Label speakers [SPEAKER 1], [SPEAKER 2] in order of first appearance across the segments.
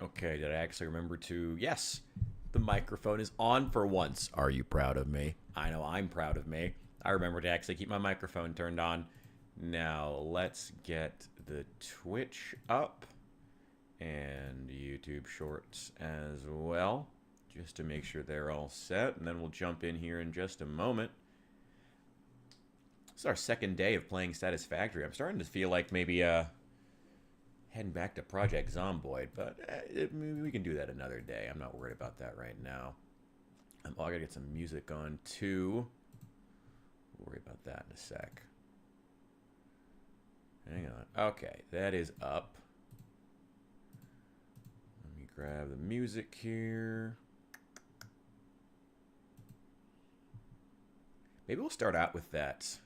[SPEAKER 1] Okay, did I actually remember to... Yes, the microphone is on for once. Are you proud of me? I know I'm proud of me. I remember to actually keep my microphone turned on. Now, let's get the Twitch up and YouTube Shorts as well, just to make sure they're all set, and then we'll jump in here in just a moment. This is our second day of playing Satisfactory. I'm starting to feel like maybe heading back to Project Zomboid, but maybe we can do that another day. I'm not worried about that right now. I gotta get some music on too. We'll worry about that in a sec. Hang on. Okay, that is up. Let me grab the music here. Maybe we'll start out with that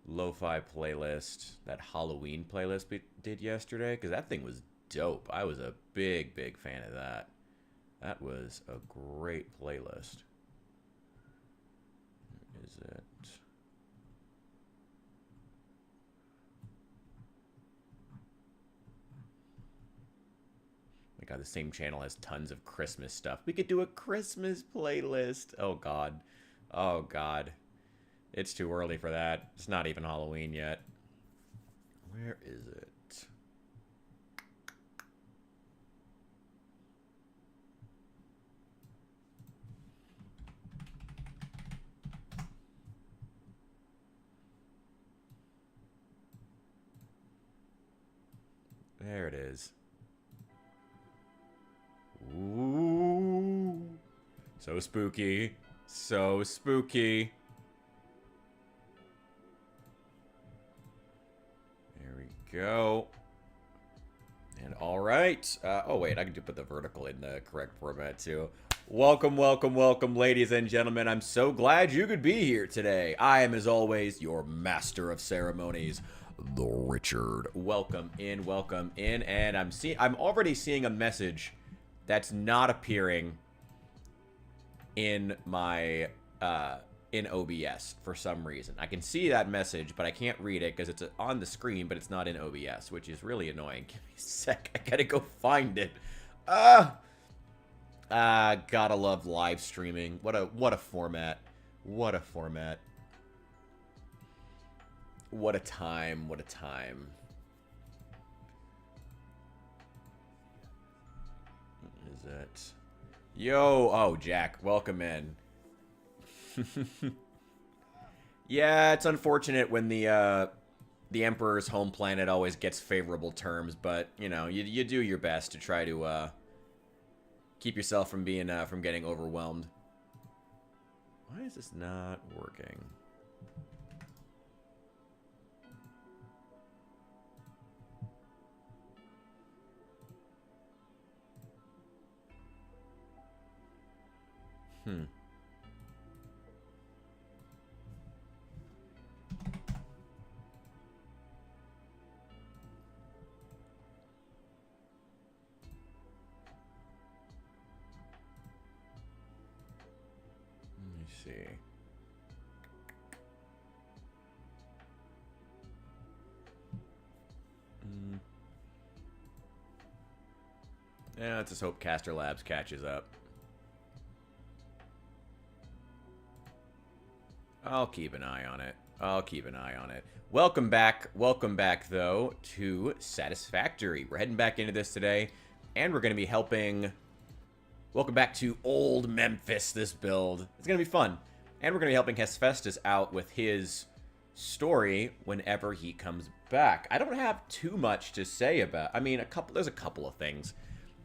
[SPEAKER 1] lo-fi playlist, that Halloween playlist we did yesterday, because that thing was dope. I was a big fan of that. That was a great playlist. Where is it? My God, the same channel has tons of Christmas stuff. We could do a Christmas playlist. Oh, God. Oh, God. It's too early for that. It's not even Halloween yet. Where is it? There it is. Ooh. So spooky. So spooky. Go. And all right. Oh, wait. I can put the vertical in the correct format, too. Welcome, welcome, welcome, ladies and gentlemen. I'm so glad you could be here today. I am, as always, your master of ceremonies, the Richard. Welcome in, and I'm already seeing a message that's not appearing in my in OBS for some reason. I can see that message, but I can't read it because it's on the screen, but it's not in OBS, which is really annoying. Give me a sec. I gotta go find it. Gotta love live streaming. What a format. What a format. What a time. What a time. What is it? Yo, oh, Jack, welcome in. Yeah, it's unfortunate when the Emperor's home planet always gets favorable terms, but you know, you do your best to try to keep yourself from being from getting overwhelmed. Why is this not working? See. Yeah, let's just hope Caster Labs catches up. I'll keep an eye on it. I'll keep an eye on it. Welcome back, though, to Satisfactory. We're heading back into this today, and we're going to be helping... Welcome back to Old Memphis, this build. It's going to be fun. And we're going to be helping Hephaestus out with his story whenever he comes back. I don't have too much to say about... I mean, there's a couple of things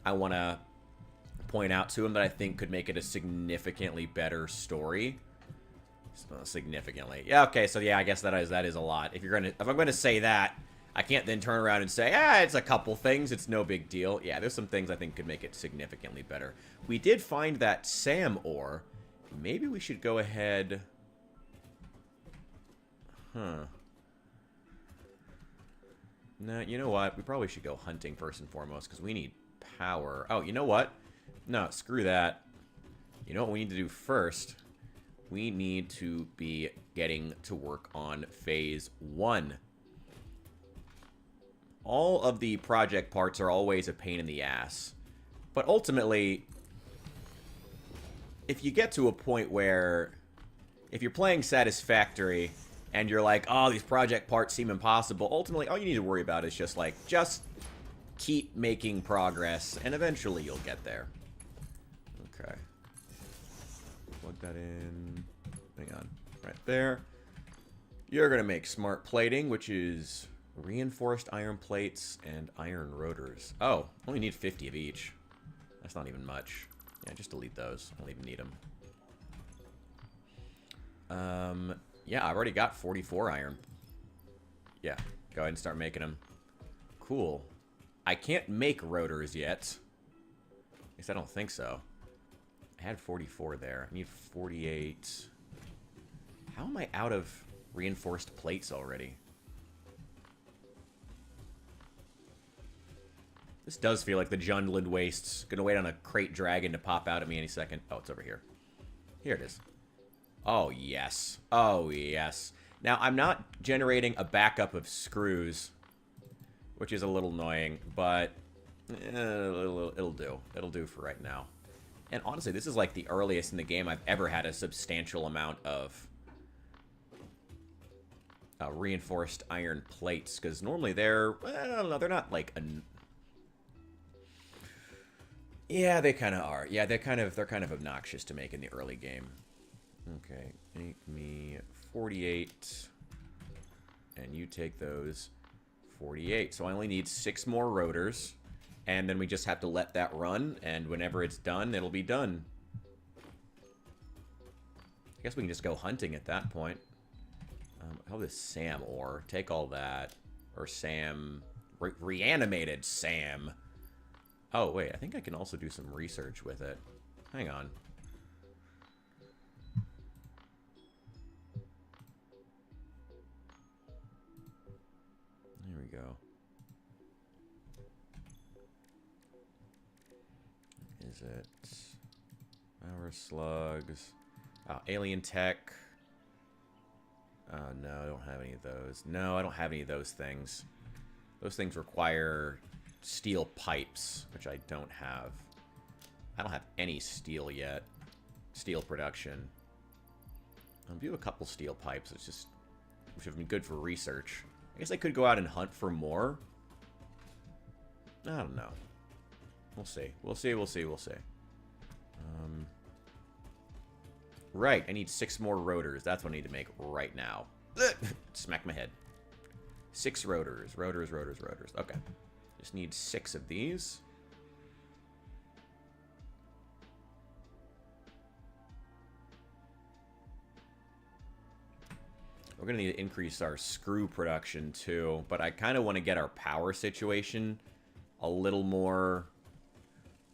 [SPEAKER 1] I want to point out to him that I think could make it a significantly better story. Significantly. Yeah, okay, so yeah, I guess that is a lot. If I'm going to say that, I can't then turn around and say, it's a couple things, it's no big deal. Yeah, there's some things I think could make it significantly better. We did find that Sam ore. Maybe we should go ahead... Huh. No, you know what? We probably should go hunting first and foremost, because we need power. Oh, you know what? No, screw that. You know what we need to do first? We need to be getting to work on phase 1. all of the project parts are always a pain in the ass. But ultimately, if you get to a point where, if you're playing Satisfactory and you're like, oh, these project parts seem impossible, ultimately all you need to worry about is just like, just keep making progress, and eventually you'll get there. Okay. Plug that in. Hang on. Right there. You're going to make smart plating, which is reinforced iron plates and iron rotors. Oh, only need 50 of each. That's not even much. Yeah, just delete those. I don't even need them. Yeah, I've already got 44 iron. Yeah, go ahead and start making them. Cool. I can't make rotors yet. At least I don't think so. I had 44 there. I need 48. How am I out of reinforced plates already? This does feel like the Jundland Wastes. Gonna wait on a crate dragon to pop out at me any second. Oh, it's over here. Here it is. Oh, yes. Oh, yes. Now, I'm not generating a backup of screws, which is a little annoying, but it'll do. It'll do for right now. And honestly, this is like the earliest in the game I've ever had a substantial amount of reinforced iron plates, because normally they're, I don't know, they're not like yeah, they kind of are. Yeah, they're kind of obnoxious to make in the early game. Okay, make me 48, and you take those 48. So I only need 6 more rotors, and then we just have to let that run, and whenever it's done, it'll be done. I guess we can just go hunting at that point. How this Sam ore? Take all that. Or Sam... reanimated Sam. Oh, wait. I think I can also do some research with it. Hang on. There we go. Is it... Power slugs... Oh, alien tech... no, I don't have any of those. No, I don't have any of those things. Those things require steel pipes, which I don't have. I don't have any steel yet. Steel production. I do have a couple steel pipes, which have been good for research. I guess I could go out and hunt for more. I don't know. We'll see. We'll see, we'll see, we'll see. Right, I need 6 more rotors. That's what I need to make right now. Smack my head. 6 rotors. Rotors, rotors, rotors. Okay. Just need 6 of these. We're going to need to increase our screw production too, but I kind of want to get our power situation a little more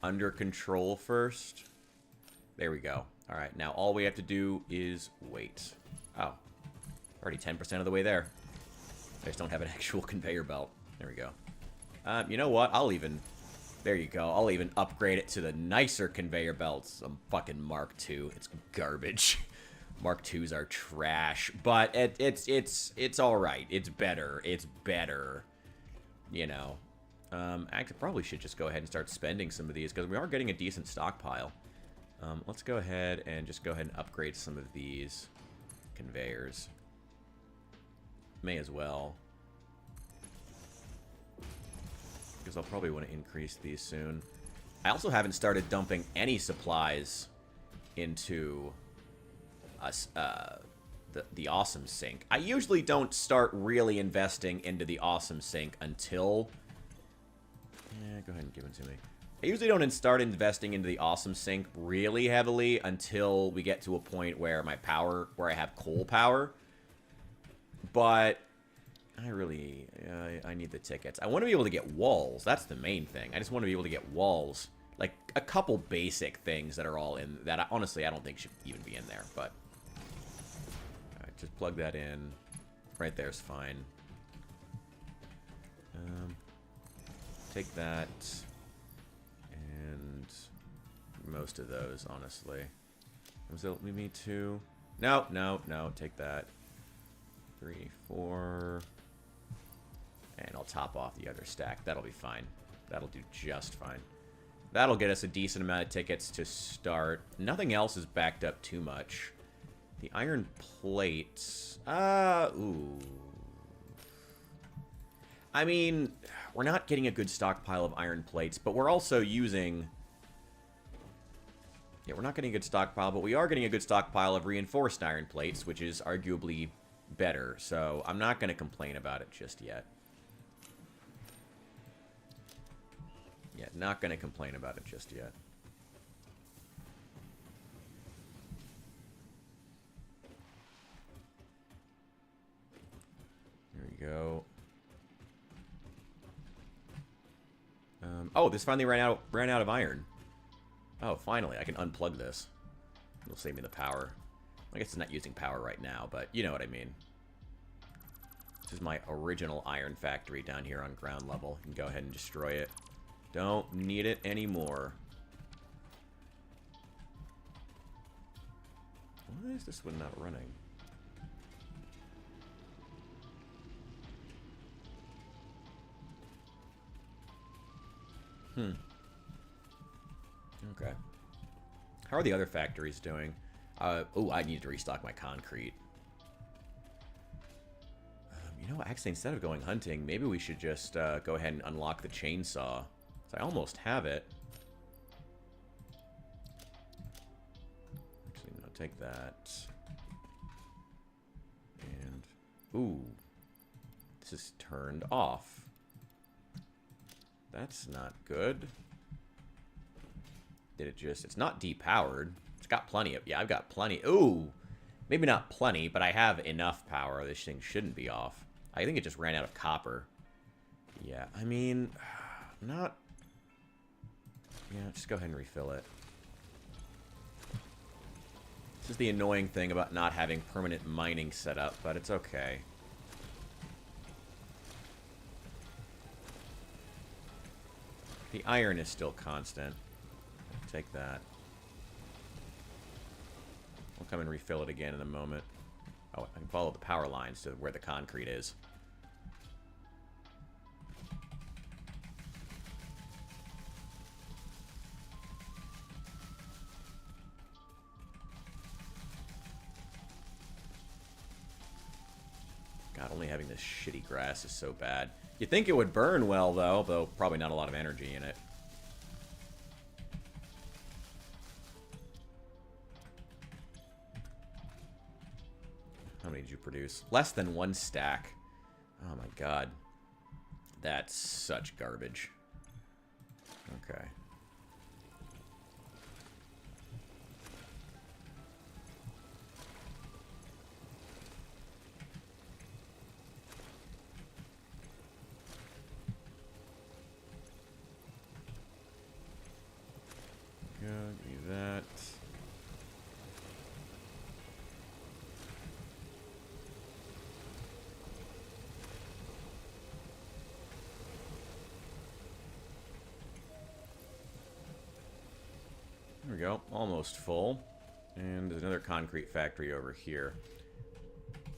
[SPEAKER 1] under control first. There we go. All right, now all we have to do is wait. Oh, already 10% of the way there. I just don't have an actual conveyor belt. There we go. You know what? There you go. I'll even upgrade it to the nicer conveyor belts. Some fucking Mark II. It's garbage. Mark IIs are trash, but it's all right. It's better. It's better. You know. I probably should just go ahead and start spending some of these because we are getting a decent stockpile. Let's go ahead and upgrade some of these conveyors. May as well. Because I'll probably want to increase these soon. I also haven't started dumping any supplies into the Awesome Sink. I usually don't start really investing into the Awesome Sink until... Yeah, go ahead and give it to me. I usually don't start investing into the Awesome Sink really heavily until we get to a point where where I have coal power. But I need the tickets. I want to be able to get walls. That's the main thing. I just want to be able to get walls. Like a couple basic things that are all in that honestly I don't think should even be in there, but all right, just plug that in. Right there's fine. Take that and most of those, honestly. Was it me too? No, no, no. Take that. 3, 4, And I'll top off the other stack. That'll be fine. That'll do just fine. That'll get us a decent amount of tickets to start. Nothing else is backed up too much. The iron plates. Ooh. I mean, we're not getting a good stockpile of iron plates, but we're also using... Yeah, we're not getting a good stockpile, but we are getting a good stockpile of reinforced iron plates, which is arguably better. So I'm not going to complain about it just yet. Yeah, not going to complain about it just yet. There we go. Oh, this finally ran out of iron. Oh, finally, I can unplug this. It'll save me the power. I guess it's not using power right now, but you know what I mean. This is my original iron factory down here on ground level. You can go ahead and destroy it. Don't need it anymore. Why is this one not running? Okay. How are the other factories doing? Oh, I need to restock my concrete. You know, actually, instead of going hunting, maybe we should just go ahead and unlock the chainsaw. So I almost have it. Actually, no, take that. And, ooh. This is turned off. That's not good. Did it just... It's not depowered. It's got plenty of... Yeah, I've got plenty. Ooh! Maybe not plenty, but I have enough power. This thing shouldn't be off. I think it just ran out of copper. Yeah, I mean... Not... Yeah, just go ahead and refill it. This is the annoying thing about not having permanent mining set up, but it's okay. The iron is still constant. Take that. I'll come and refill it again in a moment. Oh, I can follow the power lines to where the concrete is. God, only having this shitty grass is so bad. You'd think it would burn well, though probably not a lot of energy in it. How many did you produce? Less than 1 stack. Oh my god. That's such garbage. Okay. Give me that. There we go. Almost full. And there's another concrete factory over here.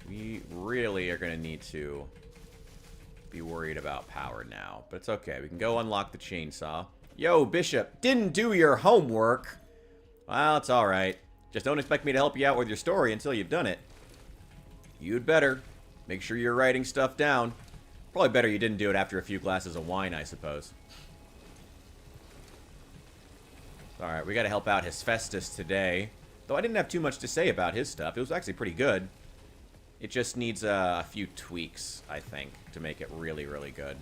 [SPEAKER 1] We really are going to need to be worried about power now. But it's okay. We can go unlock the chainsaw. Yo, Bishop, didn't do your homework. Well, it's alright. Just don't expect me to help you out with your story until you've done it. You'd better. Make sure you're writing stuff down. Probably better you didn't do it after a few glasses of wine, I suppose. Alright, we gotta help out Hephaestus today. Though I didn't have too much to say about his stuff. It was actually pretty good. It just needs a few tweaks, I think, to make it really, really good.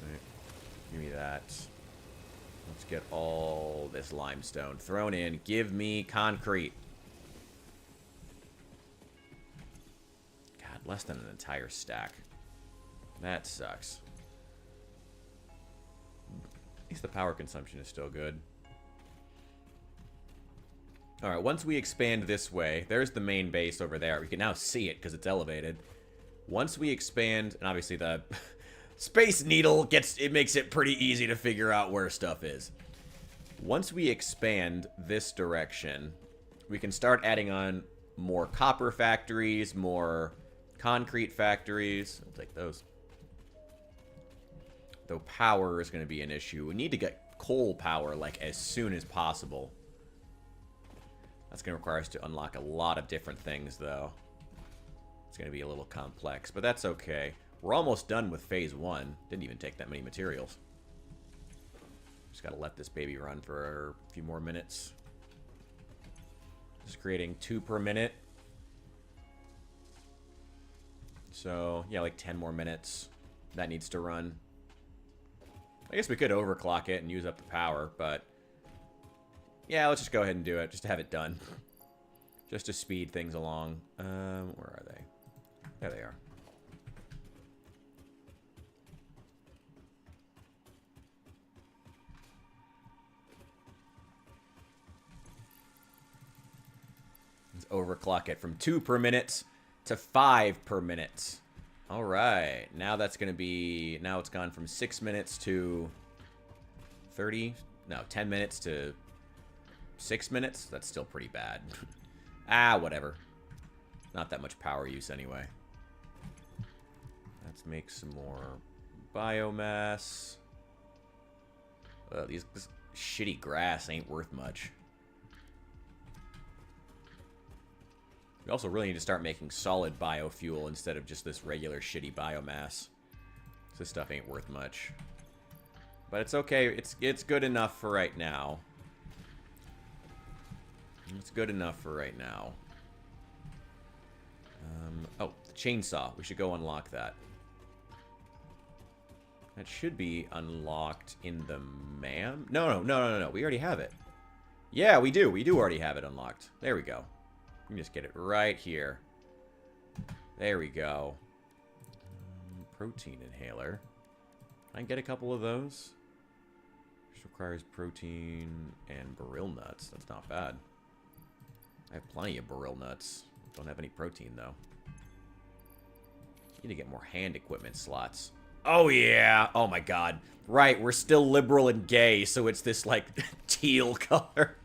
[SPEAKER 1] Right. Give me that. Let's get all this limestone thrown in. Give me concrete. God, less than an entire stack. That sucks. At least the power consumption is still good. Alright, once we expand this way, there's the main base over there. We can now see it because it's elevated. Once we expand, and obviously the Space Needle makes it pretty easy to figure out where stuff is. Once we expand this direction, we can start adding on more copper factories, more Concrete factories. I'll take those. Though power is going to be an issue. We need to get coal power, like, as soon as possible. That's going to require us to unlock a lot of different things, though. It's going to be a little complex, but that's okay. We're almost done with phase 1. Didn't even take that many materials. Just got to let this baby run for a few more minutes. Just creating 2 per minute. So, yeah, like 10 more minutes. That needs to run. I guess we could overclock it and use up the power, but... yeah, let's just go ahead and do it, just to have it done. Just to speed things along. Where are they? There they are. Let's overclock it from 2 per minute to 5 per minute. All right. Now that's going to be... now it's gone from 6 minutes to 30... no, 10 minutes to 6 minutes? That's still pretty bad. Ah, whatever. Not that much power use anyway. Let's make some more biomass. This shitty grass ain't worth much. We also really need to start making solid biofuel instead of just this regular shitty biomass. This stuff ain't worth much. But it's okay. It's good enough for right now. It's good enough for right now. Oh, the chainsaw. We should go unlock that. That should be unlocked in the No. We already have it. Yeah, we do. We do already have it unlocked. There we go. We can just get it right here. There we go. Protein inhaler. I can get a couple of those. This requires protein and baril nuts. That's not bad. I have plenty of baril nuts. Don't have any protein, though. Need to get more hand equipment slots. Oh, yeah. Oh, my God. Right, we're still liberal and gay, so it's this, like, teal color.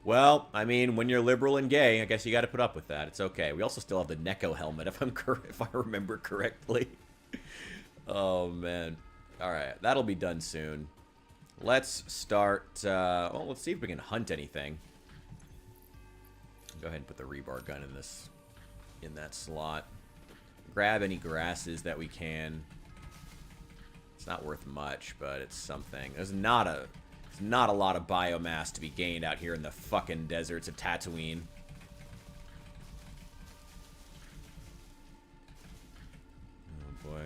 [SPEAKER 1] Well, I mean, when you're liberal and gay, I guess you got to put up with that. It's okay. We also still have the Neko helmet, if I remember correctly. Oh, man. All right, that'll be done soon. Let's start... well, let's see if we can hunt anything. Go ahead and put the rebar gun in that slot. Grab any grasses that we can. It's not worth much, but it's something. There's not a lot of biomass to be gained out here in the fucking deserts of Tatooine. Oh boy.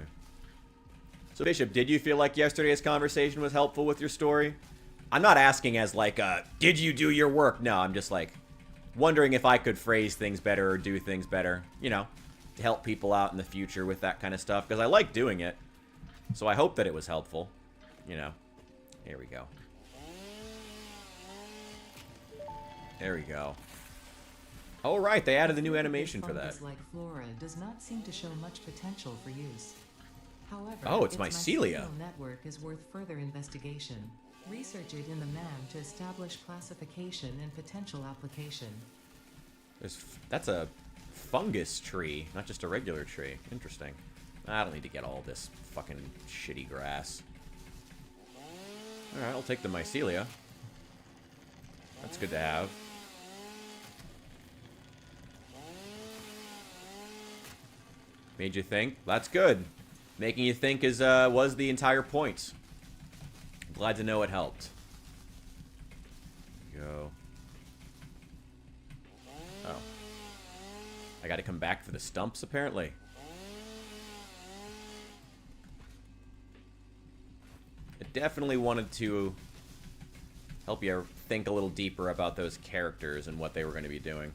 [SPEAKER 1] So Bishop, did you feel like yesterday's conversation was helpful with your story? I'm not asking as like did you do your work? No, I'm just like wondering if I could phrase things better or do things better, you know, to help people out in the future with that kind of stuff, because I like doing it. So I hope that it was helpful, you know. Here we go. There we go. Oh, right, they added the new animation for that.
[SPEAKER 2] Like flora does not seem to show much potential for use. However,
[SPEAKER 1] oh, it's mycelia.
[SPEAKER 2] Network is worth further investigation. Research it in the MAM to establish classification and potential application.
[SPEAKER 1] That's a fungus tree, not just a regular tree. Interesting. I don't need to get all this fucking shitty grass. Alright, I'll take the mycelia. That's good to have. Made you think? That's good. Making you think was the entire point. Glad to know it helped. Go. Oh. I gotta come back for the stumps, apparently. I definitely wanted to help you think a little deeper about those characters and what they were going to be doing.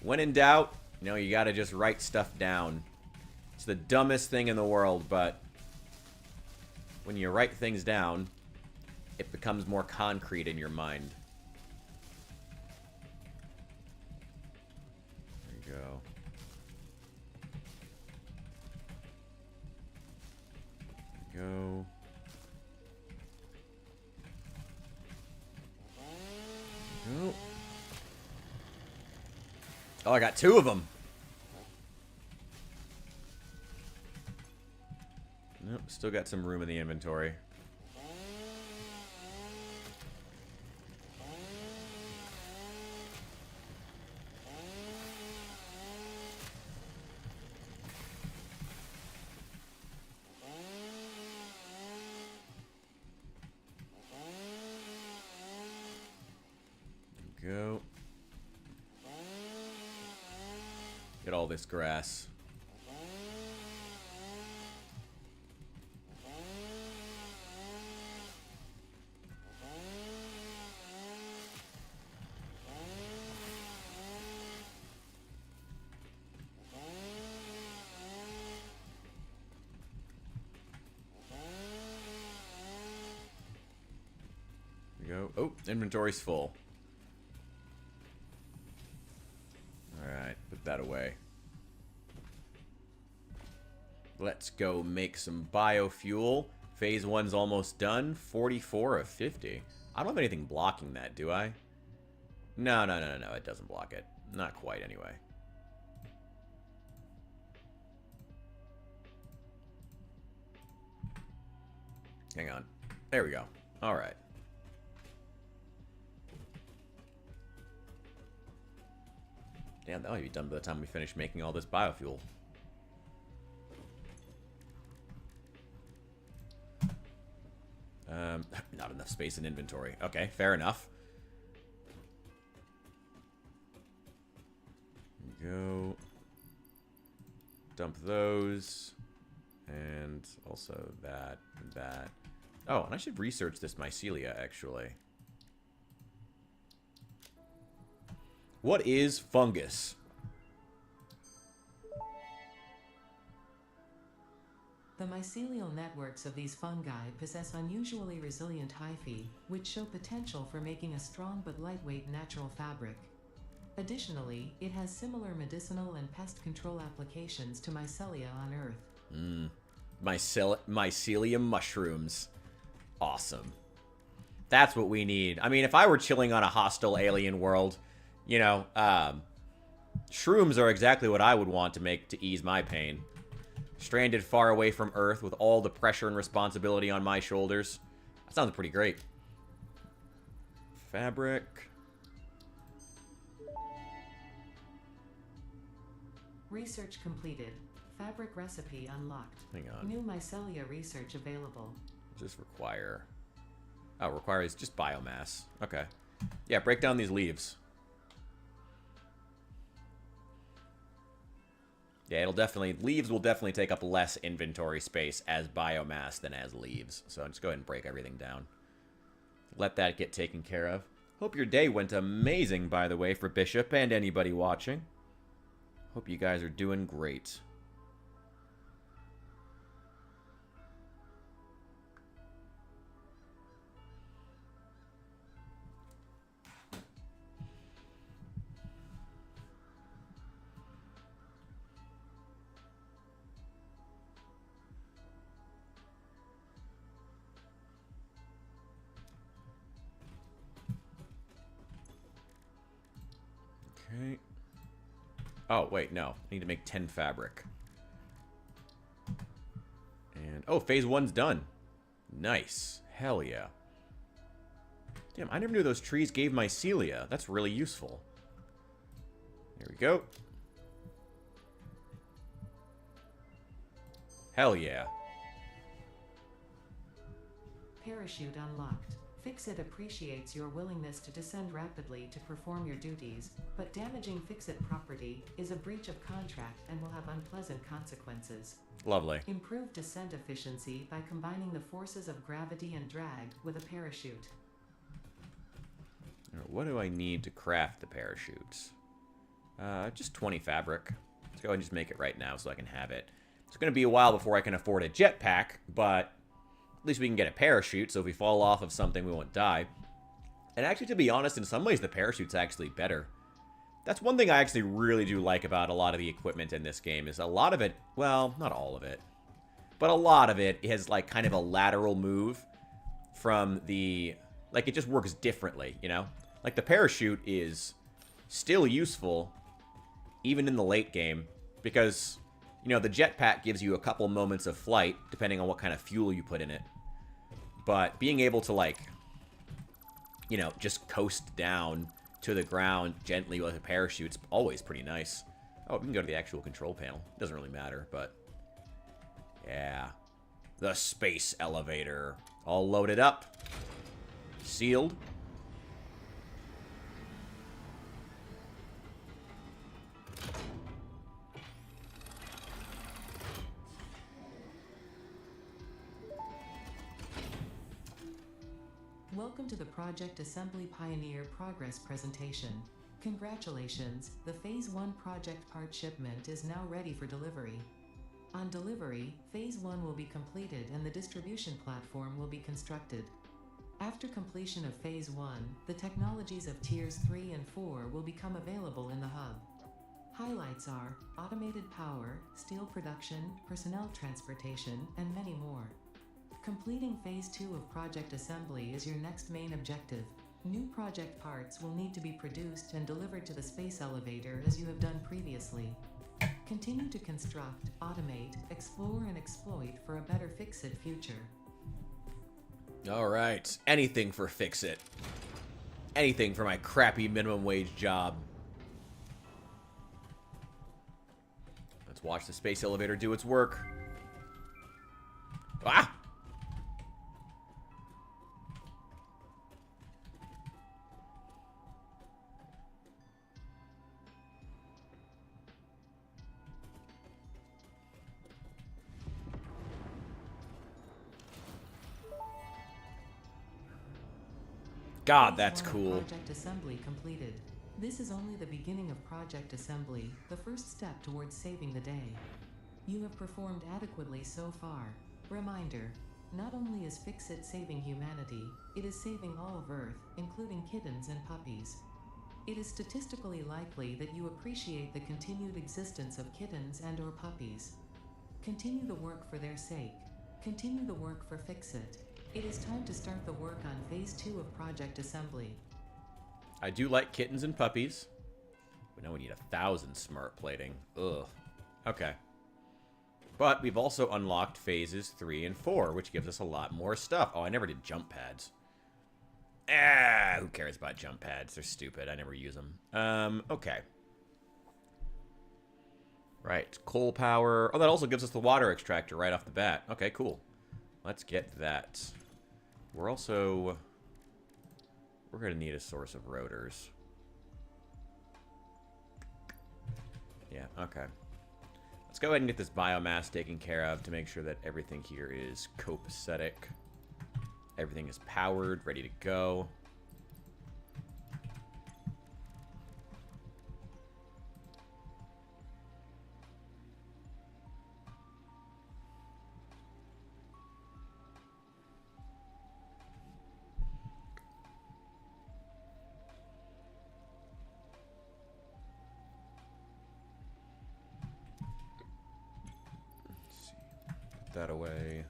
[SPEAKER 1] When in doubt, you know, you gotta just write stuff down. It's the dumbest thing in the world, but when you write things down, it becomes more concrete in your mind. There you go. There you go. There you go. Oh, I got 2 of them. Nope, still got some room in the inventory. Go. Get all this grass. There we go. Oh, inventory's full. Alright, put that away. Let's go make some biofuel. Phase 1's almost done. 44 of 50. I don't have anything blocking that, do I? No, it doesn't block it. Not quite, anyway. Hang on. There we go. Alright. Damn, that might be done by the time we finish making all this biofuel. Not enough space in inventory. Okay, fair enough. Go. Dump those. And also that and that. Oh, and I should research this mycelia, actually. What is fungus?
[SPEAKER 2] The mycelial networks of these fungi possess unusually resilient hyphae, which show potential for making a strong but lightweight natural fabric. Additionally, it has similar medicinal and pest control applications to mycelia on Earth.
[SPEAKER 1] Mycelium mushrooms. Awesome. That's what we need. I mean, if I were chilling on a hostile alien world, you know, shrooms are exactly what I would want to ease my pain. Stranded far away from Earth with all the pressure and responsibility on my shoulders. That sounds pretty great. Fabric.
[SPEAKER 2] Research completed. Fabric recipe unlocked.
[SPEAKER 1] Hang on.
[SPEAKER 2] New mycelia research available.
[SPEAKER 1] Just require... Oh, requires just biomass. Okay. Yeah, break down these leaves. Yeah, leaves will definitely take up less inventory space as biomass than as leaves. So just go ahead and break everything down. Let that get taken care of. Hope your day went amazing, by the way, for Bishop and anybody watching. Hope you guys are doing great. Okay. Oh, wait, no. I need to make 10 fabric. And, oh, phase 1's done. Nice. Hell yeah. Damn, I never knew those trees gave mycelia. That's really useful. There we go. Hell yeah.
[SPEAKER 2] Parachute unlocked. Fix-It appreciates your willingness to descend rapidly to perform your duties, but damaging Fix-It property is a breach of contract and will have unpleasant consequences.
[SPEAKER 1] Lovely.
[SPEAKER 2] Improve descent efficiency by combining the forces of gravity and drag with a parachute.
[SPEAKER 1] What do I need to craft the parachutes? Just 20 fabric. Let's go ahead and just make it right now so I can have it. It's going to be a while before I can afford a jetpack, but at least we can get a parachute, so if we fall off of something, we won't die. And actually, to be honest, in some ways, the parachute's actually better. That's one thing I actually really do like about a lot of the equipment in this game, is a lot of it, well, not all of it, but a lot of it has, like, kind of a lateral move from the, like, it just works differently, you know? Like, the parachute is still useful, even in the late game, because, you know, the jetpack gives you a couple moments of flight, depending on what kind of fuel you put in it. But being able to, like, you know, just coast down to the ground gently with a parachute's always pretty nice. Oh, we can go to the actual control panel. Doesn't really matter, but... yeah. The space elevator. All loaded up. Sealed.
[SPEAKER 2] Welcome to the Project Assembly Pioneer Progress presentation. Congratulations, the Phase 1 project part shipment is now ready for delivery. On delivery, Phase 1 will be completed and the distribution platform will be constructed. After completion of Phase 1, the technologies of Tiers 3 and 4 will become available in the hub. Highlights are automated power, steel production, personnel transportation, and many more. Completing Phase 2 of Project Assembly is your next main objective. New project parts will need to be produced and delivered to the space elevator as you have done previously. Continue to construct, automate, explore, and exploit for a better Fix-It future.
[SPEAKER 1] Alright. Anything for Fix-It. Anything for my crappy minimum wage job. Let's watch the space elevator do its work. Ah! God, that's cool.
[SPEAKER 2] Project Assembly completed. This is only the beginning of Project Assembly, the first step towards saving the day. You have performed adequately so far. Reminder, not only is Fix-It saving humanity, it is saving all of Earth, including kittens and puppies. It is statistically likely that you appreciate the continued existence of kittens and or puppies. Continue the work for their sake. Continue the work for Fix-It. It is time to start the work on Phase 2 of Project Assembly.
[SPEAKER 1] I do like kittens and puppies. But now we need 1,000 smart plating. Ugh. Okay. But we've also unlocked Phases 3 and 4, which gives us a lot more stuff. Oh, I never did jump pads. Ah, who cares about jump pads? They're stupid. I never use them. Okay. Right. Coal power. Oh, that also gives us the water extractor right off the bat. Okay, cool. Let's get that. We're also... we're going to need a source of rotors. Yeah, okay. Let's go ahead and get this biomass taken care of to make sure that everything here is copacetic. Everything is powered, ready to go. That away.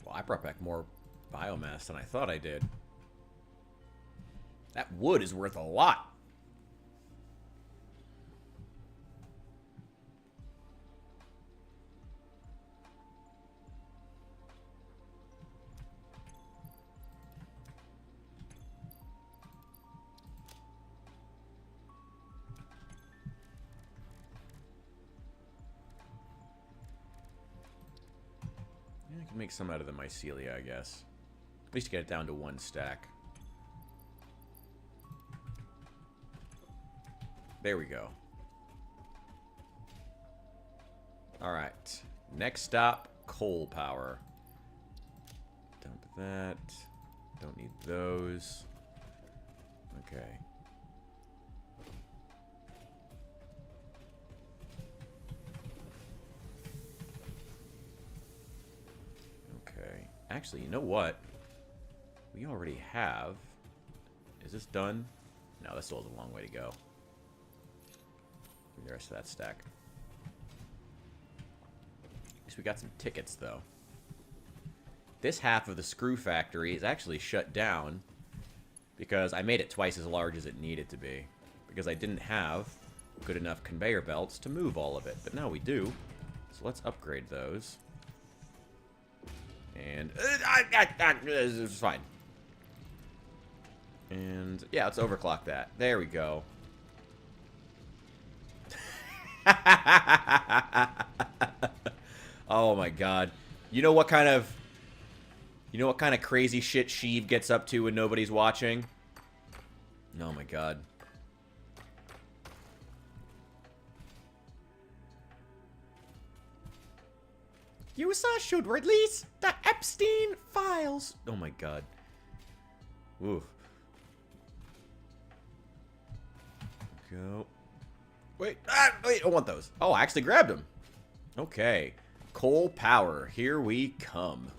[SPEAKER 1] Well, I brought back more biomass than I thought I did. That wood is worth a lot. I can make some out of the mycelia, I guess. At least get it down to 1 stack. There we go. Alright. Next stop, coal power. Dump that. Don't need those. Okay. Actually, you know what? We already have... Is this done? No, that still has a long way to go. Give me the rest of that stack. At least we got some tickets, though. This half of the screw factory is actually shut down because I made it twice as large as it needed to be. Because I didn't have good enough conveyor belts to move all of it. But now we do. So let's upgrade those. And... it's fine. And, yeah, let's overclock that. There we go. Oh my god. You know what kind of crazy shit Sheev gets up to when nobody's watching? Oh my god. USA should release the Epstein files. Oh my god. Ooh. Go. Wait, wait, I want those. Oh, I actually grabbed them. Okay. Coal power, here we come.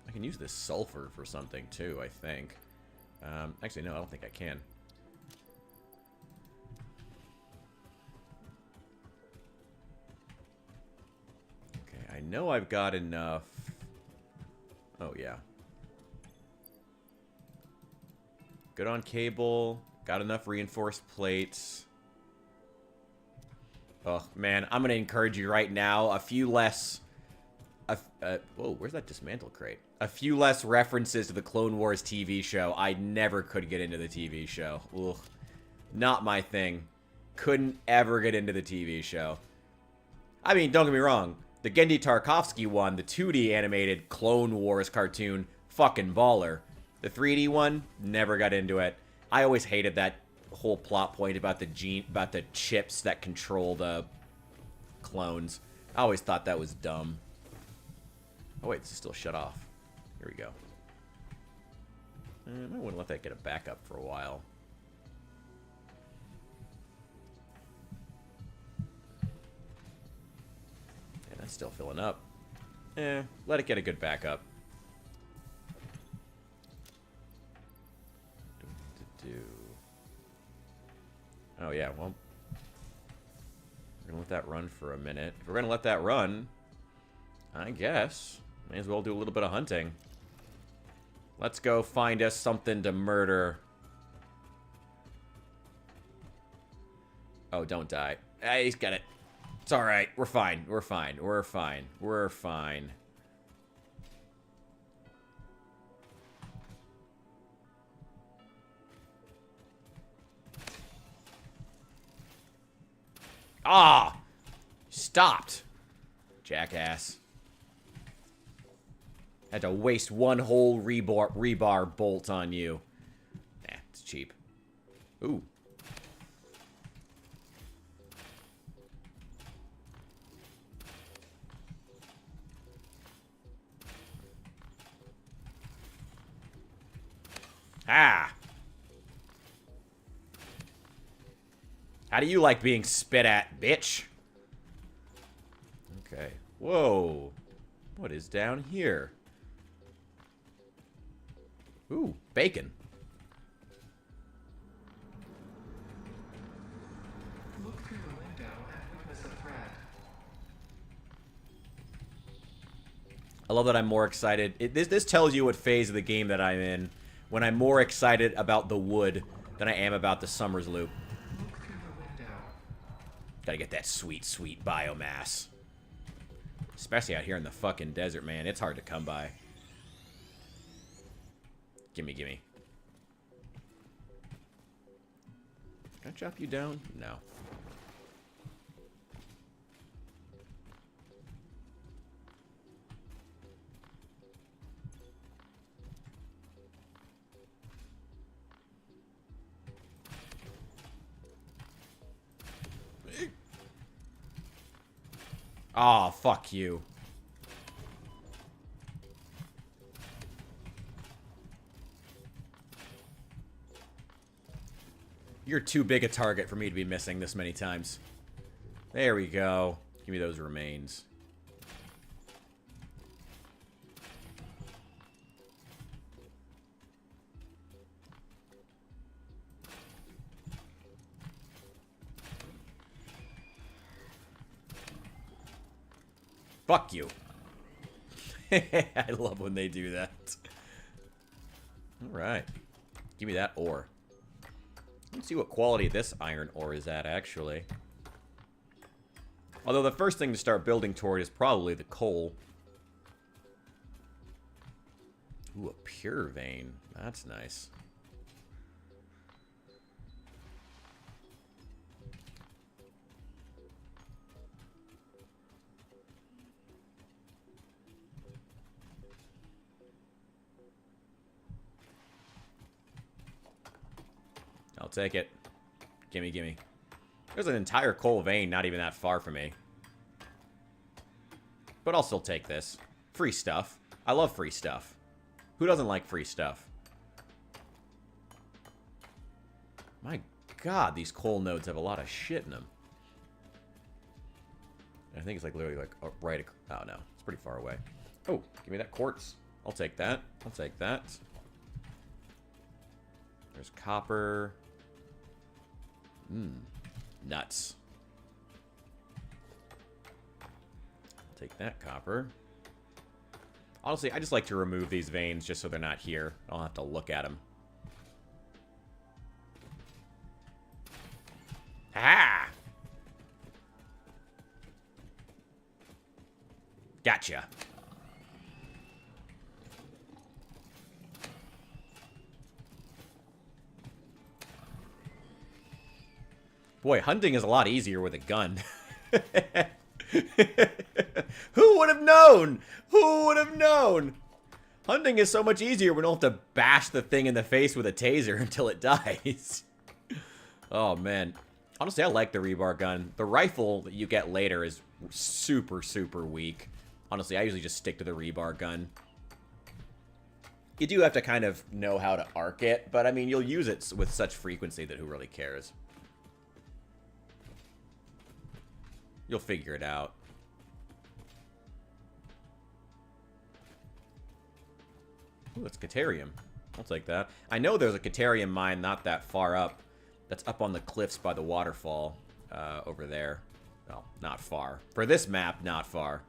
[SPEAKER 1] I can use this sulfur for something too, I think. Actually, no, I don't think I can. Okay, I know I've got enough. Oh, yeah. Good on cable. Got enough reinforced plates. Oh, man. I'm going to encourage you right now. A few less... whoa, where's that dismantle crate? A few less references to the Clone Wars TV show. I never could get into the TV show. Ugh. Not my thing. Couldn't ever get into the TV show. I mean, don't get me wrong. The Genndy Tarkovsky one, the 2D animated Clone Wars cartoon, fucking baller. The 3D one, never got into it. I always hated that whole plot point about the chips that control the clones. I always thought that was dumb. Oh wait, this is still shut off. Here we go. I might want to let that get a backup for a while. And that's still filling up. Let it get a good backup. Oh yeah, well, we're gonna let that run for a minute. If we're gonna let that run, I guess may as well do a little bit of hunting. Let's go find us something to murder. Oh, don't die. He's got it. It's alright. We're fine. We're fine. We're fine. We're fine. Ah! Stopped. Jackass. Had to waste one whole rebar bolt on you. Nah, it's cheap. Ooh. Ah! How do you like being spit at, bitch? Okay. Whoa. What is down here? Ooh, bacon.
[SPEAKER 3] Look through the window and witness a threat.
[SPEAKER 1] I love that I'm more excited. This tells you what phase of the game that I'm in when I'm more excited about the wood than I am about the Summers loop.
[SPEAKER 3] Look through the window.
[SPEAKER 1] Gotta get that sweet, sweet biomass. Especially out here in the fucking desert, man. It's hard to come by. Gimme, gimme. Can I chop you down? No. Aw, oh, fuck you. You're too big a target for me to be missing this many times. There we go. Give me those remains. Fuck you. I love when they do that. Alright. Give me that ore. Let's see what quality this iron ore is at, actually. Although the first thing to start building toward is probably the coal. Ooh, a pure vein. That's nice. I'll take it. Gimme, gimme. There's an entire coal vein not even that far from me. But I'll still take this. Free stuff. I love free stuff. Who doesn't like free stuff? My god, these coal nodes have a lot of shit in them. I think it's like literally like right... Oh, no. It's pretty far away. Oh, give me that quartz. I'll take that. I'll take that. There's copper. Nuts. I'll take that copper. Honestly, I just like to remove these veins just so they're not here. I don't have to look at them. Ah! Gotcha. Boy, hunting is a lot easier with a gun. Who would have known? Who would have known? Hunting is so much easier when you don't have to bash the thing in the face with a taser until it dies. Oh, man. Honestly, I like the rebar gun. The rifle that you get later is super, super weak. Honestly, I usually just stick to the rebar gun. You do have to kind of know how to arc it, but I mean, you'll use it with such frequency that who really cares? You'll figure it out. Ooh, that's Caterium. I'll take that. I know there's a Caterium mine not that far up. That's up on the cliffs by the waterfall over there. Well, not far. For this map, not far.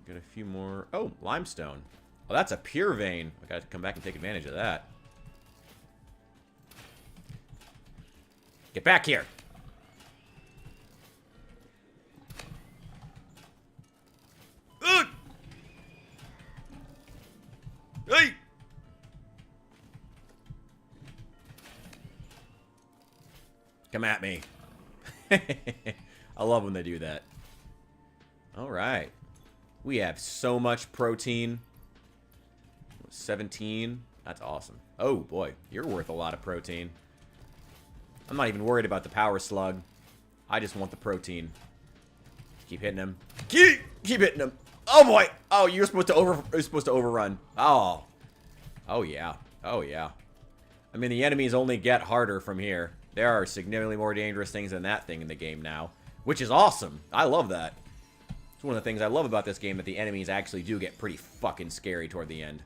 [SPEAKER 1] Got a few more. Oh, limestone. Oh, that's a pure vein. I gotta come back and take advantage of that. Get back here. Ugh! Hey! Come at me. I love when they do that. Alright. We have so much protein. 17. That's awesome. Oh, boy. You're worth a lot of protein. I'm not even worried about the power slug. I just want the protein. Keep hitting him. Keep hitting him. Oh, boy. Oh, you're supposed to overrun. Oh. Oh, yeah. Oh, yeah. I mean, the enemies only get harder from here. There are significantly more dangerous things than that thing in the game now, which is awesome. I love that. It's one of the things I love about this game, that the enemies actually do get pretty fucking scary toward the end.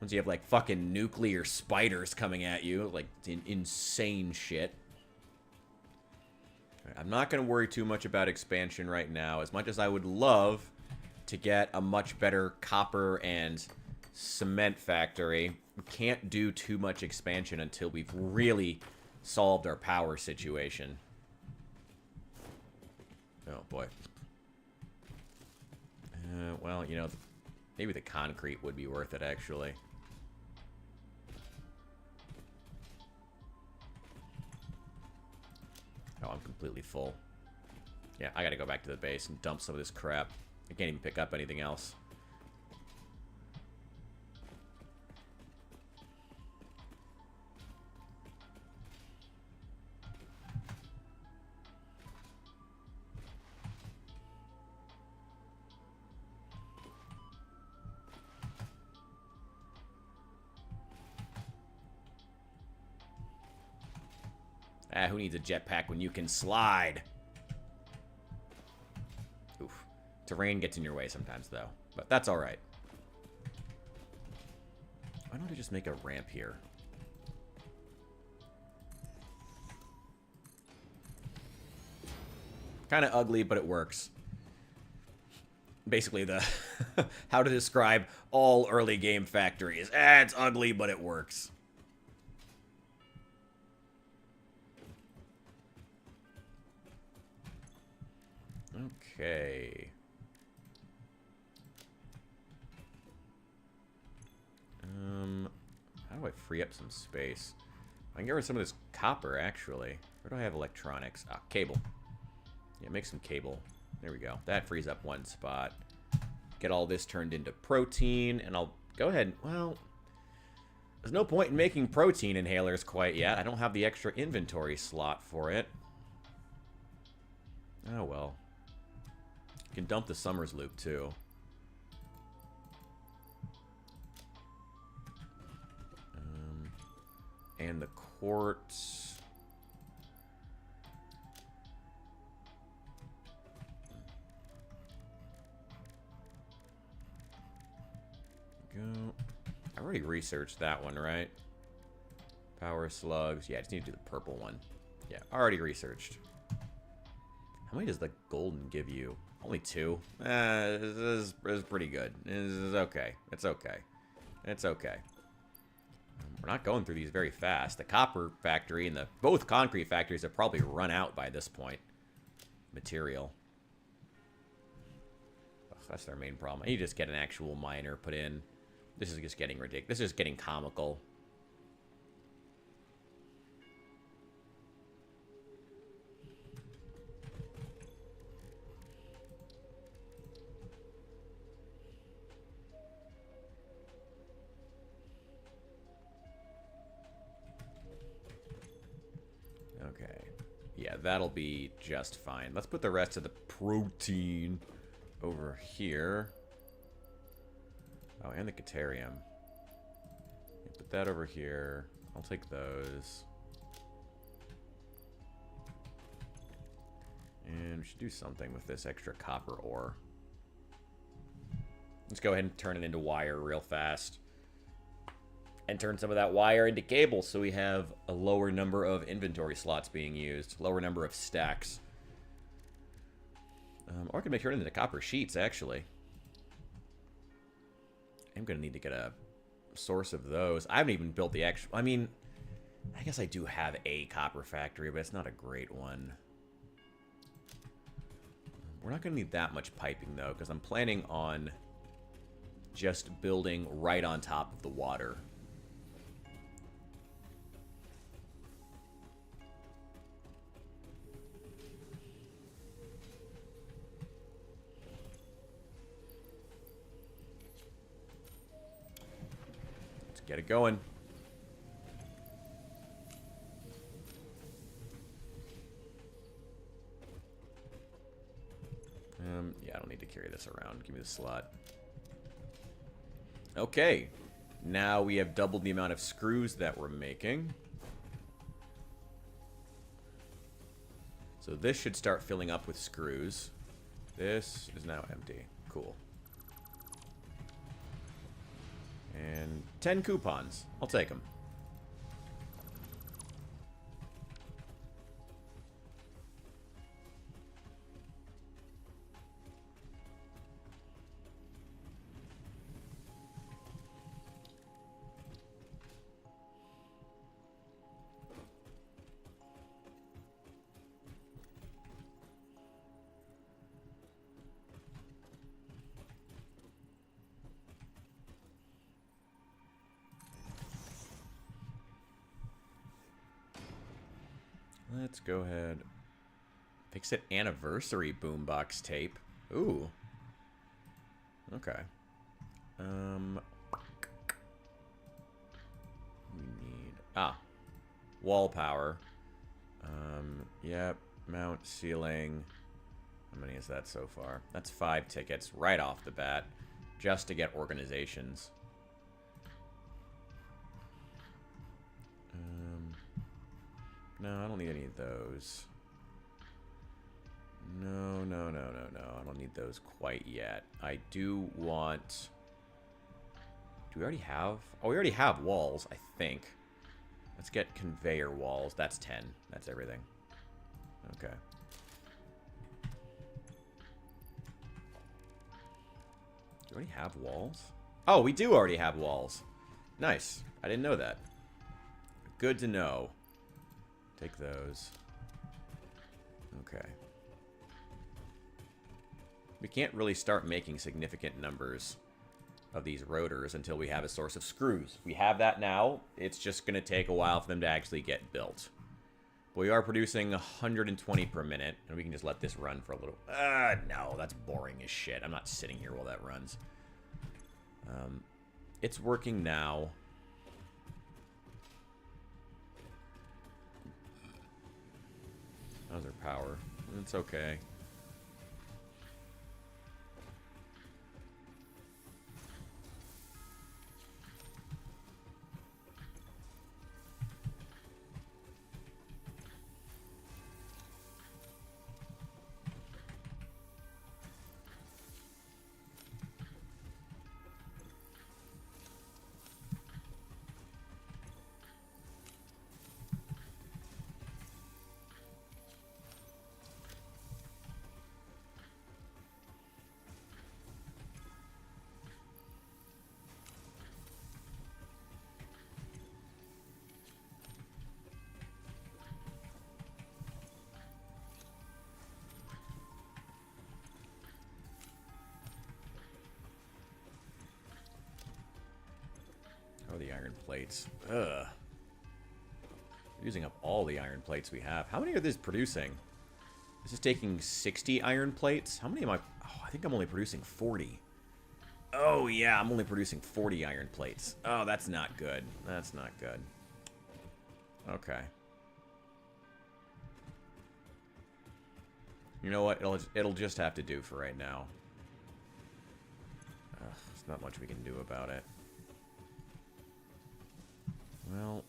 [SPEAKER 1] Once you have, like, fucking nuclear spiders coming at you, like, insane shit. Right, I'm not going to worry too much about expansion right now, as much as I would love to get a much better copper and cement factory. We can't do too much expansion until we've really solved our power situation. Oh, boy. Well, you know, maybe the concrete would be worth it, actually. Oh, I'm completely full. Yeah, I gotta go back to the base and dump some of this crap. I can't even pick up anything else. Ah, who needs a jetpack when you can slide? Terrain gets in your way sometimes, though. But that's alright. Why don't I just make a ramp here? Kind of ugly, but it works. Basically, the how to describe all early game factories. It's ugly, but it works. Okay. How do I free up some space? I can get rid of some of this copper, actually. Where do I have electronics? Ah, cable. Yeah, make some cable. There we go. That frees up one spot. Get all this turned into protein, and I'll go ahead. Well, there's no point in making protein inhalers quite yet. I don't have the extra inventory slot for it. Oh, well. You can dump the Summers loop, too. And the quartz. Go. I already researched that one, right? Power slugs. Yeah, I just need to do the purple one. Yeah, already researched. How many does the golden give you? Only 2. This is pretty good. This is okay. It's okay. It's okay. We're not going through these very fast. The copper factory and the both concrete factories have probably run out by this point. Material. Ugh, that's their main problem. I need to just get an actual miner put in. This is just getting ridiculous. This is just getting comical. Okay. Yeah, that'll be just fine. Let's put the rest of the protein over here. Oh, and the Caterium. Put that over here. I'll take those. And we should do something with this extra copper ore. Let's go ahead and turn it into wire real fast. And turn some of that wire into cable so we have a lower number of inventory slots being used. Lower number of stacks. Or I can make it into copper sheets, actually. I'm going to need to get a source of those. I haven't even built the actual... I mean, I guess I do have a copper factory, but it's not a great one. We're not going to need that much piping, though, because I'm planning on just building right on top of the water. Get it going. Yeah, I don't need to carry this around. Give me the slot. Okay. Now we have doubled the amount of screws that we're making. So this should start filling up with screws. This is now empty. Cool. And 10 coupons. I'll take them. Let's go ahead. Fix it anniversary boombox tape. Ooh. Okay. We need wall power. Yep. Mount ceiling. How many is that so far? That's 5 tickets right off the bat, just to get organizations. No, I don't need any of those. No. I don't need need those quite yet. I do want... Do we already have... Oh, we already have walls, I think. Let's get conveyor walls. That's 10. That's everything. Okay. Do we already have walls? Oh, we do already have walls. Nice. I didn't know that. Good to know. Take those. Okay. We can't really start making significant numbers of these rotors until we have a source of screws. We have that now. It's just going to take a while for them to actually get built. But we are producing 120 per minute, and we can just let this run for a little... no, that's boring as shit. I'm not sitting here while that runs. It's working now. How's our power? It's okay. Oh, the iron plates. Ugh. Using up all the iron plates we have. How many are this producing? This is taking 60 iron plates? How many am I... Oh, I think I'm only producing 40. Oh, yeah, I'm only producing 40 iron plates. Oh, that's not good. That's not good. Okay. You know what? It'll just have to do for right now. There's not much we can do about it. Well,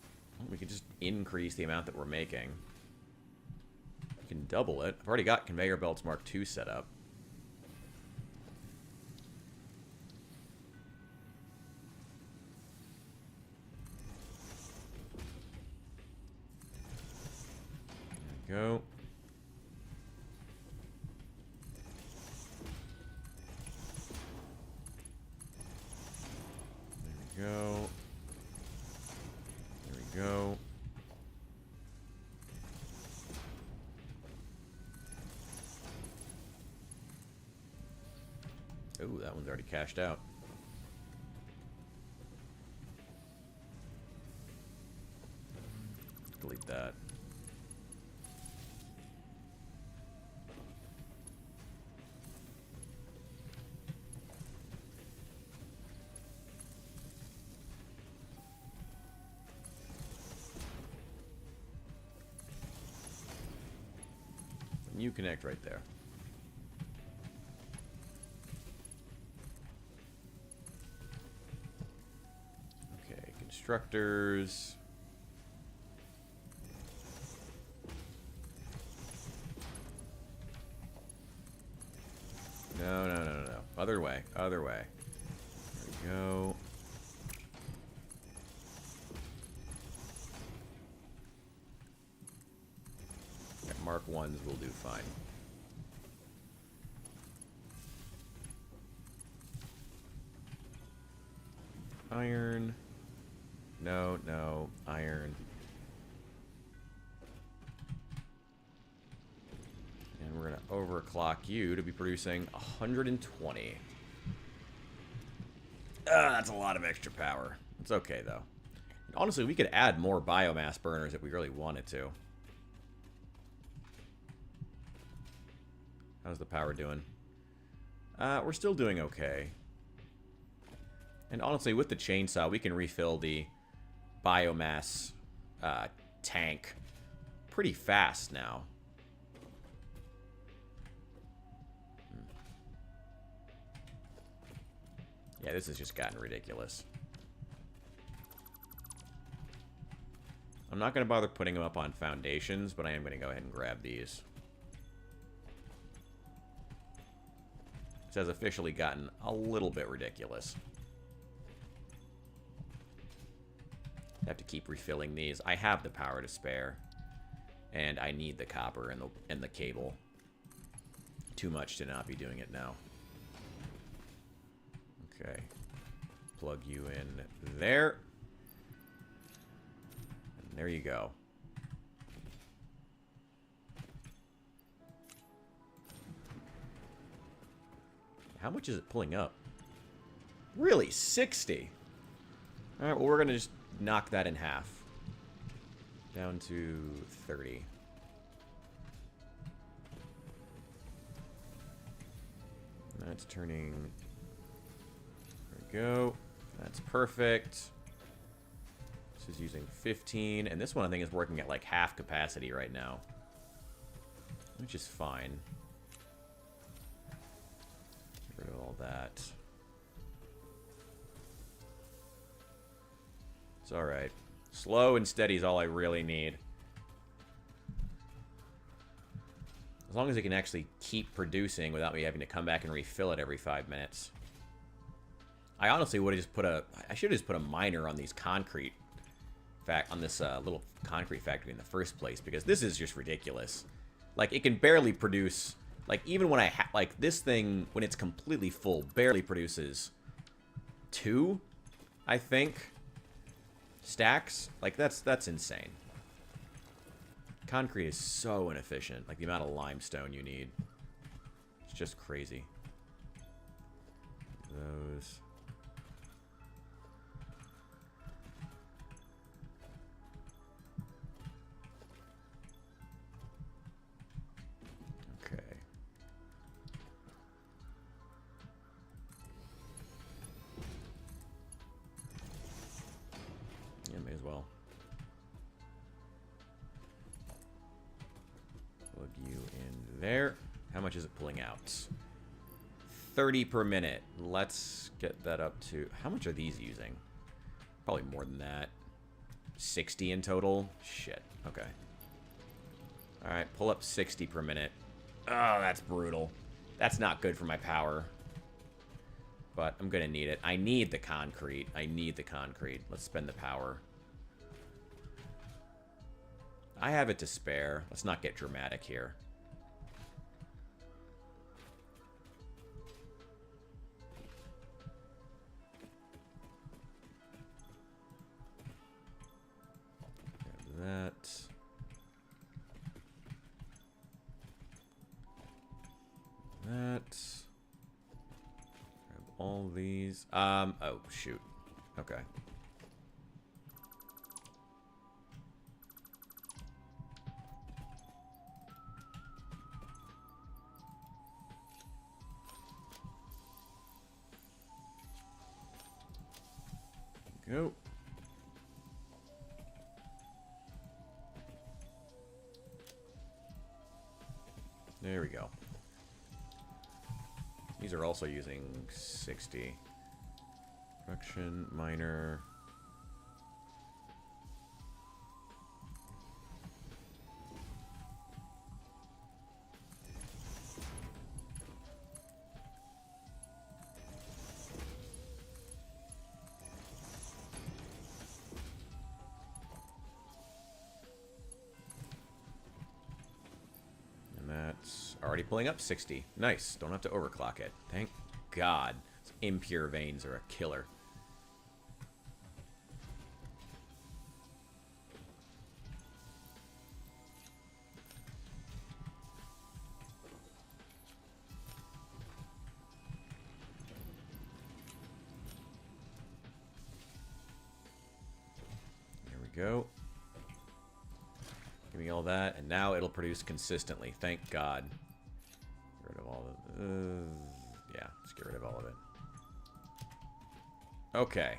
[SPEAKER 1] we could just increase the amount that we're making. We can double it. I've already got Conveyor Belts Mark II set up. There we go. There we go. There we go. Ooh, that one's already cashed out. Delete that. You connect right there. Okay, constructors. No, no, no, no, no. Other way, other way. There we go. Mark 1s will do fine. Iron. No, no. Iron. And we're going to overclock you to be producing 120. That's a lot of extra power. It's okay, though. And honestly, we could add more biomass burners if we really wanted to. How's the power doing? We're still doing okay. And honestly, with the chainsaw, we can refill the biomass tank pretty fast now. Yeah, this has just gotten ridiculous. I'm not going to bother putting them up on foundations, but I am going to go ahead and grab these. has officially gotten a little bit ridiculous. I have to keep refilling these. I have the power to spare. And I need the copper and the cable. Too much to not be doing it now. Okay. Plug you in there. And there you go. How much is it pulling up? Really? 60? Alright, well, we're going to just knock that in half. Down to 30. That's turning... There we go. That's perfect. This is using 15. And this one, I think, is working at, like, half capacity right now. Which is fine. Get rid of all that. It's alright. Slow and steady is all I really need. As long as it can actually keep producing without me having to come back and refill it every 5 minutes. I honestly would have just put a... I should have just put a miner on these concrete... on this little concrete factory in the first place, because this is just ridiculous. Like, it can barely produce... Like, even when I... like, this thing, when it's completely full, barely produces 2, I think... stacks. Like, that's insane. Concrete is so inefficient. Like, the amount of limestone you need. It's just crazy. Those. Okay. Yeah, may as well. Plug you in there. How much is it pulling out? 30 per minute. Let's get that up to... How much are these using? Probably more than that. 60 in total? Shit. Okay. Alright, pull up 60 per minute. Oh, that's brutal. That's not good for my power. But I'm gonna need it. I need the concrete. I need the concrete. Let's spend the power. I have it to spare. Let's not get dramatic here. Grab that. That. Grab all these. Oh, shoot. Okay. Go. There we go. These are also using 60. Production, miner. Already pulling up 60. Nice. Don't have to overclock it. Thank God. Those impure veins are a killer. There we go. Give me all that, and now it'll produce consistently. Thank God. Get rid of all of yeah, let's get rid of all of it. Okay.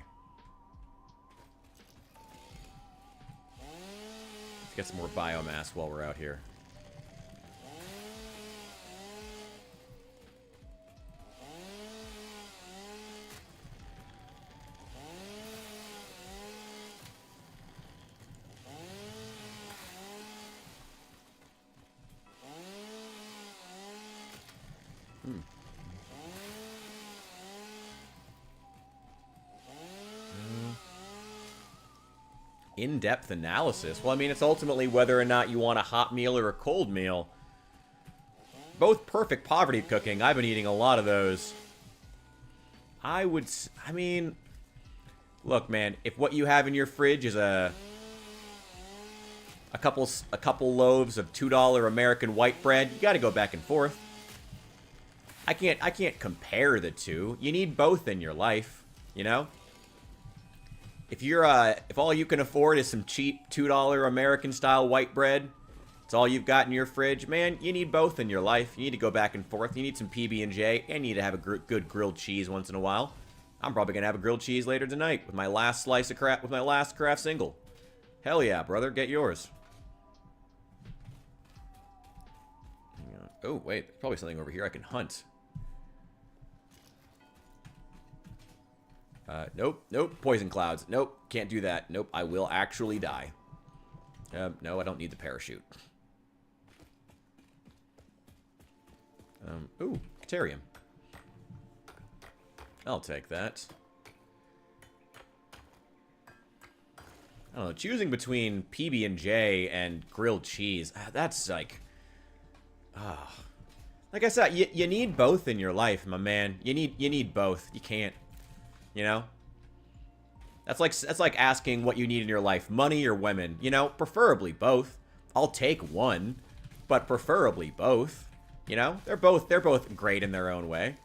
[SPEAKER 1] Let's get some more biomass while we're out here. In-depth analysis. Well, I mean, it's ultimately whether or not you want a hot meal or a cold meal. Both perfect poverty cooking. I've been eating a lot of those. I mean, look, man, if what you have in your fridge is a couple loaves of $2 American white bread, you got to go back and forth. I can't compare the two. You need both in your life, you know? If all you can afford is some cheap $2 American style white bread, it's all you've got in your fridge, man, you need both in your life. You need to go back and forth. You need some PB&J, and you need to have a good grilled cheese once in a while. I'm probably gonna have a grilled cheese later tonight with my last slice of craft, with my last craft single. Hell yeah, brother, get yours. Oh wait, there's probably something over here I can hunt. Nope, poison clouds. Nope, can't do that. Nope, I will actually die. No, I don't need the parachute. Ooh, Caterium. I'll take that. I don't know, choosing between PB&J and grilled cheese, that's like... Like I said, you need both in your life, my man. You need both. You can't... You know? That's like asking what you need in your life, money or women. You know, preferably both. I'll take one, but preferably both. You know? They're both great in their own way.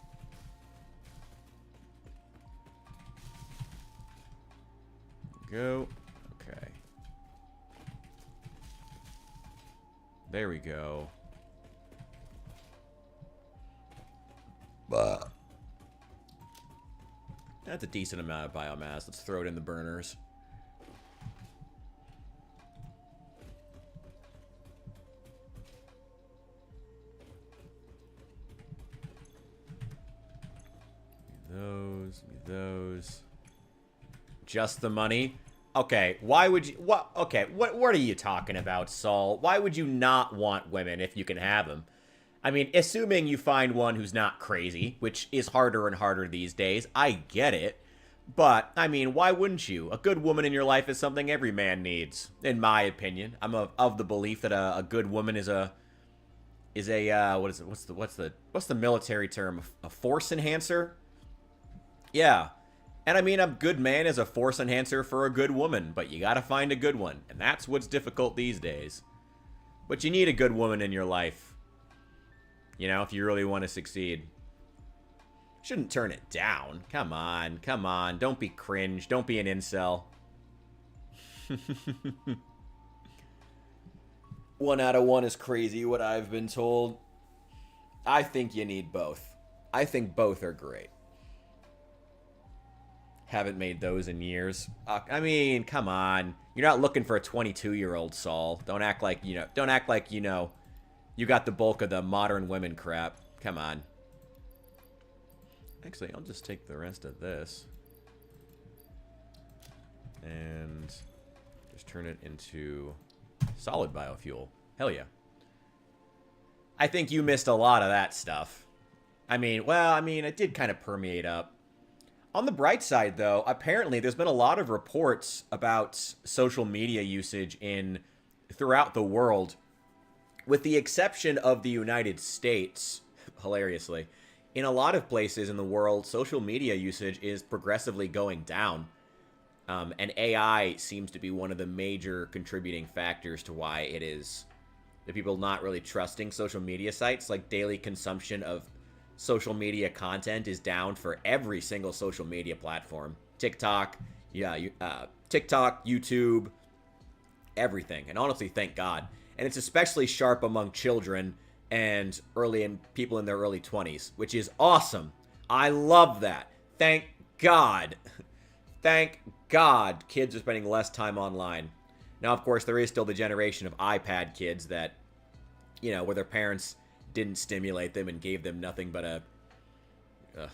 [SPEAKER 1] Go. Okay. There we go. That's a decent amount of biomass. Let's throw it in the burners. Those. Just the money? Okay, why would you... what are you talking about, Saul? Why would you not want women if you can have them? I mean, assuming you find one who's not crazy, which is harder and harder these days, I get it. But, I mean, why wouldn't you? A good woman in your life is something every man needs, in my opinion. I'm of the belief that a good woman is a what's the military term? A force enhancer? Yeah. And I mean, a good man is a force enhancer for a good woman, but you gotta find a good one, and that's what's difficult these days. But you need a good woman in your life. You know, if you really want to succeed. Shouldn't turn it down. Come on. Don't be cringe. Don't be an incel. 1 out of 1 is crazy, what I've been told. I think you need both. I think both are great. Haven't made those in years. I mean, come on. You're not looking for a 22-year-old, Saul. Don't act like, you know, you got the bulk of the modern women crap. Come on. Actually, I'll just take the rest of this. And just turn it into solid biofuel. Hell yeah. I think you missed a lot of that stuff. I mean, it did kind of permeate up. On the bright side, though, apparently there's been a lot of reports about social media usage throughout the world. With the exception of the United States, hilariously, in a lot of places in the world, social media usage is progressively going down. And AI seems to be one of the major contributing factors to why it is the people not really trusting social media sites. Like, daily consumption of social media content is down for every single social media platform. TikTok, TikTok, YouTube, everything. And honestly, thank God. And it's especially sharp among children and people in their early 20s, which is awesome. I love that. Thank God. Thank God kids are spending less time online. Now, of course, there is still the generation of iPad kids that, you know, where their parents didn't stimulate them and gave them nothing but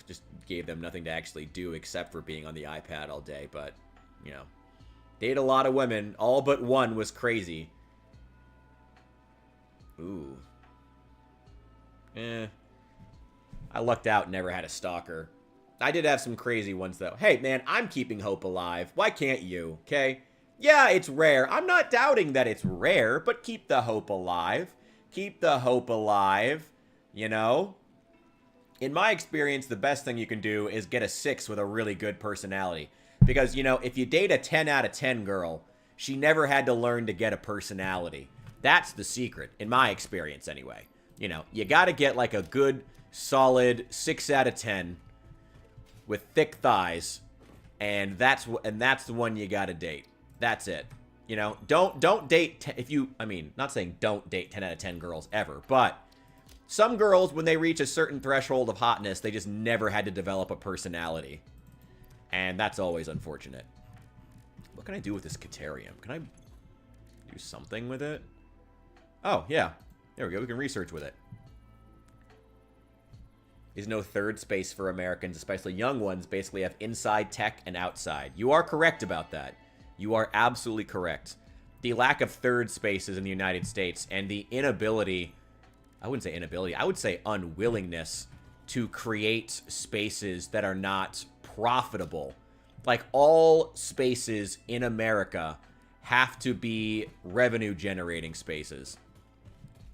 [SPEAKER 1] just gave them nothing to actually do except for being on the iPad all day. But, you know, date a lot of women. All but one was crazy. Ooh. I lucked out and never had a stalker. I did have some crazy ones, though. Hey, man, I'm keeping hope alive. Why can't you, okay? Yeah, it's rare. I'm not doubting that it's rare, but keep the hope alive. Keep the hope alive, you know? In my experience, the best thing you can do is get a 6 with a really good personality. Because, you know, if you date a 10 out of 10 girl, she never had to learn to get a personality. That's the secret, in my experience anyway. You know, you gotta get like a good, solid 6 out of 10 with thick thighs, and that's the one you gotta date. That's it. You know, don't date not saying don't date 10 out of 10 girls ever, but some girls, when they reach a certain threshold of hotness, they just never had to develop a personality. And that's always unfortunate. What can I do with this Caterium? Can I do something with it? Oh, yeah. There we go. We can research with it. There's no third space for Americans, especially young ones, basically have inside tech and outside. You are correct about that. You are absolutely correct. The lack of third spaces in the United States and the inability, I wouldn't say inability, I would say unwillingness to create spaces that are not profitable. Like, all spaces in America have to be revenue generating spaces.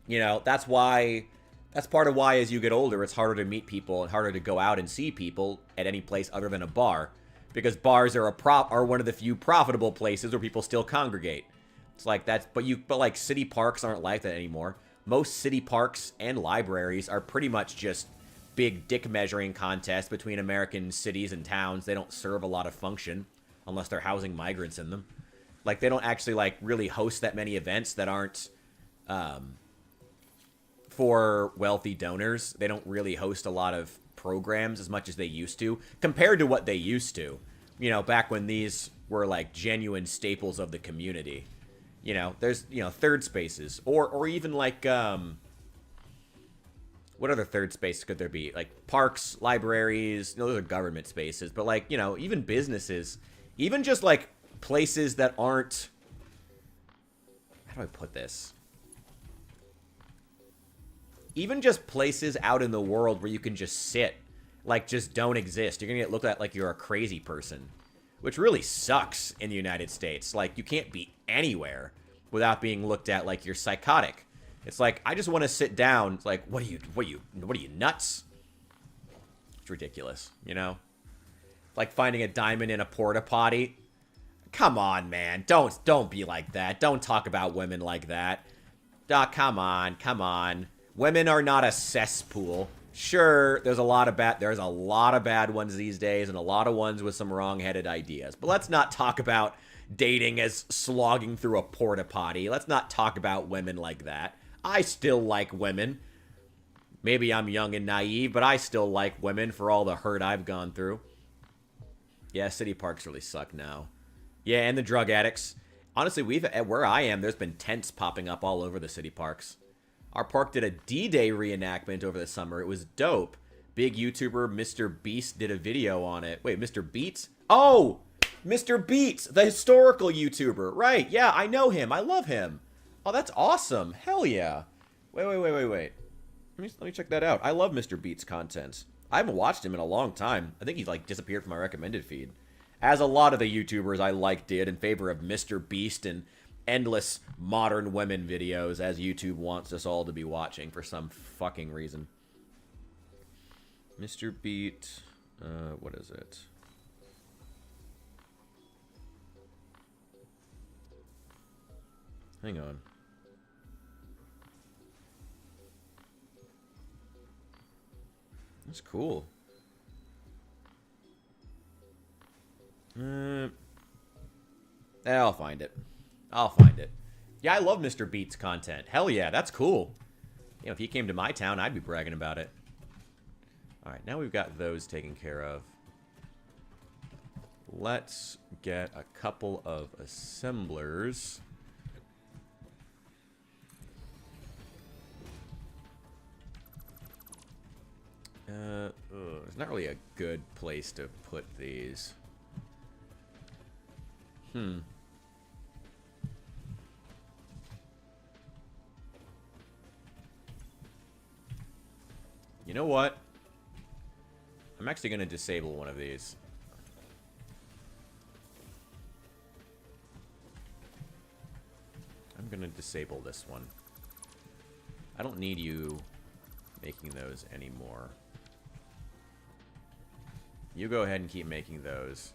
[SPEAKER 1] You know, that's part of why as you get older, it's harder to meet people and harder to go out and see people at any place other than a bar. Because bars are one of the few profitable places where people still congregate. It's like that's, but like city parks aren't like that anymore. Most city parks and libraries are pretty much just big dick measuring contests between American cities and towns. They don't serve a lot of function unless they're housing migrants in them. Like, they don't actually like really host that many events that aren't for wealthy donors. They don't really host a lot of programs as much as they used to, compared to what they used to, you know, back when these were like genuine staples of the community. You know, there's, you know, third spaces, or even like what other third spaces could there be? Like parks, libraries, you know, those are government spaces, but like, you know, even businesses, even just like places that aren't, how do I put this? Even just places out in the world where you can just sit, like, just don't exist. You're gonna get looked at like you're a crazy person, which really sucks in the United States. Like, you can't be anywhere without being looked at like you're psychotic. It's like, I just want to sit down. It's like, what are you nuts? It's ridiculous, you know? Like finding a diamond in a porta potty. Come on, man. Don't be like that. Don't talk about women like that. Come on. Women are not a cesspool. Sure, there's a lot of bad ones these days and a lot of ones with some wrong-headed ideas. But let's not talk about dating as slogging through a porta potty. Let's not talk about women like that. I still like women. Maybe I'm young and naive, but I still like women for all the hurt I've gone through. Yeah, city parks really suck now. Yeah, and the drug addicts. Honestly, where I am, there's been tents popping up all over the city parks. Our park did a D-Day reenactment over the summer. It was dope. Big YouTuber Mr. Beast did a video on it. Wait, Mr. Beats? Oh! Mr. Beats, the historical YouTuber. Right, yeah, I know him. I love him. Oh, that's awesome. Hell yeah. Wait. Let me check that out. I love Mr. Beats' content. I haven't watched him in a long time. I think he's, like, disappeared from my recommended feed. As a lot of the YouTubers I like did in favor of Mr. Beast and endless modern women videos, as YouTube wants us all to be watching for some fucking reason. Mr. Beat, what is it? Hang on. That's cool. I'll find it. Yeah, I love Mr. Beats content. Hell yeah, that's cool. You know, if he came to my town, I'd be bragging about it. Alright, now we've got those taken care of. Let's get a couple of assemblers. There's not really a good place to put these. You know what? I'm actually going to disable one of these. going to disable this one. I don't need you making those anymore. You go ahead and keep making those.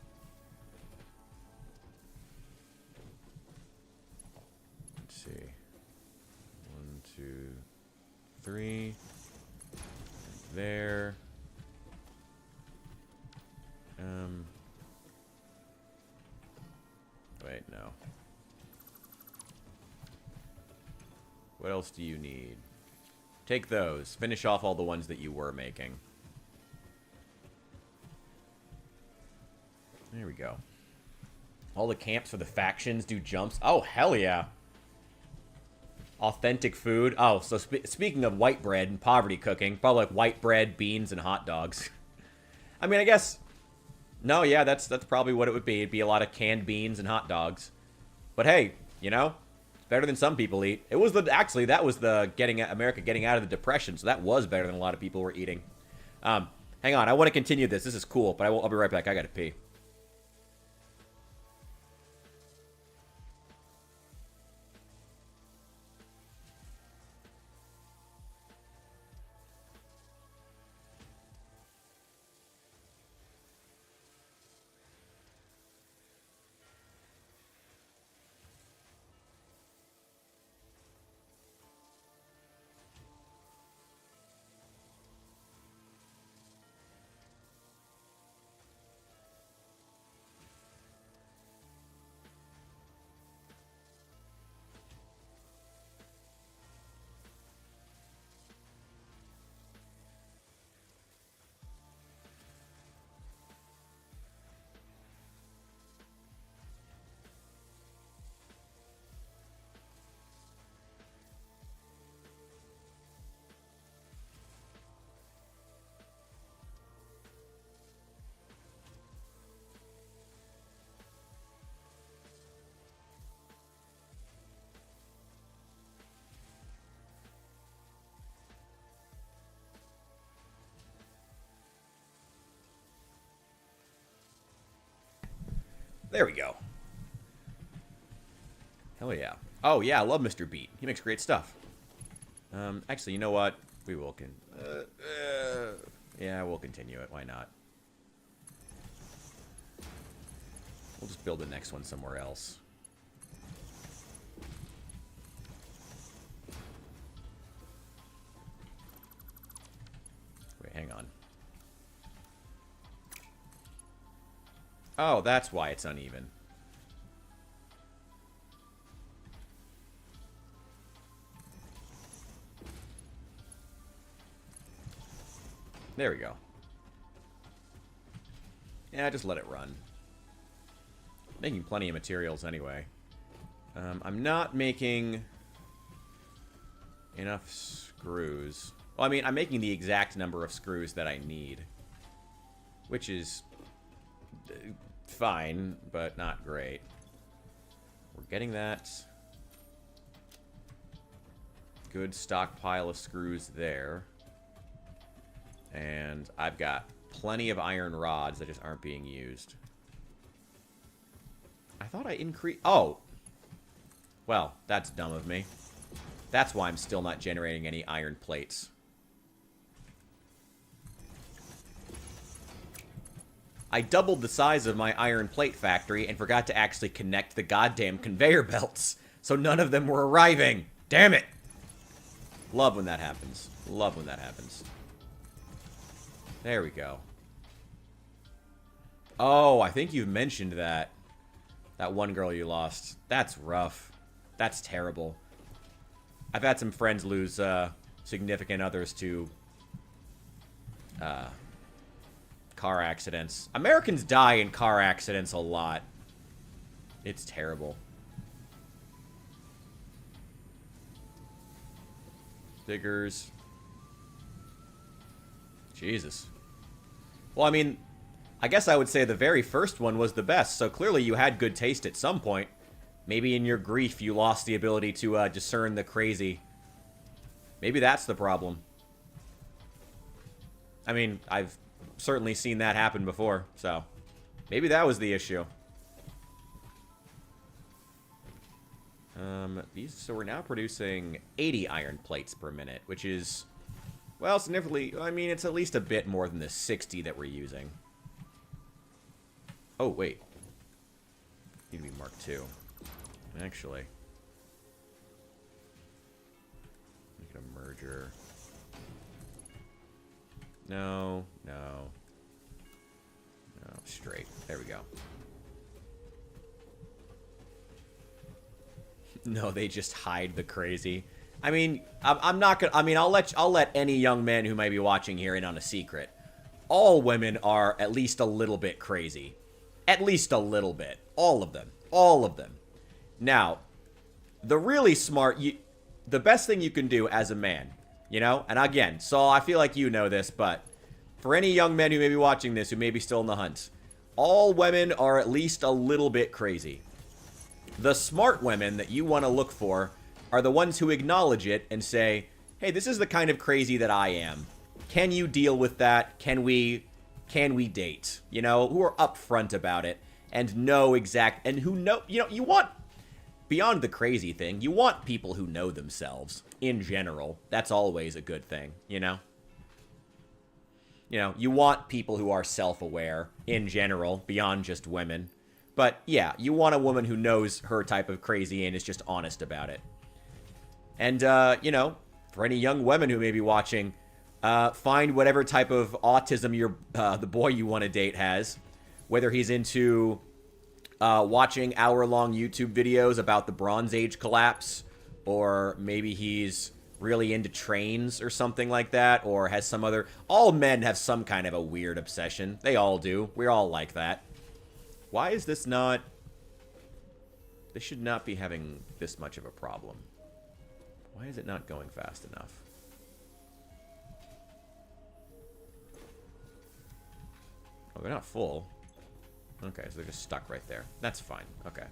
[SPEAKER 1] Let's see. 1, 2, 3. There. Wait, no. What else do you need? Take those. Finish off all the ones that you were making. There we go. All the camps for the factions do jumps. Oh, hell yeah. Authentic food. Oh, so speaking of white bread and poverty cooking, probably like white bread, beans, and hot dogs. I mean, I guess... No, yeah, that's probably what it would be. It'd be a lot of canned beans and hot dogs. But hey, you know, it's better than some people eat. It was actually, that was the America getting out of the Depression, so that was better than a lot of people were eating. Hang on, I want to continue this. This is cool, but I'll be right back. I gotta pee. There we go. Hell yeah. Oh, yeah, I love Mr. Beat. He makes great stuff. Actually, you know what? We will yeah, we'll continue it. Why not? We'll just build the next one somewhere else. Wait, hang on. Oh, that's why it's uneven. There we go. Yeah, just let it run. Making plenty of materials anyway. I'm not making enough screws. Well, I mean, I'm making the exact number of screws that I need. Which is fine, but not great. We're getting that. Good stockpile of screws there. And I've got plenty of iron rods that just aren't being used. I thought I increased... Oh! Well, that's dumb of me. That's why I'm still not generating any iron plates. I doubled the size of my iron plate factory and forgot to actually connect the goddamn conveyor belts. So none of them were arriving. Damn it! Love when that happens. Love when that happens. There we go. Oh, I think you've mentioned that. That one girl you lost. That's rough. That's terrible. I've had some friends lose significant others to car accidents. Americans die in car accidents a lot. It's terrible. Figures. Jesus. Well, I mean, I guess I would say the very first one was the best, so clearly you had good taste at some point. Maybe in your grief you lost the ability to discern the crazy. Maybe that's the problem. I mean, I've certainly seen that happen before, so maybe that was the issue. So we're now producing 80 iron plates per minute, which is, well, significantly, I mean, it's at least a bit more than the 60 that we're using. Oh, wait. Need to be Mark II. Actually. Make it a merger. No, no. No, straight. There we go. No, they just hide the crazy. I mean, I'm not gonna. I mean, I'll let any young man who might be watching here in on a secret. All women are at least a little bit crazy, at least a little bit. All of them, all of them. Now, the really smart, the best thing you can do as a man, you know. And again, Saul, I feel like you know this, but for any young men who may be watching this, who may be still in the hunt, all women are at least a little bit crazy. The smart women that you want to look for are the ones who acknowledge it and say, hey, this is the kind of crazy that I am. Can you deal with that? Can we date? You know, who are upfront about it and know exact, and who know, you know, you want, beyond the crazy thing, you want people who know themselves in general. That's always a good thing, you know? You know, you want people who are self-aware in general, beyond just women. But, yeah, you want a woman who knows her type of crazy and is just honest about it. And, you know, for any young women who may be watching, find whatever type of autism the boy you want to date has. Whether he's into watching hour-long YouTube videos about the Bronze Age collapse, or maybe he's really into trains or something like that, or has some other... All men have some kind of a weird obsession. They all do. We're all like that. Why is this not... This should not be having this much of a problem. Why is it not going fast enough? Oh, they're not full. Okay, so they're just stuck right there. That's fine. Okay.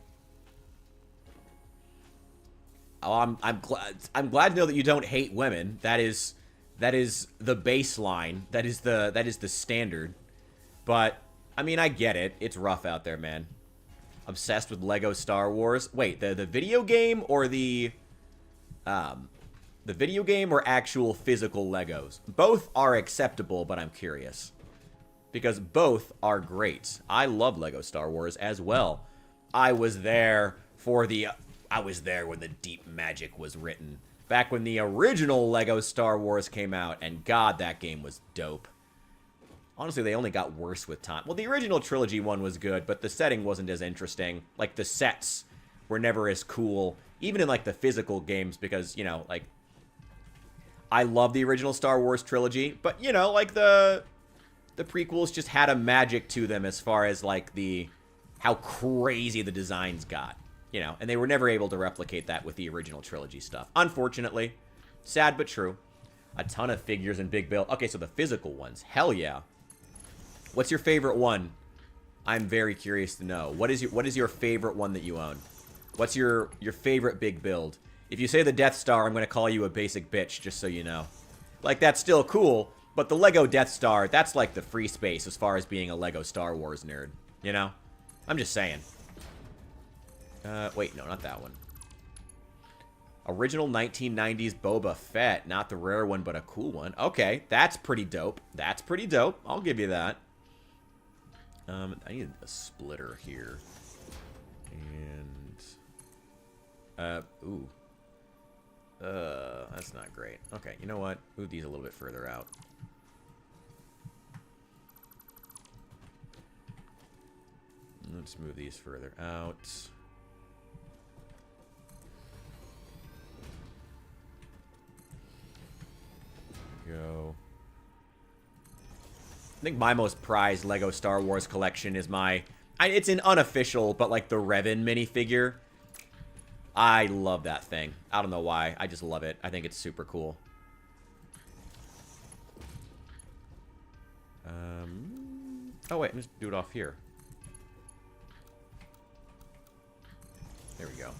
[SPEAKER 1] Oh, I'm glad to know that you don't hate women. That is the baseline. That is the standard. But I mean, I get it. It's rough out there, man. Obsessed with Lego Star Wars. Wait, the video game or the video game or actual physical Legos? Both are acceptable, but I'm curious. Because both are great. I love Lego Star Wars as well. I was there when the deep magic was written. Back when the original Lego Star Wars came out, and God, that game was dope. Honestly, they only got worse with time. Well, the original trilogy one was good, but the setting wasn't as interesting. Like, the sets were never as cool, even in, like, the physical games, because, you know, like, I love the original Star Wars trilogy, but, you know, like, the prequels just had a magic to them as far as, like, how crazy the designs got, you know, and they were never able to replicate that with the original trilogy stuff. Unfortunately. Sad but true. A ton of figures and big build. Okay, so the physical ones. Hell yeah. What's your favorite one? I'm very curious to know. What is your favorite one that you own? What's your favorite big build? If you say the Death Star, I'm going to call you a basic bitch, just so you know. Like, that's still cool, but the Lego Death Star, that's like the free space as far as being a Lego Star Wars nerd. You know? I'm just saying. Wait, no, not that one. Original 1990s Boba Fett. Not the rare one, but a cool one. Okay, that's pretty dope. That's pretty dope. I'll give you that. I need a splitter here. And... ooh. That's not great. Okay, you know what? Move these a little bit further out. Let's move these further out. Go. I think my most prized Lego Star Wars collection is it's an unofficial, but like the Revan minifigure. I love that thing. I don't know why. I just love it. I think it's super cool. Oh wait, let's do it off here. There we go.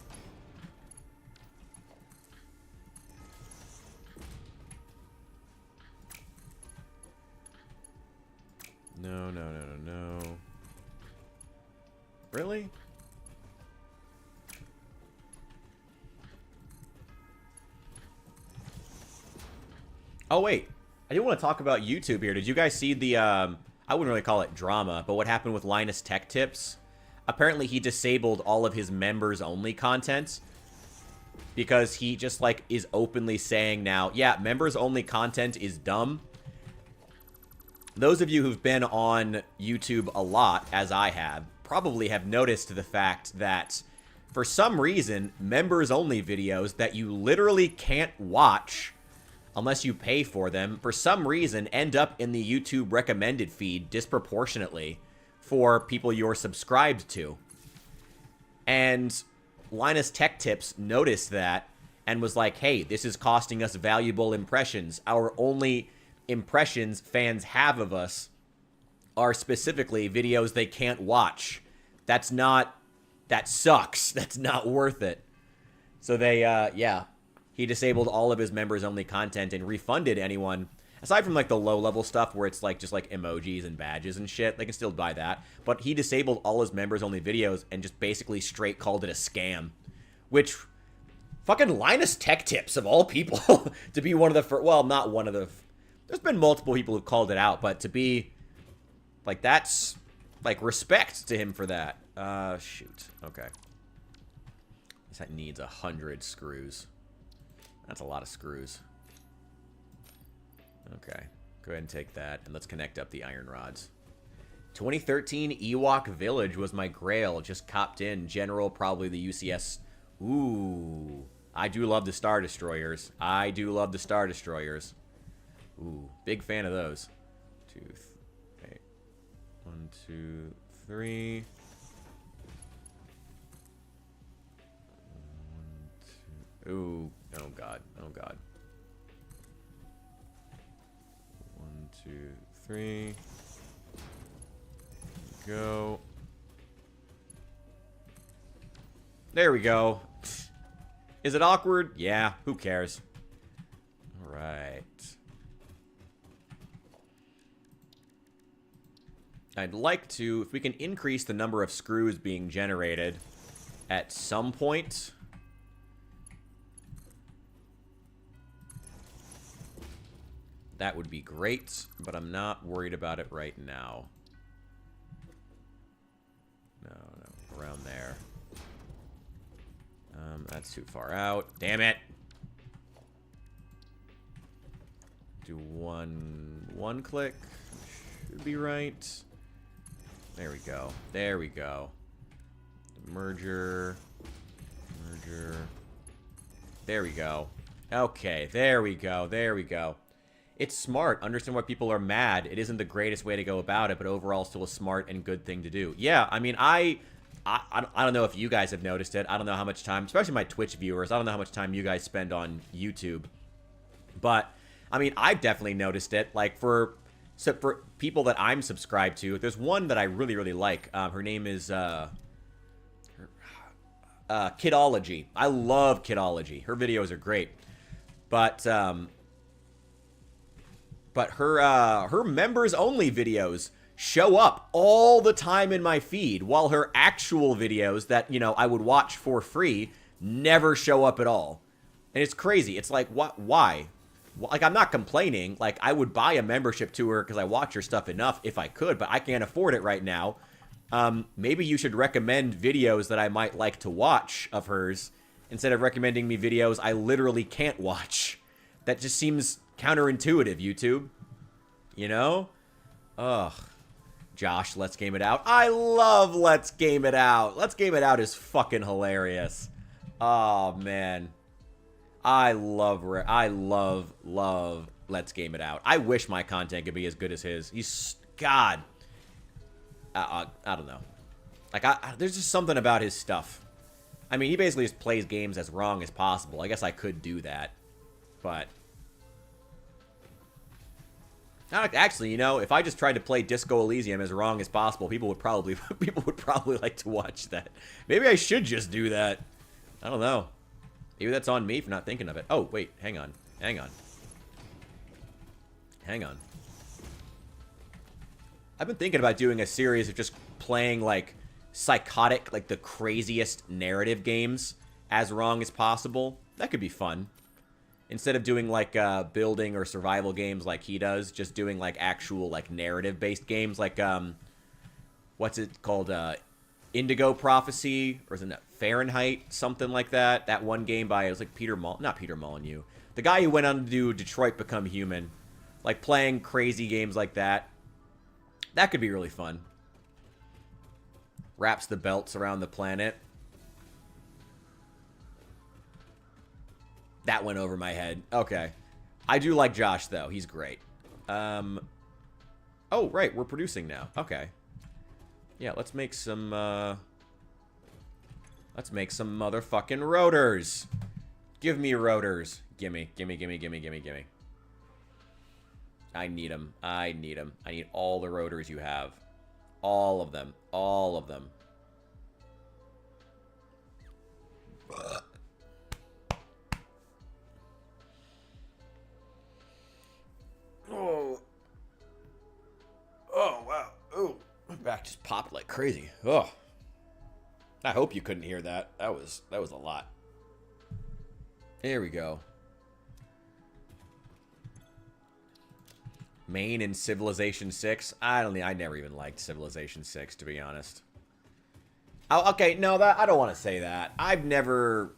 [SPEAKER 1] No, no, no, no, no. Really? Oh, wait. I do want to talk about YouTube here. Did you guys see the, I wouldn't really call it drama, but what happened with Linus Tech Tips? Apparently, he disabled all of his members-only content because he just, like, is openly saying now, yeah, members-only content is dumb. Those of you who've been on YouTube a lot, as I have, probably have noticed the fact that for some reason, members-only videos that you literally can't watch unless you pay for them, for some reason, end up in the YouTube recommended feed disproportionately for people you're subscribed to. And Linus Tech Tips noticed that and was like, hey, this is costing us valuable impressions. Our only impressions fans have of us are specifically videos they can't watch. That sucks. That's not worth it. So they, yeah, he disabled all of his members-only content and refunded anyone, aside from, like, the low-level stuff where it's, like, just, like, emojis and badges and shit. They can still buy that. But he disabled all his members-only videos and just basically straight called it a scam. Which, fucking Linus Tech Tips, of all people, to be one of the first, well, not one of the, there's been multiple people who've called it out, but to be, like, that's, like, respect to him for that. Shoot. Okay. That needs 100 screws. That's a lot of screws. Okay. Go ahead and take that, and let's connect up the iron rods. 2013 Ewok Village was my grail. Just copped in. General, probably the UCS. Ooh. I do love the Star Destroyers. I do love the Star Destroyers. Ooh. Big fan of those. 2, 8. 1, 2, 3. 1, 2. Ooh. Oh, God. Oh, God. 1, 2, 3. Go. There we go. Is it awkward? Yeah. Who cares? All right. I'd like to, if we can increase the number of screws being generated at some point. That would be great, but I'm not worried about it right now. No, around there. That's too far out. Damn it! Do one click. Should be right. There we go. There we go. Merger. There we go. Okay, there we go. There we go. It's smart. Understand why people are mad. It isn't the greatest way to go about it, but overall still a smart and good thing to do. Yeah, I mean, I don't know if you guys have noticed it. I don't know how much time, especially my Twitch viewers, I don't know how much time you guys spend on YouTube. But, I mean, I've definitely noticed it. Like, for people that I'm subscribed to, there's one that I really, really like. Her name is, Kidology. I love Kidology. Her videos are great. But her members-only videos show up all the time in my feed, while her actual videos that, you know, I would watch for free never show up at all. And it's crazy. It's like, what? Why? Like, I'm not complaining. Like, I would buy a membership to her because I watch her stuff enough if I could, but I can't afford it right now. Maybe you should recommend videos that I might like to watch of hers instead of recommending me videos I literally can't watch. That just seems counterintuitive, YouTube. You know? Ugh. Josh, Let's Game It Out. I love Let's Game It Out. Let's Game It Out is fucking hilarious. Oh, man. I love Let's Game It Out. I wish my content could be as good as his. He's, God. I don't know. Like, there's just something about his stuff. I mean, he basically just plays games as wrong as possible. I guess I could do that. But actually, you know, if I just tried to play Disco Elysium as wrong as possible, people would probably like to watch that. Maybe I should just do that. I don't know. Maybe that's on me for not thinking of it. Oh, wait, hang on. I've been thinking about doing a series of just playing, like, psychotic, like, the craziest narrative games as wrong as possible. That could be fun. Instead of doing like building or survival games like he does, just doing like actual like narrative-based games like what's it called? Indigo Prophecy, or isn't it Fahrenheit? Something like that. That one game by, it was like not Peter Molyneux. The guy who went on to do Detroit Become Human. Like playing crazy games like that. That could be really fun. Wraps the belts around the planet. That went over my head. Okay. I do like Josh, though. He's great. Oh, right. We're producing now. Okay. Yeah, let's make some motherfucking rotors. Give me rotors. Gimme. I need them. I need all the rotors you have. All of them. All of them. Oh, wow. Oh, my back just popped like crazy. Oh. I hope you couldn't hear that. That was a lot. There we go. Maine in Civilization 6. I never even liked Civilization 6, to be honest. Oh, okay, no, I don't want to say that. I've never...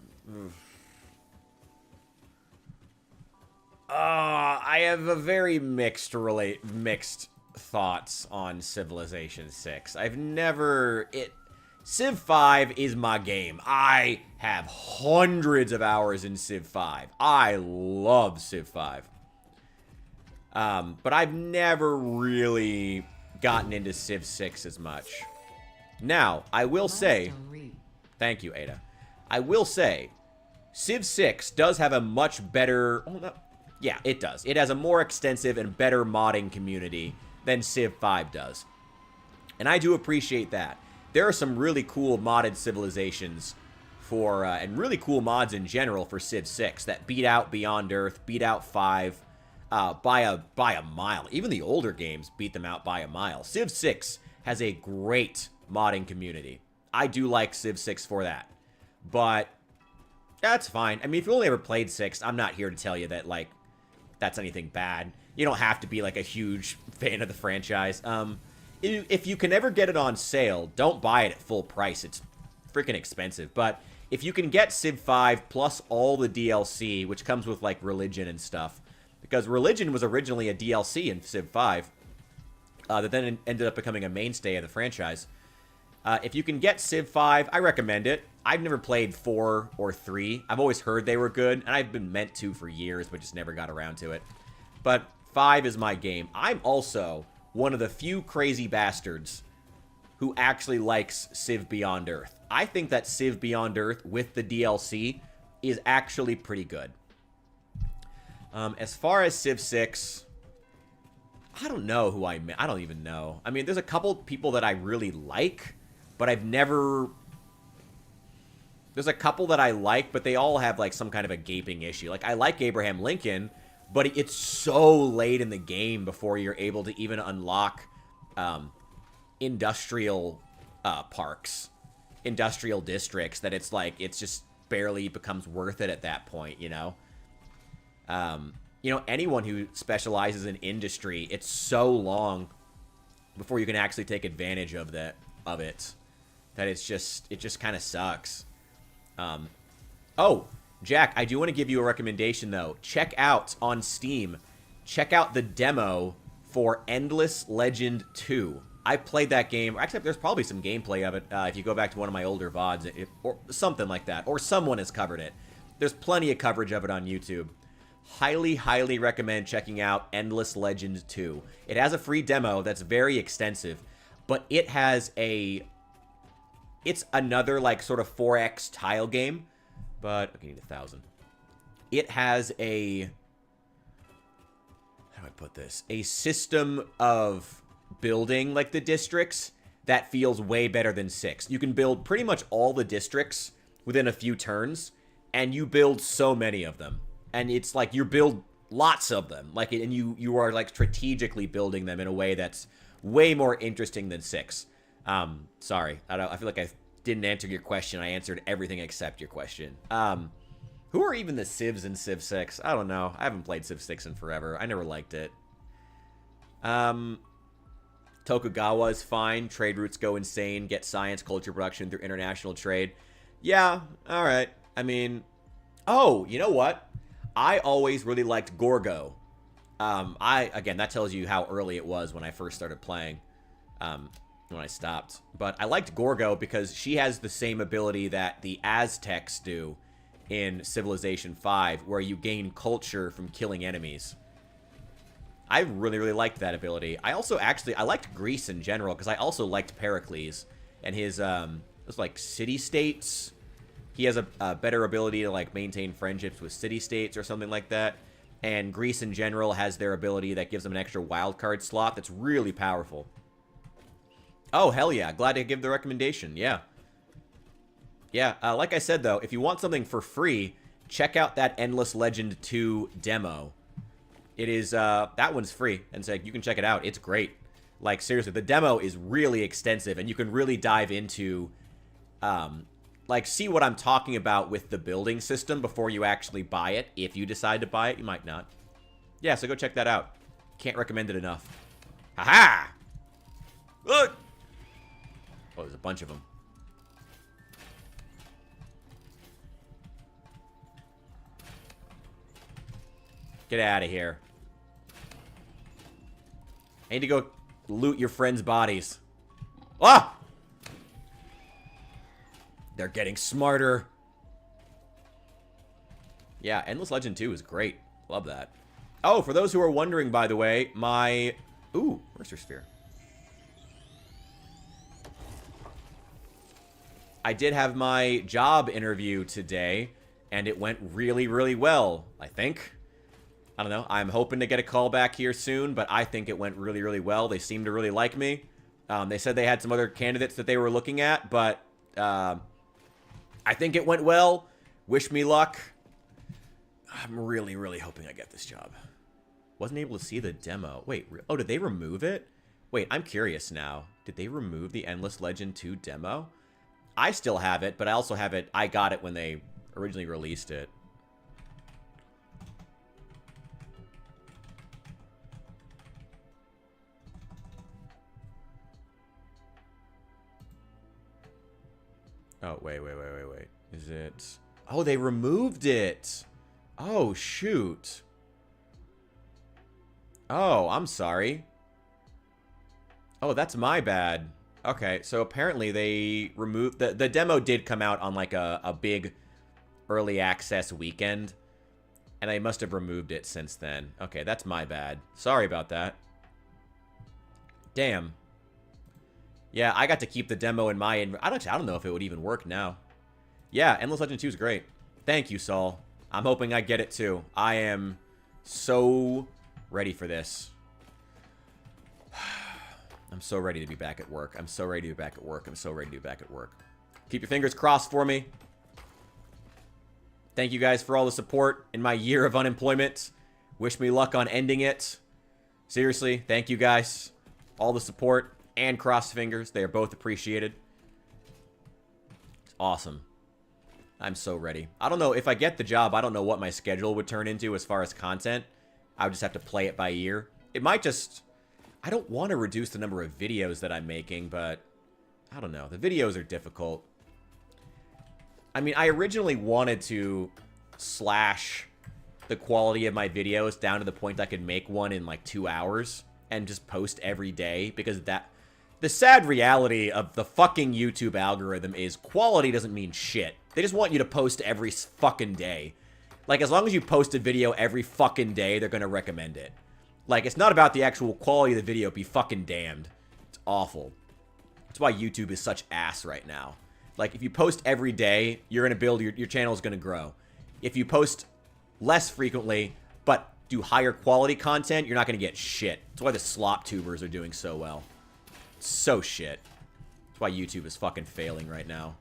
[SPEAKER 1] I have a very mixed thoughts on Civilization 6. I've never... Civ 5 is my game. I have hundreds of hours in Civ 5. I love Civ 5. But I've never really gotten into Civ 6 as much. Now, I will say... Thank you, Ada. I will say, Civ 6 does have a much better... Oh, no, yeah, it does. It has a more extensive and better modding community than Civ 5 does. And I do appreciate that. There are some really cool modded civilizations for, and really cool mods in general for Civ 6 that beat out Beyond Earth, beat out 5 by a mile. Even the older games beat them out by a mile. Civ 6 has a great modding community. I do like Civ 6 for that. But that's fine. I mean, if you only ever played 6, I'm not here to tell you that, like, that's anything bad. You don't have to be, like, a huge fan of the franchise. If you can ever get it on sale, don't buy it at full price. It's freaking expensive. But if you can get Civ 5 plus all the DLC, which comes with, like, religion and stuff, because religion was originally a DLC in Civ 5, that then ended up becoming a mainstay of the franchise. If you can get Civ 5, I recommend it. I've never played 4 or 3. I've always heard they were good, and I've been meant to for years, but just never got around to it. But 5 is my game. I'm also one of the few crazy bastards who actually likes Civ Beyond Earth. I think that Civ Beyond Earth with the DLC is actually pretty good. As far as Civ 6, I don't know who I don't even know. I mean, there's a couple people that I really like, but I've never... There's a couple that I like, but they all have, like, some kind of a gaping issue. Like, I like Abraham Lincoln, but it's so late in the game before you're able to even unlock industrial parks, industrial districts, that it's like, it's just barely becomes worth it at that point, you know? You know, anyone who specializes in industry, it's so long before you can actually take advantage of it, that it just kind of sucks. Oh, Jack, I do want to give you a recommendation, though. Check out on Steam, check out the demo for Endless Legend 2. I played that game. Actually, there's probably some gameplay of it if you go back to one of my older VODs, or something like that, or someone has covered it. There's plenty of coverage of it on YouTube. Highly, highly recommend checking out Endless Legend 2. It has a free demo that's very extensive, but it has it's another, like, sort of 4X tile game, but I need 1,000. It has how do I put this? A system of building, like, the districts that feels way better than 6. You can build pretty much all the districts within a few turns, and you build so many of them. And it's like you build lots of them, like, and you are, like, strategically building them in a way that's way more interesting than 6. Sorry, I feel like I didn't answer your question. I answered everything except your question. Who are even the civs in Civ 6? I don't know. I haven't played Civ 6 in forever. I never liked it. Tokugawa is fine. Trade routes go insane. Get science culture production through international trade. Yeah, alright. I mean... Oh, you know what? I always really liked Gorgo. Again, that tells you how early it was when I first started playing. When I stopped. But I liked Gorgo because she has the same ability that the Aztecs do in Civilization 5, where you gain culture from killing enemies. I really, really liked that ability. I also I liked Greece in general, because I also liked Pericles and his, like, city-states. He has a better ability to, like, maintain friendships with city-states or something like that. And Greece in general has their ability that gives them an extra wildcard slot that's really powerful. Oh, hell yeah. Glad to give the recommendation. Yeah. Yeah, like I said, though, if you want something for free, check out that Endless Legend 2 demo. It is, that one's free, and so you can check it out. It's great. Like, seriously, the demo is really extensive, and you can really dive into, like, see what I'm talking about with the building system before you actually buy it. If you decide to buy it, you might not. Yeah, so go check that out. Can't recommend it enough. Ha-ha! Look! Oh, there's a bunch of them. Get out of here. I need to go loot your friends' bodies. Ah! They're getting smarter. Yeah, Endless Legend 2 is great. Love that. Oh, for those who are wondering, by the way, my... Ooh, where's your sphere? I did have my job interview today, and it went really, really well, I think. I don't know. I'm hoping to get a call back here soon, but I think it went really, really well. They seem to really like me. They said they had some other candidates that they were looking at, but I think it went well. Wish me luck. I'm really, really hoping I get this job. Wasn't able to see the demo. Wait, oh, did they remove it? Wait, I'm curious now. Did they remove the Endless Legend 2 demo? I still have it, but I also have it. I got it when they originally released it. Oh, wait. Is it... Oh, they removed it. Oh, shoot. Oh, I'm sorry. Oh, that's my bad. Okay, so apparently they removed... The demo did come out on, like, a big early access weekend. And I must have removed it since then. Okay, that's my bad. Sorry about that. Damn. Yeah, I got to keep the demo in my... I don't know if it would even work now. Yeah, Endless Legend 2 is great. Thank you, Saul. I'm hoping I get it, too. I am so ready for this. I'm so ready to be back at work. I'm so ready to be back at work. I'm so ready to be back at work. Keep your fingers crossed for me. Thank you guys for all the support in my year of unemployment. Wish me luck on ending it. Seriously, thank you guys. All the support and crossed fingers. They are both appreciated. It's awesome. I'm so ready. I don't know. If I get the job, I don't know what my schedule would turn into as far as content. I would just have to play it by ear. It might just... I don't want to reduce the number of videos that I'm making, but... I don't know. The videos are difficult. I mean, I originally wanted to slash the quality of my videos down to the point I could make one in like 2 hours and just post every day, because that... The sad reality of the fucking YouTube algorithm is quality doesn't mean shit. They just want you to post every fucking day. Like, as long as you post a video every fucking day, they're gonna recommend it. Like, it's not about the actual quality of the video, be fucking damned. It's awful. That's why YouTube is such ass right now. Like, if you post every day, you're gonna build, your channel is gonna grow. If you post less frequently, but do higher quality content, you're not gonna get shit. That's why the slop tubers are doing so well. So shit. That's why YouTube is fucking failing right now.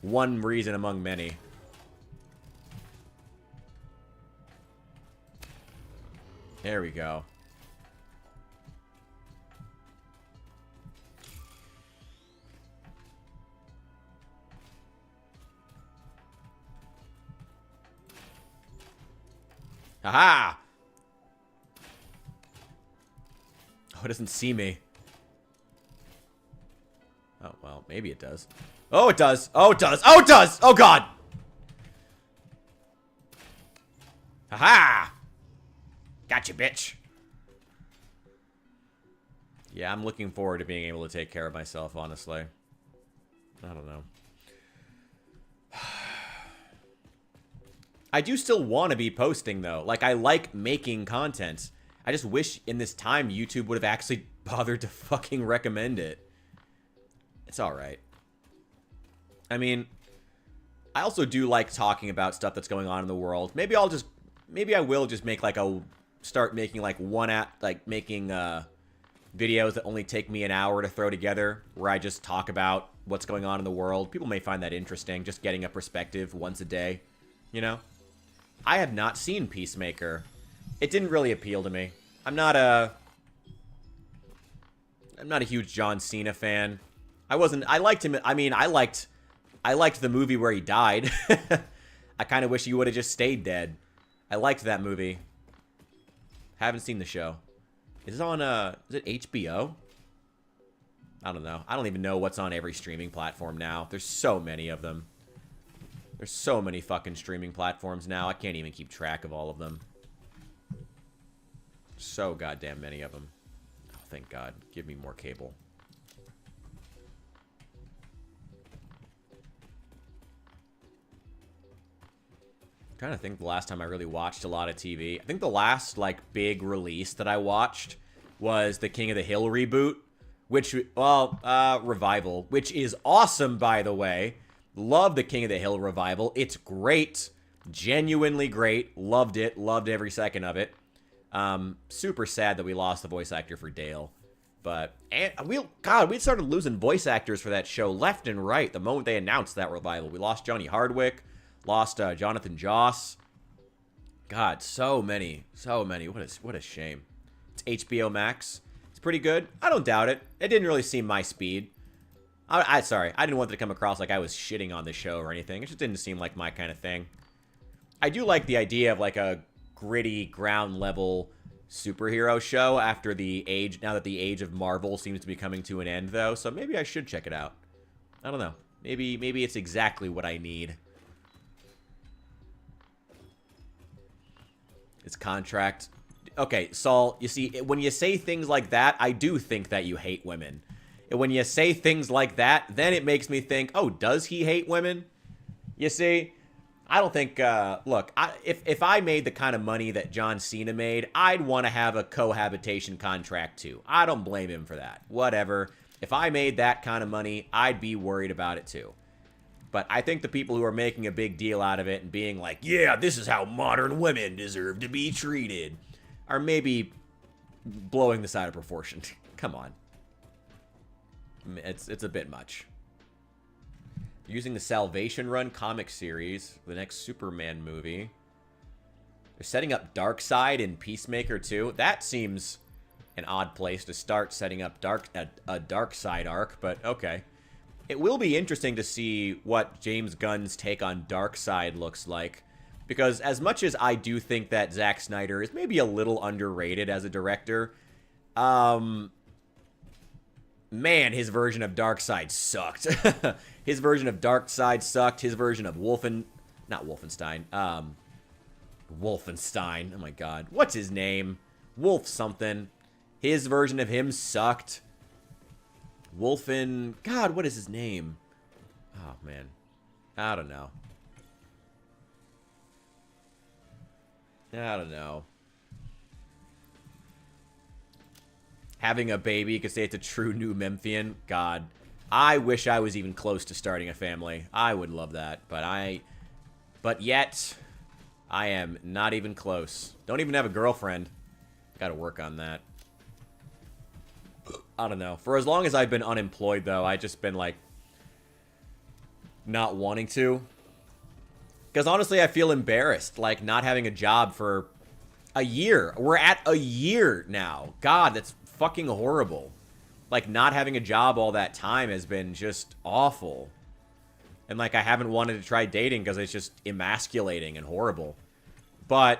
[SPEAKER 1] One reason among many. There we go. Haha! Oh, it doesn't see me. Oh, well, maybe it does. Oh, it does. Oh, it does. Oh, it does. Oh, God. Haha! Gotcha, bitch. Yeah, I'm looking forward to being able to take care of myself, honestly. I don't know. I do still want to be posting, though. Like, I like making content. I just wish in this time YouTube would have actually bothered to fucking recommend it. It's alright. I mean, I also do like talking about stuff that's going on in the world. Maybe I will just make like start making like making videos that only take me an hour to throw together, where I just talk about what's going on in the world. People may find that interesting, just getting a perspective once a day, you know? I have not seen Peacemaker. It didn't really appeal to me. I'm not a huge John Cena fan. I liked him. I mean, I liked the movie where he died. I kind of wish he would have just stayed dead. I liked that movie. Haven't seen the show. Is it on, is it HBO? I don't know. I don't even know what's on every streaming platform now. There's so many of them. There's so many fucking streaming platforms now. I can't even keep track of all of them. So goddamn many of them. Oh, thank God. Give me more cable. I'm trying to think the last time I really watched a lot of TV. I think the last, like, big release that I watched was the King of the Hill reboot. Which, well, revival. Which is awesome, by the way. Love the King of the Hill revival. It's great. Genuinely great. Loved it. Loved every second of it. Super sad that we lost the voice actor for Dale. But, we started losing voice actors for that show left and right the moment they announced that revival. We lost Johnny Hardwick. Lost Jonathan Joss. God, so many. So many. What a shame. It's HBO Max. It's pretty good. I don't doubt it. It didn't really seem my speed. Sorry. I didn't want it to come across like I was shitting on the show or anything. It just didn't seem like my kind of thing. I do like the idea of like a gritty, ground level superhero show now that the age of Marvel seems to be coming to an end, though. So maybe I should check it out. I don't know. Maybe it's exactly what I need. His contract. Okay, Saul, you see, when you say things like that, I do think that you hate women. And when you say things like that, then it makes me think, oh, does he hate women? You see, I don't think, look, if I made the kind of money that John Cena made, I'd want to have a cohabitation contract too. I don't blame him for that. Whatever. If I made that kind of money, I'd be worried about it too. But I think the people who are making a big deal out of it and being like, yeah, this is how modern women deserve to be treated, are maybe blowing this out of proportion. Come on. It's a bit much. Using the Salvation Run comic series, the next Superman movie. They're setting up Darkseid in Peacemaker too. That seems an odd place to start setting up a Darkseid arc, but okay. It will be interesting to see what James Gunn's take on Darkseid looks like. Because as much as I do think that Zack Snyder is maybe a little underrated as a director, man, his version of Darkseid sucked. His version of Darkseid sucked. His version of Wolfenstein. Oh my god. What's his name? Wolf something. His version of him sucked. God, what is his name? Oh, man. I don't know. Having a baby, you could say it's a true new Memphian. God. I wish I was even close to starting a family. I would love that. But yet, I am not even close. Don't even have a girlfriend. Gotta work on that. I don't know. For as long as I've been unemployed, though, I've just been, like, not wanting to. Because, honestly, I feel embarrassed, like, not having a job for a year. We're at a year now. God, that's fucking horrible. Like, not having a job all that time has been just awful. And, like, I haven't wanted to try dating because it's just emasculating and horrible. But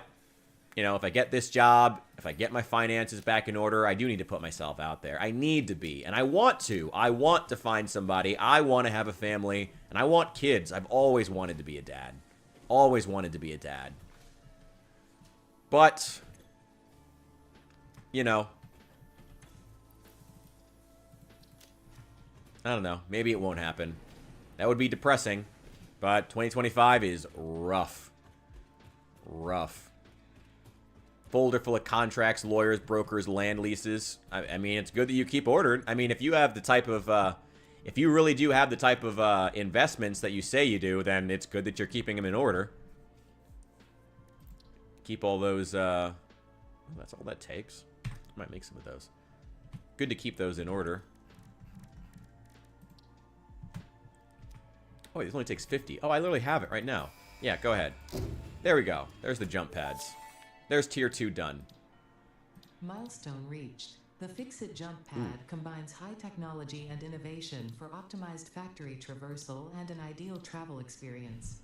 [SPEAKER 1] You know, if I get this job, if I get my finances back in order, I do need to put myself out there. I need to be, and I want to. I want to find somebody. I want to have a family, and I want kids. I've always wanted to be a dad. Always wanted to be a dad. But, you know, I don't know. Maybe it won't happen. That would be depressing. But 2025 is rough. Rough. Folder full of contracts, lawyers, brokers, land leases. I mean, it's good that you keep ordered. I mean, if you have the type of, if you really do have the type of investments that you say you do, then it's good that you're keeping them in order. Keep all those, that's all that takes. Might make some of those. Good to keep those in order. Oh, wait, this only takes 50. Oh, I literally have it right now. Yeah, go ahead. There we go. There's the jump pads. There's tier 2 done.
[SPEAKER 2] Milestone reached. The Fix-It jump pad combines high technology and innovation for optimized factory traversal and an ideal travel experience.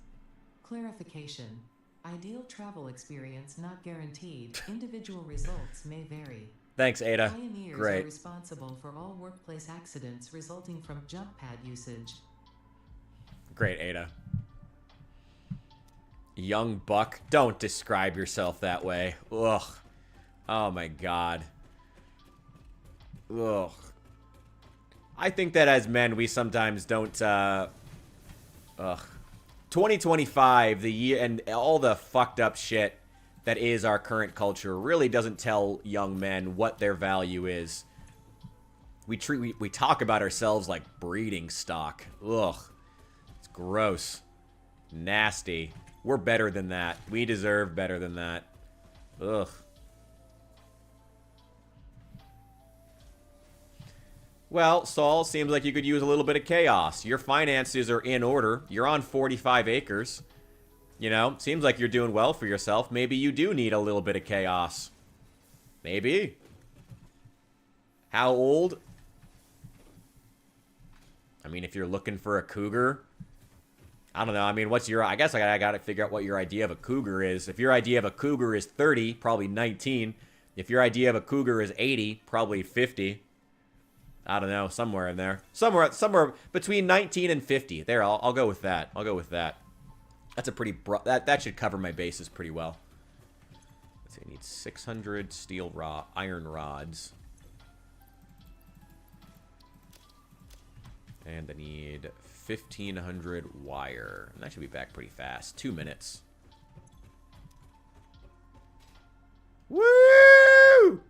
[SPEAKER 2] Clarification. Ideal travel experience not guaranteed. Individual results may vary.
[SPEAKER 1] Thanks, Ada.
[SPEAKER 2] Pioneers
[SPEAKER 1] Great.
[SPEAKER 2] are responsible for all workplace accidents resulting from jump pad usage.
[SPEAKER 1] Great, Ada. Young buck. Don't describe yourself that way. Ugh. Oh my god. Ugh. I think that as men, we sometimes don't, ugh. 2025, the year, and all the fucked up shit that is our current culture really doesn't tell young men what their value is. We talk about ourselves like breeding stock. Ugh. It's gross. Nasty. We're better than that. We deserve better than that. Ugh. Well, Saul, seems like you could use a little bit of chaos. Your finances are in order. You're on 45 acres. You know, seems like you're doing well for yourself. Maybe you do need a little bit of chaos. Maybe. How old? I mean, if you're looking for a cougar, I don't know. I mean, what's your... I guess I gotta figure out what your idea of a cougar is. If your idea of a cougar is 30, probably 19. If your idea of a cougar is 80, probably 50. I don't know. Somewhere in there. Somewhere between 19 and 50. There, I'll go with that. I'll go with that. That's a pretty... That should cover my bases pretty well. Let's see. I need 600 iron rods. And I need 1,500 wire. And that should be back pretty fast. 2 minutes. Woo!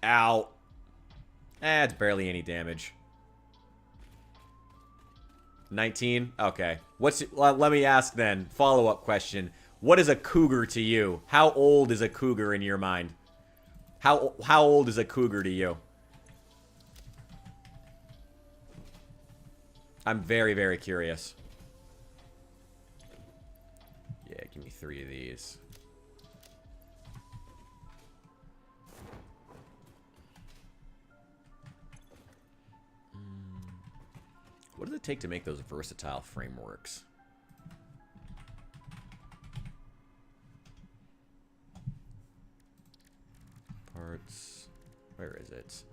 [SPEAKER 1] Ow. It's barely any damage. 19? Okay. Let me ask then. Follow-up question. What is a cougar to you? How old is a cougar in your mind? How old is a cougar to you? I'm very, very curious. Yeah, give me 3 of these. What does it take to make those versatile frameworks? Parts. Where is it?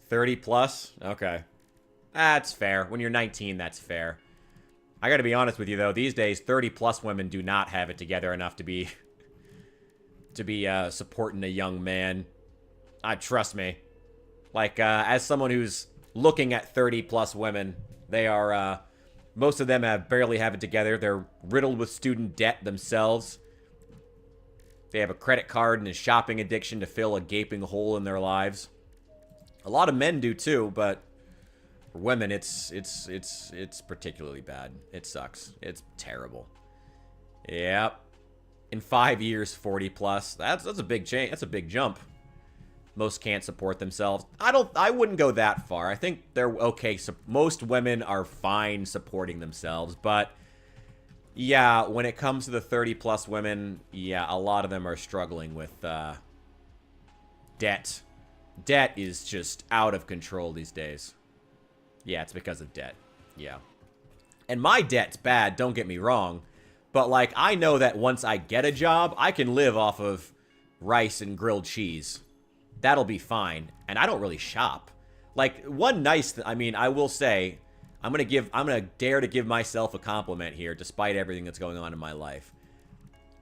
[SPEAKER 1] 30 plus? Okay. That's fair. When you're 19, that's fair. I gotta be honest with you, though. These days, 30 plus women do not have it together enough to be... supporting a young man. Trust me. Like, as someone who's looking at 30 plus women... They are, most of them barely have it together. They're riddled with student debt themselves. They have a credit card and a shopping addiction to fill a gaping hole in their lives. A lot of men do too, but for women, it's particularly bad. It sucks. It's terrible. Yep. In 5 years, 40 plus. That's a big change. That's a big jump. Most can't support themselves. I wouldn't go that far. I think they're okay. So most women are fine supporting themselves. But, yeah, when it comes to the 30-plus women, yeah, a lot of them are struggling with debt. Debt is just out of control these days. Yeah, it's because of debt. Yeah. And my debt's bad, don't get me wrong. But, like, I know that once I get a job, I can live off of rice and grilled cheese. That'll be fine. And I don't really shop. Like, one nice I mean, I will say, I'm gonna dare to give myself a compliment here, despite everything that's going on in my life.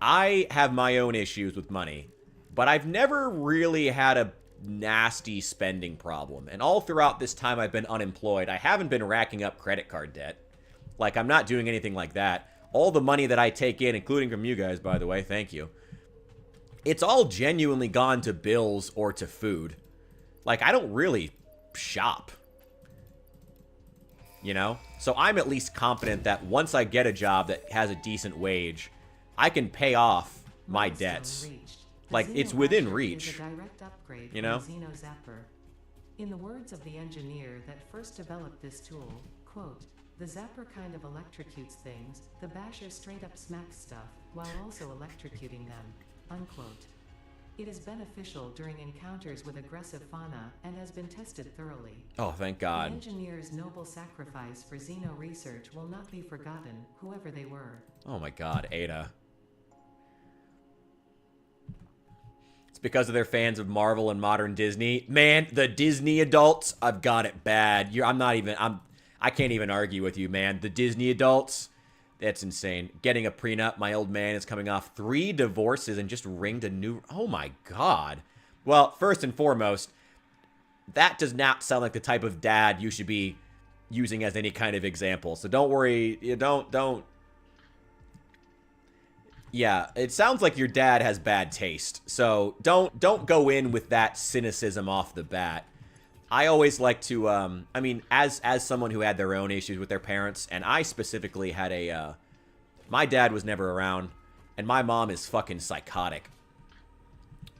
[SPEAKER 1] I have my own issues with money, but I've never really had a nasty spending problem. And all throughout this time I've been unemployed, I haven't been racking up credit card debt. Like, I'm not doing anything like that. All the money that I take in, including from you guys, by the way, thank you, it's all genuinely gone to bills or to food. Like, I don't really shop. You know? So I'm at least confident that once I get a job that has a decent wage, I can pay off my debts. Like, it's within reach. You know?
[SPEAKER 2] In the words of the engineer that first developed this tool, quote, "The zapper kind of electrocutes things, the basher straight up smacks stuff, while also electrocuting them," unquote. It is beneficial during encounters with aggressive fauna and has been tested thoroughly.
[SPEAKER 1] Oh, thank God.
[SPEAKER 2] The engineer's noble sacrifice for Xeno research will not be forgotten, whoever they were.
[SPEAKER 1] Oh my God, Ada. It's because of their fans of Marvel and modern Disney. Man, the Disney adults, I've got it bad. I can't even argue with you, man. The Disney adults, that's insane. Getting a prenup. My old man is coming off 3 divorces and just ringed a new... Oh, my God. Well, first and foremost, that does not sound like the type of dad you should be using as any kind of example. So don't worry. You don't... Yeah, it sounds like your dad has bad taste. So don't go in with that cynicism off the bat. I always like to, I mean, as someone who had their own issues with their parents, and I specifically had my dad was never around, and my mom is fucking psychotic.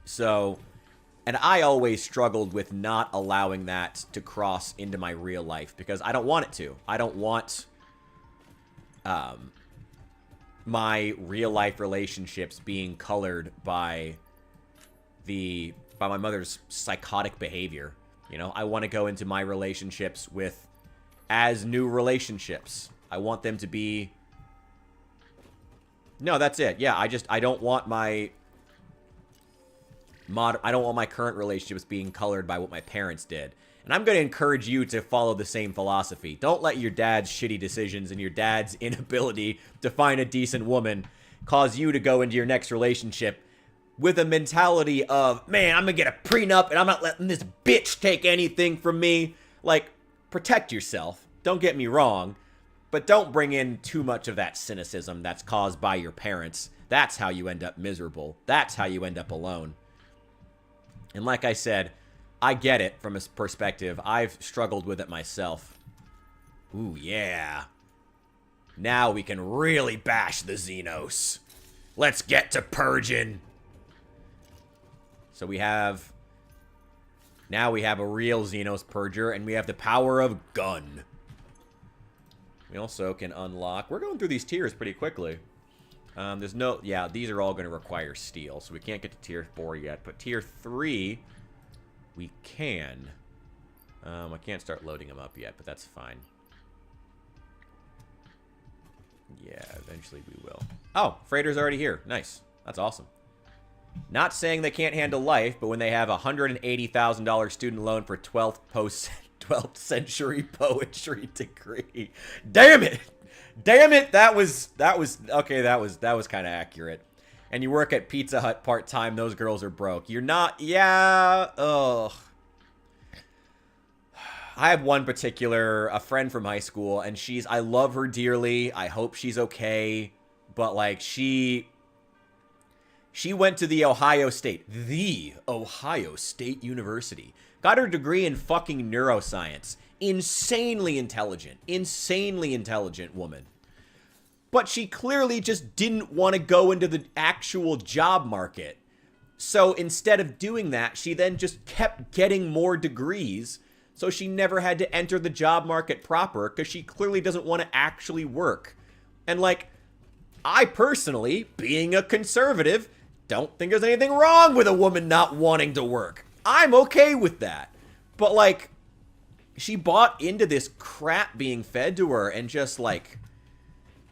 [SPEAKER 1] So, and I always struggled with not allowing that to cross into my real life, because I don't want it to. I don't want, my real life relationships being colored by my mother's psychotic behavior. You know, I want to go into my relationships as new relationships. I want them to be... No, that's it. Yeah, I don't want my current relationships being colored by what my parents did. And I'm going to encourage you to follow the same philosophy. Don't let your dad's shitty decisions and your dad's inability to find a decent woman cause you to go into your next relationship with a mentality of, man, I'm gonna get a prenup and I'm not letting this bitch take anything from me. Like, protect yourself. Don't get me wrong. But don't bring in too much of that cynicism that's caused by your parents. That's how you end up miserable. That's how you end up alone. And like I said, I get it from a perspective. I've struggled with it myself. Ooh, yeah. Now we can really bash the Xenos. Let's get to purging. So now we have a real Xenos Purger, and we have the power of gun. We also can unlock... We're going through these tiers pretty quickly. There's no... Yeah, these are all going to require steel, so we can't get to tier 4 yet. But tier 3, we can. I can't start loading them up yet, but that's fine. Yeah, eventually we will. Oh, freighter's already here. Nice. That's awesome. Not saying they can't handle life, but when they have a $180,000 student loan for 12th century poetry degree. Damn it! Damn it! That was okay, that was kind of accurate. And you work at Pizza Hut part-time, those girls are broke. You're not, yeah, ugh. I have one a friend from high school, and I love her dearly. I hope she's okay. But, like, she went to the Ohio State University. Got her degree in fucking neuroscience. Insanely intelligent woman. But she clearly just didn't want to go into the actual job market. So instead of doing that, she then just kept getting more degrees. So she never had to enter the job market proper because she clearly doesn't want to actually work. And, like, I personally, being a conservative, don't think there's anything wrong with a woman not wanting to work. I'm okay with that. But, like, she bought into this crap being fed to her and just, like,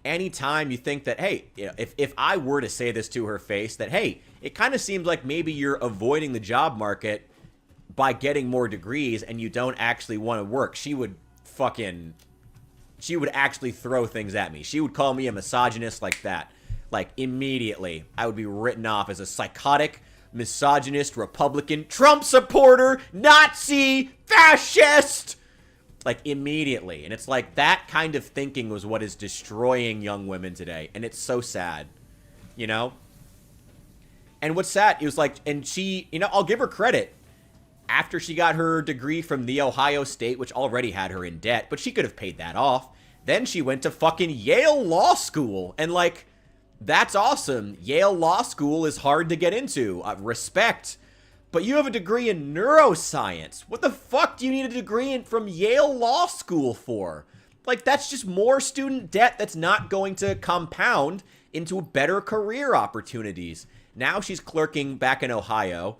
[SPEAKER 1] anytime you think that, hey, you know, if I were to say this to her face, that, hey, it kind of seems like maybe you're avoiding the job market by getting more degrees and you don't actually want to work, she would actually throw things at me. She would call me a misogynist like that. Like, immediately, I would be written off as a psychotic, misogynist, Republican, Trump supporter, Nazi, fascist! Like, immediately. And it's like, that kind of thinking was what is destroying young women today. And it's so sad. You know? And what's sad, it was like, and she, you know, I'll give her credit. After she got her degree from The Ohio State, which already had her in debt, but she could have paid that off. Then she went to fucking Yale Law School. And like, that's awesome. Yale Law School is hard to get into. Respect. But you have a degree in neuroscience. What the fuck do you need a degree from Yale Law School for? Like, that's just more student debt that's not going to compound into better career opportunities. Now she's clerking back in Ohio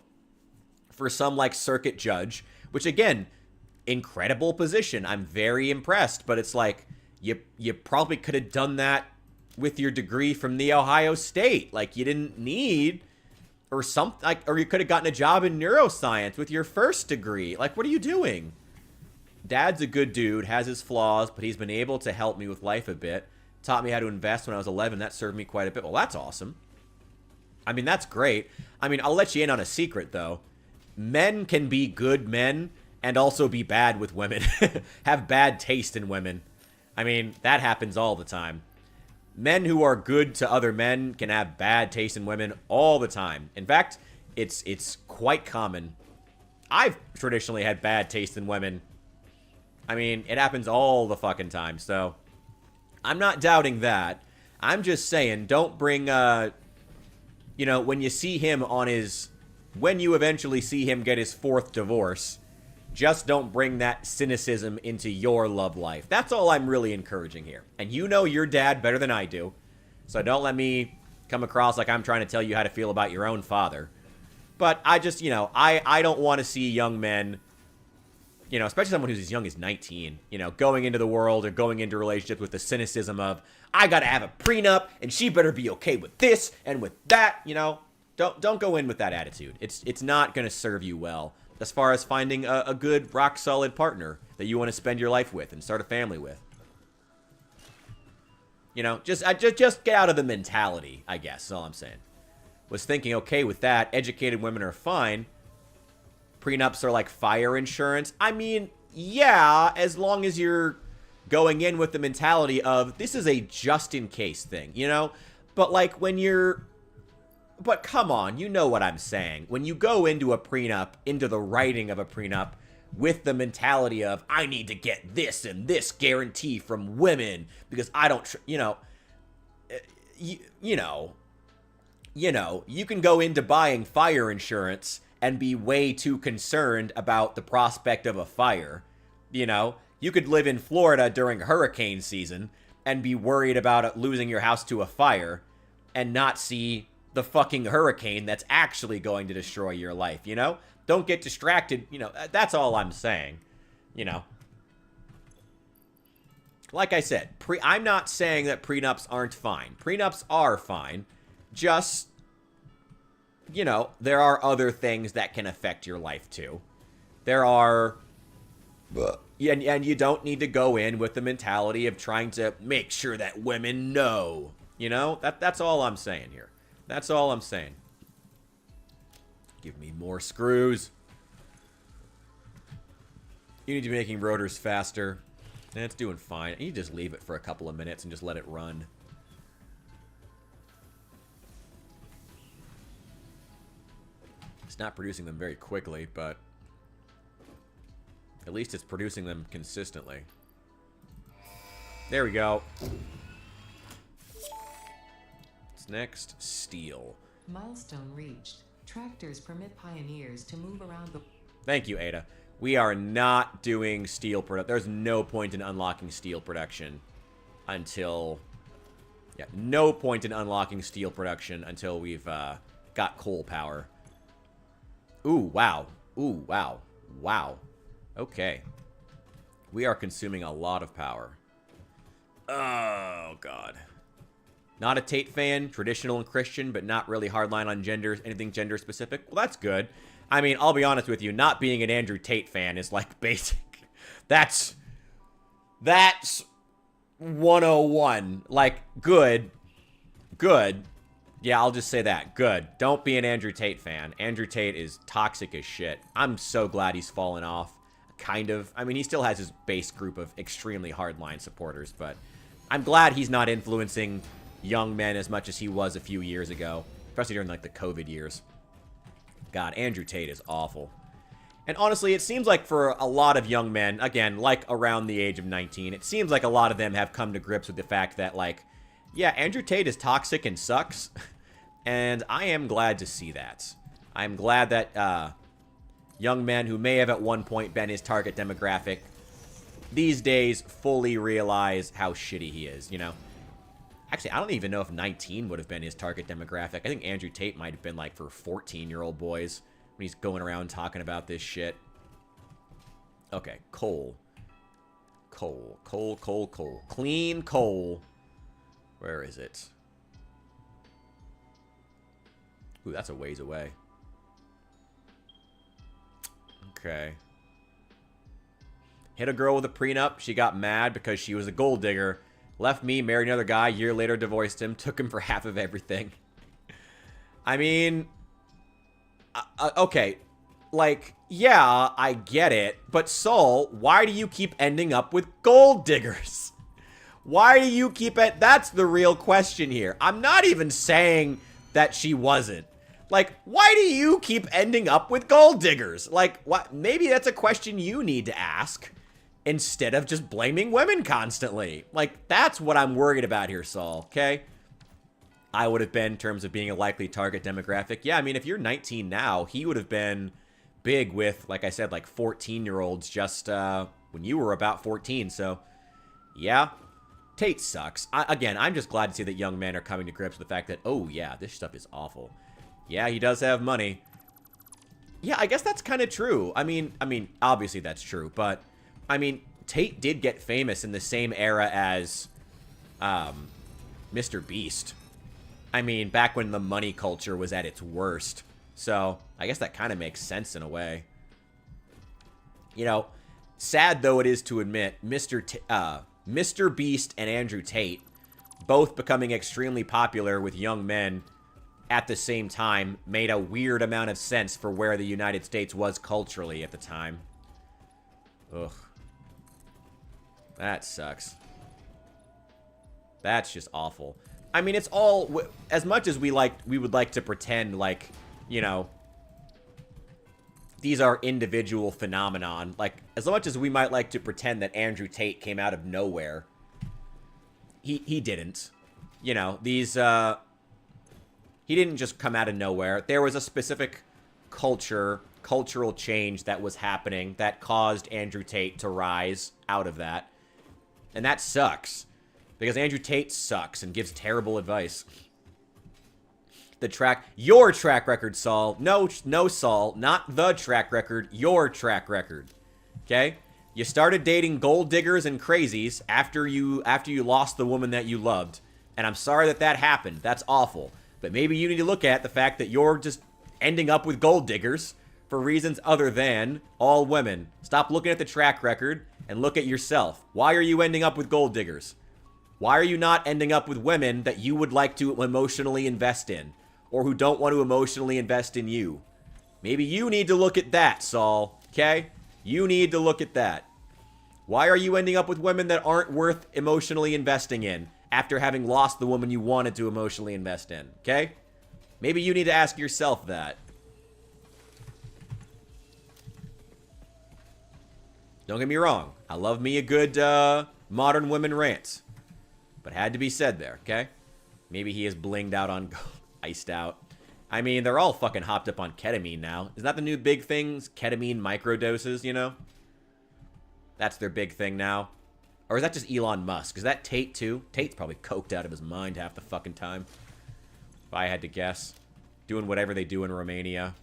[SPEAKER 1] for some, like, circuit judge, which, again, incredible position. I'm very impressed, but it's like, you probably could have done that with your degree from The Ohio State. Like, you didn't need... Or something, like, or you could have gotten a job in neuroscience with your first degree. Like, what are you doing? Dad's a good dude, has his flaws, but he's been able to help me with life a bit. Taught me how to invest when I was 11. That served me quite a bit. Well, that's awesome. I mean, that's great. I mean, I'll let you in on a secret, though. Men can be good men and also be bad with women. Have bad taste in women. I mean, that happens all the time. Men who are good to other men can have bad taste in women all the time. In fact, it's quite common. I've traditionally had bad taste in women. I mean, it happens all the fucking time, so I'm not doubting that. I'm just saying, don't bring, you know, when you see him on his... When you eventually see him get his 4th divorce, just don't bring that cynicism into your love life. That's all I'm really encouraging here. And you know your dad better than I do. So don't let me come across like I'm trying to tell you how to feel about your own father. But I just, you know, I don't want to see young men, you know, especially someone who's as young as 19, you know, going into the world or going into relationships with the cynicism of, I gotta have a prenup and she better be okay with this and with that, you know. Don't go in with that attitude. It's not gonna serve you well. As far as finding a good, rock-solid partner that you want to spend your life with and start a family with. You know, just get out of the mentality, I guess, is all I'm saying. Was thinking, okay, with that, educated women are fine. Prenups are like fire insurance. I mean, yeah, as long as you're going in with the mentality of, this is a just-in-case thing, you know? But, like, when you're... But come on, you know what I'm saying. When you go into a prenup, into the writing of a prenup, with the mentality of, I need to get this and this guarantee from women, because I don't, you know, you can go into buying fire insurance and be way too concerned about the prospect of a fire. You know, you could live in Florida during hurricane season and be worried about losing your house to a fire and not see the fucking hurricane that's actually going to destroy your life, you know? Don't get distracted, you know, that's all I'm saying, you know? Like I said, I'm not saying that prenups aren't fine. Prenups are fine. Just, you know, there are other things that can affect your life, too. There are... And you don't need to go in with the mentality of trying to make sure that women know, you know? That's all I'm saying here. That's all I'm saying. Give me more screws. You need to be making rotors faster. And it's doing fine. You just leave it for a couple of minutes and just let it run. It's not producing them very quickly, but at least it's producing them consistently. There we go. Next, steel.
[SPEAKER 2] Milestone reached. Tractors permit pioneers to move around the...
[SPEAKER 1] Thank you, Ada. We are not doing steel production. There's no point in unlocking steel production until... Yeah, no point in unlocking steel production until we've got coal power. Ooh, wow. Ooh, wow. Wow. Okay. We are consuming a lot of power. Oh, God. Not a Tate fan, traditional and Christian, but not really hardline on gender, anything gender specific. Well, that's good. I mean, I'll be honest with you, not being an Andrew Tate fan is like basic. That's 101. Like, good. Good. Yeah, I'll just say that. Good. Don't be an Andrew Tate fan. Andrew Tate is toxic as shit. I'm so glad he's fallen off. Kind of. I mean, he still has his base group of extremely hardline supporters, but I'm glad he's not influencing young men as much as he was a few years ago, especially during, like, the COVID years. God, Andrew Tate is awful. And honestly, it seems like for a lot of young men, again, like around the age of 19, it seems like a lot of them have come to grips with the fact that, like, yeah, Andrew Tate is toxic and sucks, and I am glad to see that. I'm glad that young men who may have at one point been his target demographic these days fully realize how shitty he is, you know? Actually, I don't even know if 19 would have been his target demographic. I think Andrew Tate might have been, like, for 14-year-old boys when he's going around talking about this shit. Okay, coal. Coal, coal, coal, coal. Clean coal. Where is it? Ooh, that's a ways away. Okay. Hit a girl with a prenup. She got mad because she was a gold digger. Left me, married another guy. Year later, divorced him. Took him for half of everything. I mean... okay. Like, yeah, I get it. But Saul, why do you keep ending up with gold diggers? Why do you keep it? That's the real question here. I'm not even saying that she wasn't. Like, why do you keep ending up with gold diggers? Like, what? Maybe that's a question you need to ask instead of just blaming women constantly. Like, that's what I'm worried about here, Saul, okay? I would have been in terms of being a likely target demographic. Yeah, I mean, if you're 19 now, he would have been big with, like I said, like 14-year-olds just when you were about 14. So, yeah. Tate sucks. Again, I'm just glad to see that young men are coming to grips with the fact that, oh, yeah, this stuff is awful. Yeah, he does have money. Yeah, I guess that's kind of true. I mean, obviously that's true. But, I mean, Tate did get famous in the same era as Mr. Beast. I mean, back when the money culture was at its worst. So, I guess that kind of makes sense in a way. You know, sad though it is to admit, Mr. Beast and Andrew Tate both becoming extremely popular with young men at the same time made a weird amount of sense for where the United States was culturally at the time. Ugh. That sucks. That's just awful. I mean, it's all, as much as we would like to pretend like, you know, these are individual phenomenon. Like, as much as we might like to pretend that Andrew Tate came out of nowhere, he didn't. You know, these, he didn't just come out of nowhere. There was a specific cultural change that was happening that caused Andrew Tate to rise out of that. And that sucks. Because Andrew Tate sucks and gives terrible advice. Your track record, Saul. No, Saul, not the track record, your track record. Okay? You started dating gold diggers and crazies after you lost the woman that you loved. And I'm sorry that that happened. That's awful. But maybe you need to look at the fact that you're just ending up with gold diggers for reasons other than all women. Stop looking at the track record and look at yourself. Why are you ending up with gold diggers? Why are you not ending up with women that you would like to emotionally invest in? Or who don't want to emotionally invest in you? Maybe you need to look at that, Saul. Okay? You need to look at that. Why are you ending up with women that aren't worth emotionally investing in after having lost the woman you wanted to emotionally invest in? Okay? Maybe you need to ask yourself that. Don't get me wrong. I love me a good modern women rant. But had to be said there, okay? Maybe he is blinged out on gold, iced out. I mean, they're all fucking hopped up on ketamine now. Is that the new big thing? Ketamine microdoses, you know? That's their big thing now. Or is that just Elon Musk? Is that Tate too? Tate's probably coked out of his mind half the fucking time. If I had to guess. Doing whatever they do in Romania.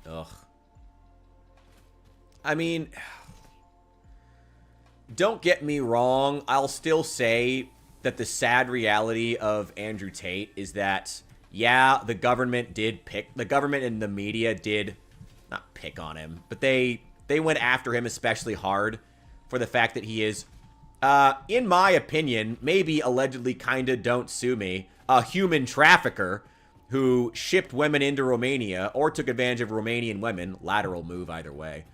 [SPEAKER 1] Ugh. I mean, don't get me wrong. I'll still say that the sad reality of Andrew Tate is that, yeah, the government and the media did not pick on him, but they went after him especially hard for the fact that he is, in my opinion, maybe allegedly kinda, don't sue me, a human trafficker who shipped women into Romania or took advantage of Romanian women. Lateral move either way.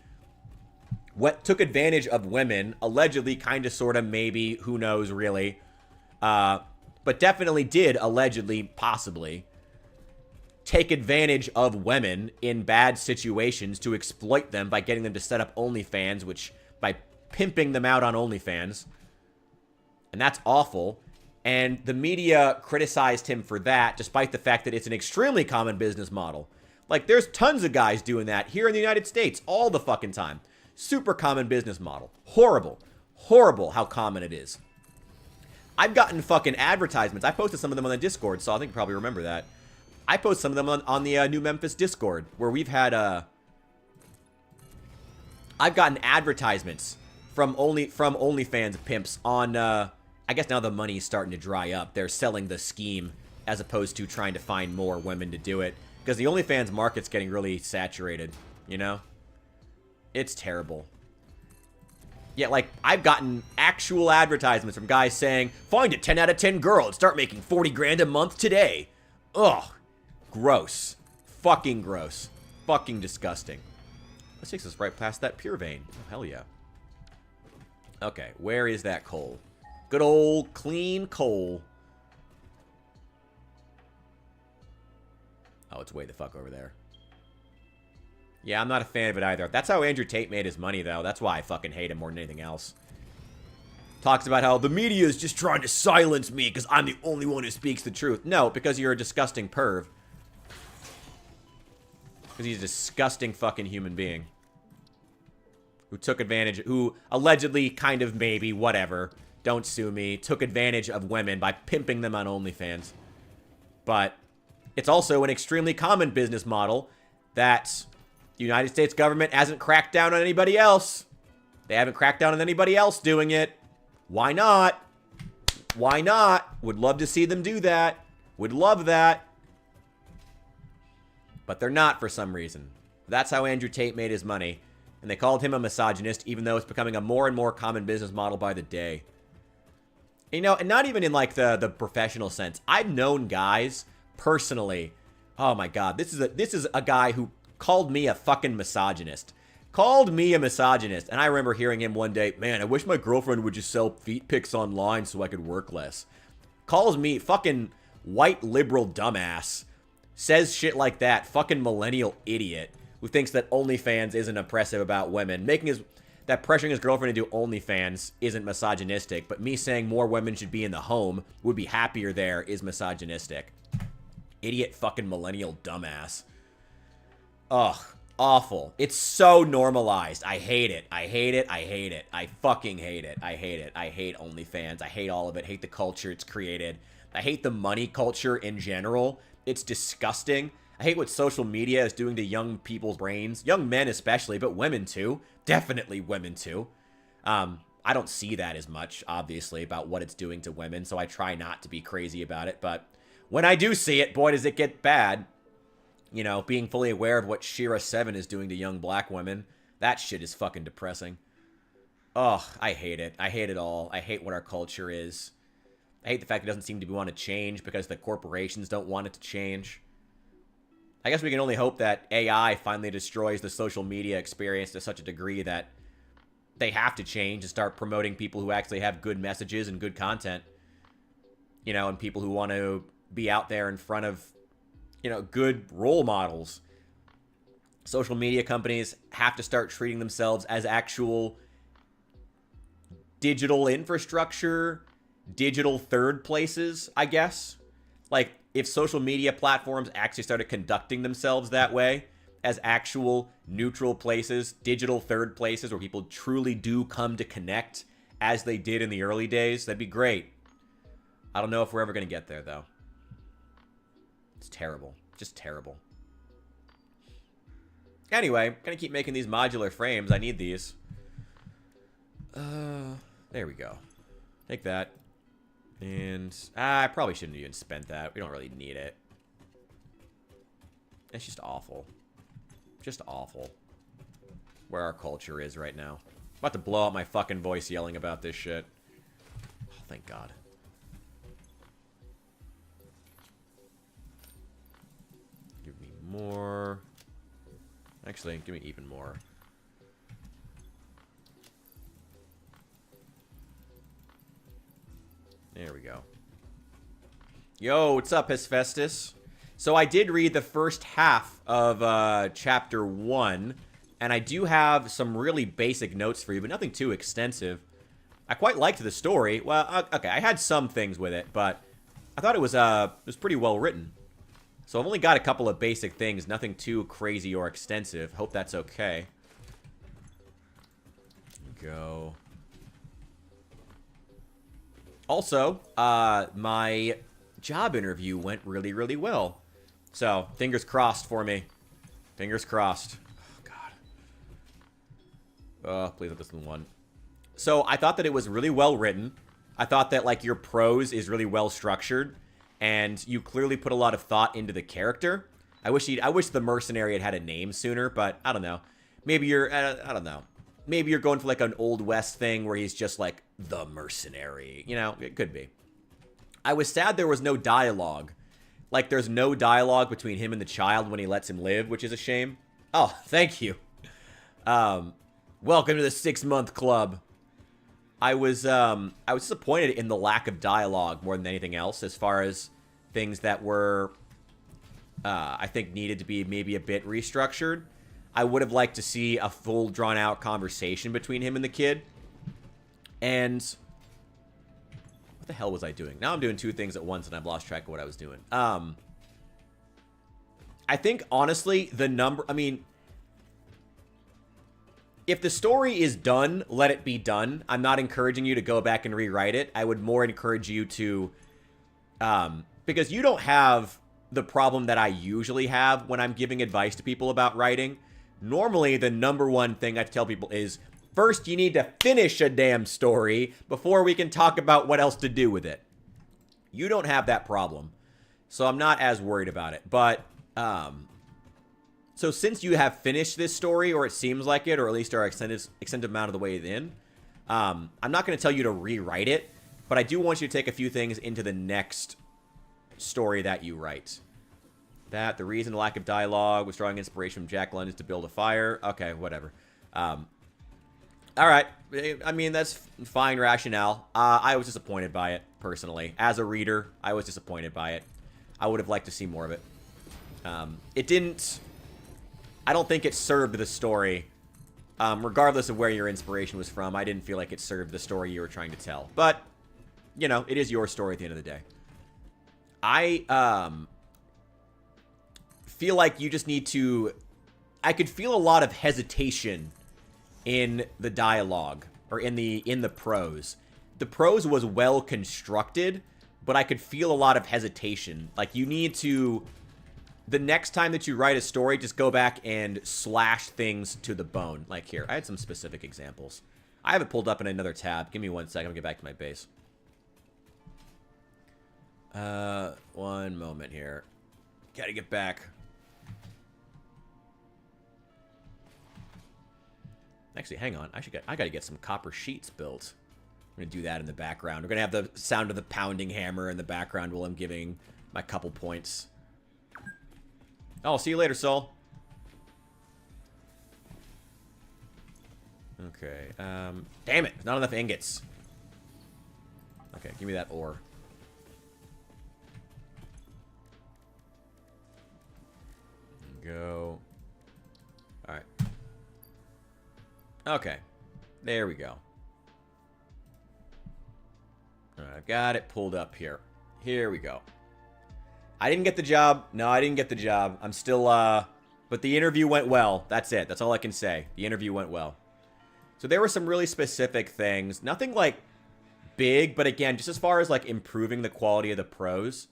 [SPEAKER 1] What took advantage of women, allegedly, kind of, sort of, maybe, who knows, really. But definitely did, allegedly, possibly, take advantage of women in bad situations to exploit them by getting them to set up OnlyFans, which, by pimping them out on OnlyFans. And that's awful. And the media criticized him for that, despite the fact that it's an extremely common business model. Like, there's tons of guys doing that here in the United States all the fucking time. Super common business model. Horrible. Horrible how common it is. I've gotten fucking advertisements. I posted some of them on the Discord, so I think you probably remember that. I posted some of them on the New Memphis Discord, where we've had, I've gotten advertisements from OnlyFans pimps on, I guess now the money's starting to dry up. They're selling the scheme as opposed to trying to find more women to do it. Because the OnlyFans market's getting really saturated, you know? It's terrible. Yeah, like, I've gotten actual advertisements from guys saying, find a 10 out of 10 girl and start making 40 grand a month today. Ugh. Gross. Fucking gross. Fucking disgusting. This takes us right past that pure vein. Oh, hell yeah. Okay, where is that coal? Good old clean coal. Oh, it's way the fuck over there. Yeah, I'm not a fan of it either. That's how Andrew Tate made his money, though. That's why I fucking hate him more than anything else. Talks about how the media is just trying to silence me because I'm the only one who speaks the truth. No, because you're a disgusting perv. Because he's a disgusting fucking human being. Who took advantage, who allegedly, kind of, maybe, whatever, don't sue me, took advantage of women by pimping them on OnlyFans. But it's also an extremely common business model that the United States government hasn't cracked down on anybody else. They haven't cracked down on anybody else doing it. Why not? Why not? Would love to see them do that. Would love that. But they're not for some reason. That's how Andrew Tate made his money. And they called him a misogynist, even though it's becoming a more and more common business model by the day. You know, and not even in, like, the professional sense. I've known guys, personally. Oh, my God. This is a guy who called me a fucking misogynist. Called me a misogynist. And I remember hearing him one day, man, I wish my girlfriend would just sell feet pics online so I could work less. Calls me fucking white liberal dumbass. Says shit like that. Fucking millennial idiot who thinks that OnlyFans isn't oppressive about women. That pressuring his girlfriend to do OnlyFans isn't misogynistic, but me saying more women should be in the home, would be happier there, is misogynistic. Idiot fucking millennial dumbass. Ugh. Awful. It's so normalized. I hate it. I hate it. I hate it. I fucking hate it. I hate it. I hate OnlyFans. I hate all of it. I hate the culture it's created. I hate the money culture in general. It's disgusting. I hate what social media is doing to young people's brains. Young men especially, but women too. Definitely women too. I don't see that as much, obviously, about what it's doing to women, so I try not to be crazy about it. But when I do see it, boy, does it get bad. You know, being fully aware of what Shira 7 is doing to young black women. That shit is fucking depressing. Ugh, I hate it. I hate it all. I hate what our culture is. I hate the fact it doesn't seem to want to change because the corporations don't want it to change. I guess we can only hope that AI finally destroys the social media experience to such a degree that they have to change and start promoting people who actually have good messages and good content. You know, and people who want to be out there in front of, you know, good role models. Social media companies have to start treating themselves as actual digital infrastructure, digital third places, I guess. Like, if social media platforms actually started conducting themselves that way, as actual neutral places, digital third places where people truly do come to connect as they did in the early days, that'd be great. I don't know if we're ever going to get there, though. It's terrible. Just terrible. Anyway, I'm gonna keep making these modular frames. I need these. There we go. Take that. And I probably shouldn't have even spent that. We don't really need it. It's just awful. Just awful. Where our culture is right now. I'm about to blow out my fucking voice yelling about this shit. Oh, thank God. Give me more. Actually, give me even more. There we go. Yo, what's up, Hephaestus? So I did read the first half of chapter 1, and I do have some really basic notes for you, but nothing too extensive. I quite liked the story. Well, okay, I had some things with it, but I thought it was pretty well written. So I've only got a couple of basic things, nothing too crazy or extensive. Hope that's okay. Go. Also, my job interview went really, really well. So, fingers crossed for me. Fingers crossed. Oh, God. Please let this one. So, I thought that it was really well written. I thought that, like, your prose is really well structured. And you clearly put a lot of thought into the character. I wish the mercenary had a name sooner, but I don't know. Maybe you're, I don't know. Maybe you're going for, like, an Old West thing where he's just, like, the mercenary. You know, it could be. I was sad there was no dialogue. Like, there's no dialogue between him and the child when he lets him live, which is a shame. Oh, thank you. Welcome to the 6-month club. I was disappointed in the lack of dialogue more than anything else, as far as things that were, I think, needed to be maybe a bit restructured. I would have liked to see a full, drawn-out conversation between him and the kid. And what the hell was I doing? Now I'm doing two things at once, and I've lost track of what I was doing. I think, honestly, the number... I mean, if the story is done, let it be done. I'm not encouraging you to go back and rewrite it. I would more encourage you to... because you don't have the problem that I usually have when I'm giving advice to people about writing. Normally, the number one thing I tell people is... First, you need to finish a damn story before we can talk about what else to do with it. You don't have that problem, so I'm not as worried about it. But, so since you have finished this story, or it seems like it, or at least are extended amount of the way in, I'm not going to tell you to rewrite it, but I do want you to take a few things into the next story that you write. That, the reason the lack of dialogue was drawing inspiration from Jack London to build a fire. Okay, whatever. All right. I mean, that's fine rationale. I was disappointed by it, personally. As a reader, I was disappointed by it. I would have liked to see more of it. It didn't... I don't think it served the story. Regardless of where your inspiration was from, I didn't feel like it served the story you were trying to tell. But, you know, it is your story at the end of the day. I feel like you just need to... I could feel a lot of hesitation in the dialogue, or in the prose. The prose was well constructed, but I could feel a lot of hesitation. Like, you need to, the next time that you write a story, just go back and slash things to the bone. Like here, I had some specific examples. I have it pulled up in another tab. Give me 1 second, I'll get back to my base. One moment here. Gotta get back. Actually, hang on. I gotta get some copper sheets built. I'm gonna do that in the background. We're gonna have the sound of the pounding hammer in the background while I'm giving my couple points. Oh, see you later, Soul. Okay. Damn it! There's not enough ingots. Okay, give me that ore. Go. All right. Okay, there we go. All right, I've got it pulled up here. Here we go. I didn't get the job. No, I didn't get the job. I'm still, but the interview went well. That's it. That's all I can say. The interview went well. So there were some really specific things. Nothing, like, big, but again, just as far as, like, improving the quality of the prose.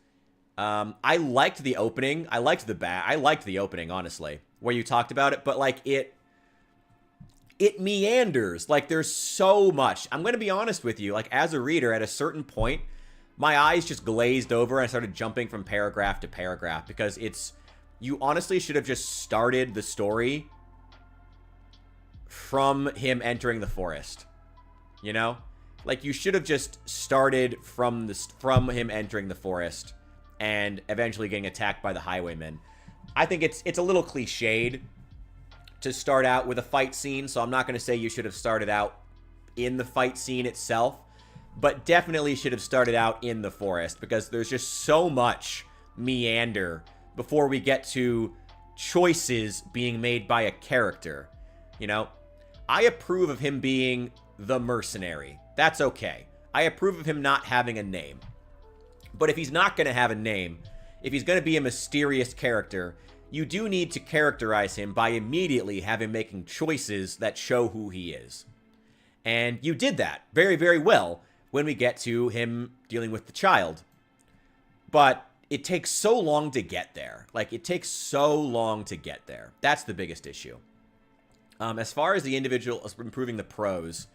[SPEAKER 1] I liked the opening. I liked the opening, honestly, where you talked about it, but, like, it meanders. Like, there's so much. I'm going to be honest with you. Like, as a reader, at a certain point, my eyes just glazed over and I started jumping from paragraph to paragraph because it's... You honestly should have just started the story from him entering the forest. You know? Like, you should have just started from him entering the forest and eventually getting attacked by the highwaymen. I think it's a little cliched to start out with a fight scene, so I'm not going to say you should have started out in the fight scene itself, but definitely should have started out in the forest because there's just so much meander before we get to choices being made by a character. You know, I approve of him being the mercenary. That's okay. I approve of him not having a name. But if he's not going to have a name, if he's going to be a mysterious character, you do need to characterize him by immediately having making choices that show who he is. And you did that very, very well when we get to him dealing with the child. But it takes so long to get there. Like, it takes so long to get there. That's the biggest issue. As far as the individual improving the prose,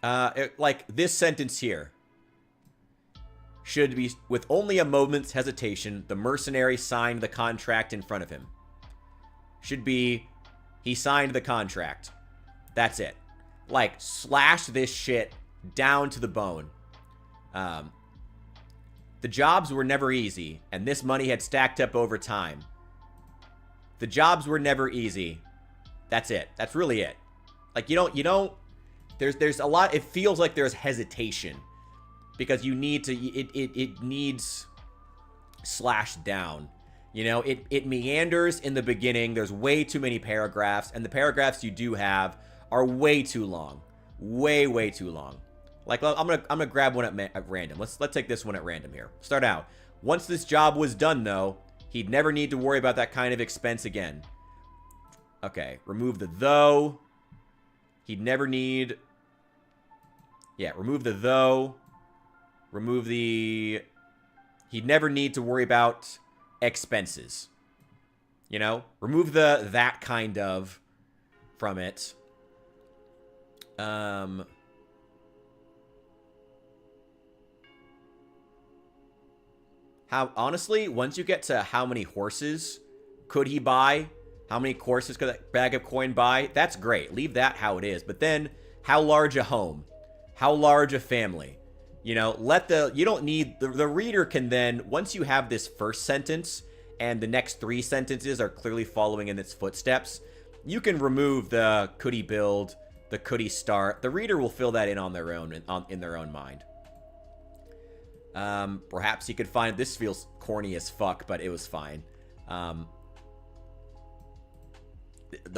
[SPEAKER 1] like this sentence here should be, with only a moment's hesitation, the mercenary signed the contract in front of him. Should be, he signed the contract. That's it. Like, slash this shit down to the bone. The jobs were never easy, and this money had stacked up over time. The jobs were never easy. That's it. That's really it. Like, you don't, there's a lot, it feels like there's hesitation. Because you need to, it needs slashed down. You know, it meanders in the beginning. There's way too many paragraphs, and the paragraphs you do have are way too long. Way too long. Like, I'm gonna grab one at random. Let's take this one at random here. Start out. Once this job was done, though, he'd never need to worry about that kind of expense again. Okay, remove the though. He'd never need... Yeah, remove the though. Remove the... He'd never need to worry about expenses. You know? Remove the that kind of from it. How, honestly, once you get to how many horses could he buy, how many horses could that bag of coin buy, that's great. Leave that how it is. But then, how large a home? How large a family? You know, you don't need, the reader can then, once you have this first sentence, and the next 3 sentences are clearly following in its footsteps, you can remove the could he build, the could he start. The reader will fill that in on their own, in their own mind. Perhaps you could find, this feels corny as fuck, but it was fine. The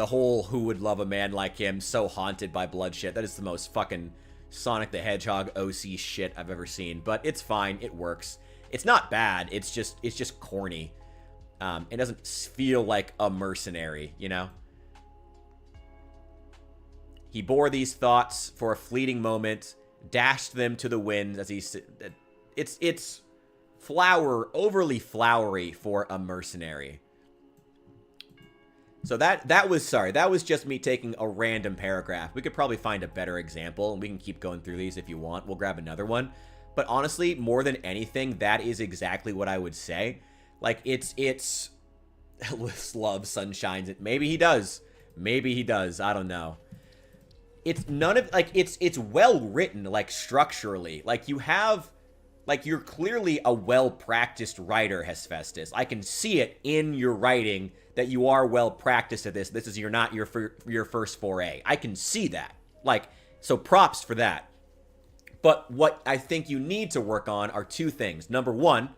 [SPEAKER 1] whole who would love a man like him, so haunted by bloodshed. That is the most fucking Sonic the Hedgehog OC shit I've ever seen, but it's fine. It works. It's not bad. It's just corny. It doesn't feel like a mercenary, you know? He bore these thoughts for a fleeting moment, dashed them to the wind as he... It's overly flowery for a mercenary. So that was just me taking a random paragraph. We could probably find a better example, and we can keep going through these if you want. We'll grab another one. But honestly, more than anything, that is exactly what I would say. Like, it's love sunshines. Maybe he does. Maybe he does. I don't know. It's none of, like, it's well written, like, structurally. Like, you have... Like, you're clearly a well-practiced writer, Hephaestus. I can see it in your writing that you are well-practiced at this. This is not your first foray. I can see that. Like, so props for that. But what I think you need to work on are 2 things. Number 1,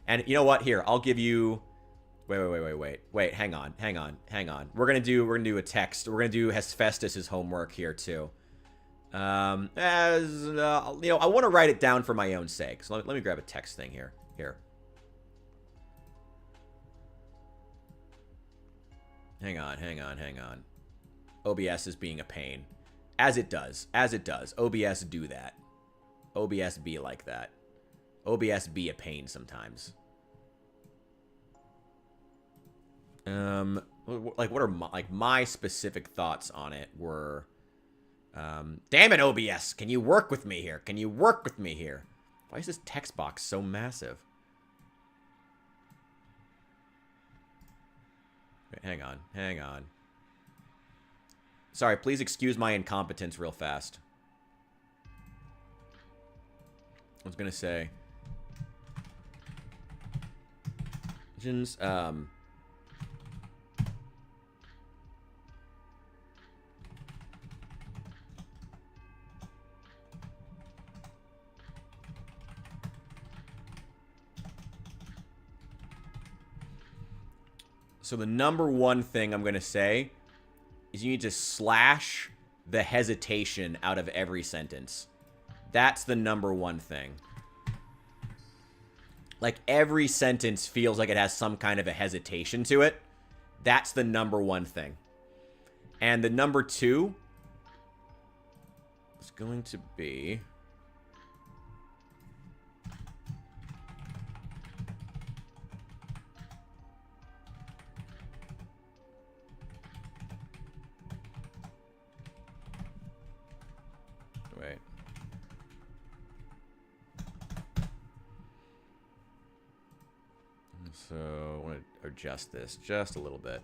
[SPEAKER 1] and you know what? Here, I'll give you... Wait, hang on. We're gonna do a text. We're gonna do Hephaestus's homework here, too. You know, I want to write it down for my own sake. So let me grab a text thing here. Hang on. OBS is being a pain. As it does. OBS do that. OBS be like that. OBS be a pain sometimes. like, what are my specific thoughts on it were, damn it, OBS, can you work with me here? Can you work with me here? Why is this text box so massive? Wait, hang on. Sorry, please excuse my incompetence real fast. I was gonna say, so the number one thing I'm going to say is you need to slash the hesitation out of every sentence. That's the number one thing. Like, every sentence feels like it has some kind of a hesitation to it. That's the number one thing. And the number two is going to be... Wait. So I want to adjust this just a little bit.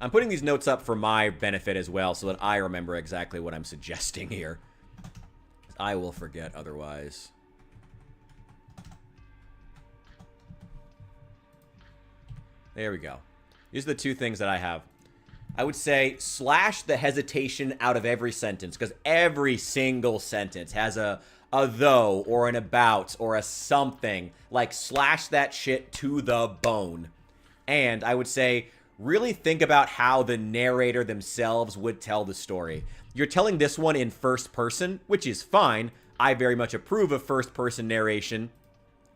[SPEAKER 1] I'm putting these notes up for my benefit as well so that I remember exactly what I'm suggesting here. I will forget otherwise. There we go. These are the two things that I have. I would say slash the hesitation out of every sentence, because every single sentence has a though or an about or a something. Like, slash that shit to the bone. And I would say really think about how the narrator themselves would tell the story. You're telling this one in first person, which is fine. I very much approve of first person narration.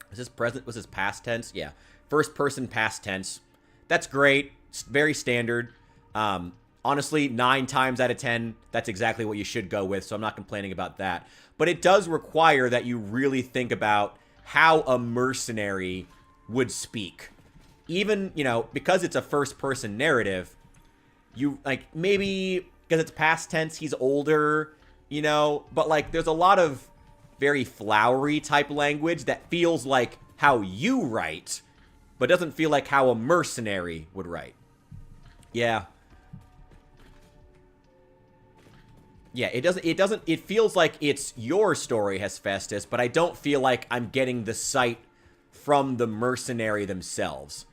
[SPEAKER 1] Was this present? Was this past tense? Yeah. First person past tense. That's great. Very standard. Honestly, 9 times out of 10, that's exactly what you should go with, so I'm not complaining about that. But it does require that you really think about how a mercenary would speak. Even, you know, because it's a first-person narrative, you, like, maybe because it's past tense, he's older, you know, but, like, there's a lot of very flowery type language that feels like how you write, but doesn't feel like how a mercenary would write. Yeah. Yeah, it feels like it's your story, Hephaestus, but I don't feel like I'm getting the sight from the mercenary themselves.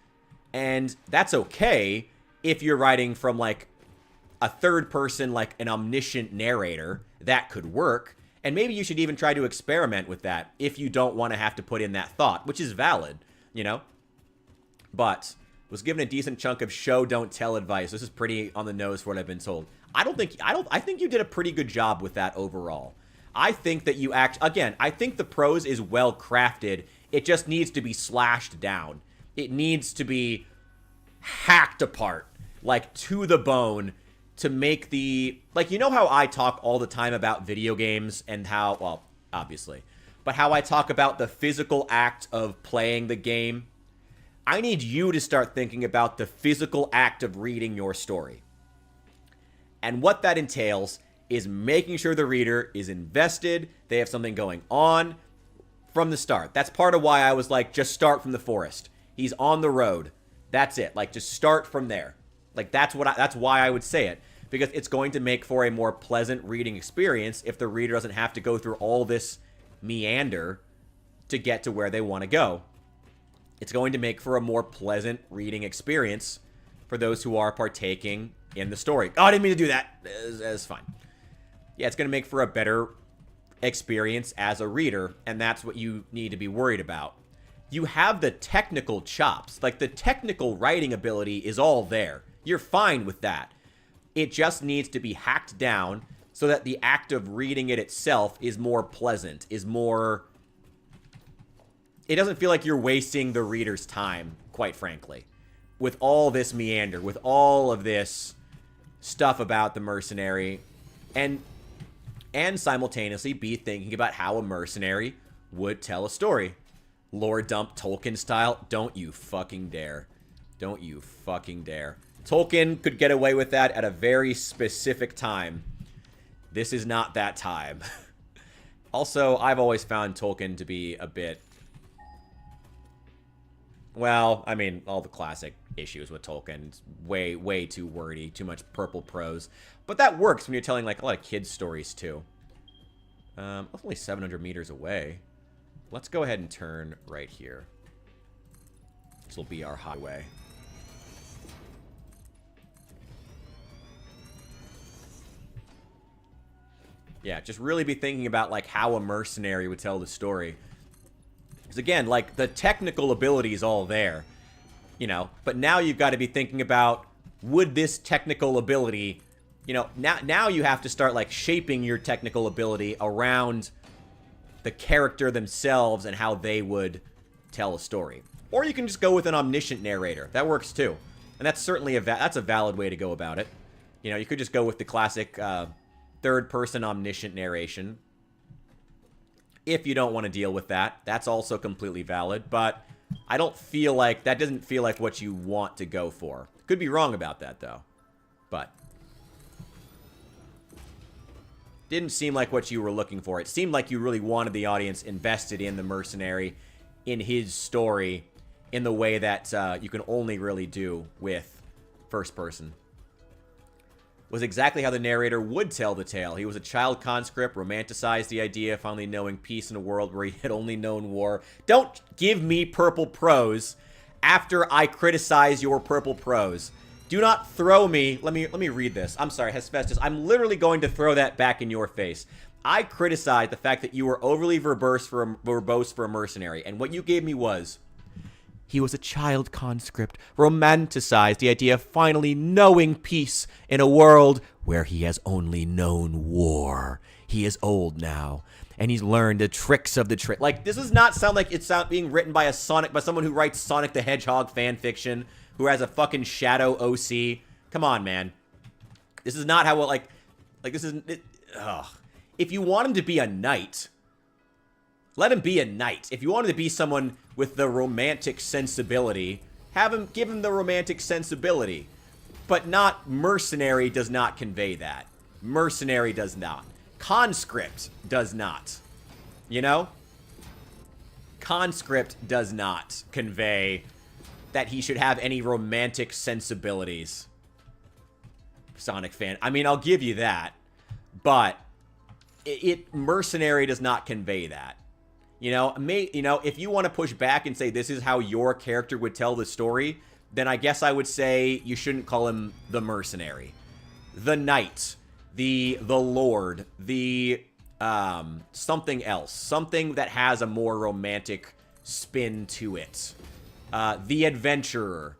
[SPEAKER 1] And that's okay if you're writing from, like, a third person, like an omniscient narrator. That could work. And maybe you should even try to experiment with that if you don't want to have to put in that thought, which is valid, you know? But was given a decent chunk of show, don't tell advice. This is pretty on the nose for what I've been told. I think you did a pretty good job with that overall. I think that you I think the prose is well crafted. It just needs to be slashed down. It needs to be hacked apart, like, to the bone, to make the, like, you know how I talk all the time about video games and how, well, obviously, but how I talk about the physical act of playing the game? I need you to start thinking about the physical act of reading your story. And what that entails is making sure the reader is invested, they have something going on from the start. That's part of why I was like, just start from the forest. He's on the road. That's it. Like, just start from there. Like, that's why I would say it. Because it's going to make for a more pleasant reading experience if the reader doesn't have to go through all this meander to get to where they want to go. It's going to make for a more pleasant reading experience for those who are partaking in the story. Oh, I didn't mean to do that. It's fine. Yeah, it's going to make for a better experience as a reader, and that's what you need to be worried about. You have the technical chops. Like, the technical writing ability is all there. You're fine with that. It just needs to be hacked down so that the act of reading it itself is more pleasant, is more... It doesn't feel like you're wasting the reader's time, quite frankly, with all this meander, with all of this stuff about the mercenary, and simultaneously be thinking about how a mercenary would tell a story. Lore dump Tolkien style? Don't you fucking dare. Don't you fucking dare. Tolkien could get away with that at a very specific time. This is not that time. Also, I've always found Tolkien to be a bit... Well, I mean, all the classic issues with Tolkien. It's way too wordy. Too much purple prose. But that works when you're telling, like, a lot of kids' stories, too. That's only 700 meters away. Let's go ahead and turn right here. This will be our highway. Yeah, just really be thinking about, like, how a mercenary would tell the story. Because, again, like, the technical ability is all there. You know, but now you've got to be thinking about, would this technical ability... You know, now you have to start, like, shaping your technical ability around the character themselves and how they would tell a story. Or you can just go with an omniscient narrator. That works, too. And that's certainly that's a valid way to go about it. You know, you could just go with the classic third-person omniscient narration. If you don't want to deal with that, that's also completely valid. But I don't feel like... That doesn't feel like what you want to go for. Could be wrong about that, though. But... didn't seem like what you were looking for. It seemed like you really wanted the audience invested in the mercenary, in his story, in the way that you can only really do with first person. Was exactly how the narrator would tell the tale. He was a child conscript, romanticized the idea of finally knowing peace in a world where he had only known war. Don't give me purple prose after I criticize your purple prose. Do not throw me... Let me read this. I'm sorry, Hephaestus. I'm literally going to throw that back in your face. I criticized the fact that you were overly verbose for a mercenary, and what you gave me was... He was a child conscript, romanticized the idea of finally knowing peace in a world where he has only known war. He is old now, and he's learned the tricks of the trick. Like, this does not sound like it's being written by someone who writes Sonic the Hedgehog fan fiction, who has a fucking shadow OC. Come on, man. This is not how, like this isn't... Ugh. If you want him to be a knight, let him be a knight. If you want him to be someone with the romantic sensibility, give him the romantic sensibility. But not mercenary does not convey that. Mercenary does not. Conscript does not. You know? Conscript does not convey that he should have any romantic sensibilities. Sonic fan. I mean, I'll give you that. But mercenary does not convey that. You know, if you want to push back and say this is how your character would tell the story, then I guess I would say you shouldn't call him the mercenary. The knight, the lord, the something else, something that has a more romantic spin to it. The adventurer,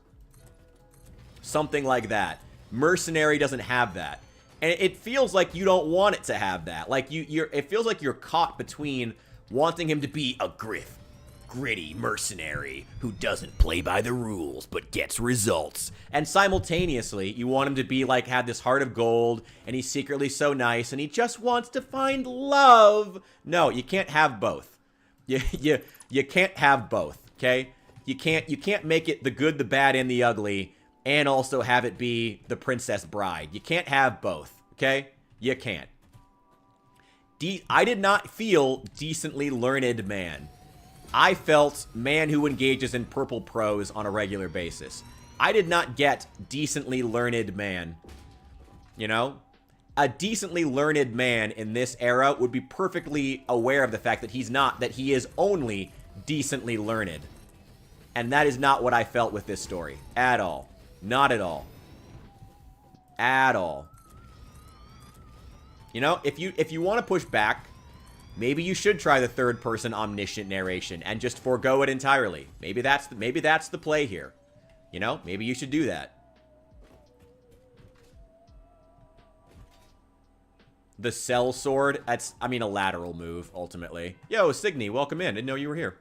[SPEAKER 1] something like that. Mercenary doesn't have that, and it feels like you don't want it to have that. Like it feels like you're caught between wanting him to be a gritty mercenary who doesn't play by the rules but gets results, and simultaneously you want him to be like, have this heart of gold, and he's secretly so nice and he just wants to find love. No, you can't have both. You can't have both. Okay, you can't make it the good, the bad, and the ugly, and also have it be the princess bride. You can't have both. Okay, you can't. I did not feel decently learned man. I felt man who engages in purple prose on a regular basis. I did not get decently learned man. You know? A decently learned man in this era would be perfectly aware of the fact that he is only decently learned. And that is not what I felt with this story. At all. Not at all. At all. You know, if you want to push back, maybe you should try the third-person omniscient narration and just forego it entirely. Maybe that's the play here. You know, maybe you should do that. The cell sword, that's, I mean, a lateral move, ultimately. Yo, Signy, welcome in. Didn't know you were here.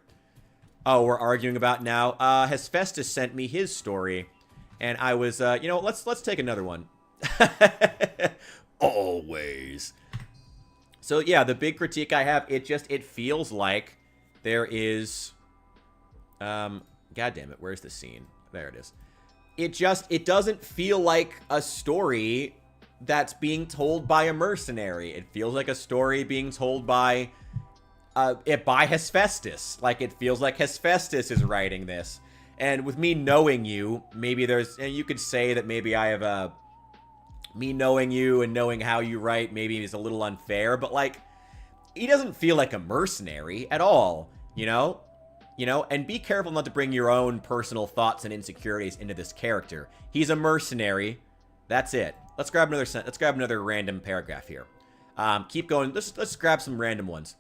[SPEAKER 1] Oh, we're arguing about now. Hephaestus sent me his story, and I was, you know, let's take another one. Always. So yeah, the big critique I have, it feels like there is God damn it, where's the scene? There it is. It doesn't feel like a story that's being told by a mercenary. It feels like a story being told by Hephaestus. Like, it feels like Hephaestus is writing this. And with me knowing you, maybe you could say that maybe I have me knowing you and knowing how you write maybe is a little unfair, but like, he doesn't feel like a mercenary at all, you know? And be careful not to bring your own personal thoughts and insecurities into this character. He's a mercenary. That's it. Let's grab another random paragraph here. Keep going. Let's grab some random ones.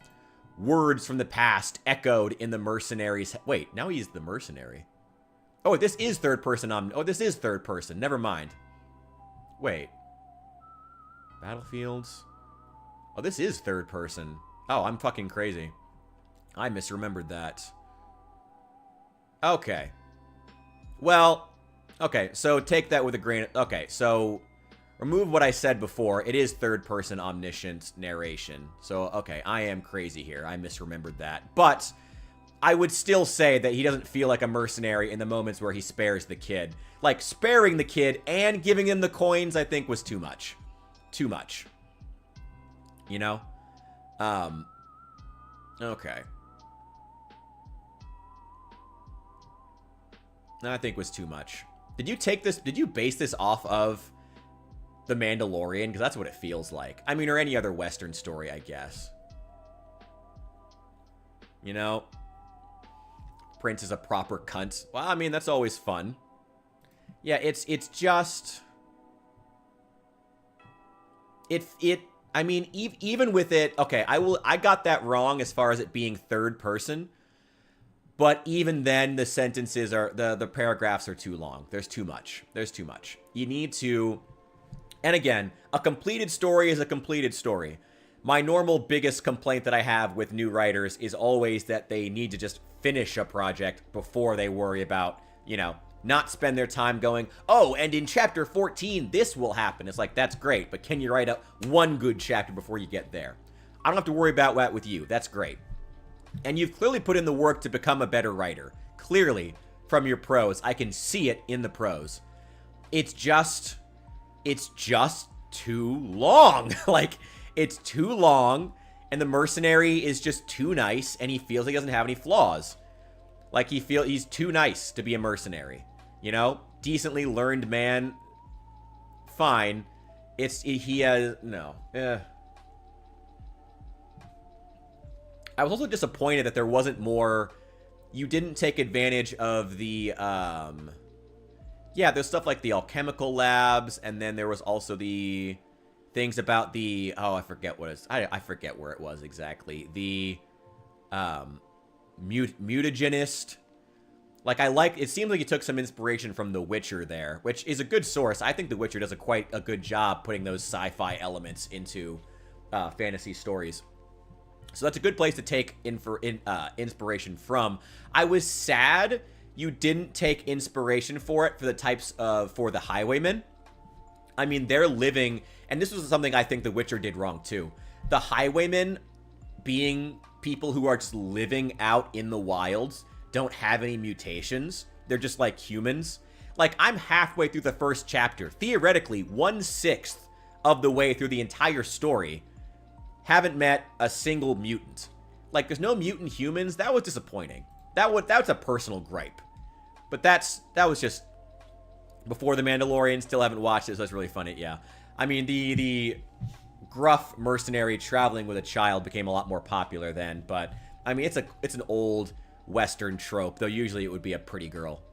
[SPEAKER 1] Words from the past echoed in the mercenary's... Wait, now he's the mercenary. Oh, this is third person. This is third person. Never mind. Wait. Battlefields. Oh, this is third person. Oh, I'm fucking crazy. I misremembered that. Okay. Well, okay, so take that with a grain of... Okay, so remove what I said before. It is third-person omniscient narration. So, okay, I am crazy here. I misremembered that. But I would still say that he doesn't feel like a mercenary in the moments where he spares the kid. Like, sparing the kid and giving him the coins, I think, was too much. Too much. You know? Okay. I think was too much. Did you base this off of The Mandalorian? Because that's what it feels like. I mean, or any other Western story, I guess. You know? Prince is a proper cunt. Well, I mean, that's always fun. Yeah, it's just... I mean, even with it... Okay, I got that wrong as far as it being third person. But even then, the sentences are... The paragraphs are too long. There's too much. There's too much. You need to... And again, a completed story is a completed story. My normal biggest complaint that I have with new writers is always that they need to just finish a project before they worry about, you know, not spend their time going, oh, and in chapter 14, this will happen. It's like, that's great, but can you write up one good chapter before you get there? I don't have to worry about that with you. That's great. And you've clearly put in the work to become a better writer. Clearly, from your prose. I can see it in the prose. It's just too long. Like, it's too long, and the mercenary is just too nice, and he feels he doesn't have any flaws. Like, he's too nice to be a mercenary. You know? Decently learned man. Fine. He has... No. I was also disappointed that there wasn't more... You didn't take advantage of the, Yeah, there's stuff like the alchemical labs, and then there was also the things about the... Oh, I forget what it's... I forget where it was exactly. The, mutagenist. Like, it seems like you took some inspiration from The Witcher there, which is a good source. I think The Witcher does quite a good job putting those sci-fi elements into fantasy stories. So that's a good place to take inspiration from. I was sad you didn't take inspiration for it for the types of... For the highwaymen. I mean, they're living... And this was something I think The Witcher did wrong, too. The highwaymen being people who are just living out in the wilds, don't have any mutations. They're just like humans. Like, I'm halfway through the first chapter. Theoretically, 1/6 of the way through the entire story. Haven't met a single mutant. Like, there's no mutant humans. That was disappointing. That's a personal gripe. But that was just before The Mandalorian. Still haven't watched it, so it's really funny. Yeah. I mean, the gruff mercenary traveling with a child became a lot more popular then, but I mean, it's an old Western trope, though usually it would be a pretty girl.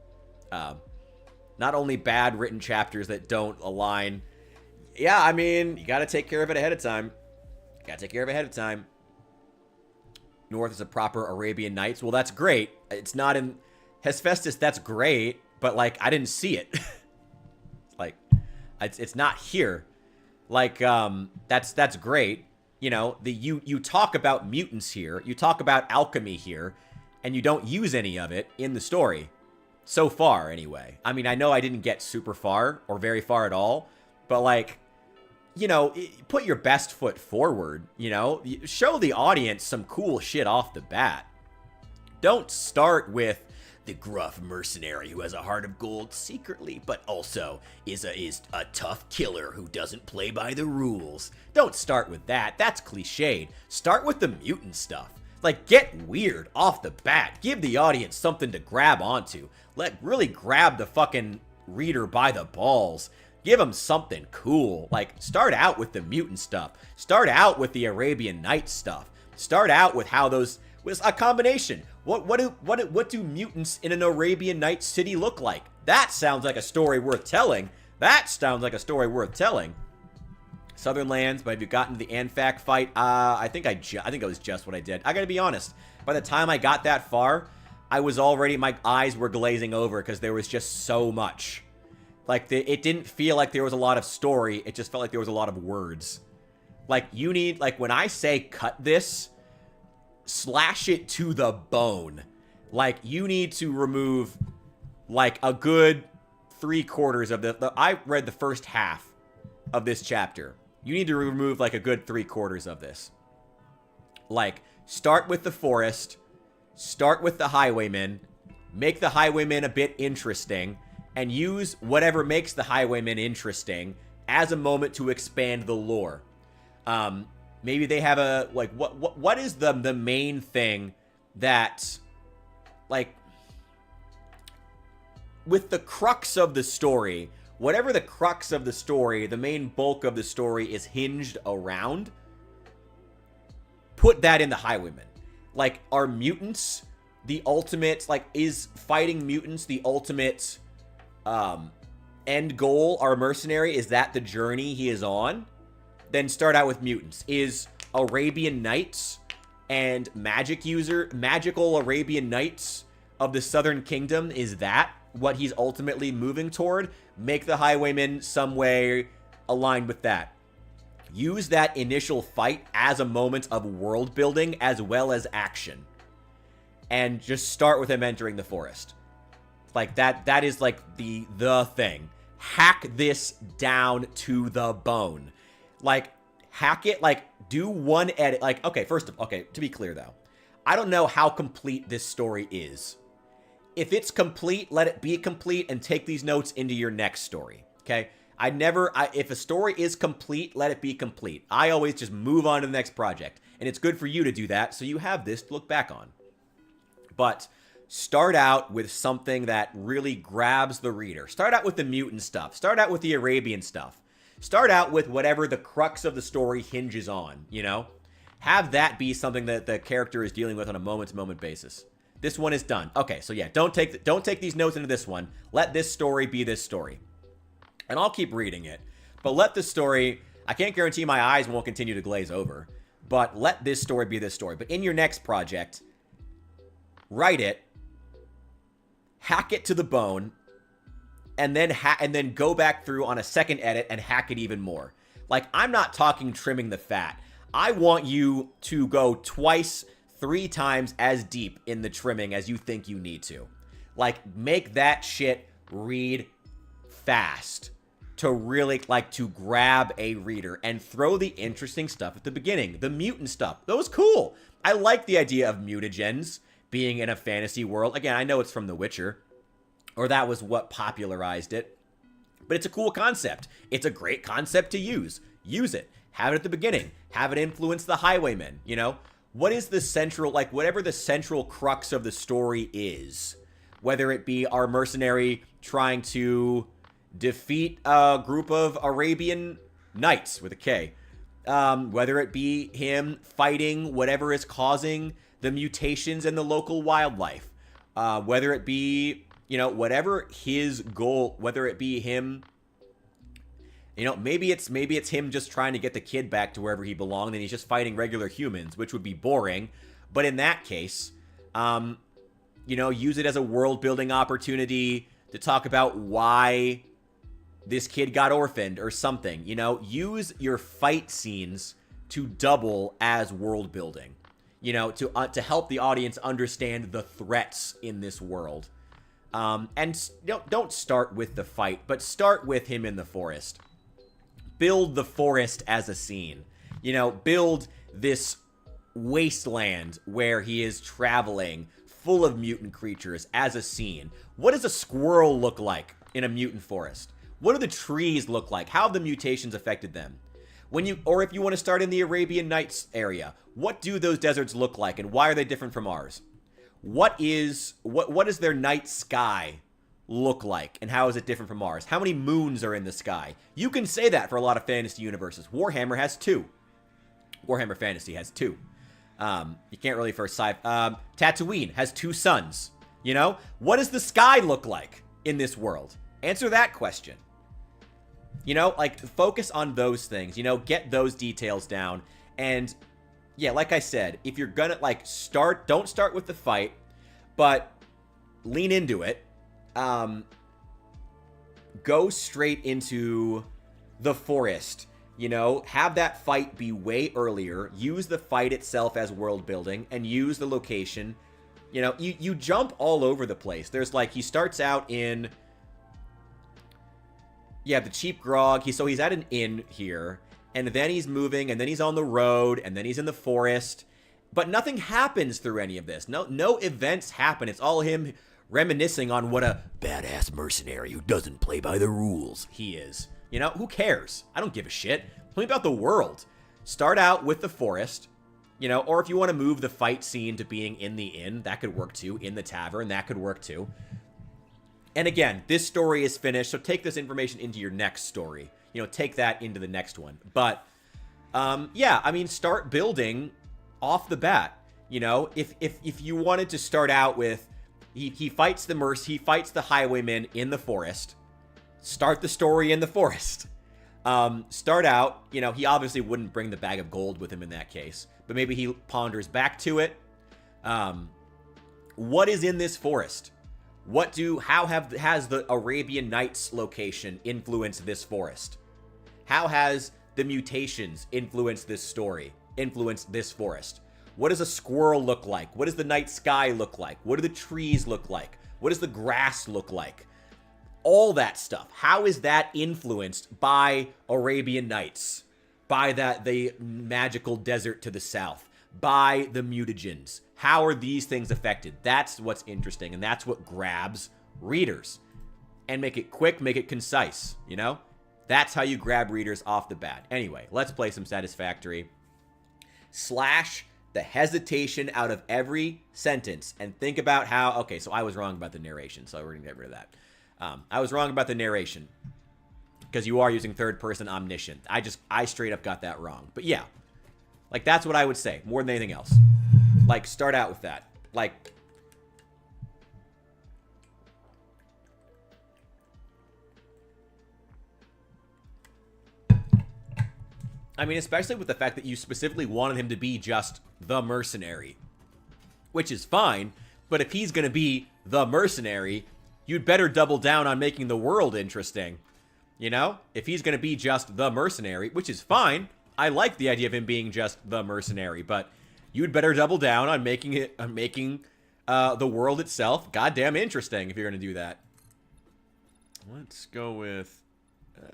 [SPEAKER 1] Not only bad written chapters that don't align. Yeah, I mean, you gotta take care of it ahead of time. North is a proper Arabian Nights. Well, that's great. It's not in Hephaestus. That's great, but like, I didn't see it. Like, it's not here. Like, that's great. You know, you talk about mutants here. You talk about alchemy here, and you don't use any of it in the story. So far, anyway. I mean, I know I didn't get super far, or very far at all, but like, you know, put your best foot forward, you know? Show the audience some cool shit off the bat. Don't start with, the gruff mercenary who has a heart of gold secretly, but also is a tough killer who doesn't play by the rules. Don't start with that. That's cliched. Start with the mutant stuff. Like, get weird off the bat. Give the audience something to grab onto. Really grab the fucking reader by the balls. Give them something cool. Like, start out with the mutant stuff. Start out with the Arabian Nights stuff. Start out with how those was a combination. What do mutants in an Arabian Nights city look like? That sounds like a story worth telling. That sounds like a story worth telling. Southern Lands, but have you gotten to the Anfac fight? I think it was just what I did. I gotta be honest. By the time I got that far, I was already, my eyes were glazing over because there was just so much. Like, it didn't feel like there was a lot of story. It just felt like there was a lot of words. Like, you need, like, when I say cut this, slash it to the bone. Like, you need to remove, like, a good 3/4 of I read the first half of this chapter. You need to remove, like, a good 3/4 of this. Like, start with the forest, start with the highwaymen, make the highwaymen a bit interesting, and use whatever makes the highwaymen interesting as a moment to expand the lore. Maybe they have a, like, what is the main thing that, like, with the crux of the story, whatever the crux of the story, the main bulk of the story is hinged around, put that in the highwaymen. Like, are mutants the ultimate, like, is fighting mutants the ultimate end goal? Our mercenary, is that the journey he is on? Then start out with mutants. Is Arabian Nights and magical Arabian Nights of the Southern Kingdom, is that what he's ultimately moving toward? Make the highwaymen some way aligned with that. Use that initial fight as a moment of world building as well as action. And just start with him entering the forest. Like, that is like the thing. Hack this down to the bone. Like, hack it, like, do one edit. Like, okay, to be clear though, I don't know how complete this story is. If it's complete, let it be complete and take these notes into your next story, okay? If a story is complete, let it be complete. I always just move on to the next project. And it's good for you to do that, so you have this to look back on. But start out with something that really grabs the reader. Start out with the mutant stuff. Start out with the Arabian stuff. Start out with whatever the crux of the story hinges on, you know? Have that be something that the character is dealing with on a moment-to-moment basis. This one is done. Okay, so yeah, don't take these notes into this one. Let this story be this story. And I'll keep reading it. But let the story, I can't guarantee my eyes won't continue to glaze over, but let this story be this story. But in your next project, write it, hack it to the bone, and then go back through on a second edit and hack it even more. Like, I'm not talking trimming the fat. I want you to go twice, 3 times as deep in the trimming as you think you need to. Like, make that shit read fast to really, like, to grab a reader, and throw the interesting stuff at the beginning. The mutant stuff. That was cool. I like the idea of mutagens being in a fantasy world. Again, I know it's from The Witcher, or that was what popularized it, but it's a cool concept. It's a great concept to use. Use it. Have it at the beginning. Have it influence the highwaymen, you know? What is the central, like, whatever the central crux of the story is, whether it be our mercenary trying to defeat a group of Arabian Knights with a K, whether it be him fighting whatever is causing the mutations in the local wildlife, whether it be, you know, whatever his goal, whether it be him, you know, maybe it's him just trying to get the kid back to wherever he belonged, and he's just fighting regular humans, which would be boring. But in that case, you know, use it as a world-building opportunity to talk about why this kid got orphaned or something. You know, use your fight scenes to double as world-building. You know, to help the audience understand the threats in this world. And don't start with the fight, but start with him in the forest. Build the forest as a scene. You know, build this wasteland where he is traveling, full of mutant creatures as a scene. What does a squirrel look like in a mutant forest? What do the trees look like? How have the mutations affected them? Or if you want to start in the Arabian Nights area, what do those deserts look like and why are they different from ours? What does their night sky look like and how is it different from ours? How many moons are in the sky? You can say that for a lot of fantasy universes. Warhammer has 2. Warhammer Fantasy has 2. You can't really for Tatooine has 2 suns. You know? What does the sky look like in this world? Answer that question. You know, like, focus on those things. You know, get those details down. And, yeah, like I said, if you're gonna, like, don't start with the fight, but lean into it. Go straight into the forest. You know, have that fight be way earlier. Use the fight itself as world building and use the location. You know, you jump all over the place. There's like, he starts out in, yeah, the cheap grog. So he's at an inn here and then he's moving and then he's on the road and then he's in the forest. But nothing happens through any of this. No events happen. It's all him reminiscing on what a badass mercenary who doesn't play by the rules he is. You know, who cares? I don't give a shit. Tell me about the world. Start out with the forest, you know, or if you want to move the fight scene to being in the inn, that could work too. In the tavern, that could work too. And again, this story is finished, so take this information into your next story. You know, take that into the next one. But, yeah, I mean, start building off the bat. You know, if you wanted to start out with, he fights the highwaymen in the forest. Start the story in the forest. Start out, you know, he obviously wouldn't bring the bag of gold with him in that case, but maybe he ponders back to it. What is in this forest? Has the Arabian Nights location influenced this forest? How has the mutations influenced this story, influenced this forest? What does a squirrel look like? What does the night sky look like? What do the trees look like? What does the grass look like? All that stuff. How is that influenced by Arabian Nights? By the magical desert to the south? By the mutagens? How are these things affected? That's what's interesting, and that's what grabs readers. And make it quick, make it concise, you know? That's how you grab readers off the bat. Anyway, let's play some Satisfactory. Slash the hesitation out of every sentence and think about how... Okay, so I was wrong about the narration, so we're going to get rid of that. I was wrong about the narration because you are using third-person omniscient. I straight up got that wrong. But yeah, like that's what I would say more than anything else. Like start out with that. Like I mean, especially with the fact that you specifically wanted him to be just the mercenary, which is fine. But if he's going to be the mercenary, you'd better double down on making the world interesting. You know? If he's going to be just the mercenary, which is fine. I like the idea of him being just the mercenary, but you'd better double down on making the world itself goddamn interesting if you're going to do that. Let's go with...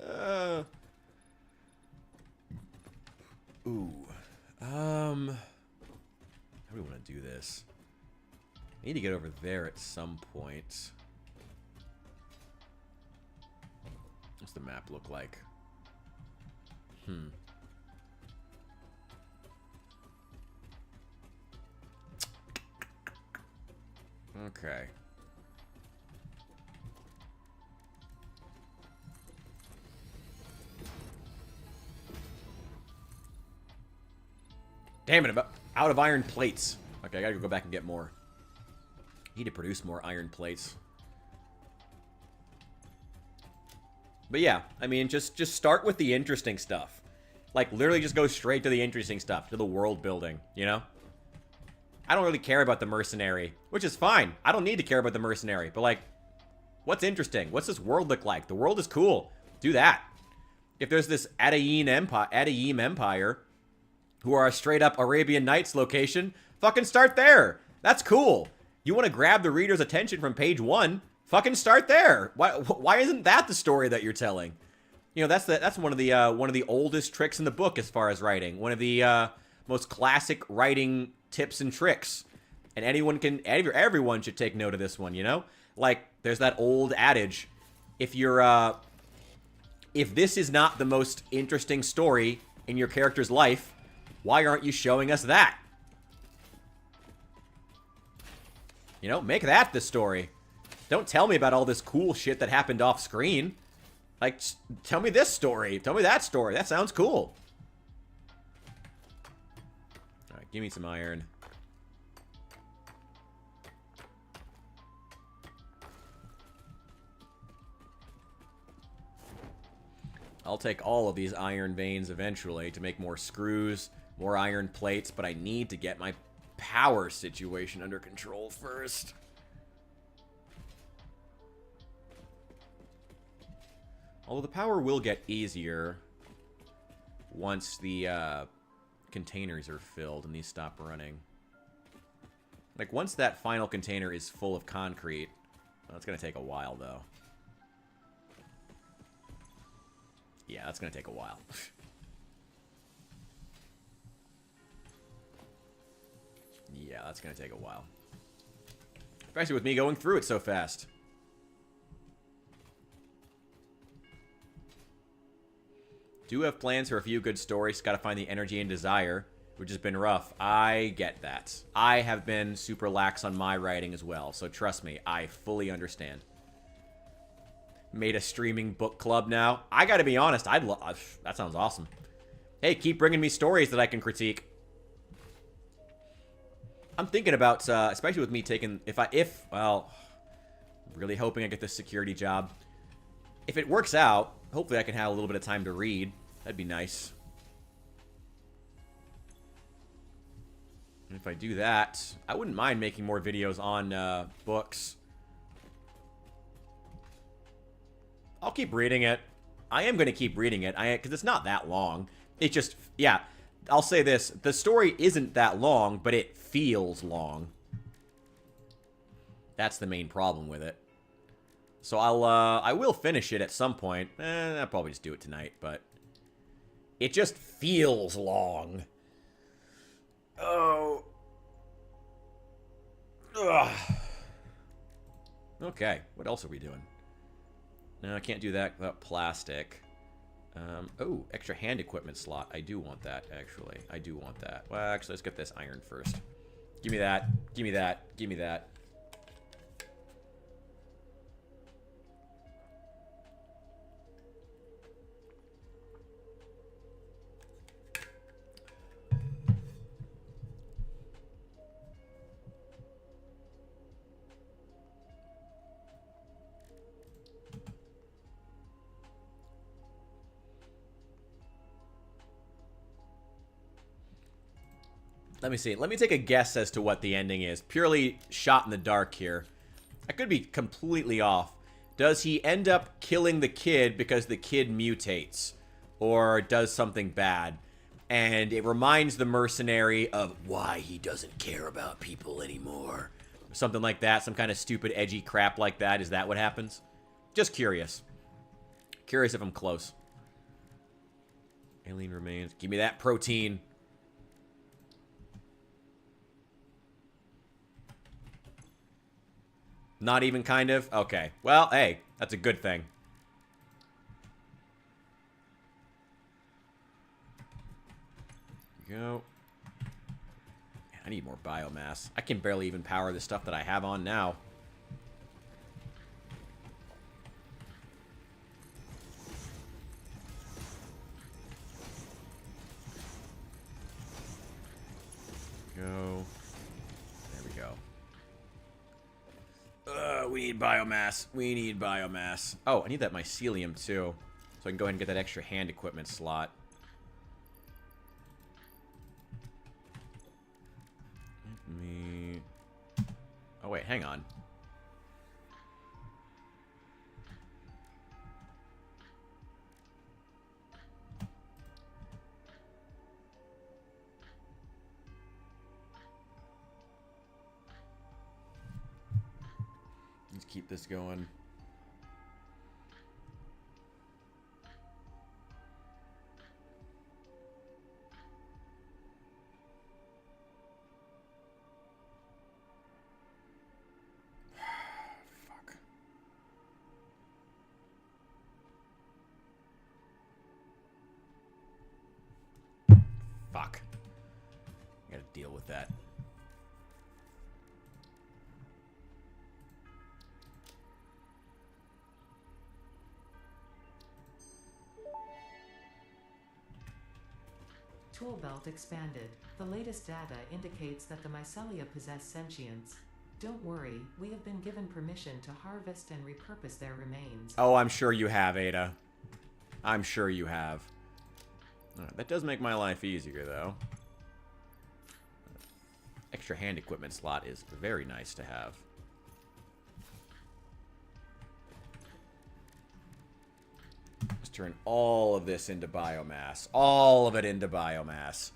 [SPEAKER 1] How do we want to do this? I need to get over there at some point. What's the map look like? Okay. Damn it, I'm out of iron plates. Okay, I gotta go back and get more. Need to produce more iron plates. But yeah, I mean, just start with the interesting stuff. Like, literally just go straight to the interesting stuff, to the world building, you know? I don't really care about the mercenary, which is fine. I don't need to care about the mercenary, but like, what's interesting? What's this world look like? The world is cool. Do that. If there's this Adaim Empire, who are a straight-up Arabian Nights location, fucking start there. That's cool. You want to grab the reader's attention from page 1, fucking start there. Why isn't that the story that you're telling? You know, that's one of the oldest tricks in the book as far as writing. One of the most classic writing tips and tricks And everyone should take note of this one, you know? Like, there's that old adage, if this is not the most interesting story in your character's life, why aren't you showing us that? You know, make that the story. Don't tell me about all this cool shit that happened off screen. Like, tell me this story. Tell me that story. That sounds cool. Alright, give me some iron. I'll take all of these iron veins eventually to make more screws, more iron plates, but I need to get my power situation under control first. Although the power will get easier once the containers are filled and these stop running. Like, once that final container is full of concrete, well, it's going to take a while, though. Yeah, that's going to take a while. Yeah, that's going to take a while. Especially with me going through it so fast. Do have plans for a few good stories. Got to find the energy and desire, which has been rough. I get that. I have been super lax on my writing as well, so trust me, I fully understand. Made a streaming book club now. I gotta be honest, that sounds awesome. Hey, keep bringing me stories that I can critique. I'm thinking about, especially with me taking, well, really hoping I get this security job. If it works out, hopefully I can have a little bit of time to read. That'd be nice. And if I do that, I wouldn't mind making more videos on books. I'll keep reading it. I am going to keep reading it, because it's not that long. It just, yeah, I'll say this. The story isn't that long, but it feels long. That's the main problem with it. So I will finish it at some point. I'll probably just do it tonight, but it just feels long. Oh. Ugh. Okay, what else are we doing? No, I can't do that without plastic. Oh, extra hand equipment slot. I do want that, actually. I do want that. Well, actually, let's get this iron first. Give me that. Give me that. Give me that. Let me see. Let me take a guess as to what the ending is. Purely shot in the dark here. I could be completely off. Does he end up killing the kid because the kid mutates? Or does something bad? And it reminds the mercenary of why he doesn't care about people anymore. Something like that. Some kind of stupid, edgy crap like that. Is that what happens? Just curious. Curious if I'm close. Alien remains. Give me that protein. Not even kind of? Okay. Well, hey, that's a good thing. There we go. Man, I need more biomass. I can barely even power the stuff that I have on now. Go. We need biomass. We need biomass. Oh, I need that mycelium, too. So I can go ahead and get that extra hand equipment slot. Let me... Oh, wait, hang on. Let's keep this going. with that.
[SPEAKER 2] Tool belt expanded. The latest data indicates that the mycelia possess sentience. Don't worry, we have been given permission to harvest and repurpose their remains.
[SPEAKER 1] Oh, I'm sure you have, Ada. I'm sure you have. Alright, that does make my life easier, though. Extra hand equipment slot is very nice to have. Let's turn all of this into biomass. All of it into biomass.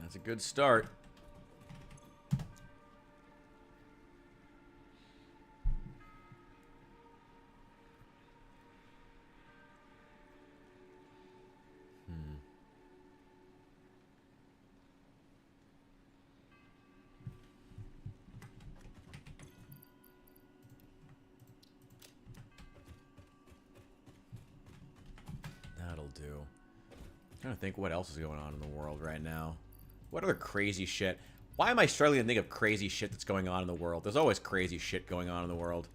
[SPEAKER 1] That's a good start. That'll do. I'm trying to think what else is going on in the world right now. What other crazy shit? Why am I struggling to think of crazy shit that's going on in the world? There's always crazy shit going on in the world.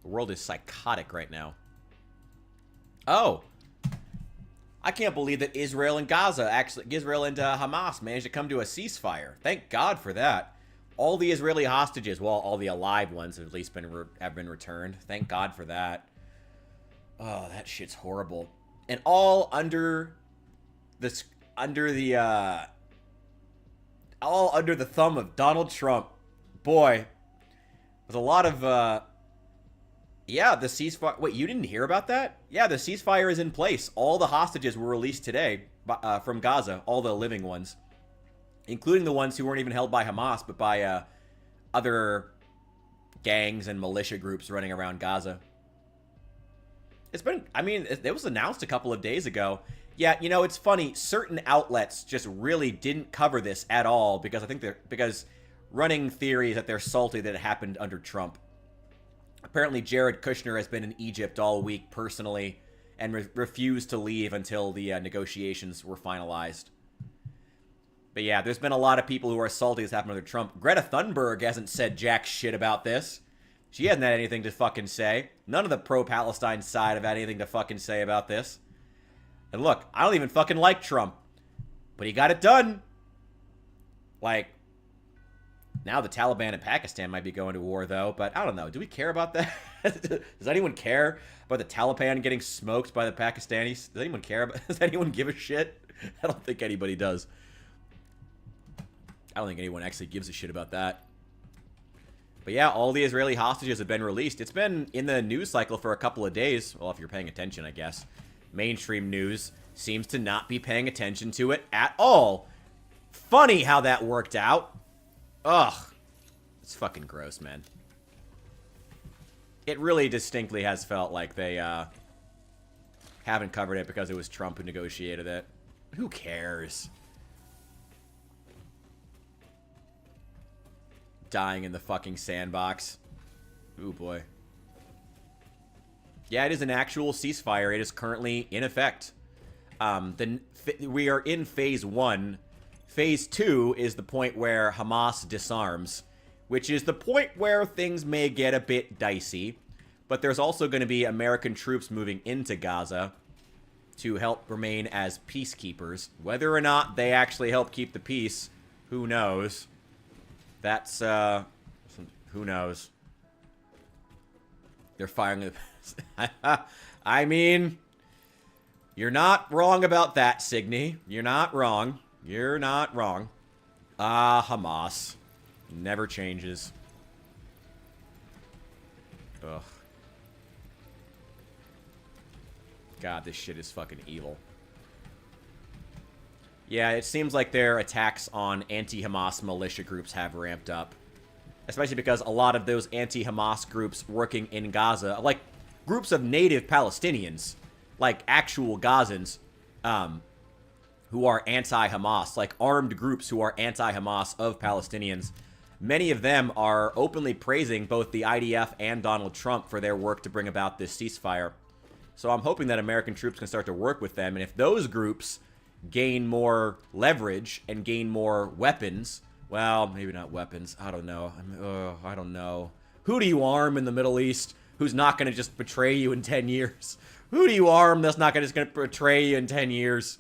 [SPEAKER 1] The world is psychotic right now. Oh! I can't believe that Israel and Hamas managed to come to a ceasefire. Thank God for that. All the Israeli hostages, well, all the alive ones have at least have been returned. Thank God for that. Oh, that shit's horrible. And all under the thumb of Donald Trump. Boy, there's a lot of yeah, the ceasefire. Wait, you didn't hear about that? Yeah, the ceasefire is in place. All the hostages were released today from Gaza, all the living ones, including the ones who weren't even held by Hamas, but by other gangs and militia groups running around Gaza. It's been, I mean, it was announced a couple of days ago. Yeah, you know, it's funny. Certain outlets just really didn't cover this at all because I think because running theories that they're salty that it happened under Trump. Apparently, Jared Kushner has been in Egypt all week personally and refused to leave until the negotiations were finalized. But yeah, there's been a lot of people who are salty this happened under Trump. Greta Thunberg hasn't said jack shit about this. She hasn't had anything to fucking say. None of the pro-Palestine side have had anything to fucking say about this. And look, I don't even fucking like Trump. But he got it done. Like, now the Taliban in Pakistan might be going to war, though. But I don't know. Do we care about that? Does anyone care about the Taliban getting smoked by the Pakistanis? Does anyone care about Does anyone give a shit? I don't think anybody does. I don't think anyone actually gives a shit about that. But yeah, all the Israeli hostages have been released. It's been in the news cycle for a couple of days. Well, if you're paying attention, I guess. Mainstream news seems to not be paying attention to it at all. Funny how that worked out. Ugh. It's fucking gross, man. It really distinctly has felt like they haven't covered it because it was Trump who negotiated it. Who cares? Dying in the fucking sandbox. Ooh, boy. Yeah, it is an actual ceasefire. It is currently in effect. We are in phase 1. Phase 2 is the point where Hamas disarms, which is the point where things may get a bit dicey. But there's also going to be American troops moving into Gaza to help remain as peacekeepers. Whether or not they actually help keep the peace, who knows? That's, who knows? They're firing the... I mean, you're not wrong about that, Signy. You're not wrong. You're not wrong. Hamas. Never changes. Ugh. God, this shit is fucking evil. Yeah, it seems like their attacks on anti-Hamas militia groups have ramped up. Especially because a lot of those anti-Hamas groups working in Gaza, like groups of native Palestinians, like actual Gazans, who are anti-Hamas, like armed groups who are anti-Hamas of Palestinians, many of them are openly praising both the IDF and Donald Trump for their work to bring about this ceasefire. So I'm hoping that American troops can start to work with them, and if those groups gain more leverage and gain more weapons, well, maybe not weapons, I don't know. I don't know. Who do you arm in the Middle East who's not going to just betray you in 10 years? Who do you arm that's not just going to betray you in 10 years?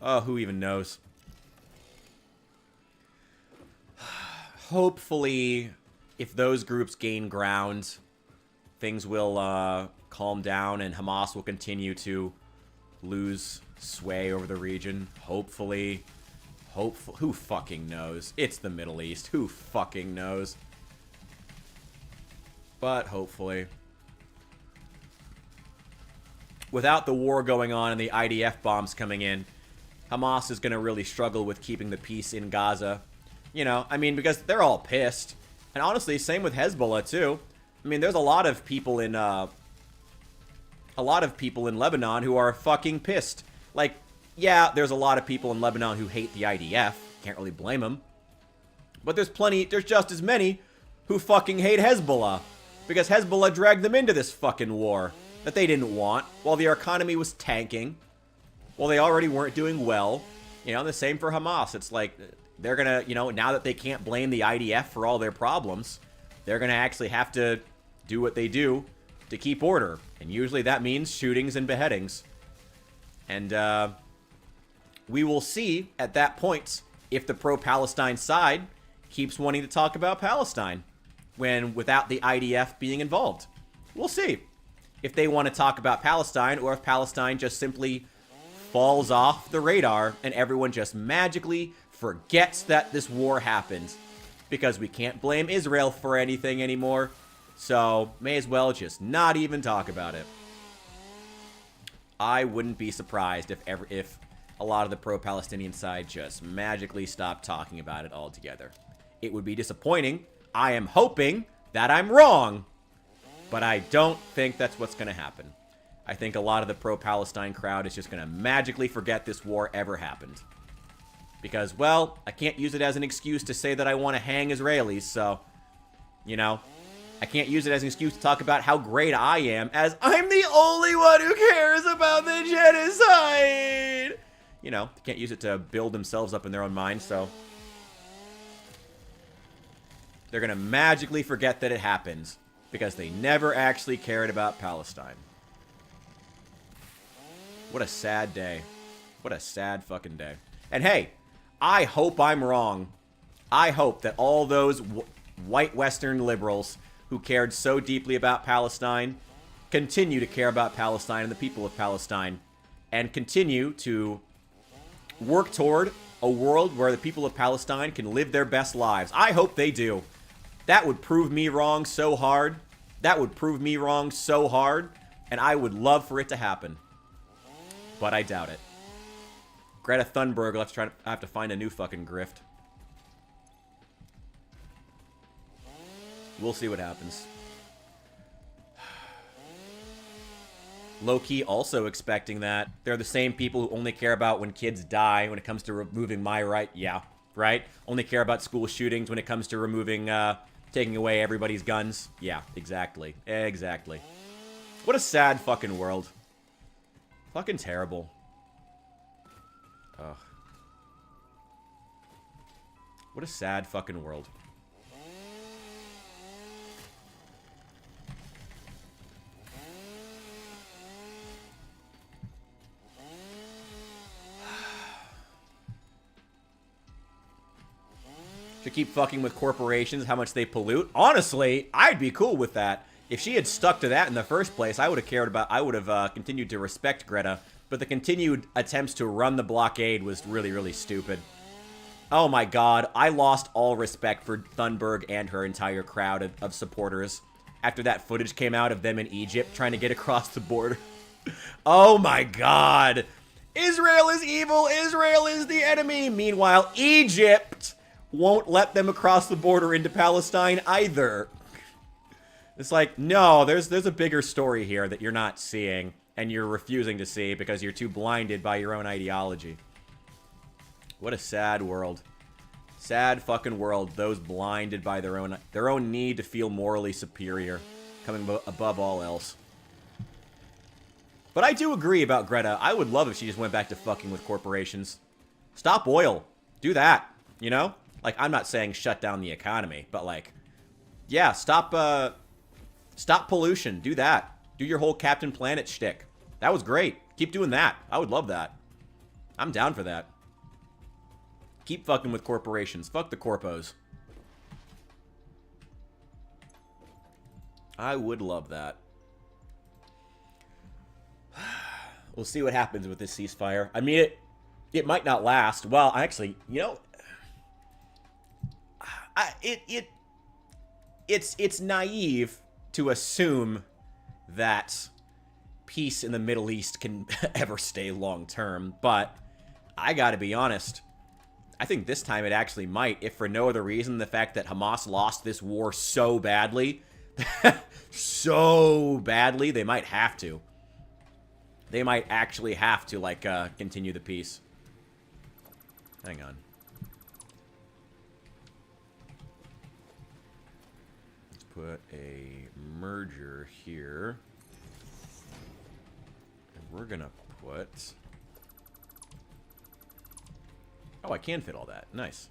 [SPEAKER 1] Oh, who even knows? Hopefully, if those groups gain ground, things will calm down and Hamas will continue to lose sway over the region. Hopefully. Who fucking knows? It's the Middle East. Who fucking knows? But hopefully. Without the war going on and the IDF bombs coming in, Hamas is going to really struggle with keeping the peace in Gaza. You know, I mean, because they're all pissed. And honestly, same with Hezbollah, too. I mean, there's a lot of people in Lebanon who are fucking pissed. Like, yeah, there's a lot of people in Lebanon who hate the IDF. Can't really blame them. But there's just as many who fucking hate Hezbollah. Because Hezbollah dragged them into this fucking war that they didn't want while their economy was tanking. While they already weren't doing well. You know, the same for Hamas. It's like, they're gonna, you know, now that they can't blame the IDF for all their problems, they're gonna actually have to do what they do to keep order. And usually that means shootings and beheadings. And, we will see at that point if the pro-Palestine side keeps wanting to talk about Palestine without the IDF being involved. We'll see if they want to talk about Palestine or if Palestine just simply falls off the radar and everyone just magically forgets that this war happened because we can't blame Israel for anything anymore. So may as well just not even talk about it. I wouldn't be surprised if a lot of the pro-Palestinian side just magically stopped talking about it altogether. It would be disappointing. I am hoping that I'm wrong, but I don't think that's what's going to happen. I think a lot of the pro-Palestine crowd is just going to magically forget this war ever happened. Because, well, I can't use it as an excuse to say that I want to hang Israelis, so, you know, I can't use it as an excuse to talk about how great I am, as I'm the only one who cares about the genocide! You know, they can't use it to build themselves up in their own mind, so they're going to magically forget that it happens because they never actually cared about Palestine. What a sad day. What a sad fucking day. And hey, I hope I'm wrong. I hope that all those white Western liberals who cared so deeply about Palestine continue to care about Palestine and the people of Palestine and continue to work toward a world where the people of Palestine can live their best lives. I hope they do. That would prove me wrong so hard. That would prove me wrong so hard. And I would love for it to happen. But I doubt it. Greta Thunberg will have to find a new fucking grift. We'll see what happens. Low-key also expecting that. They're the same people who only care about when kids die when it comes to removing my right. Yeah, right? Only care about school shootings when it comes to removing, taking away everybody's guns. Yeah, exactly. Exactly. What a sad fucking world. Fucking terrible. Ugh. What a sad fucking world. To keep fucking with corporations, how much they pollute. Honestly, I'd be cool with that. If she had stuck to that in the first place, I would have continued to respect Greta. But the continued attempts to run the blockade was really, really stupid. Oh my god, I lost all respect for Thunberg and her entire crowd of supporters after that footage came out of them in Egypt trying to get across the border. Oh my god. Israel is evil. Israel is the enemy. Meanwhile, Egypt won't let them across the border into Palestine either. It's like, no, there's a bigger story here that you're not seeing and you're refusing to see because you're too blinded by your own ideology. What a sad world. Sad fucking world. Those blinded by their own need to feel morally superior, coming above all else. But I do agree about Greta. I would love if she just went back to fucking with corporations. Stop oil. Do that. You know? Like, I'm not saying shut down the economy, but like, yeah, stop pollution. Do that. Do your whole Captain Planet shtick. That was great. Keep doing that. I would love that. I'm down for that. Keep fucking with corporations. Fuck the corpos. I would love that. We'll see what happens with this ceasefire. I mean, it might not last. Well, actually, you know, it's naive to assume that peace in the Middle East can ever stay long term, but I gotta be honest. I think this time it actually might, if for no other reason, the fact that Hamas lost this war so badly, so badly, they might have to. They might actually have to, like, continue the peace. Hang on. Let's put a merger here. And we're gonna put... Oh, I can fit all that. Nice.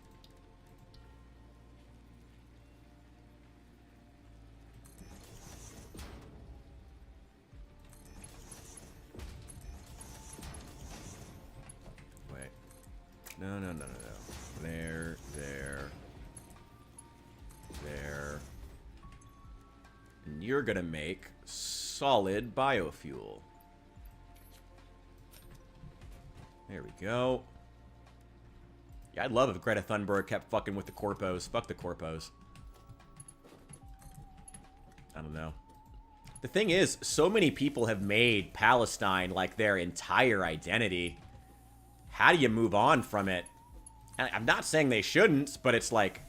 [SPEAKER 1] Wait. No. There. And you're gonna make solid biofuel. There we go. Yeah, I'd love if Greta Thunberg kept fucking with the corpos. Fuck the corpos. I don't know. The thing is, so many people have made Palestine like their entire identity. How do you move on from it? And I'm not saying they shouldn't, but it's like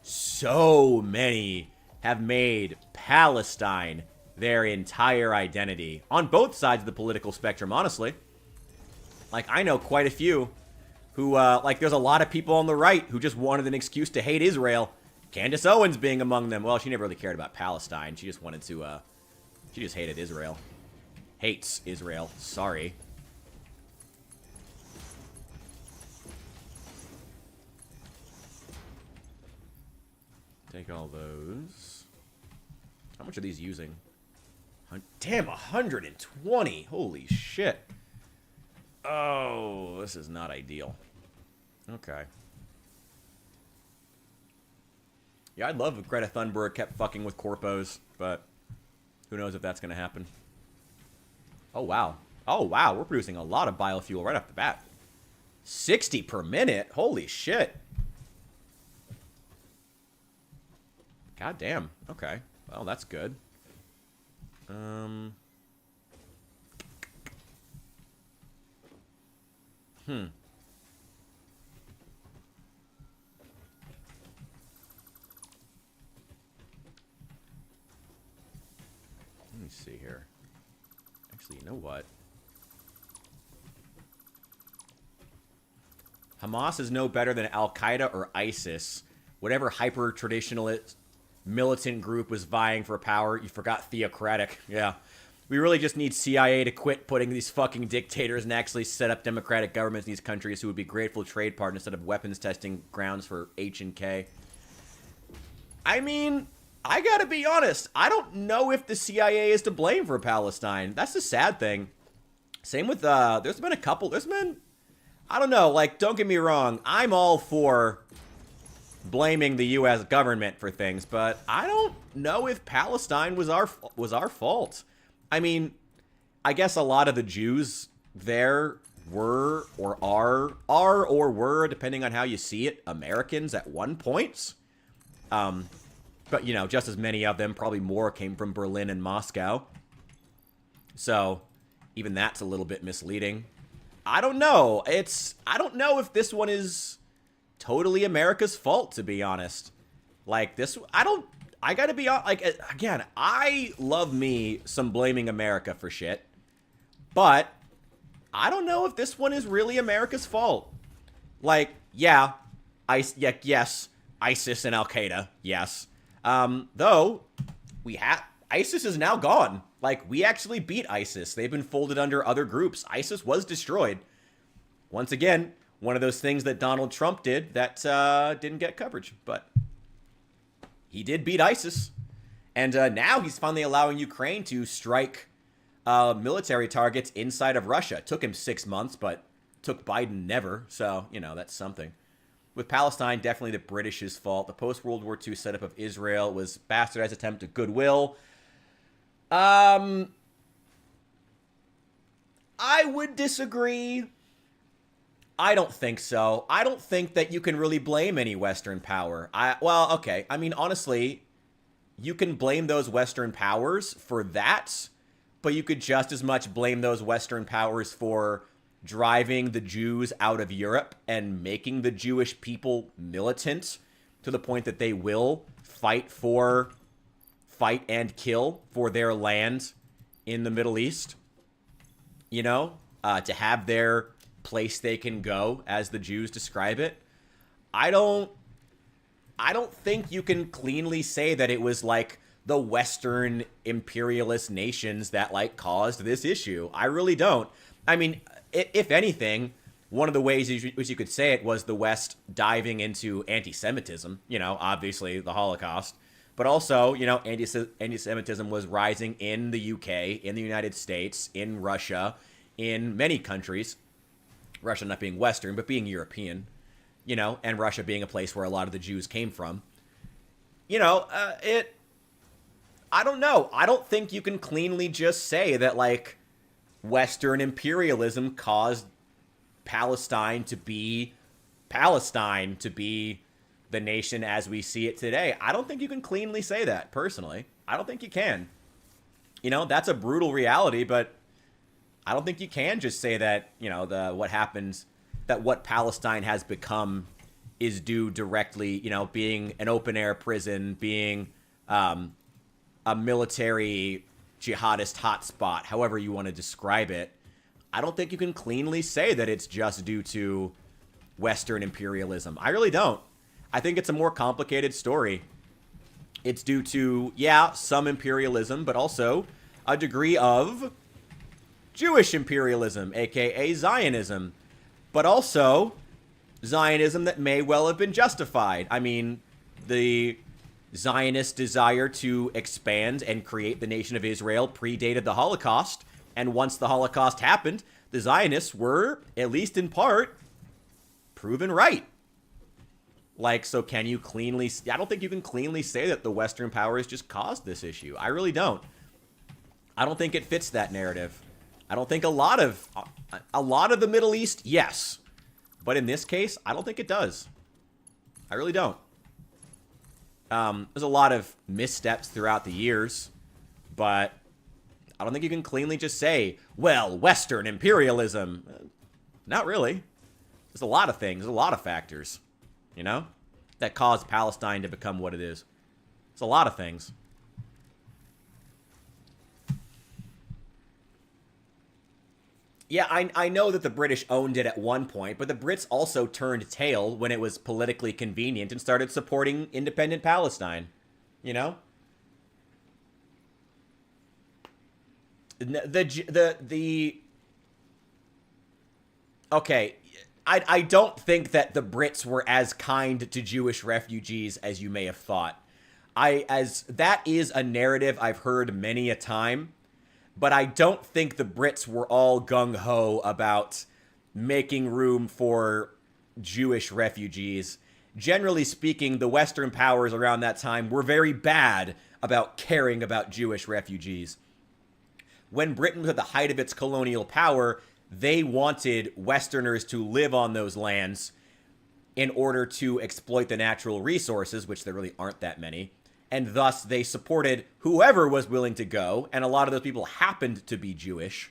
[SPEAKER 1] so many have made Palestine their entire identity. On both sides of the political spectrum, honestly. Like, I know quite a few who, like, there's a lot of people on the right who just wanted an excuse to hate Israel. Candace Owens being among them. Well, she never really cared about Palestine. She just wanted to, she just hated Israel. Hates Israel. Sorry. Take all those. How much are these using? Damn, 120. Holy shit. Oh, this is not ideal. Okay. Yeah, I'd love if Greta Thunberg kept fucking with corpos, but who knows if that's going to happen. Oh, wow. Oh, wow. We're producing a lot of biofuel right off the bat. 60 per minute? Holy shit. God damn. Okay. Well, that's good. Let me see here. Actually, you know what? Hamas is no better than Al-Qaeda or ISIS. Whatever hyper-traditionalist militant group was vying for power, you forgot theocratic. Yeah. We really just need CIA to quit putting these fucking dictators and actually set up democratic governments in these countries who would be grateful trade partners instead of weapons testing grounds for H&K. I mean, I gotta be honest. I don't know if the CIA is to blame for Palestine. That's the sad thing. Same with, there's been a couple, I don't know, like, don't get me wrong. I'm all for blaming the U.S. government for things, but I don't know if Palestine was our fault. I mean, I guess a lot of the Jews there were or are or were, depending on how you see it, Americans at one point. But, you know, just as many of them, probably more, came from Berlin and Moscow. So, Even that's a little bit misleading. I don't know. I don't know if this one is totally America's fault, to be honest. Like, I gotta be honest, like, again, I love me some blaming America for shit. But I don't know if this one is really America's fault. Like, yeah, yes, ISIS and Al-Qaeda, yes. Though, ISIS is now gone. Like, we actually beat ISIS. They've been folded under other groups. ISIS was destroyed. Once again, one of those things that Donald Trump did that didn't get coverage. But he did beat ISIS. And now he's finally allowing Ukraine to strike military targets inside of Russia. It took him 6 months, but took Biden never. So, you know, that's something. With Palestine, definitely the British's fault. The post-World War II setup of Israel was bastardized attempt at goodwill. I would disagree. I don't think so. I don't think that you can really blame any Western power. Well, okay. I mean, honestly, you can blame those Western powers for that, but you could just as much blame those Western powers for driving the Jews out of Europe and making the Jewish people militant to the point that they will fight and kill for their land in the Middle East, you know, to have their place they can go, as the Jews describe it. I don't think you can cleanly say that it was like the Western imperialist nations that like caused this issue. I really don't. I mean, if anything, one of the ways which you could say it was the West diving into anti-Semitism, you know, obviously the Holocaust. But also, you know, anti-Semitism was rising in the UK, in the United States, in Russia, in many countries. Russia not being Western, but being European, you know, and Russia being a place where a lot of the Jews came from. You know, I don't know. I don't think you can cleanly just say that, like, Western imperialism caused Palestine to be the nation as we see it today. I don't think you can cleanly say that, personally. I don't think you can. You know, that's a brutal reality, but I don't think you can just say that, you know, what Palestine has become is due directly, you know, being an open-air prison, being a military jihadist hotspot, however you want to describe it. I don't think you can cleanly say that it's just due to Western imperialism. I really don't. I think it's a more complicated story. It's due to, yeah, some imperialism, but also a degree of Jewish imperialism, aka Zionism, but also Zionism that may well have been justified. I mean, the Zionist desire to expand and create the nation of Israel predated the Holocaust, and once the Holocaust happened, the Zionists were, at least in part, proven right. Like, so can you cleanly... I don't think you can cleanly say that the Western powers just caused this issue. I really don't. I don't think it fits that narrative. I don't think a lot of the Middle East, yes. But in this case, I don't think it does. I really don't. There's a lot of missteps throughout the years, but I don't think you can cleanly just say, well, Western imperialism. Not really. There's a lot of things, a lot of factors, you know, that caused Palestine to become what it is. It's a lot of things. Yeah, I know that the British owned it at one point, but the Brits also turned tail when it was politically convenient and started supporting independent Palestine. You know? Okay, I don't think that the Brits were as kind to Jewish refugees as you may have thought. As that is a narrative I've heard many a time. But I don't think the Brits were all gung-ho about making room for Jewish refugees. Generally speaking, the Western powers around that time were very bad about caring about Jewish refugees. When Britain was at the height of its colonial power, they wanted Westerners to live on those lands in order to exploit the natural resources, which there really aren't that many. And thus, they supported whoever was willing to go, and a lot of those people happened to be Jewish.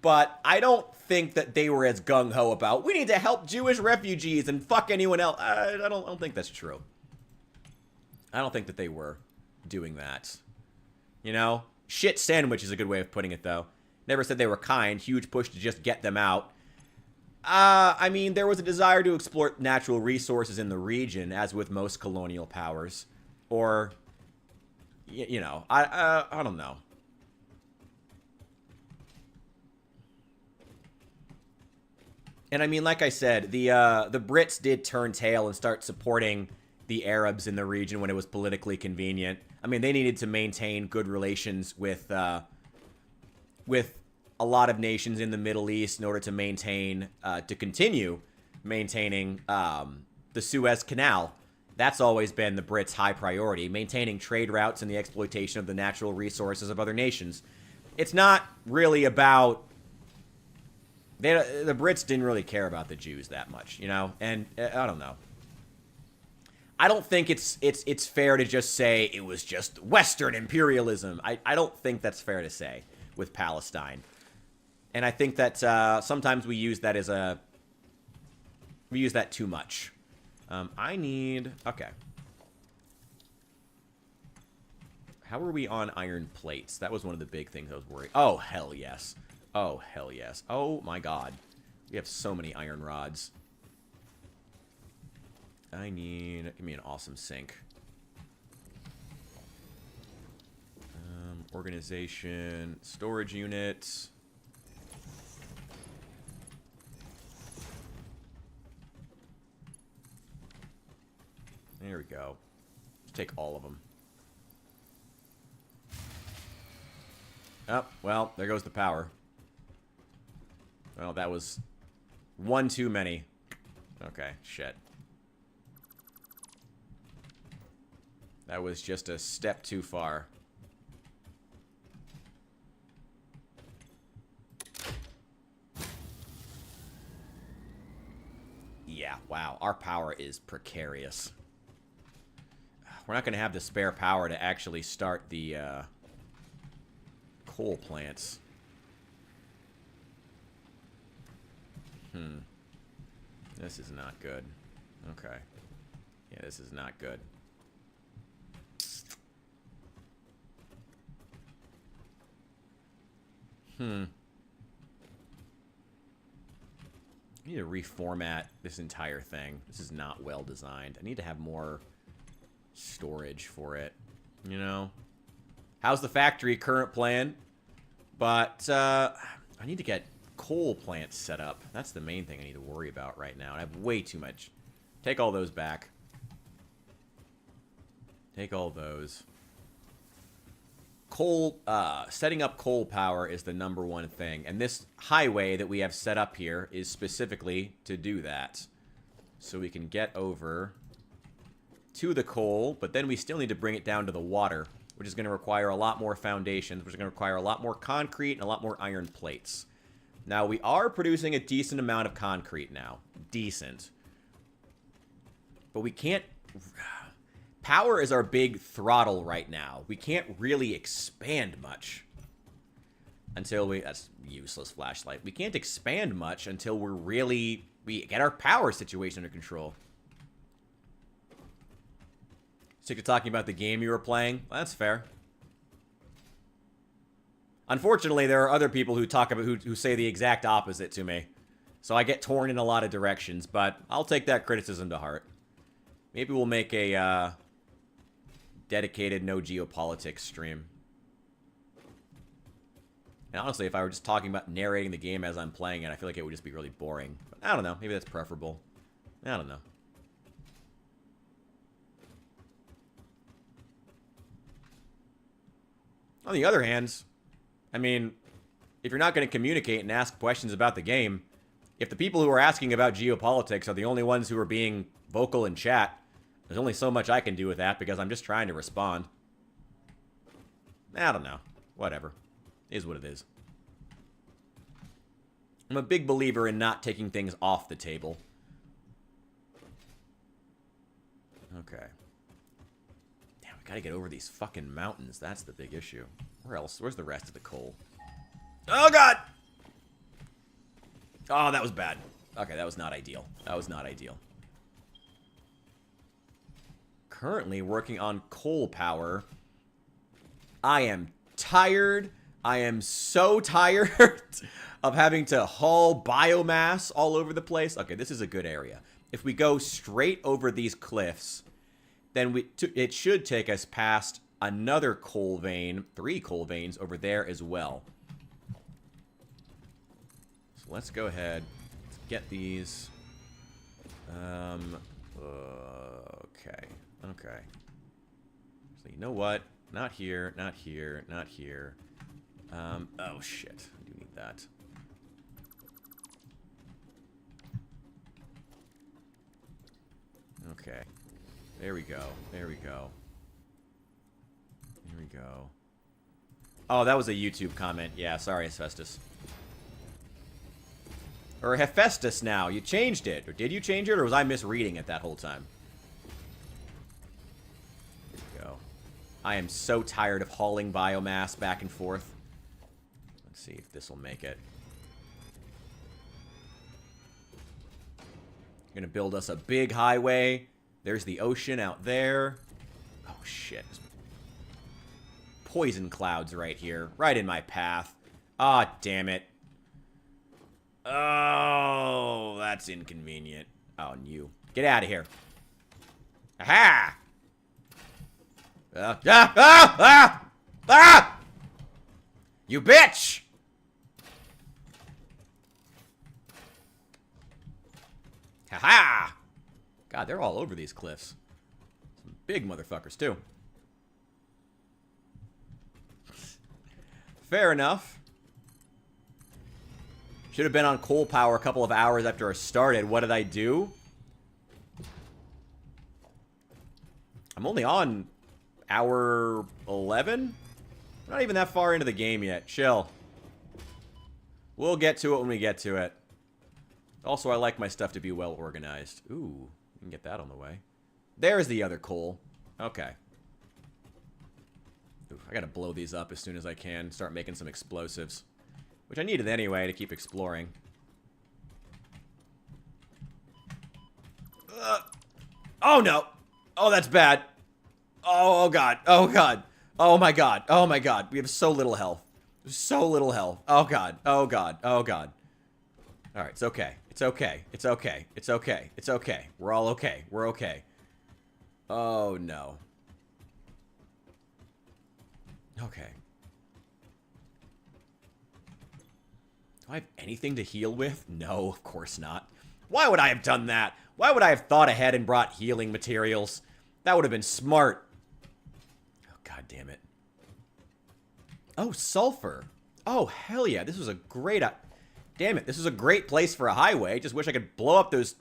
[SPEAKER 1] But I don't think that they were as gung-ho about, we need to help Jewish refugees and fuck anyone else. I don't think that's true. I don't think that they were doing that. You know? Shit sandwich is a good way of putting it, though. Never said they were kind. Huge push to just get them out. I mean, there was a desire to exploit natural resources in the region, as with most colonial powers. Or, you know, I don't know. And I mean, like I said, the Brits did turn tail and start supporting the Arabs in the region when it was politically convenient. I mean, they needed to maintain good relations with a lot of nations in the Middle East in order to maintain, to continue maintaining the Suez Canal. That's always been the Brits' high priority, maintaining trade routes and the exploitation of the natural resources of other nations. It's not really about... the Brits didn't really care about the Jews that much, you know? And I don't know. I don't think it's fair to just say it was just Western imperialism. I don't think that's fair to say with Palestine. And I think that sometimes we use that as a... we use that too much. I need... okay. How are we on iron plates? That was one of the big things I was worried... oh, hell yes. Oh, hell yes. Oh, my God. We have so many iron rods. I need... give me an awesome sink. Organization. Storage units. There we go. Let's take all of them. Oh, well, there goes the power. Well, that was one too many. Okay, shit. That was just a step too far. Yeah, wow. Our power is precarious. We're not going to have the spare power to actually start the coal plants. This is not good. Okay. Yeah, this is not good. I need to reformat this entire thing. This is not well designed. I need to have more storage for it. You know? How's the factory current plan? But I need to get coal plants set up. That's the main thing I need to worry about right now. I have way too much. Take all those back. Take all those. Coal, setting up coal power is the #1 thing. And this highway that we have set up here is specifically to do that. So we can get over to the coal, but then we still need to bring it down to the water, which is going to require a lot more foundations, which is going to require a lot more concrete and a lot more iron plates. Now, we are producing a decent amount of concrete now. Decent. But we can't... power is our big throttle right now. We can't really expand much. Until we... that's useless flashlight. We can't expand much until we're really... we get our power situation under control. Sick of talking about the game you were playing? Well, that's fair. Unfortunately, there are other people who talk about who say the exact opposite to me. So I get torn in a lot of directions, but I'll take that criticism to heart. Maybe we'll make a dedicated no geopolitics stream. And honestly, if I were just talking about narrating the game as I'm playing it, I feel like it would just be really boring. But I don't know. Maybe that's preferable. I don't know. On the other hand, I mean, if you're not going to communicate and ask questions about the game, if the people who are asking about geopolitics are the only ones who are being vocal in chat, there's only so much I can do with that because I'm just trying to respond. I don't know. Whatever. It is what it is. I'm a big believer in not taking things off the table. Okay. Damn, we gotta get over these fucking mountains. That's the big issue. Where else? Where's the rest of the coal? Oh, God! Oh, that was bad. Okay, that was not ideal. That was not ideal. Currently working on coal power. I am tired. I am so tired of having to haul biomass all over the place. Okay, this is a good area. If we go straight over these cliffs, then it should take us past another coal vein, 3 coal veins over there as well. So let's go ahead. Let's get these. Okay. Okay. So you know what? Not here, not here, not here. Oh shit. I do need that. Okay. There we go. There we go. Here we go. Oh, that was a YouTube comment. Yeah, sorry, Hephaestus. Or Hephaestus now. You changed it. Or did you change it, or was I misreading it that whole time? Here we go. I am so tired of hauling biomass back and forth. Let's see if this will make it. Gonna build us a big highway. There's the ocean out there. Oh, shit. Poison clouds right here. Right in my path. Ah, damn it. Oh, that's inconvenient. Oh, and you. Get out of here. Aha! You bitch! Haha! God, they're all over these cliffs. Some big motherfuckers, too. Fair enough. Should have been on coal power a couple of hours after I started. What did I do? I'm only on hour 11? Not even that far into the game yet. Chill. We'll get to it when we get to it. Also, I like my stuff to be well organized. Ooh, we can get that on the way. There's the other coal. Okay. Ooh, I gotta blow these up as soon as I can. Start making some explosives. Which I needed anyway to keep exploring. Oh no! Oh, that's bad. Oh god. Oh god. Oh my god. Oh my god. We have so little health. So little health. Oh god. Oh god. Oh god. Alright, it's okay. It's okay. It's okay. It's okay. It's okay. We're all okay. We're okay. Oh no. Okay. Do I have anything to heal with? No, of course not. Why would I have done that? Why would I have thought ahead and brought healing materials? That would have been smart. Oh, god damn it. Oh, sulfur. Oh, hell yeah. This was a great... Damn it. This is a great place for a highway. Just wish I could blow up those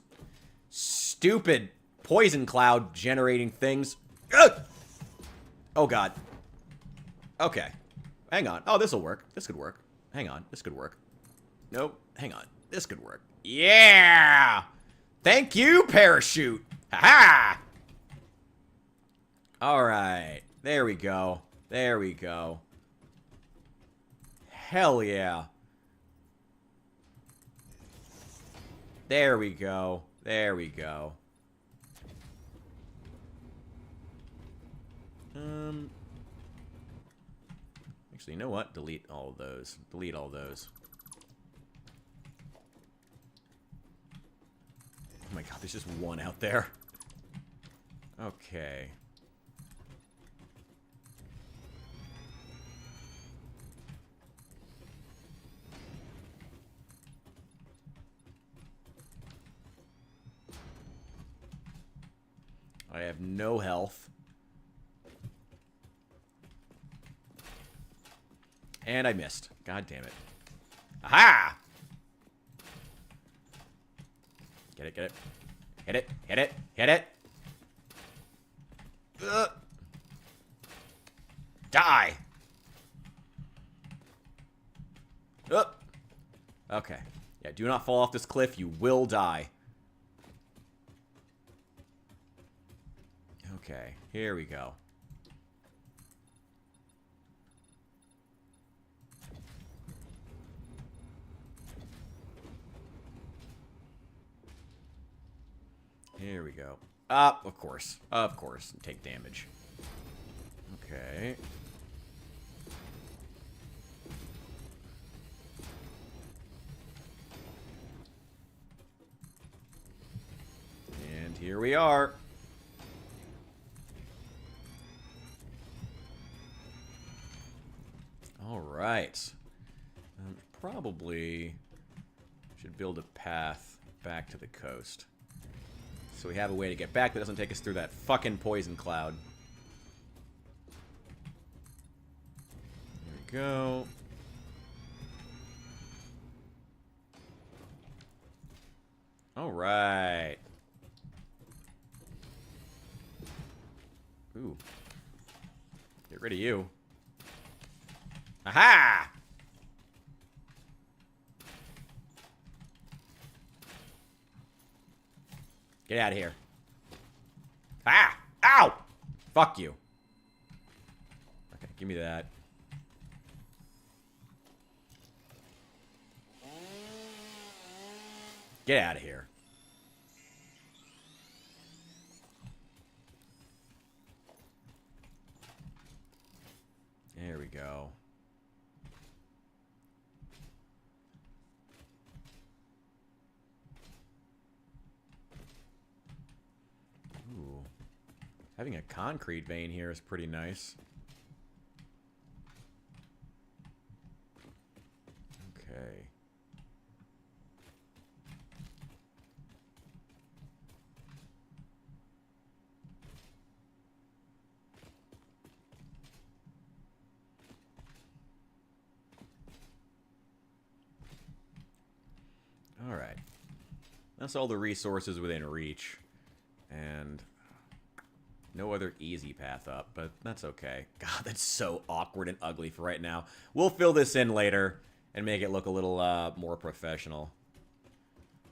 [SPEAKER 1] stupid poison cloud generating things. Ugh! Oh, god. Okay. Hang on. Oh, this'll work. This could work. Hang on. This could work. Nope. Hang on. This could work. Yeah! Thank you, parachute. Ha-ha! Alright. There we go. There we go. Hell yeah. There we go. There we go. Actually, you know what? Delete all of those. Delete all those. Oh my god, there's just one out there. Okay. I have no health. And I missed. God damn it. Aha! Get it, get it. Hit it, hit it, hit it. Die! Okay. Yeah, do not fall off this cliff. You will die. Okay, here we go. Here we go. Ah, of course. Of course. Take damage. Okay. And here we are. All right. Probably should build a path back to the coast. So we have a way to get back that doesn't take us through that fucking poison cloud. There we go. All right. Ooh. Get rid of you. Aha! Get out of here. Ah! Ow! Fuck you. Okay, give me that. Get out of here. There we go. Ooh. Having a concrete vein here is pretty nice. Okay. All right. That's all the resources within reach. And no other easy path up, but that's okay. God, that's so awkward and ugly for right now. We'll fill this in later and make it look a little more professional.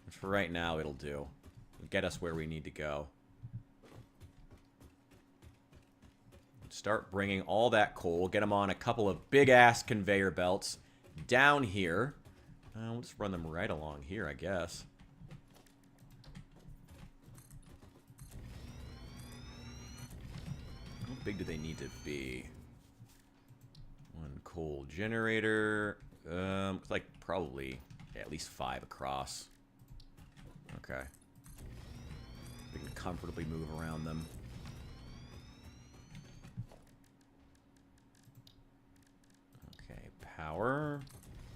[SPEAKER 1] But for right now, it'll do. It'll get us where we need to go. Start bringing all that coal. Get them on a couple of big-ass conveyor belts down here. We'll just run them right along here, I guess. How big do they need to be? One coal generator. It's like probably at least 5 across. Okay. We can comfortably move around them. Okay, power.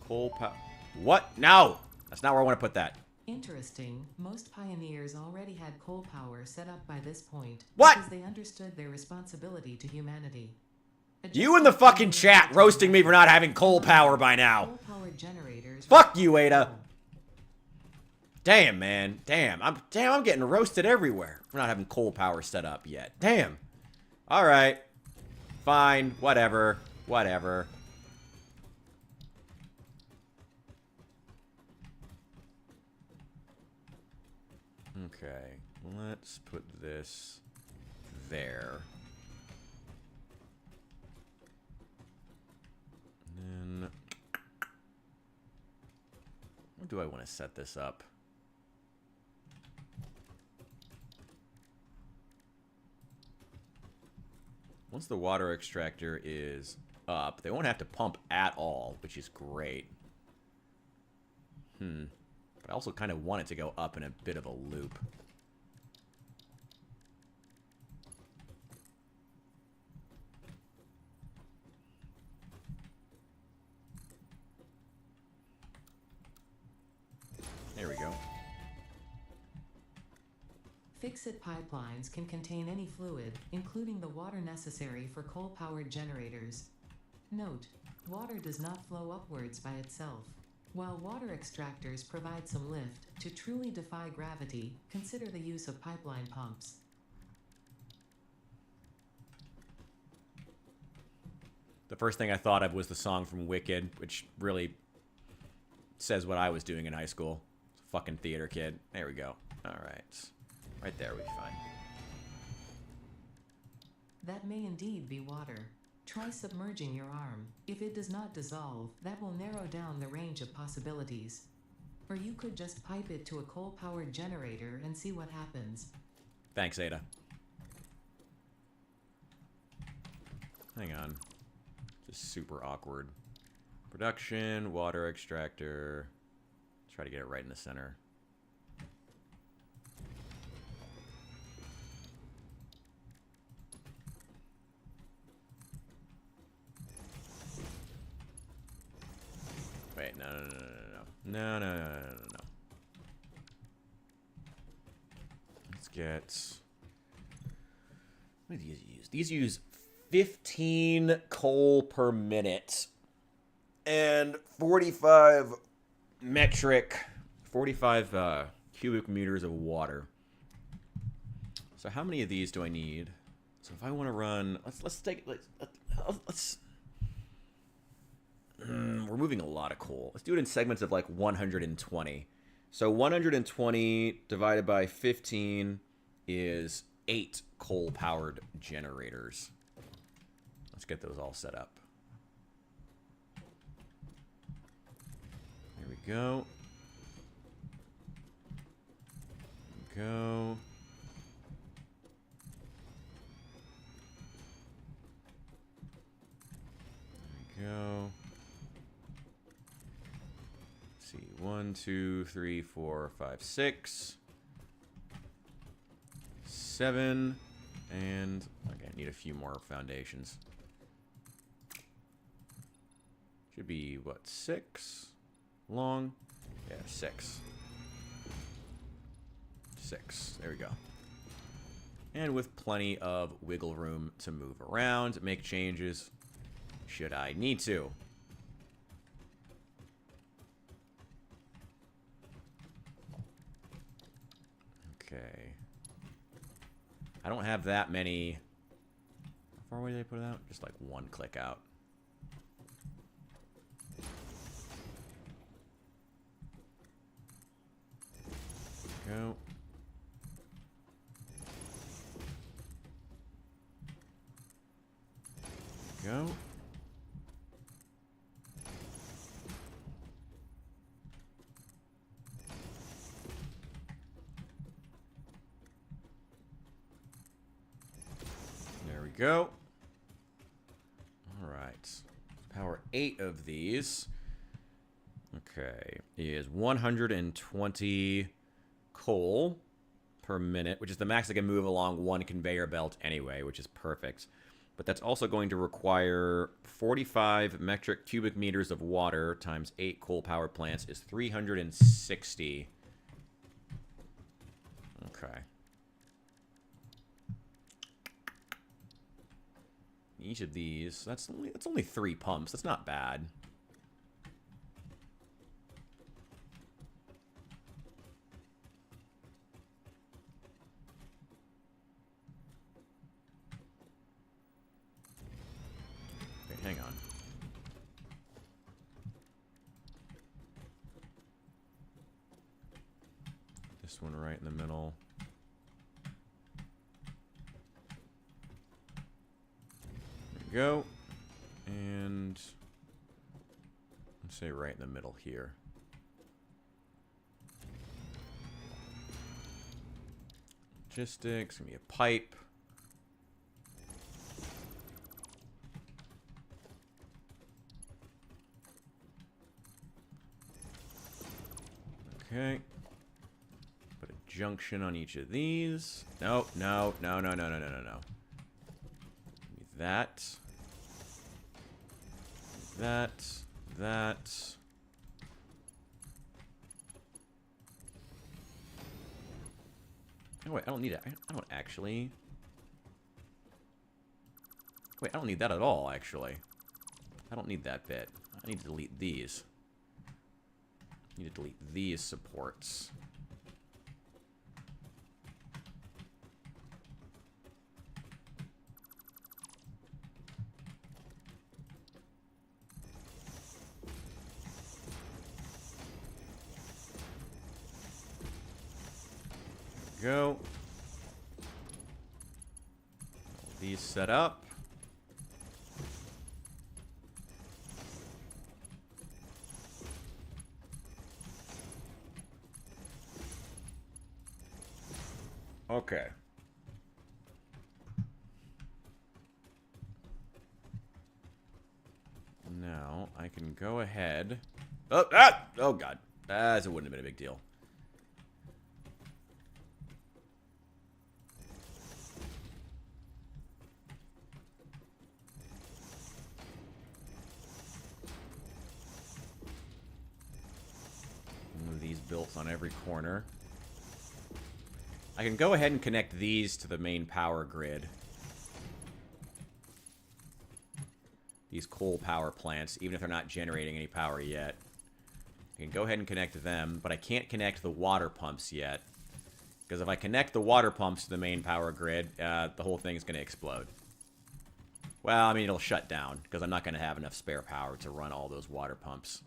[SPEAKER 1] Coal power. What? No! That's not where I want to put that.
[SPEAKER 2] Interesting. Most pioneers already had coal power set up by this point.
[SPEAKER 1] What?
[SPEAKER 2] Because they understood their responsibility to humanity.
[SPEAKER 1] You in the fucking chat roasting me for not having coal power by now.
[SPEAKER 2] Coal-powered generators.
[SPEAKER 1] Fuck you, Ada. Damn, man. Damn, I'm getting roasted everywhere. We're not having coal power set up yet. Damn. All right. Fine. Whatever. Whatever. Okay. Let's put this there. And then where do I want to set this up? Once the water extractor is up, they won't have to pump at all, which is great. But I also kind of want it to go up in a bit of a loop. There we go.
[SPEAKER 2] Fix-it pipelines can contain any fluid, including the water necessary for coal-powered generators. Note, water does not flow upwards by itself. While water extractors provide some lift, to truly defy gravity, consider the use of pipeline pumps.
[SPEAKER 1] The first thing I thought of was the song from Wicked, which really says what I was doing in high school. Fucking theater kid. There we go. All right. Right there, we'll be fine.
[SPEAKER 2] That may indeed be water. Try submerging your arm. If it does not dissolve, that will narrow down the range of possibilities. Or you could just pipe it to a coal-powered generator and see what happens.
[SPEAKER 1] Thanks, Ada. Hang on. Just super awkward. Production, water extractor. Try to get it right in the center. Wait, no. Let's get... What do these use? These use 15 coal per minute. And 45 cubic meters of water. So how many of these do I need? So if I want to run... we're moving a lot of coal. Let's do it in segments of like 120. So 120 divided by 15 is 8 coal-powered generators. Let's get those all set up. There we go. Go. There we go. Let's see. 1, 2, 3, 4, 5, 6. 7. And okay, I need a few more foundations. Should be what, 6 long? Yeah, 6. 6. There we go. And with plenty of wiggle room to move around, make changes should I need to. Okay. I don't have that many. How far away did I put it out? Just like one click out. Go. Go. There we go. All right. Power 8 of these. Okay. Is 120 coal per minute, which is the max I can move along one conveyor belt anyway, which is perfect. But that's also going to require 45 metric cubic meters of water times 8 coal power plants is 360. Okay. Each of these, that's only 3 pumps. That's not bad. Hang on. This one right in the middle. There we go. And let's say right in the middle here. Logistics, gonna be a pipe. Okay. Put a junction on each of these. No. Give me that. That. Oh, wait, I don't need it. I don't actually. Wait, I don't need that at all, actually. I don't need that bit. I need to delete these. Need to delete these supports. There we go. All these set up. Okay. Now, I can go ahead... Oh, ah! Oh, God. It wouldn't have been a big deal. One of these built on every corner. I can go ahead and connect these to the main power grid. These coal power plants, even if they're not generating any power yet. I can go ahead and connect them, but I can't connect the water pumps yet. Because if I connect the water pumps to the main power grid, the whole thing's going to explode. Well, I mean, it'll shut down, because I'm not going to have enough spare power to run all those water pumps.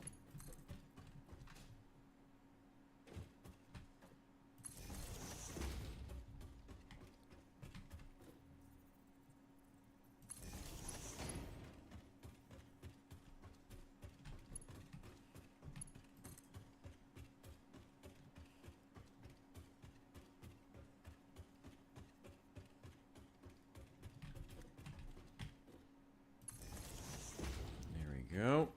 [SPEAKER 1] Go.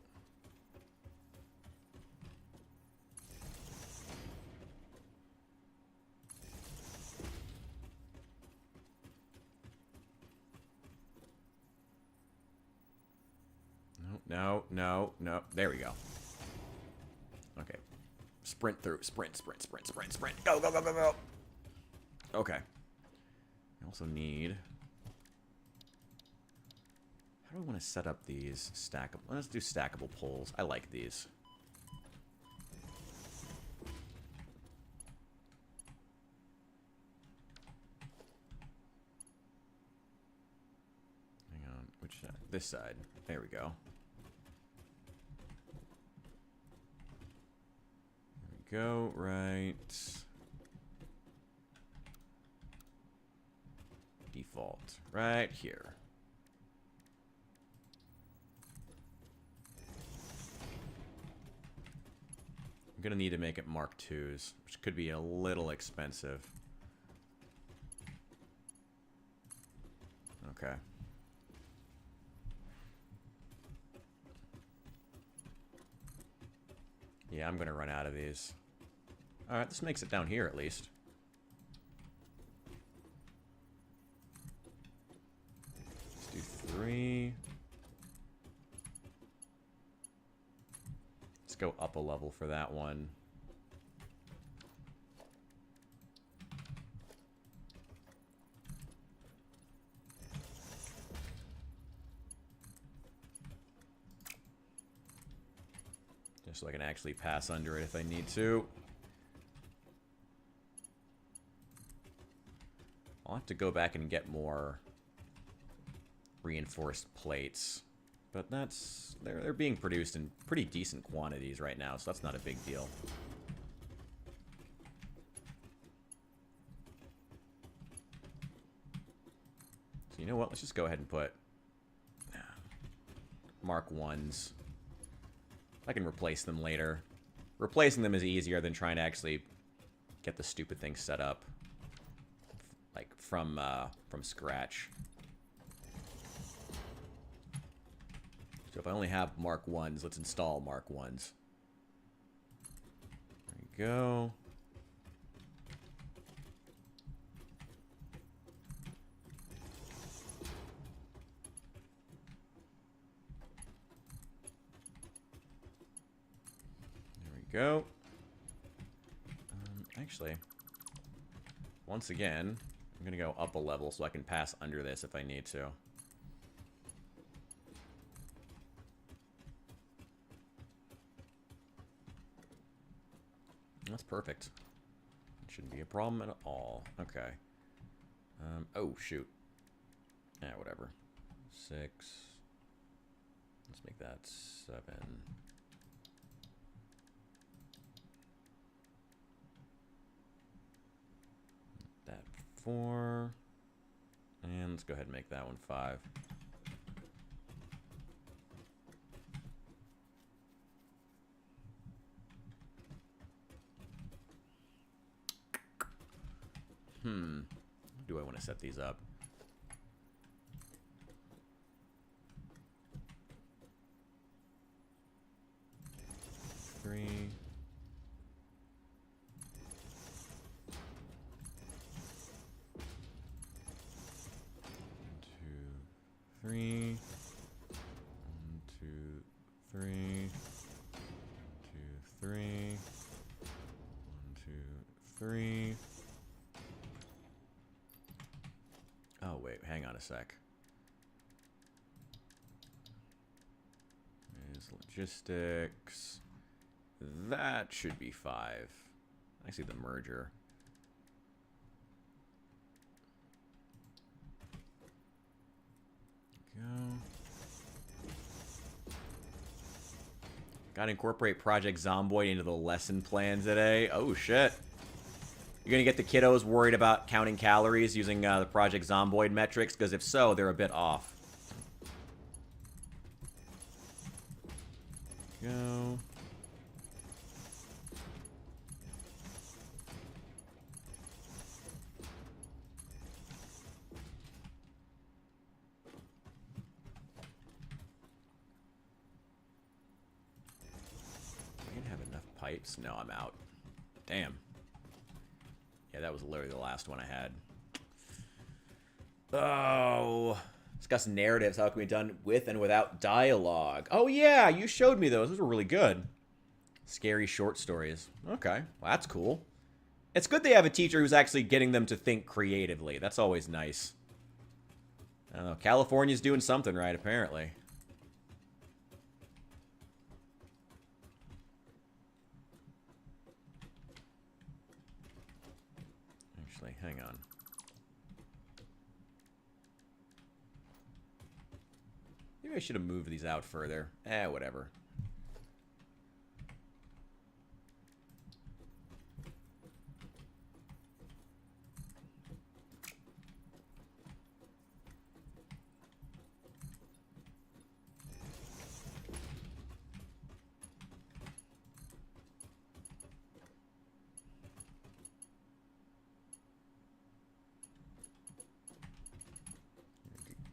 [SPEAKER 1] No, no, no. There we go. Okay. Sprint through. Sprint, sprint, sprint, sprint, sprint. Go, go, go, go, go. Okay. I also need... How do I want to set up these stackable? Let's do stackable poles. I like these. Hang on. Which side? This side. There we go. There we go. Right. Default. Right here. I'm going to need to make it Mark IIs, which could be a little expensive. Okay. Yeah, I'm going to run out of these. Alright, this makes it down here at least. Let's do 3. Let's go up a level for that one. Just so I can actually pass under it if I need to. I'll have to go back and get more reinforced plates. But that's... They're being produced in pretty decent quantities right now, so that's not a big deal. So you know what? Let's just go ahead and put Mark 1s. I can replace them later. Replacing them is easier than trying to actually get the stupid thing set up, like from scratch. So if I only have Mark 1s, let's install Mark 1s. There we go. Go. Actually, once again, I'm going to go up a level so I can pass under this if I need to. That's perfect. Shouldn't be a problem at all. Okay. Oh, shoot. Yeah, whatever. 6. Let's make that 7. That 4. And let's go ahead and make that one 5. Do I want to set these up? Three. Three. 1, 2, 3. 2, 3. 1, 2, 3. Oh, wait. Hang on a sec. There's logistics. That should be 5. I see the merger. Go. Gotta incorporate Project Zomboid into the lesson plan today. Oh, shit. You're gonna get the kiddos worried about counting calories using the Project Zomboid metrics? Because if so, they're a bit off. Go. Pipes? No, I'm out. Damn. Yeah, that was literally the last one I had. Oh. Discuss narratives. How can be done with and without dialogue? Oh, yeah. You showed me those. Those were really good. Scary short stories. Okay. Well, that's cool. It's good they have a teacher who's actually getting them to think creatively. That's always nice. I don't know. California's doing something right, apparently. Hang on. Maybe I should have moved these out further. Whatever.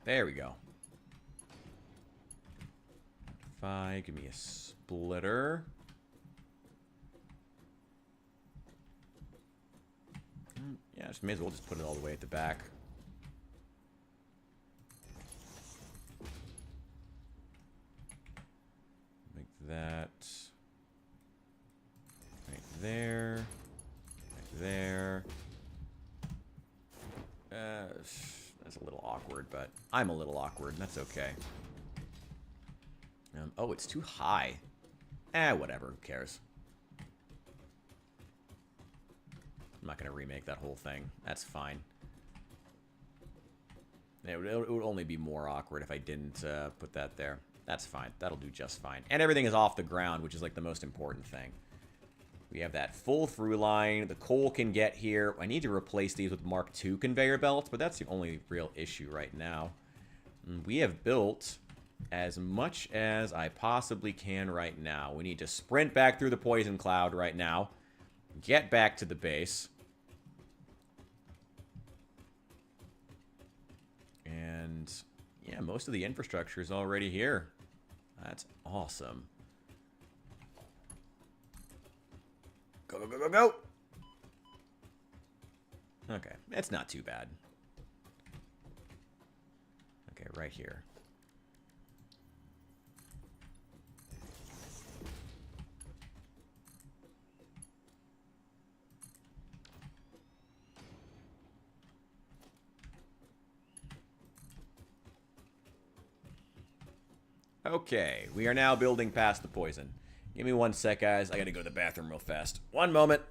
[SPEAKER 1] There we go. 5, give me a splitter. Yeah, just may as well just put it all the way at the back. Like that. Right there. Right there. That's a little awkward, but I'm a little awkward. That's okay. Oh, it's too high. Whatever. Who cares? I'm not going to remake that whole thing. That's fine. It would only be more awkward if I didn't put that there. That's fine. That'll do just fine. And everything is off the ground, which is like the most important thing. We have that full through line. The coal can get here. I need to replace these with Mark II conveyor belts, but that's the only real issue right now. We have built as much as I possibly can right now. We need to sprint back through the poison cloud right now. Get back to the base. And yeah, most of the infrastructure is already here. That's awesome. Go, go, go, go, go! Okay, it's not too bad. Okay, right here. Okay, we are now building past the poison. Give me 1 sec, guys. I gotta go to the bathroom real fast. 1 moment.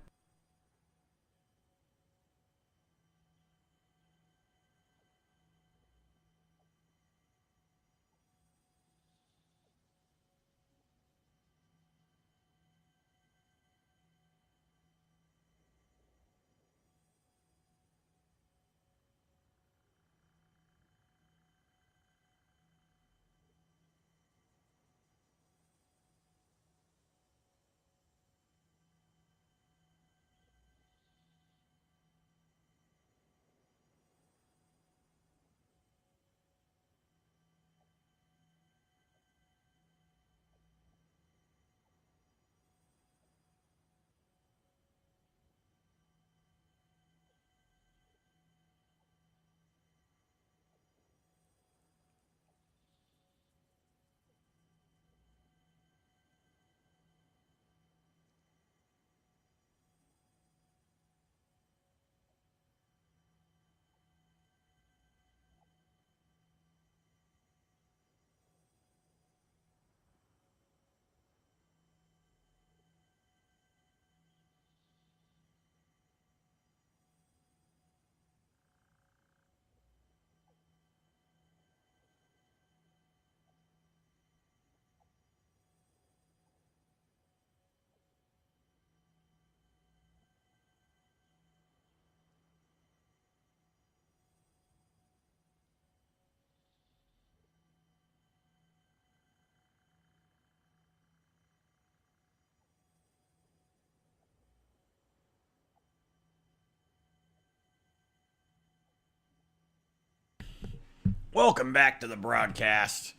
[SPEAKER 1] Welcome back to the broadcast.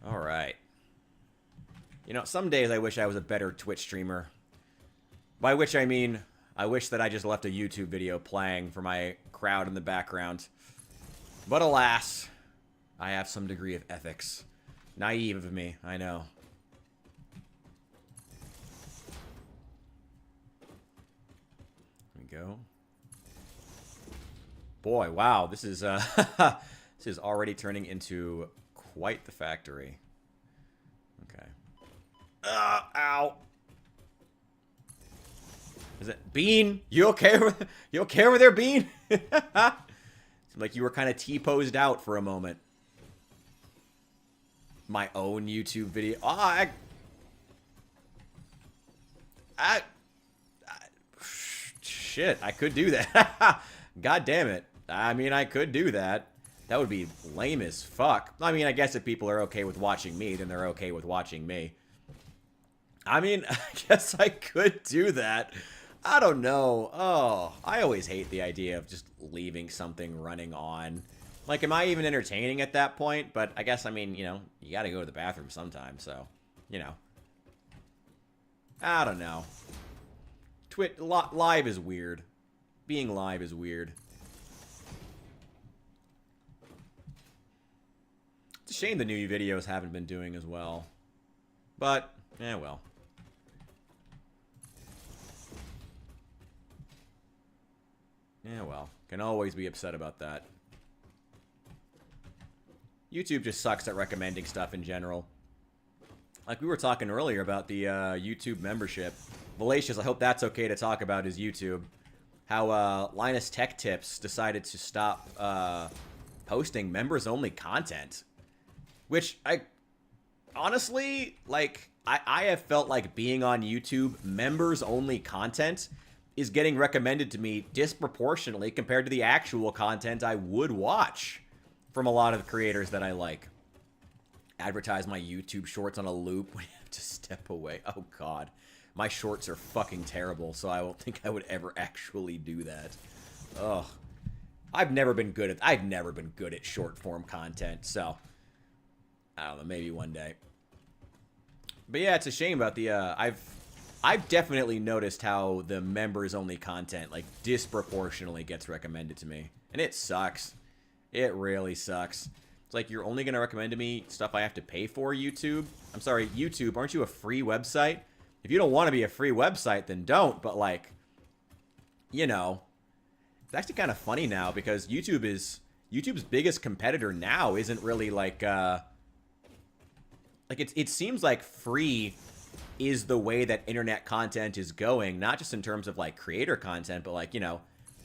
[SPEAKER 1] All right. You know, some days I wish I was a better Twitch streamer. By which I mean, I wish that I just left a YouTube video playing for my crowd in the background. But alas, I have some degree of ethics. Naive of me, I know. There we go. Boy, wow, this is this is already turning into quite the factory. Okay. Ow. Is it Bean? You okay over there, Bean? Seemed like you were kind of T-posed out for a moment. My own YouTube video. Shit, I could do that. God damn it. I mean, I could do that. That would be lame as fuck. I mean, I guess if people are okay with watching me, then they're okay with watching me. I mean, I guess I could do that. I don't know. Oh, I always hate the idea of just leaving something running on. Like, am I even entertaining at that point? But I guess, I mean, you know, you gotta go to the bathroom sometime, so, you know. I don't know. Live is weird. Being live is weird. It's a shame the new videos haven't been doing as well. But, well. Well. Can always be upset about that. YouTube just sucks at recommending stuff in general. Like we were talking earlier about the YouTube membership. Valacious, I hope that's okay to talk about his YouTube. How Linus Tech Tips decided to stop posting members-only content. Which, honestly, like, I have felt like being on YouTube, members-only content is getting recommended to me disproportionately compared to the actual content I would watch from a lot of creators that I like. Advertise my YouTube shorts on a loop when you have to step away. Oh, God. My shorts are fucking terrible, so I don't think I would ever actually do that. Ugh. I've never been good at short form content, so I don't know, maybe one day. But yeah, it's a shame about the I've definitely noticed how the members only content like disproportionately gets recommended to me. And it sucks. It really sucks. It's like you're only going to recommend to me stuff I have to pay for, YouTube. I'm sorry, YouTube, aren't you a free website? If you don't want to be a free website, then don't. But, like, you know, it's actually kind of funny now because YouTube's biggest competitor now isn't really like it seems like free is the way that internet content is going, not just in terms of like creator content, but like, you know,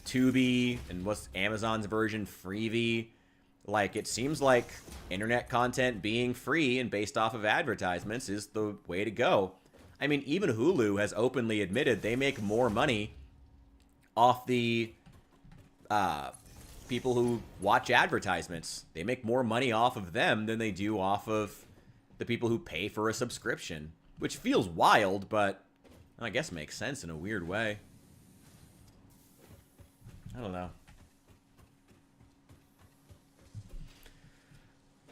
[SPEAKER 1] Tubi and what's Amazon's version, Freevee. Like, it seems like internet content being free and based off of advertisements is the way to go. I mean, even Hulu has openly admitted they make more money off the people who watch advertisements. They make more money off of them than they do off of the people who pay for a subscription. Which feels wild, but I guess makes sense in a weird way. I don't know.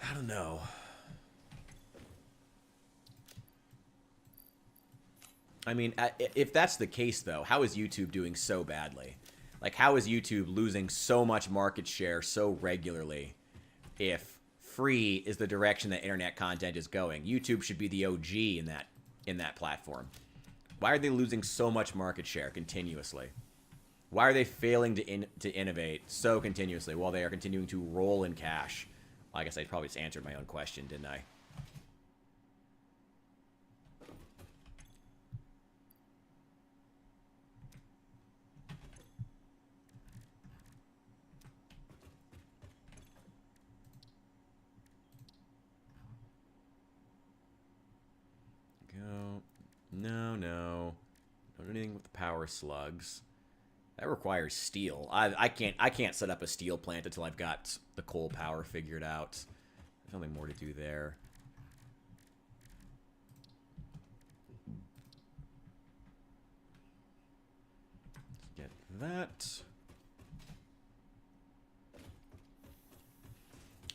[SPEAKER 1] I don't know. I mean, if that's the case, though, how is YouTube doing so badly? Like, how is YouTube losing so much market share so regularly if free is the direction that internet content is going? YouTube should be the OG in that platform. Why are they losing so much market share continuously? Why are they failing to innovate so continuously while they are continuing to roll in cash? Well, I guess I probably just answered my own question, didn't I? Go. No. Don't do anything with the power slugs. That requires steel. I can't set up a steel plant until I've got the coal power figured out. There's nothing more to do there. Let's get that.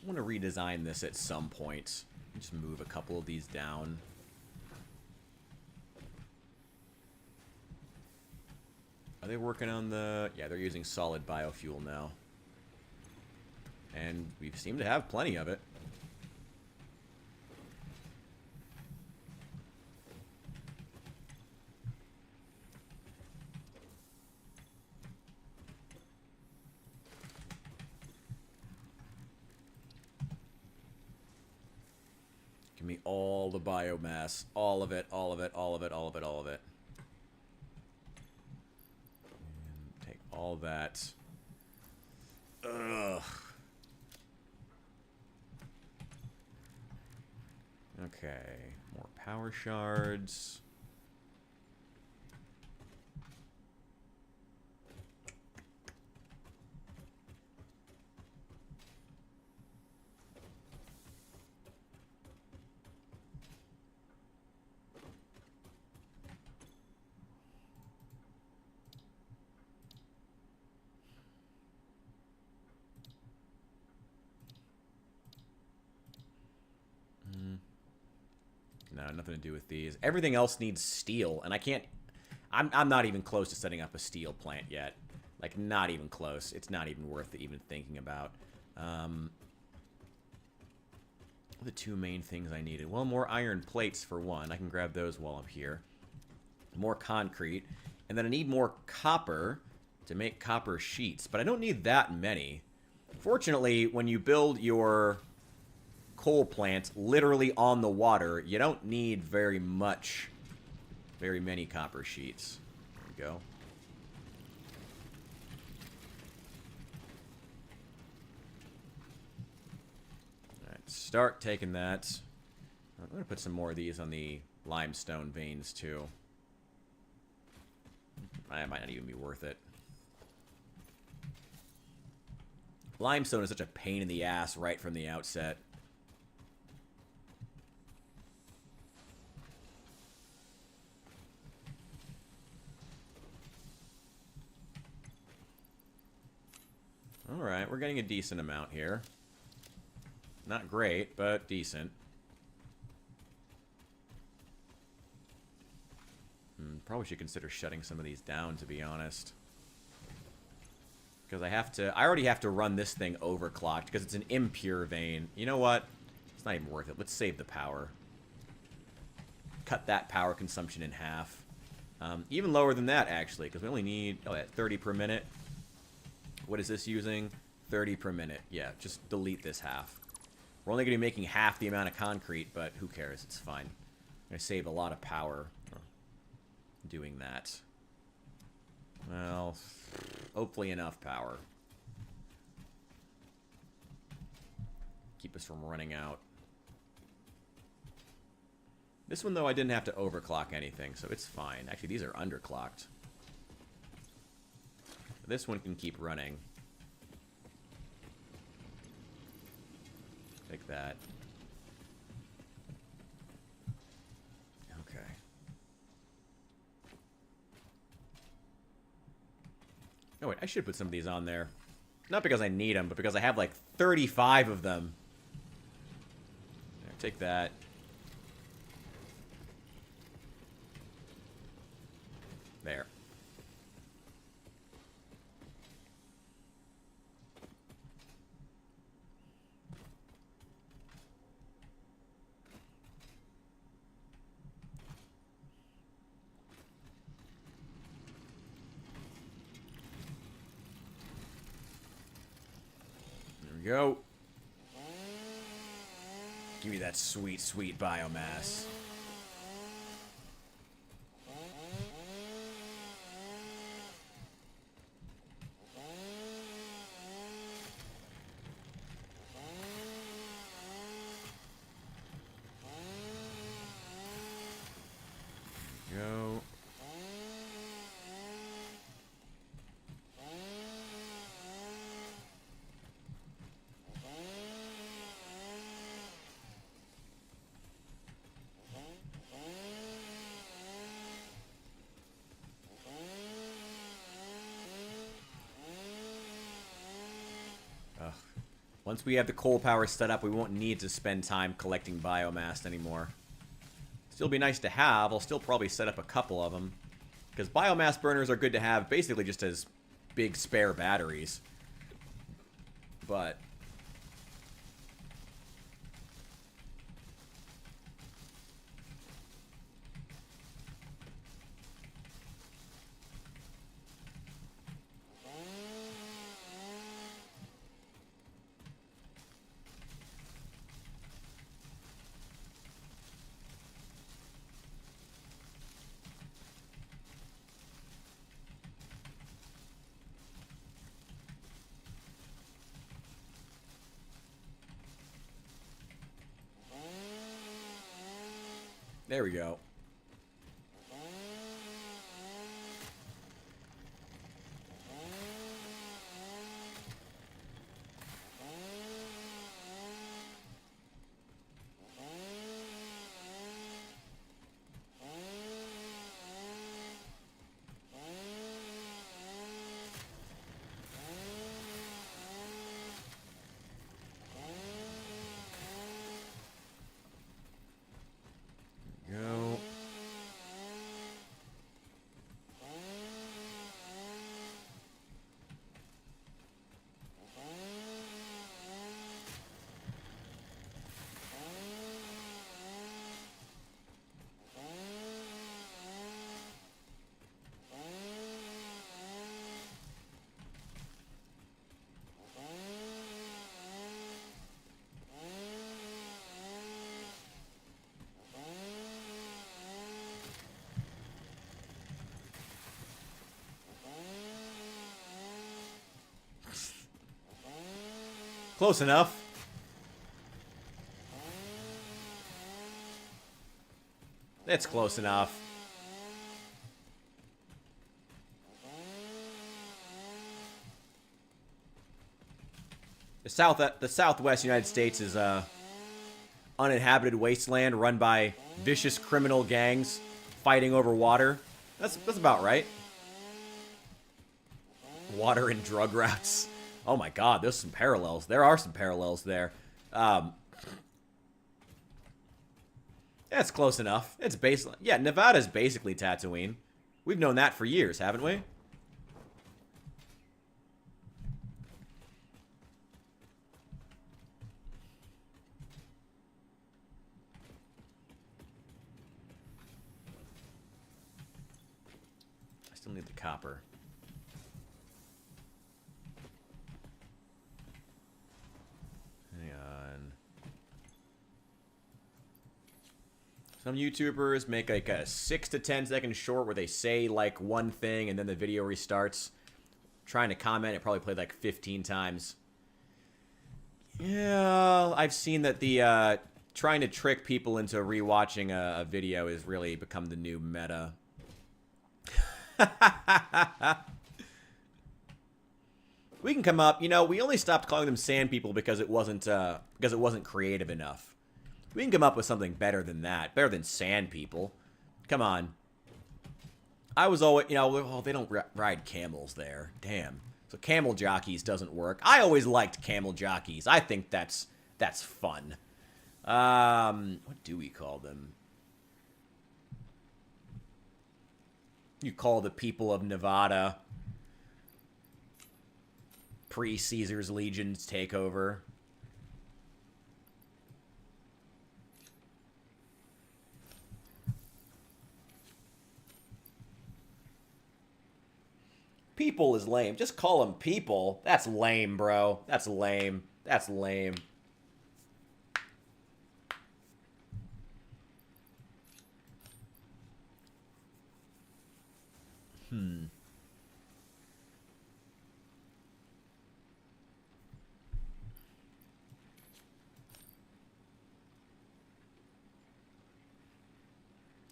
[SPEAKER 1] want to redesign this at some point. Just move a couple of these down. Are they working on the... Yeah, they're using solid biofuel now. And we seem to have plenty of it. Give me all the biomass. All of it, all of it, all of it, all of it, all of it. And take all that. Ugh. Okay. More power shards. No, nothing to do with these. Everything else needs steel, and I can't... I'm not even close to setting up a steel plant yet. Like, not even close. It's not even worth even thinking about. The two main things I needed. Well, more iron plates, for one. I can grab those while I'm here. More concrete. And then I need more copper to make copper sheets. But I don't need that many. Fortunately, when you build your... coal plant literally on the water, you don't need very many copper sheets. There we go. Alright, start taking that. I'm going to put some more of these on the limestone veins too. That might not even be worth it. Limestone is such a pain in the ass right from the outset. Alright, we're getting a decent amount here. Not great, but decent. Probably should consider shutting some of these down, to be honest. Because I already have to run this thing overclocked, because it's an impure vein. You know what? It's not even worth it. Let's save the power. Cut that power consumption in half. Even lower than that, actually, because we only need, 30 per minute. What is this using? 30 per minute. Yeah, just delete this half. We're only going to be making half the amount of concrete, but who cares? It's fine. I'm going to save a lot of power doing that. Well, hopefully enough power. Keep us from running out. This one, though, I didn't have to overclock anything, so it's fine. Actually, these are underclocked. This one can keep running. Take that. Okay. Oh, wait, I should put some of these on there. Not because I need them, but because I have like 35 of them. There, take that. There. Go. Give me that sweet, sweet biomass. Go. Once we have the coal power set up, we won't need to spend time collecting biomass anymore. Still be nice to have. I'll still probably set up a couple of them. Because biomass burners are good to have basically just as big spare batteries. But... there we go. Go. Close enough. That's close enough. The Southwest United States is a uninhabited wasteland run by vicious criminal gangs fighting over water. That's about right. Water and drug routes. Oh my god, there's some parallels. There are some parallels there. That's close enough. It's basically... Yeah, Nevada's basically Tatooine. We've known that for years, haven't we? I still need the copper. Hang on. Some YouTubers make like a 6 to 10 second short where they say like one thing and then the video restarts. Trying to comment, it probably played like 15 times. Yeah, I've seen that the trying to trick people into rewatching a video has really become the new meta. We can come up, you know, we only stopped calling them sand people because it wasn't creative enough. We can come up with something better than that. Better than sand people. Come on. I was always, you know, oh, they don't ride camels there. Damn. So camel jockeys doesn't work. I always liked camel jockeys. I think that's fun. What do we call them? You call the people of Nevada pre-Caesar's Legion's takeover. People is lame. Just call them people. That's lame, bro. That's lame. That's lame.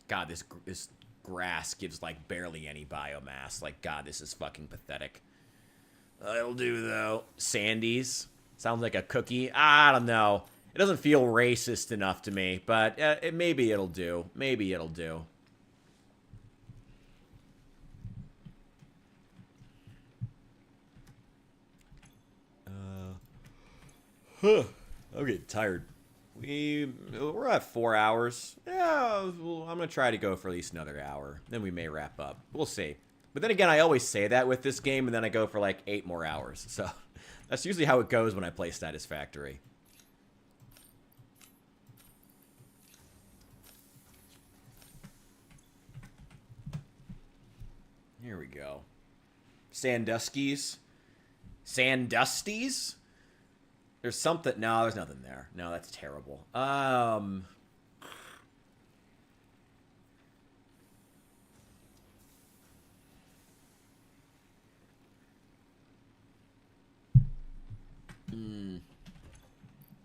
[SPEAKER 1] God, this grass gives like barely any biomass. Like, God, this is fucking pathetic. It'll do though. Sandy's sounds like a cookie. I don't know. It doesn't feel racist enough to me, but maybe it'll do. Maybe it'll do. I'm getting tired. We're at 4 hours. Yeah, well, I'm gonna try to go for at least another hour. Then we may wrap up. We'll see. But then again, I always say that with this game, and then I go for like 8 more hours. So that's usually how it goes when I play Satisfactory. Here we go. Sandusky's. Sandusties? There's something. No, there's nothing there. No, that's terrible.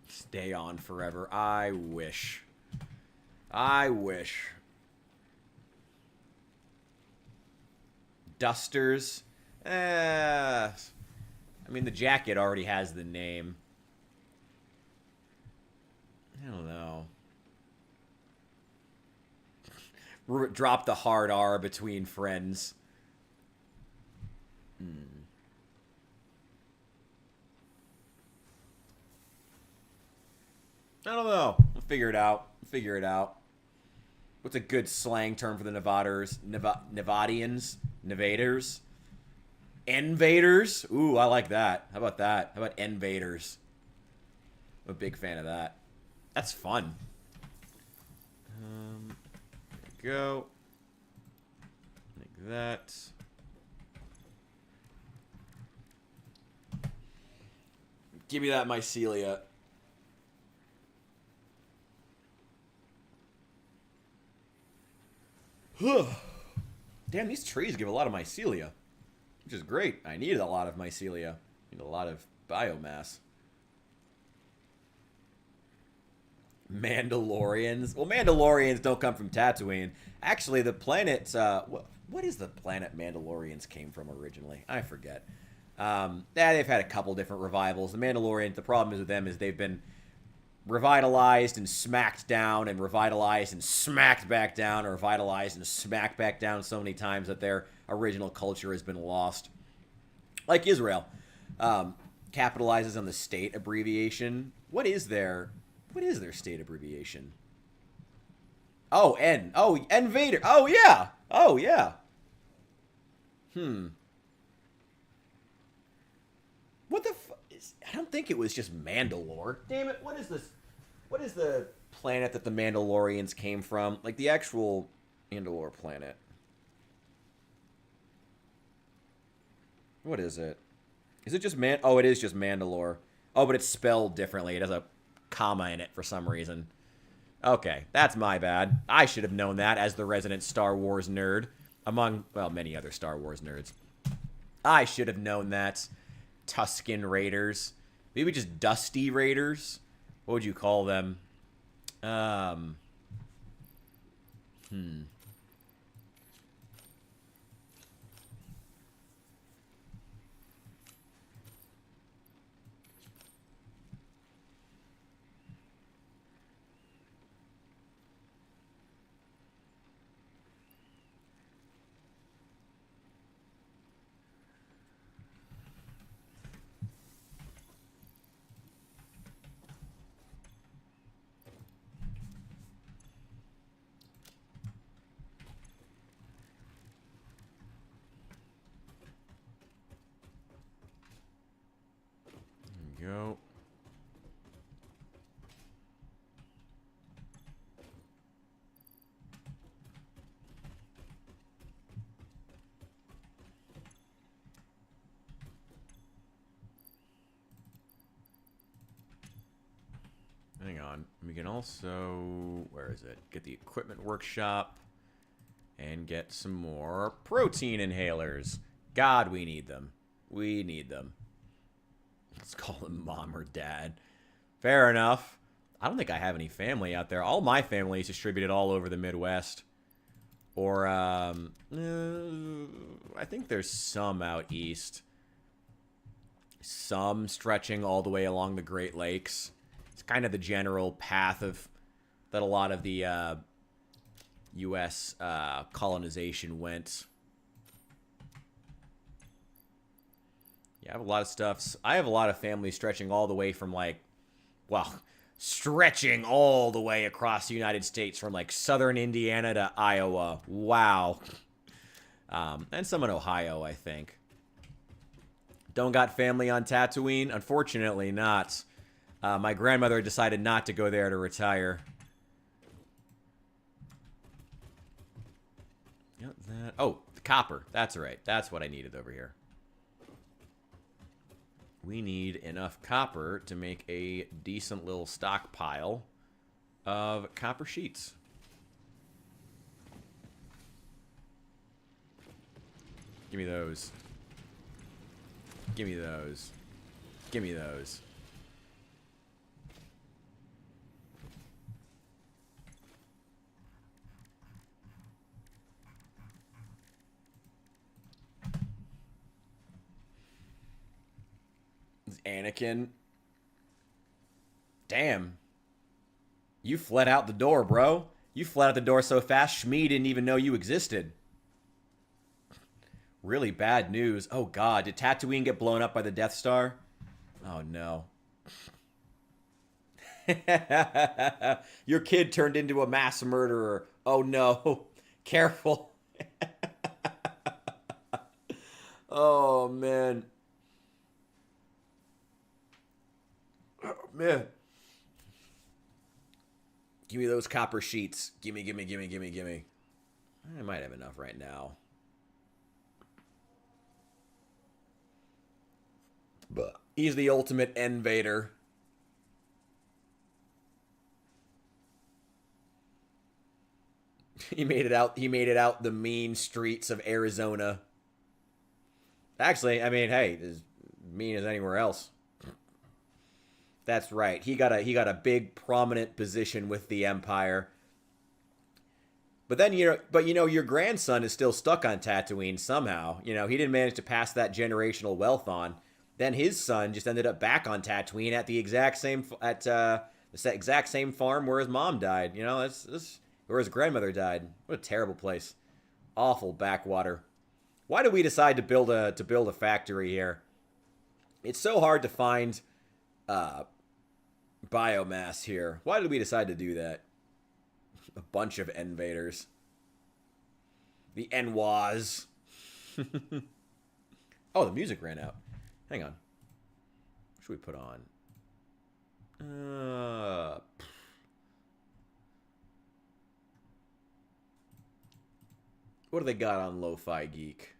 [SPEAKER 1] Stay on forever. I wish. I wish. Dusters. I mean, the jacket already has the name. I don't know. Drop the hard R between friends. I don't know. We'll figure it out. Figure it out. What's a good slang term for the Nevaders? Nevadians? Nevaders? Invaders? Ooh, I like that. How about that? How about invaders? I'm a big fan of that. That's fun. There we go. Like that. Give me that mycelia. Damn, these trees give a lot of mycelia. Which is great. I needed a lot of mycelia. I need a lot of biomass. Mandalorians. Well, Mandalorians don't come from Tatooine. Actually, the planet... what is the planet Mandalorians came from originally? I forget. They've had a couple different revivals. The Mandalorians, the problem is with them is they've been revitalized and smacked down and revitalized and smacked back down or revitalized and smacked back down so many times that their original culture has been lost. Like Israel. Capitalizes on the state abbreviation. What is their state abbreviation? Oh, N. Oh, Invader. Oh, yeah. Oh, yeah. What the I don't think it was just Mandalore. Damn it, what is this? What is the planet that the Mandalorians came from? Like, the actual Mandalore planet. What is it? Is it just Oh, it is just Mandalore. Oh, but it's spelled differently. It has a comma in it for some reason. Okay, that's my bad. I should have known that as the resident Star Wars nerd. Among, well, many other Star Wars nerds. I should have known that. Tusken Raiders. Maybe just Dusty Raiders? What would you call them? Go. Hang on. We can also, where is it? Get the equipment workshop and get some more protein inhalers. God, we need them. We need them. Let's call them mom or dad. Fair enough. I don't think I have any family out there. All my family is distributed all over the Midwest. Or, I think there's some out east. Some stretching all the way along the Great Lakes. It's kind of the general path that a lot of the U.S. Colonization went. Yeah, I have a lot of stuff. I have a lot of family stretching all the way from, like, well, stretching all the way across the United States from like southern Indiana to Iowa. Wow. And some in Ohio, I think. Don't got family on Tatooine? Unfortunately not. My grandmother decided not to go there to retire. Yep, that. Oh, the copper. That's right. That's what I needed over here. We need enough copper to make a decent little stockpile of copper sheets. Give me those. Give me those. Give me those. Anakin. Damn. You fled out the door, bro. You fled out the door so fast, Shmi didn't even know you existed. Really bad news. Oh, God. Did Tatooine get blown up by the Death Star? Oh, no. Your kid turned into a mass murderer. Oh, no. Careful. Oh, man. Oh, man. Give me those copper sheets. Gimme, gimme, gimme, gimme, gimme. I might have enough right now. But he's the ultimate invader. He made it out. He made it out the mean streets of Arizona. Actually, I mean, hey, as mean as anywhere else. That's right. He got a big prominent position with the Empire. But then your grandson is still stuck on Tatooine somehow. He didn't manage to pass that generational wealth on. Then his son just ended up back on Tatooine at the exact same farm where his mom died. That's where his grandmother died. What a terrible place. Awful backwater. Why did we decide to build a factory here? It's so hard to find biomass here. Why did we decide to do that? A bunch of invaders. The Enwas. Oh, the music ran out. Hang on. What should we put on? What do they got on Lo-Fi Geek?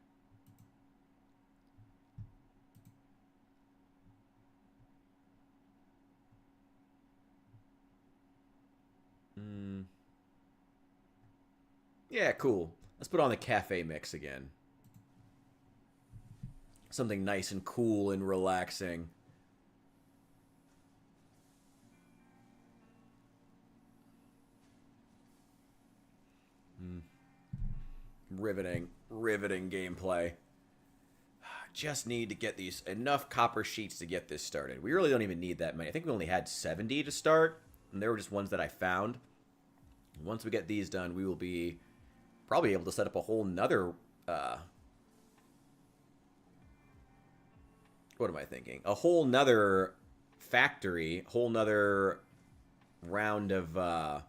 [SPEAKER 1] Yeah, cool. Let's put on the cafe mix again. Something nice and cool and relaxing. Riveting gameplay. Just need to get these enough copper sheets to get this started. We really don't even need that many. I think we only had 70 to start, and they were just ones that I found. Once we get these done, we will be probably able to set up a whole nother what am I thinking? A whole nother factory, whole nother round of God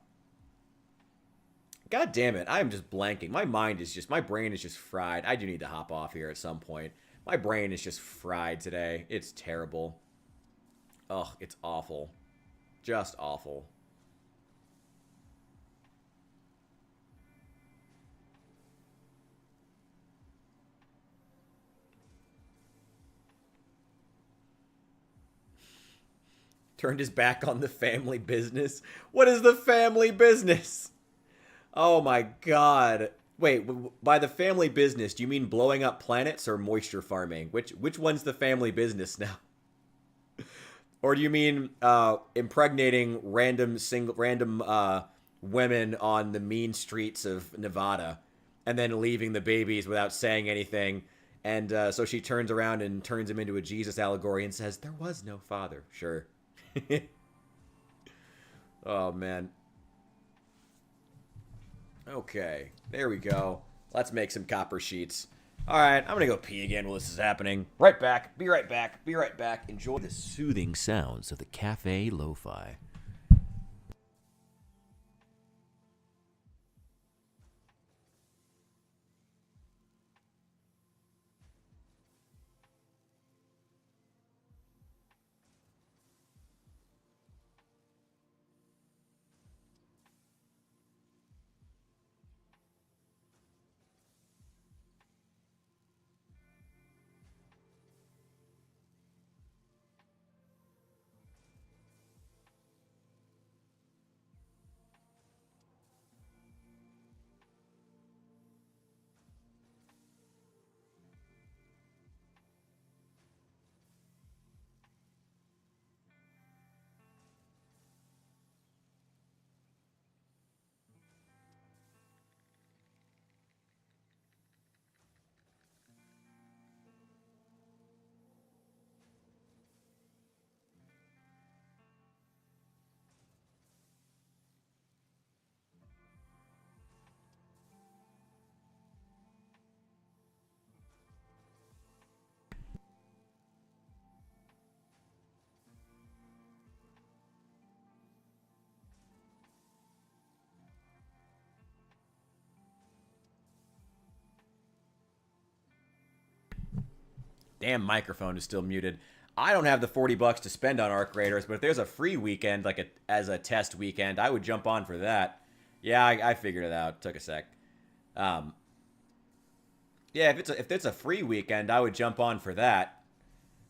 [SPEAKER 1] damn it, I am just blanking. My brain is just fried. I do need to hop off here at some point. My brain is just fried today. It's terrible. Ugh, it's awful. Just awful. Turned his back on the family business. What is the family business? Oh my god. Wait, by the family business, do you mean blowing up planets or moisture farming? Which one's the family business now? Or do you mean impregnating random women on the mean streets of Nevada and then leaving the babies without saying anything? And so she turns around and turns him into a Jesus allegory and says, "There was no father." Sure. Oh, man. Okay, there we go. Let's make some copper sheets. Alright, I'm gonna go pee again while this is happening. Right back. Be right back. Be right back. Enjoy the soothing sounds of the cafe lo-fi. Damn, microphone is still muted. I don't have the $40 to spend on Arc Raiders, but if there's a free weekend, like as a test weekend, I would jump on for that. Yeah, I figured it out. Took a sec. Yeah, if it's a free weekend, I would jump on for that.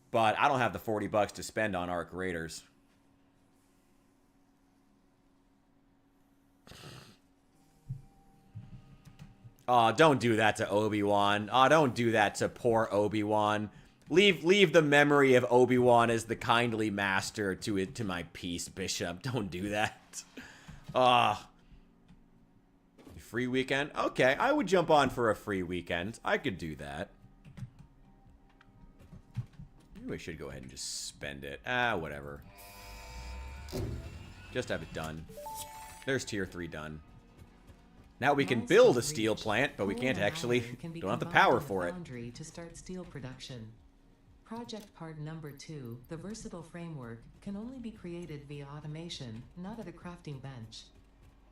[SPEAKER 1] But I don't have the $40 to spend on Arc Raiders. Oh, don't do that to Obi-Wan. Oh, don't do that to poor Obi-Wan. Leave the memory of Obi-Wan as the kindly master to my peace, Bishop. Don't do that. Free weekend? Okay, I would jump on for a free weekend. I could do that. Maybe I should go ahead and just spend it. Whatever. Just have it done. There's tier 3 done. Now we can build a steel plant, but we can't actually, don't have the power for it.
[SPEAKER 2] To start steel production. Project part number 2, the versatile framework, can only be created via automation, not at a crafting bench.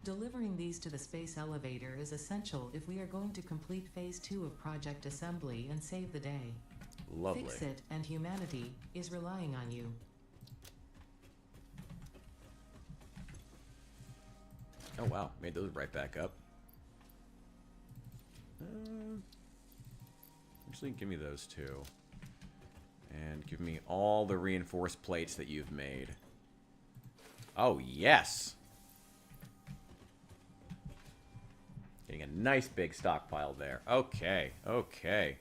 [SPEAKER 2] Delivering these to the space elevator is essential if we are going to complete phase 2 of project assembly and save the day.
[SPEAKER 1] Lovely.
[SPEAKER 2] Fix it, and humanity is relying on you.
[SPEAKER 1] Oh wow, made those right back up. Actually, give me those two. And give me all the reinforced plates that you've made. Oh, yes! Getting a nice big stockpile there. Okay, okay.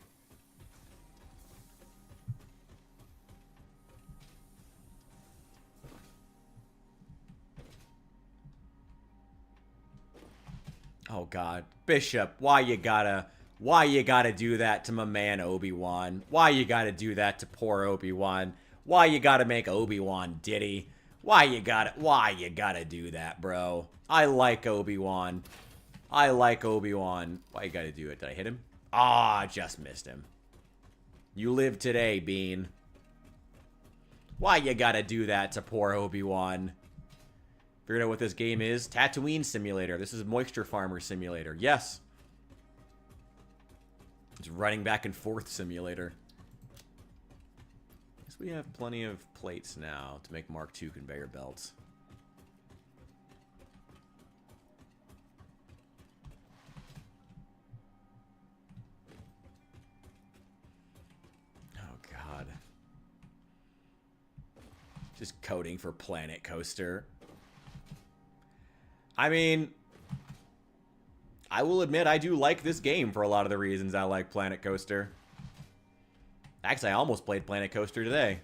[SPEAKER 1] Oh God, Bishop, why you gotta do that to my man Obi-Wan? Why you gotta do that to poor Obi-Wan? Why you gotta make Obi-Wan Diddy? Why you gotta do that, bro? I like Obi-Wan. I like Obi-Wan. Why you gotta do it? Did I hit him? Ah, just missed him. You live today, Bean. Why you gotta do that to poor Obi-Wan? Figured out what this game is. Tatooine Simulator. This is Moisture Farmer Simulator. Yes. It's running back and forth simulator. Guess we have plenty of plates now to make Mark II conveyor belts. Oh, God. Just coding for Planet Coaster. I mean, I will admit I do like this game for a lot of the reasons I like Planet Coaster. Actually, I almost played Planet Coaster today.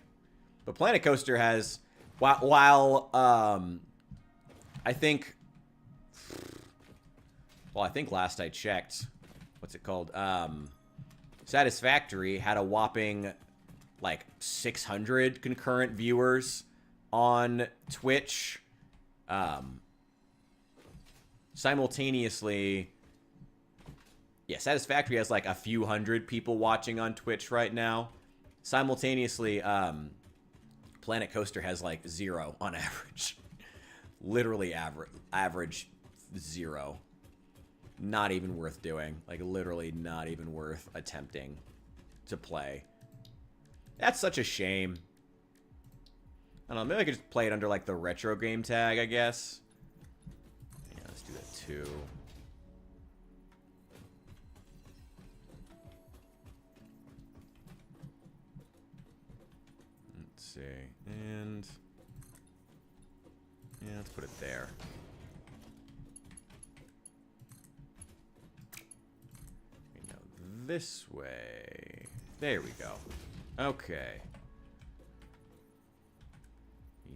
[SPEAKER 1] But Planet Coaster has, while I think, well, I think last I checked, what's it called? Satisfactory had a whopping, like, 600 concurrent viewers on Twitch. Simultaneously, Yeah, Satisfactory has like a few hundred people watching on Twitch right now. Simultaneously, Planet Coaster has like 0 on average. Literally average 0. Not even worth doing. Like, literally not even worth attempting to play. That's such a shame. I don't know, maybe I could just play it under like the retro game tag, I guess. Yeah, let's do that too. Let's see. And yeah, let's put it there. We go this way. There we go. Okay.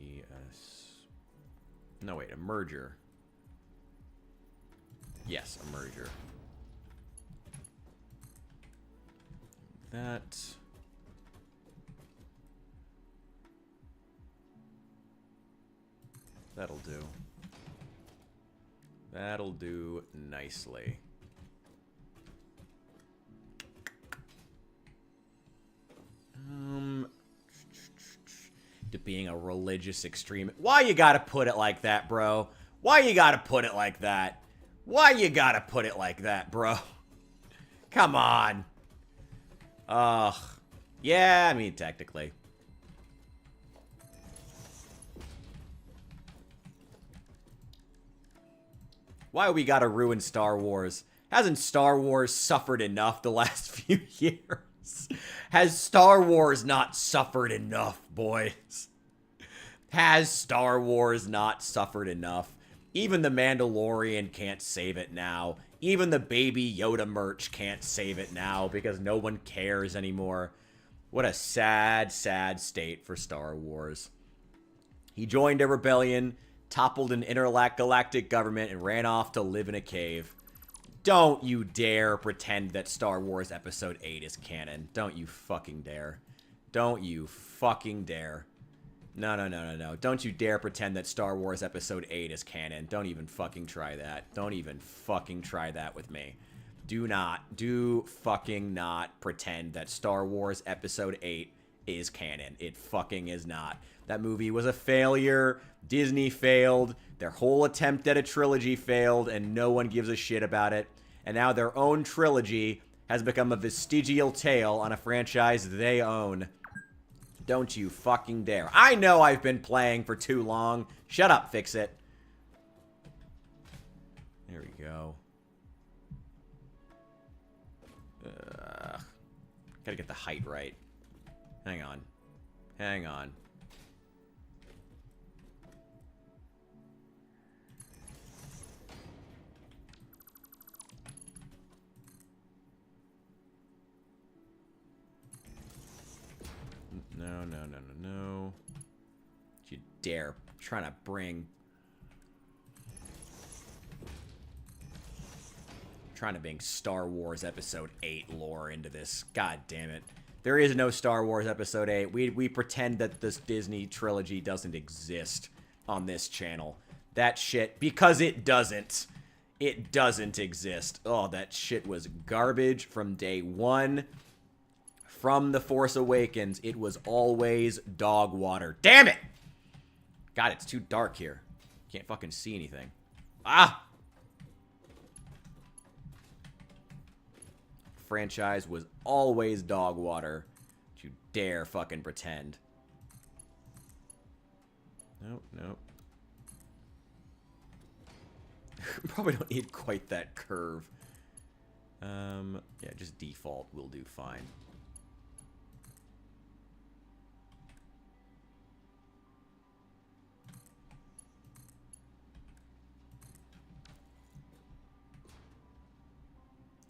[SPEAKER 1] Yes. No, wait, a merger. Yes, a merger. That'll do. That'll do nicely. To being a religious extremist. Why you gotta put it like that, bro? Why you gotta put it like that? Why you gotta put it like that, bro? Come on. Ugh. Yeah, I mean, technically. Why we gotta ruin Star Wars? Hasn't Star Wars suffered enough the last few years? Has Star Wars not suffered enough, boys? Has Star Wars not suffered enough? Even the Mandalorian can't save it now. Even the Baby Yoda merch can't save it now because no one cares anymore. What a sad, sad state for Star Wars. He joined a rebellion, toppled an intergalactic government, and ran off to live in a cave. Don't you dare pretend that Star Wars Episode 8 is canon. Don't you fucking dare. Don't you fucking dare. No, no, no, no, no. Don't you dare pretend that Star Wars Episode 8 is canon. Don't even fucking try that. Don't even fucking try that with me. Do fucking not pretend that Star Wars Episode 8 is canon. It fucking is not. That movie was a failure. Disney failed. Their whole attempt at a trilogy failed, and no one gives a shit about it. And now their own trilogy has become a vestigial tale on a franchise they own. Don't you fucking dare. I know I've been playing for too long. Shut up, fix it. There we go. Gotta get the height right. Hang on. Hang on. No, no, no, no, no. Don't you dare. I'm trying to bring... trying to bring Star Wars Episode 8 lore into this. God damn it. There is no Star Wars Episode 8. We pretend that this Disney trilogy doesn't exist on this channel. That shit, because it doesn't. It doesn't exist. Oh, that shit was garbage from day one. From The Force Awakens, it was always dog water. Damn it! God, it's too dark here. Can't fucking see anything. Ah! Franchise was always dog water. Don't you dare fucking pretend. Nope, nope. Probably don't need quite that curve. Yeah, just default will do fine.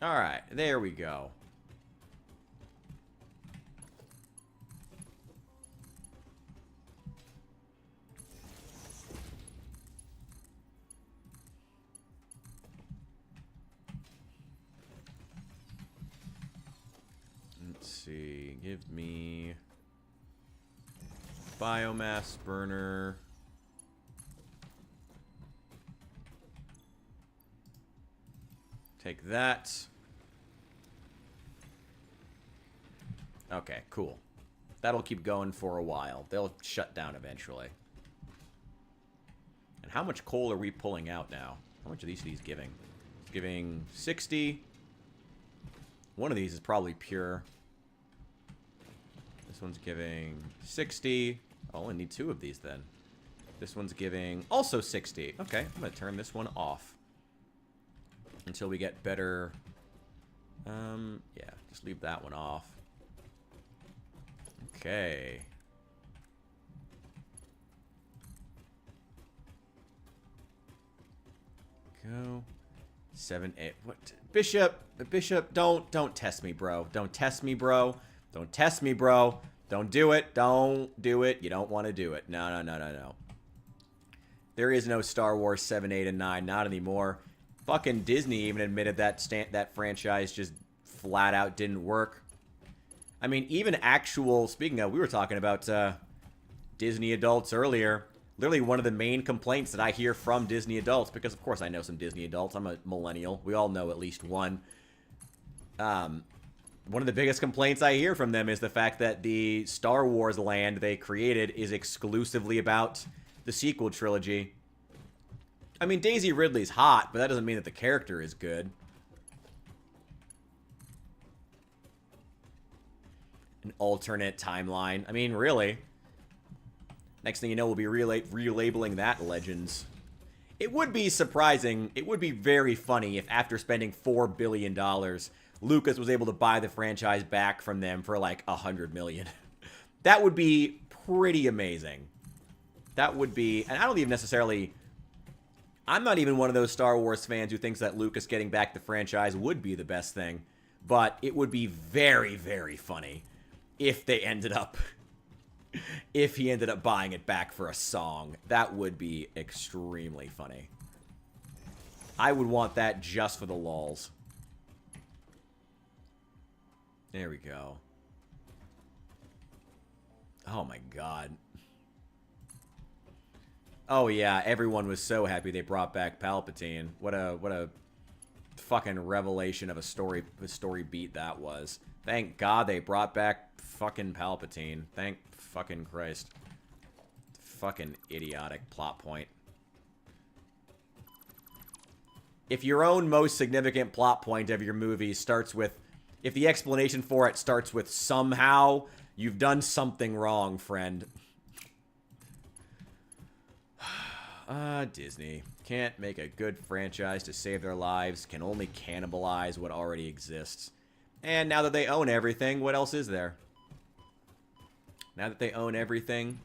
[SPEAKER 1] Alright, there we go. Let's see, give me biomass burner. Take that. Okay, cool. That'll keep going for a while. They'll shut down eventually. And how much coal are we pulling out now? How much are these giving? It's giving 60. One of these is probably pure. This one's giving 60. I only need 2 of these then. This one's giving also 60. Okay, I'm going to turn this one off. Until we get better... yeah, just leave that one off. Okay. Go. 7, 8. What? Bishop, don't test me, bro. Don't test me, bro. Don't test me, bro. Don't do it. Don't do it. You don't want to do it. No. There is no Star Wars 7, 8, and 9. Not anymore. Fucking Disney even admitted that franchise just flat out didn't work. I mean, even actual... Speaking of, we were talking about Disney adults earlier. Literally one of the main complaints that I hear from Disney adults, because of course I know some Disney adults. I'm a millennial. We all know at least one. One of the biggest complaints I hear from them is the fact that the Star Wars land they created is exclusively about the sequel trilogy. I mean, Daisy Ridley's hot, but that doesn't mean that the character is good. An alternate timeline. I mean, really. Next thing you know, we'll be relabeling that Legends. It would be surprising. It would be very funny if after spending $4 billion, Lucas was able to buy the franchise back from them for like $100 million. That would be pretty amazing. That would be... And I don't even necessarily... I'm not even one of those Star Wars fans who thinks that Lucas getting back the franchise would be the best thing. But it would be very, very funny if they ended up... if he ended up buying it back for a song. That would be extremely funny. I would want that just for the lulz. There we go. Oh my god. Oh yeah, everyone was so happy they brought back Palpatine. What a fucking revelation of a story beat that was. Thank God they brought back fucking Palpatine. Thank fucking Christ. Fucking idiotic plot point. If your own most significant plot point of your movie starts with... If the explanation for it starts with somehow, you've done something wrong, friend. Disney. Can't make a good franchise to save their lives. Can only cannibalize what already exists. And now that they own everything, what else is there? Now that they own everything,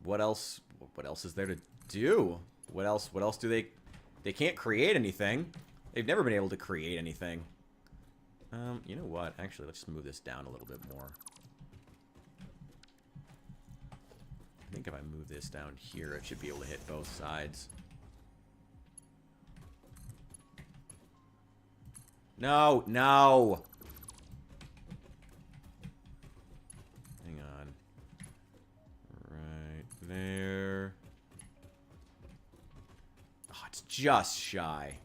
[SPEAKER 1] what else is there to do? What else do they can't create anything. They've never been able to create anything. You know what? Actually, let's just move this down a little bit more. I think if I move this down here, it should be able to hit both sides. No, no! Hang on. Right there. Oh, it's just shy.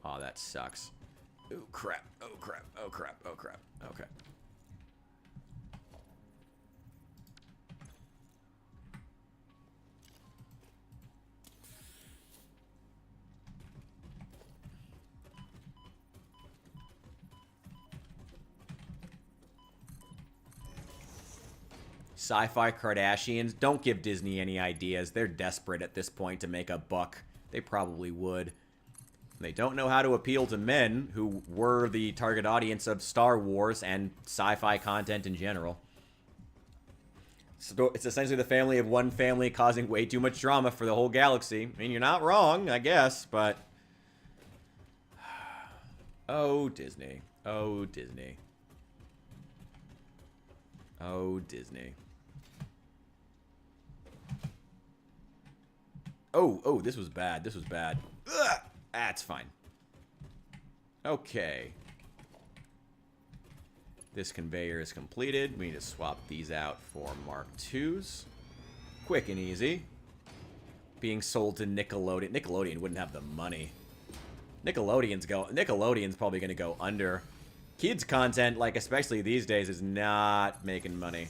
[SPEAKER 1] Oh, that sucks. Oh, crap. Oh, crap. Oh, crap. Oh, crap. Okay. Sci-fi Kardashians. Don't give Disney any ideas. They're desperate at this point to make a buck. They probably would. They don't know how to appeal to men who were the target audience of Star Wars and sci-fi content in general. So it's essentially the family of one family causing way too much drama for the whole galaxy. I mean, you're not wrong, I guess, but... Oh, Disney. Oh, Disney. Oh, Disney. Oh, this was bad. This was bad. Ugh! That's fine. Okay. This conveyor is completed. We need to swap these out for Mark IIs. Quick and easy. Being sold to Nickelodeon. Nickelodeon wouldn't have the money. Nickelodeon's probably going to go under. Kids content, like, especially these days, is not making money.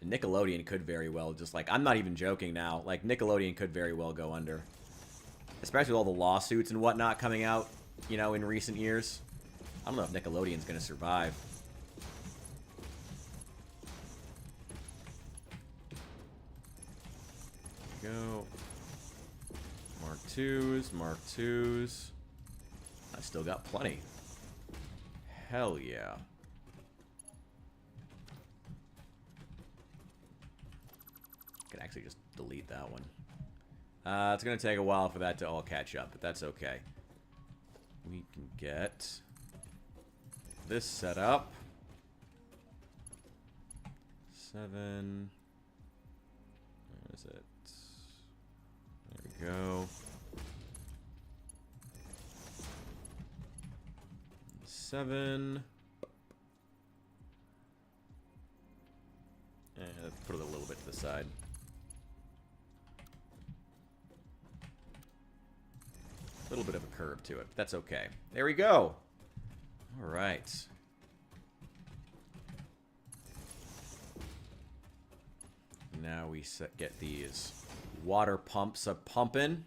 [SPEAKER 1] Nickelodeon could very well just, like, I'm not even joking now. Like, Nickelodeon could very well go under. Especially with all the lawsuits and whatnot coming out, you know, in recent years. I don't know if Nickelodeon's gonna survive. Go. Mark 2s, Mark 2s. I still got plenty. Hell yeah. Could actually just delete that one. It's gonna take a while for that to all catch up, but that's okay. We can get this set up. 7. Where is it? There we go. 7. Let's put it a little bit to the side. A little bit of a curve to it. That's okay. There we go. All right. Now we get these water pumps a pumping.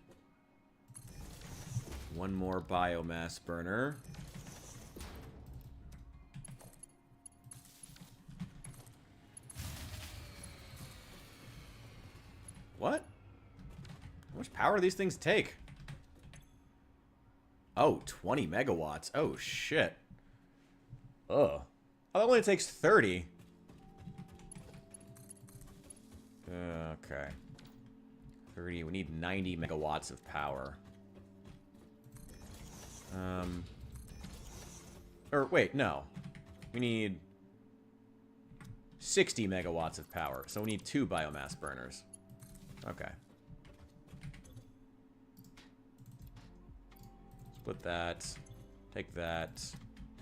[SPEAKER 1] One more biomass burner. What? How much power do these things take? Oh, 20 megawatts. Oh, shit. Ugh. Oh, that only takes 30. Okay. 30. We need 90 megawatts of power. Or, wait, no. We need 60 megawatts of power. So we need 2 biomass burners. Okay. Split that. Take that.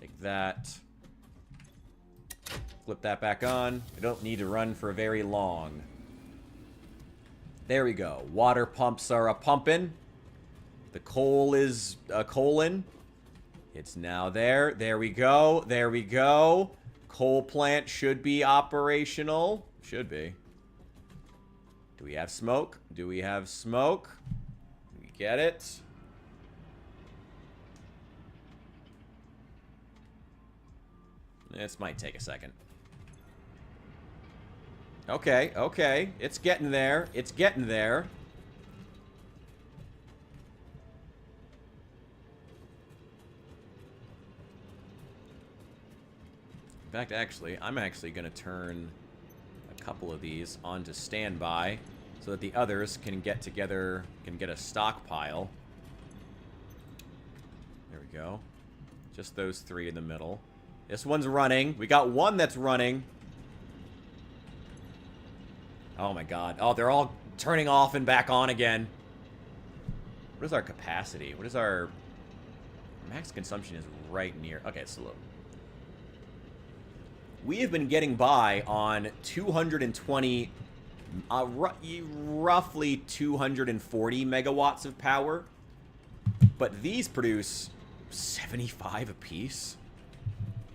[SPEAKER 1] Take that. Flip that back on. I don't need to run for very long. There we go. Water pumps are a-pumping. The coal is a-coalin'. It's now there. There we go. There we go. Coal plant should be operational. Should be. Do we have smoke? Do we have smoke? Do we get it? This might take a second. Okay, okay. It's getting there. It's getting there. In fact, actually, I'm actually going to turn a couple of these onto standby so that the others can get together, can get a stockpile. There we go. Just those 3 in the middle. This one's running. We got one that's running. Oh my god. Oh, they're all turning off and back on again. What is our capacity? What is our... Max consumption is right near... Okay, it's slow. We have been getting by on 220... roughly 240 megawatts of power. But these produce 75 apiece.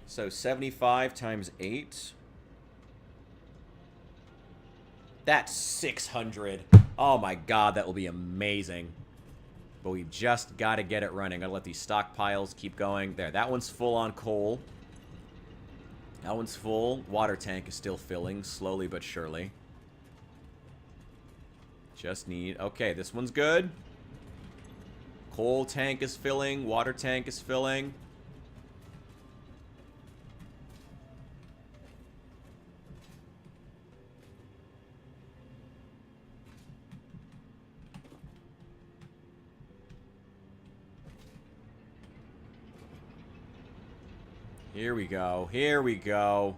[SPEAKER 1] So 75 times 8. That's 600. Oh my god, that will be amazing. But we've just got to get it running. Gotta let these stockpiles keep going. There, that one's full on coal. That one's full. Water tank is still filling, slowly but surely. Just need... Okay, this one's good. Coal tank is filling. Water tank is filling. Here we go. Here we go.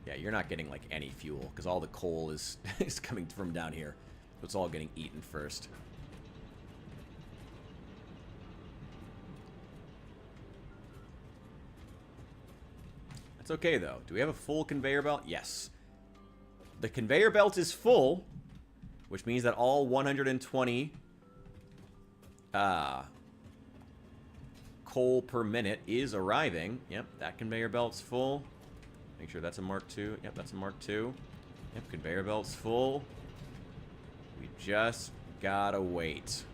[SPEAKER 1] Yeah, you're not getting, like, any fuel, because all the coal is, is coming from down here. So it's all getting eaten first. That's okay, though. Do we have a full conveyor belt? Yes. The conveyor belt is full, which means that all 120 coal per minute is arriving. Yep, that conveyor belt's full. Make sure that's a Mark II. Yep, that's a Mark II. Yep, conveyor belt's full. We just gotta wait.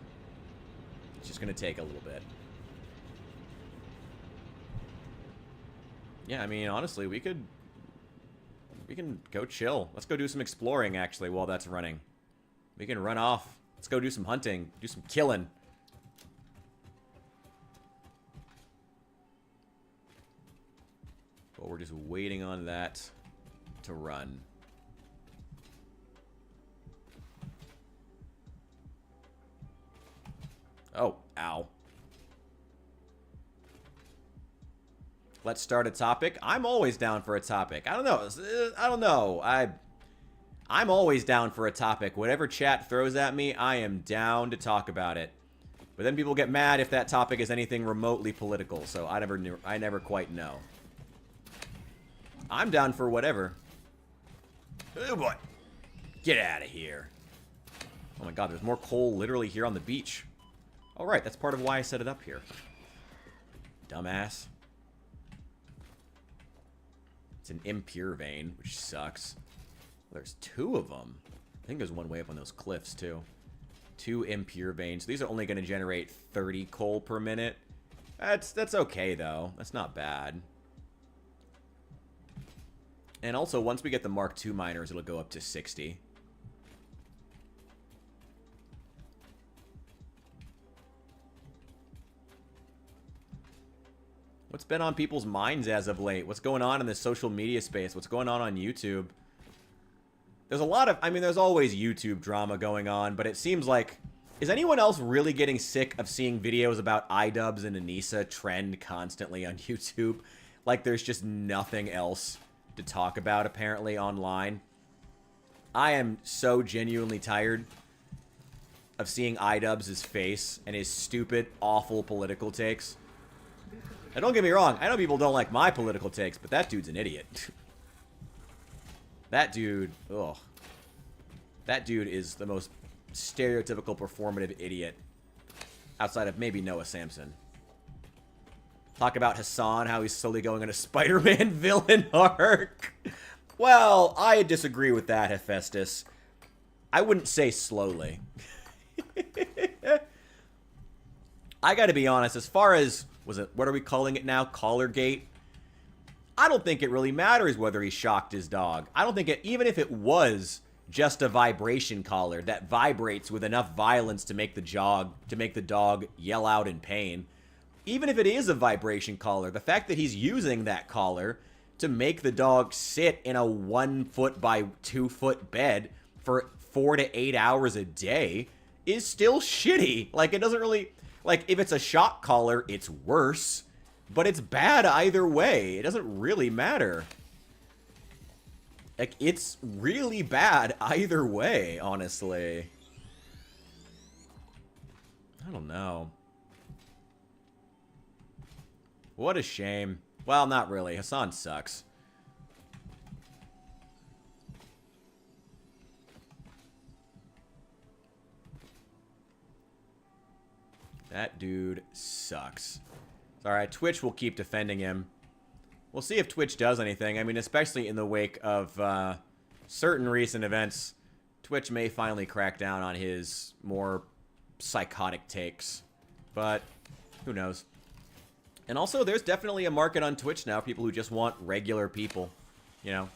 [SPEAKER 1] It's just gonna take a little bit. Yeah, I mean, honestly, we can go chill. Let's go do some exploring, actually, while that's running. We can run off. Let's go do some hunting. Do some killing. But we're just waiting on that to run. Oh, ow. Let's start a topic. I'm always down for a topic. I don't know. I'm always down for a topic. Whatever chat throws at me, I am down to talk about it. But then people get mad if that topic is anything remotely political, so I never quite know. I'm down for whatever. Oh boy. Get out of here. Oh my god, there's more coal literally here on the beach. Oh right, that's part of why I set it up here. Dumbass. It's an impure vein, which sucks. There's two of them. I think there's one way up on those cliffs, too. Two impure veins. These are only going to generate 30 coal per minute. That's okay, though. That's not bad. And also, once we get the Mark II miners, it'll go up to 60. What's been on people's minds as of late? What's going on in the social media space? What's going on YouTube? There's a lot of, I mean, there's always YouTube drama going on, but it seems like, is anyone else really getting sick of seeing videos about iDubbbz and Anissa trend constantly on YouTube? Like there's just nothing else to talk about apparently online. I am so genuinely tired of seeing iDubbbz' face and his stupid, awful political takes. Now, don't get me wrong, I know people don't like my political takes, but that dude's an idiot. That dude, ugh. That dude is the most stereotypical performative idiot outside of maybe Noah Samson. Talk about Hassan, how he's slowly going on a Spider-Man villain arc. Well, I disagree with that, Hephaestus. I wouldn't say slowly. I gotta be honest, as far as, what are we calling it now? Collargate? I don't think it really matters whether he shocked his dog. I don't think it, even if it was just a vibration collar that vibrates with enough violence to make the dog yell out in pain. Even if it is a vibration collar, the fact that he's using that collar to make the dog sit in a 1 foot by 2 foot bed for 4 to 8 hours a day is still shitty. Like, it doesn't really, like, if it's a shock collar, it's worse. But it's bad either way. It doesn't really matter. Like, it's really bad either way, honestly. I don't know. What a shame. Well, not really. Hassan sucks. That dude sucks. It's alright, Twitch will keep defending him. We'll see if Twitch does anything. I mean, especially in the wake of certain recent events, Twitch may finally crack down on his more psychotic takes. But, who knows. And also, there's definitely a market on Twitch now, people who just want regular people, you know?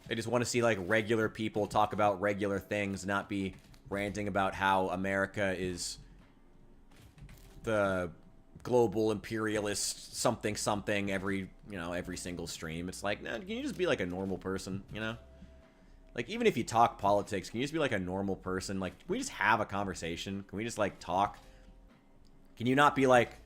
[SPEAKER 1] They just want to see, like, regular people talk about regular things, not be ranting about how America is the global imperialist something every single stream. It's like, nah, can you just be like a normal person, you know? Like, even if you talk politics, can you just be like a normal person? Like, can we just have a conversation? Can we just, like, talk? Can you not be like,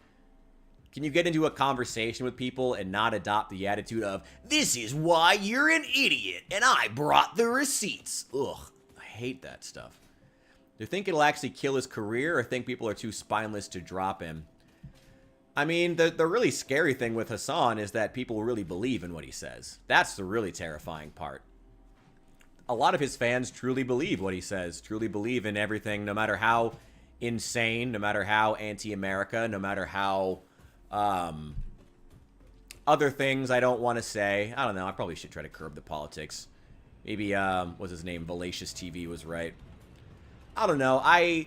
[SPEAKER 1] can you get into a conversation with people and not adopt the attitude of, this is why you're an idiot, and I brought the receipts? Ugh, I hate that stuff. Do you think it'll actually kill his career, or think people are too spineless to drop him? I mean, the really scary thing with Hassan is that people really believe in what he says. That's the really terrifying part. A lot of his fans truly believe what he says, truly believe in everything, no matter how insane, no matter how anti-America, no matter how Other things I don't want to say. I don't know. I probably should try to curb the politics. Maybe, what's his name? Valacious TV was right. I don't know. A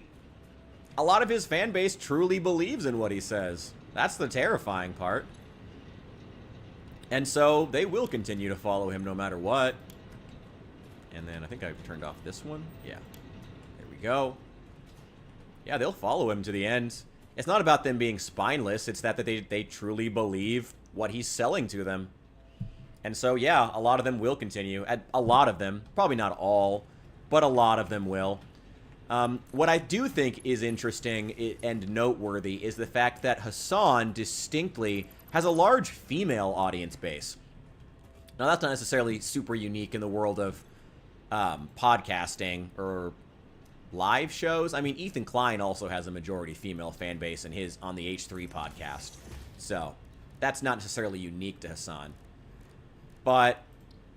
[SPEAKER 1] lot of his fan base truly believes in what he says. That's the terrifying part. And so they will continue to follow him no matter what. And then I think I turned off this one. Yeah. There we go. Yeah, they'll follow him to the end. It's not about them being spineless. It's that they truly believe what he's selling to them. And so, yeah, a lot of them will continue. A lot of them. Probably not all, but a lot of them will. What I do think is interesting and noteworthy is the fact that Hassan distinctly has a large female audience base. Now, that's not necessarily super unique in the world of podcasting or live shows. I mean, Ethan Klein also has a majority female fan base on the H3 podcast. So, that's not necessarily unique to Hassan. But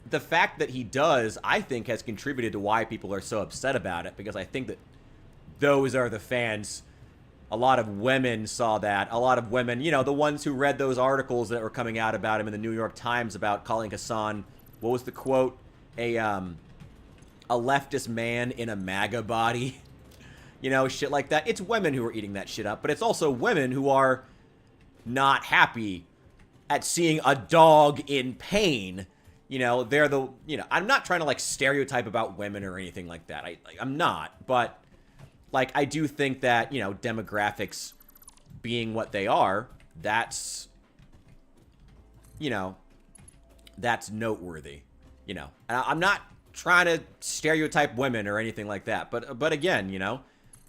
[SPEAKER 1] the fact that he does, I think, has contributed to why people are so upset about it, because I think that those are the fans. A lot of women saw that. A lot of women, you know, the ones who read those articles that were coming out about him in the New York Times about calling Hassan, what was the quote? A leftist man in a MAGA body. You know, shit like that. It's women who are eating that shit up, but it's also women who are not happy at seeing a dog in pain. You know, they're the, you know, I'm not trying to, like, stereotype about women or anything like that. I'm not, but, like, I do think that, you know, demographics being what they are, that's, you know, that's noteworthy, you know. I'm not trying to stereotype women or anything like that, but again, you know,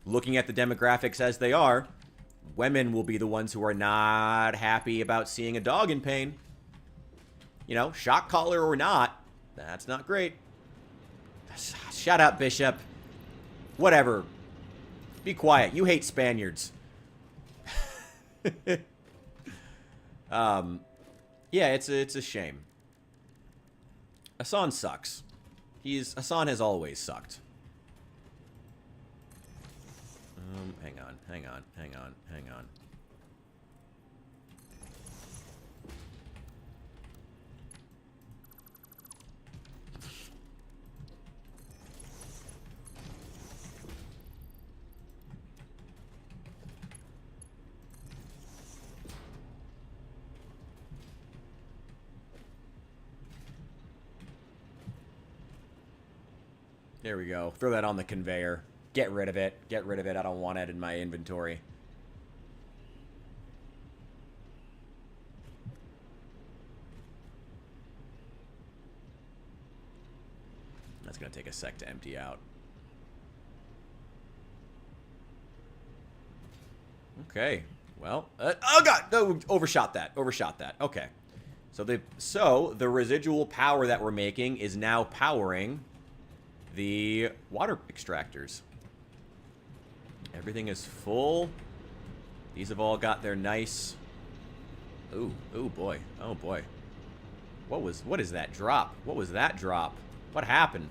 [SPEAKER 1] looking at the demographics as they are, women will be the ones who are not happy about seeing a dog in pain. You know, shock collar or not, that's not great. Shut up, Bishop. Whatever. Be quiet. You hate Spaniards. Yeah, it's a shame. Hassan sucks. Hassan has always sucked. Hang on. There we go. Throw that on the conveyor. Get rid of it. Get rid of it. I don't want it in my inventory. That's going to take a sec to empty out. Okay. Well, oh god, no, overshot that. Okay. So the residual power that we're making is now powering the water extractors. Everything is full. These have all got their nice... Ooh boy. Oh boy. What is that drop? What was that drop? What happened?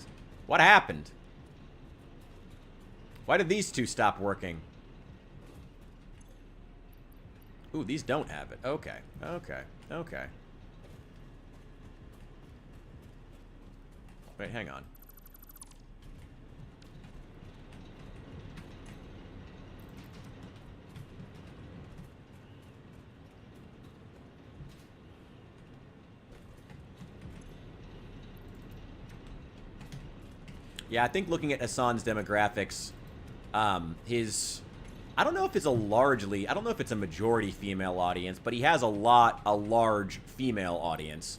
[SPEAKER 1] What happened? Why did these two stop working? Ooh, these don't have it. Okay. Wait, hang on. Yeah, I think looking at Hassan's demographics, I don't know if it's a majority female audience, but he has a large female audience.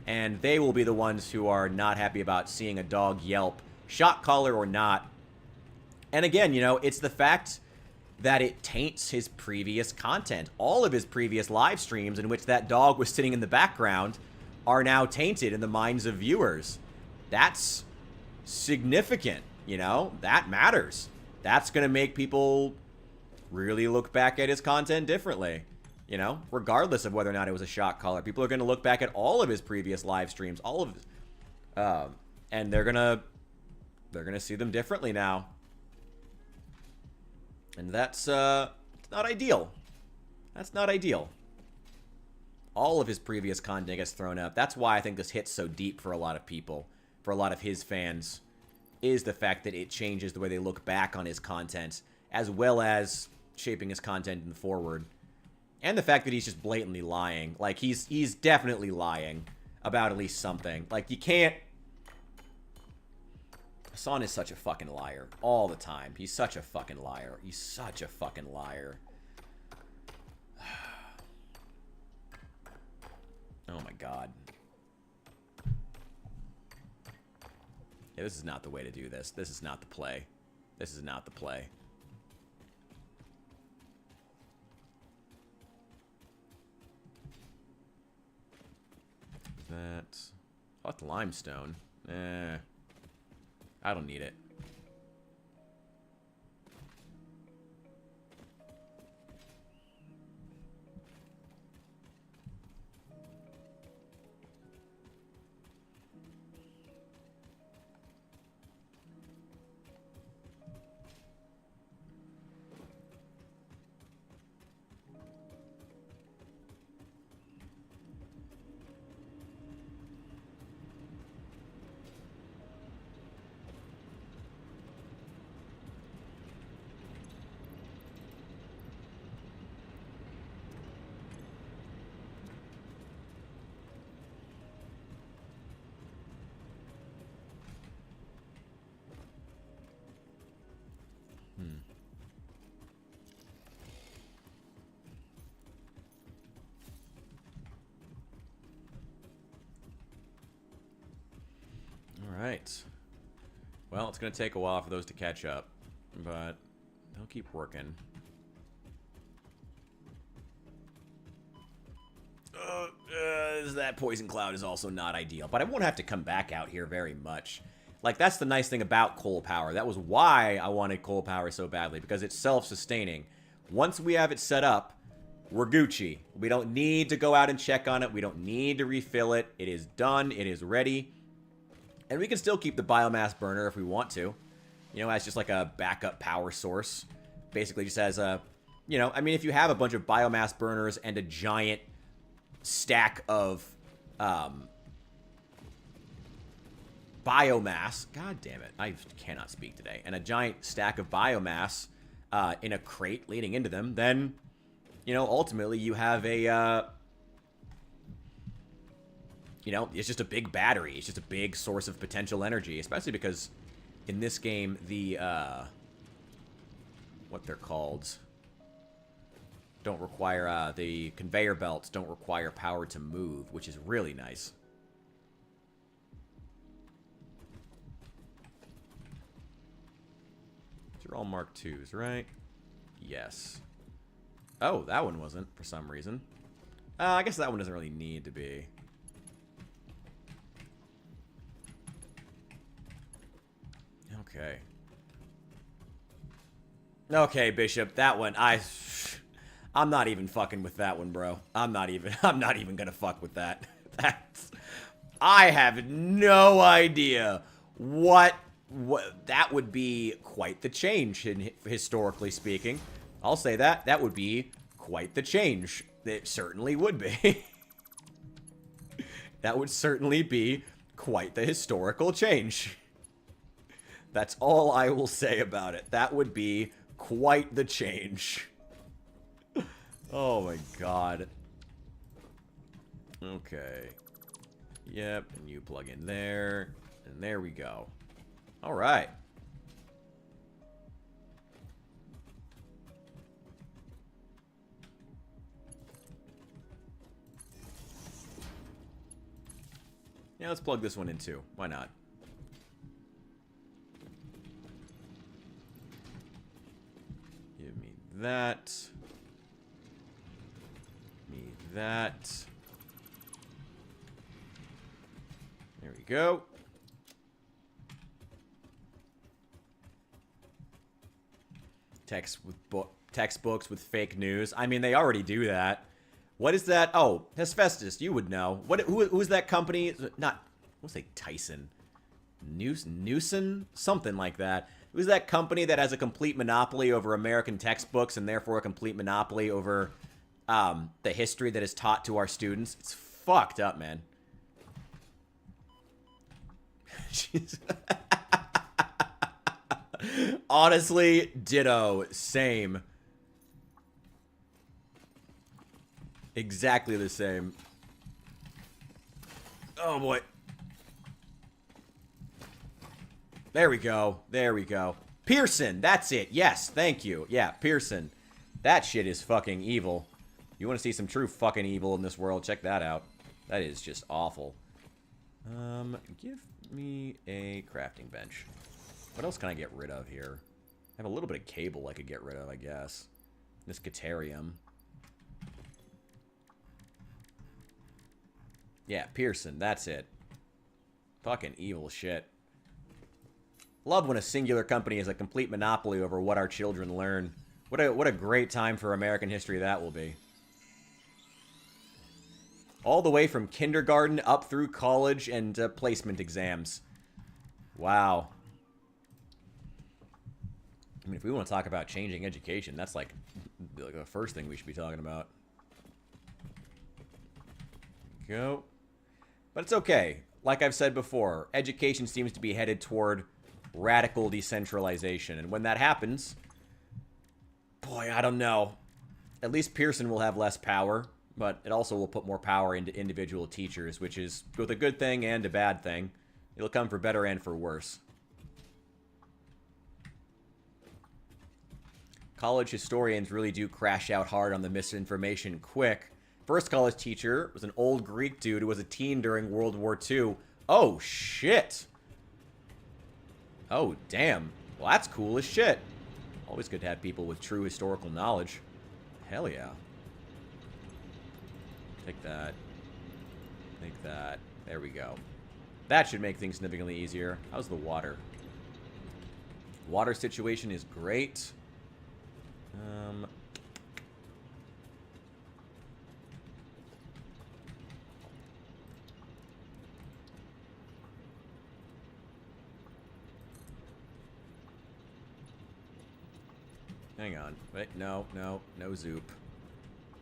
[SPEAKER 1] And they will be the ones who are not happy about seeing a dog yelp, shock collar or not. And again, you know, it's the fact that it taints his previous content. All of his previous live streams in which that dog was sitting in the background are now tainted in the minds of viewers. That's significant, you know? That matters. That's going to make people really look back at his content differently, you know? Regardless of whether or not it was a shock collar. People are going to look back at all of his previous live streams, all of his, and they're going to see them differently now. And that's not ideal. That's not ideal. all of his previous content gets thrown up. That's why I think this hits so deep for a lot of people, for a lot of his fans, is the fact that it changes the way they look back on his content, as well as shaping his content in the forward. And the fact that he's just blatantly lying. Like, he's definitely lying about at least something. Like, you can't... Hassan is such a fucking liar. All the time. He's such a fucking liar. He's such a fucking liar. Oh my god. Yeah, this is not the way to do this. This is not the play. This is not the play. That... Oh, the limestone. I don't need it. Alright. Well, it's going to take a while for those to catch up, but they'll keep working. That poison cloud is also not ideal, but I won't have to come back out here very much. Like, that's the nice thing about coal power. That was why I wanted coal power so badly, because it's self-sustaining. Once we have it set up, we're Gucci. We don't need to go out and check on it. We don't need to refill it. It is done. It is ready. And we can still keep the biomass burner if we want to. You know, as just like a backup power source. Basically just as a, you know, I mean, if you have a bunch of biomass burners and a giant stack of biomass. God damn it. I cannot speak today. And a giant stack of biomass in a crate leading into them, then, you know, ultimately you have a... you know, it's just a big battery. It's just a big source of potential energy, especially because in this game, the, what they're called, don't require, the conveyor belts don't require power to move, which is really nice. These are all Mark IIs, right? Yes. Oh, that one wasn't, for some reason. I guess that one doesn't really need to be. Okay. Okay, Bishop, that one, I'm not even fucking with that one, bro. I'm not even gonna fuck with that. I have no idea what that would be quite the change, historically speaking. I'll say that. That would be quite the change. It certainly would be. That would certainly be quite the historical change. That's all I will say about it. That would be quite the change. Oh my god. Okay. Yep, and you plug in there. And there we go. Alright. Yeah, let's plug this one in too. Why not? Give me that. Me that. There we go. Textbooks with fake news. I mean, they already do that. What is that? Oh, Hephaestus, you would know. Who's that company? Not, what's say Tyson? Newson? Something like that. Who's that company that has a complete monopoly over American textbooks and therefore a complete monopoly over the history that is taught to our students. It's fucked up, man. Honestly, ditto. Same. Exactly the same. Oh, boy. There we go. There we go. Pearson. That's it. Yes. Thank you. Yeah, Pearson. That shit is fucking evil. You want to see some true fucking evil in this world? Check that out. That is just awful. Give me a crafting bench. What else can I get rid of here? I have a little bit of cable I could get rid of, I guess. This Caterium. Yeah, Pearson. That's it. Fucking evil shit. Love when a singular company has a complete monopoly over what our children learn. What a great time for American history that will be. All the way from kindergarten up through college and placement exams. Wow. I mean, if we want to talk about changing education, that's like the first thing we should be talking about. Go. But it's okay. Like I've said before, education seems to be headed toward radical decentralization. And when that happens, boy, I don't know. At least Pearson will have less power, but it also will put more power into individual teachers, which is both a good thing and a bad thing. It'll come for better and for worse. College historians really do crash out hard on the misinformation quick. First college teacher was an old Greek dude who was a teen during World War II. Oh, shit. Oh, damn. Well, that's cool as shit. Always good to have people with true historical knowledge. Hell yeah. Take that. Take that. There we go. That should make things significantly easier. How's the water? Water situation is great. Hang on. Wait, no zoop.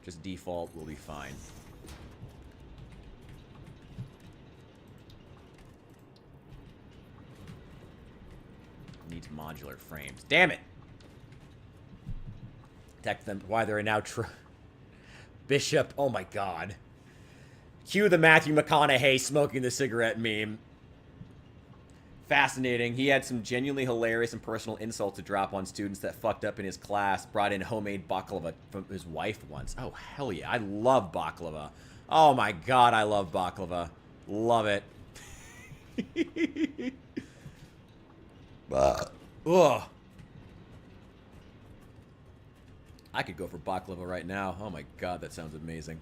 [SPEAKER 1] Just default will be fine. Needs modular frames. Damn it! Protect them. Why they're now Bishop. Oh my god. Cue the Matthew McConaughey smoking the cigarette meme. Fascinating. He had some genuinely hilarious and personal insults to drop on students that fucked up in his class. Brought in homemade baklava from his wife once. Oh, hell yeah. I love baklava. Oh my god, I love baklava. Love it. Ugh. I could go for baklava right now. Oh my god, that sounds amazing.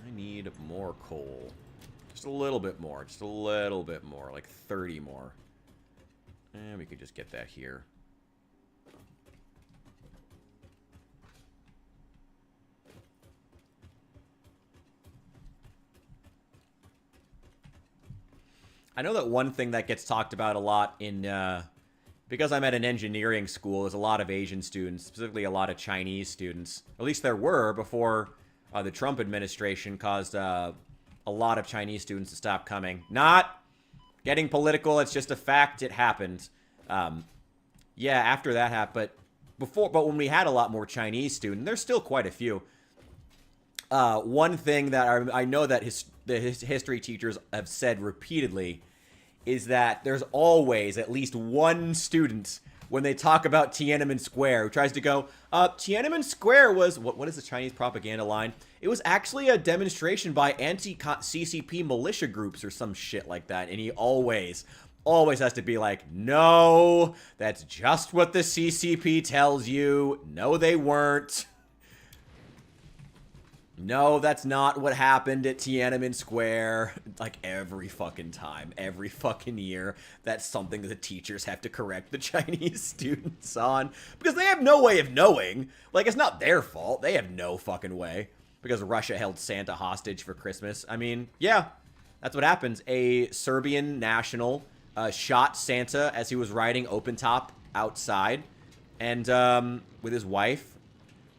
[SPEAKER 1] I need more coal. Just a little bit more. Just a little bit more. Like 30 more. And we could just get that here. I know that one thing that gets talked about a lot in, because I'm at an engineering school, there's a lot of Asian students, specifically a lot of Chinese students. At least there were before the Trump administration caused a lot of Chinese students to stop coming. Not getting political, it's just a fact, it happened. Yeah, after that happened, but when we had a lot more Chinese students, there's still quite a few. One thing that I know that the history teachers have said repeatedly is that there's always at least one student when they talk about Tiananmen Square who tries to go, Tiananmen Square was, what is the Chinese propaganda line? It was actually a demonstration by anti-CCP militia groups or some shit like that. And he always has to be like, no, that's just what the CCP tells you. No, they weren't. No, that's not what happened at Tiananmen Square. Like every fucking time, every fucking year, that's something that the teachers have to correct the Chinese students on. Because they have no way of knowing. Like, it's not their fault. They have no fucking way. because Russia held Santa hostage for Christmas. I mean, yeah, that's what happens. A Serbian national shot Santa as he was riding open top outside, and with his wife.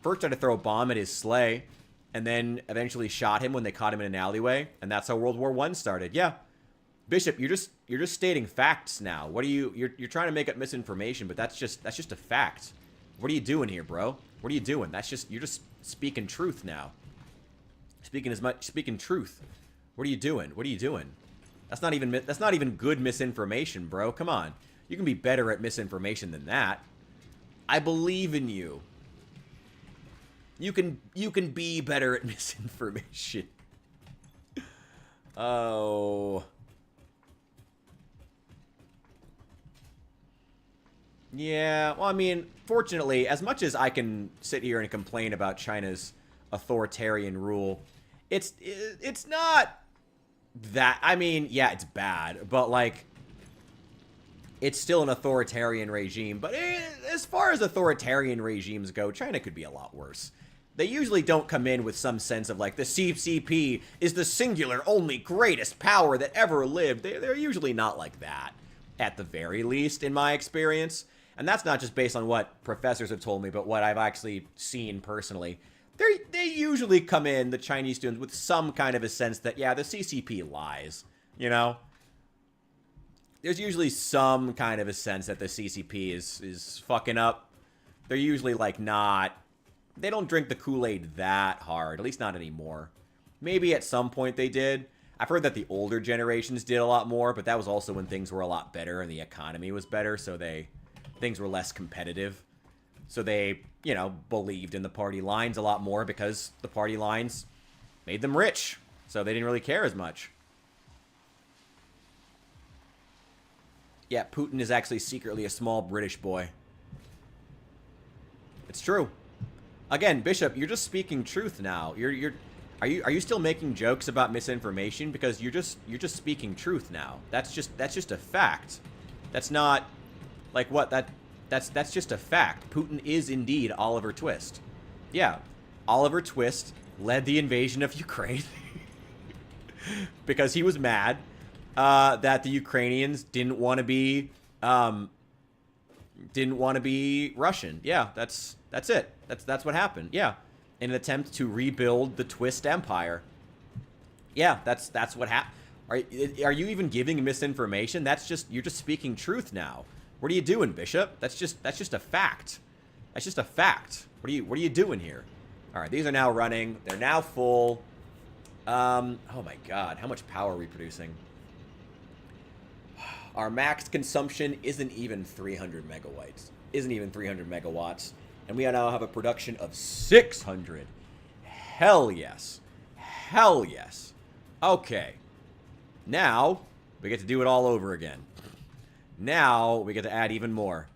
[SPEAKER 1] First tried to throw a bomb at his sleigh, and then eventually shot him when they caught him in an alleyway, and that's how World War I started. Yeah, Bishop, you're just stating facts now. What are you're trying to make up misinformation, but that's just a fact. What are you doing here, bro? What are you doing? You're just speaking truth now. Speaking truth. What are you doing? What are you doing? That's not even good misinformation, bro. Come on. You can be better at misinformation than that. I believe in you. You can be better at misinformation. Oh. Yeah, well, I mean, fortunately, as much as I can sit here and complain about China's authoritarian rule, it's not that, I mean, yeah, it's bad, but, like, it's still an authoritarian regime. But as far as authoritarian regimes go, China could be a lot worse. They usually don't come in with some sense of, like, the CCP is the singular, only greatest power that ever lived. They're usually not like that, at the very least, in my experience. And that's not just based on what professors have told me, but what I've actually seen personally. They usually come in, the Chinese students, with some kind of a sense that, yeah, the CCP lies, you know? There's usually some kind of a sense that the CCP is fucking up. They're usually, like, not... They don't drink the Kool-Aid that hard, at least not anymore. Maybe at some point they did. I've heard that the older generations did a lot more, but that was also when things were a lot better and the economy was better, so things were less competitive. So they, you know, believed in the party lines a lot more because the party lines made them rich. So they didn't really care as much. Yeah, Putin is actually secretly a small British boy. It's true. Again, Bishop, you're just speaking truth now. Are you still making jokes about misinformation? Because you're just speaking truth now. That's just a fact. That's not like what that's just a fact. Putin is indeed Oliver Twist. Yeah, Oliver Twist led the invasion of Ukraine because he was mad that the Ukrainians didn't want to be Russian. Yeah, that's it. That's what happened. Yeah, in an attempt to rebuild the Twist Empire. Yeah, that's what happened. Are you even giving misinformation? You're just speaking truth now. What are you doing, Bishop? That's just a fact. That's just a fact. What are you doing here? All right, these are now running. They're now full. Oh my God, how much power are we producing? Our max consumption isn't even 300 megawatts. And we now have a production of 600. Hell yes. Hell yes. Okay. Now, we get to do it all over again. Now, we get to add even more.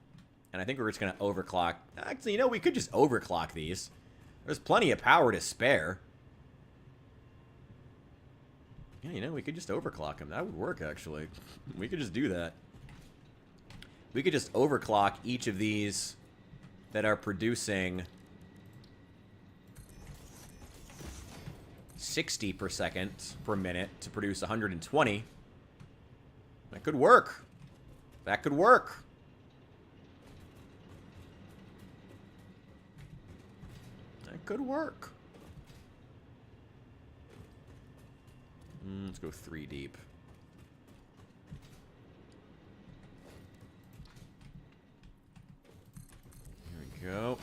[SPEAKER 1] And I think we're just going to overclock. Actually, you know, we could just overclock these. There's plenty of power to spare. Yeah, you know, we could just overclock them. That would work, actually. We could just do that. We could just overclock each of these that are producing 60 per minute to produce 120. That could work. That could work. That could work. Let's go 3 deep. Here we go.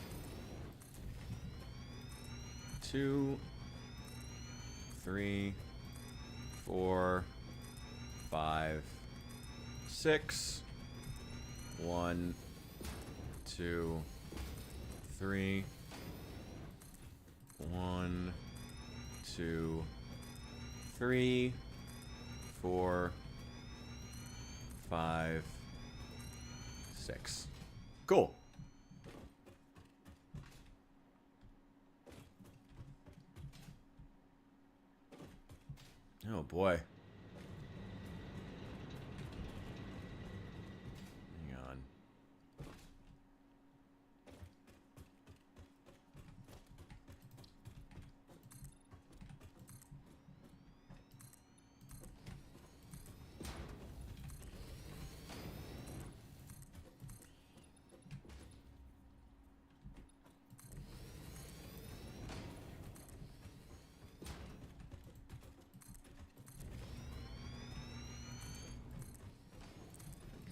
[SPEAKER 1] 2, 3, 4, 5, 6. 1, 2, 3. 1, 2, 3, 4, 5, 6. Cool. Oh boy. Hang on.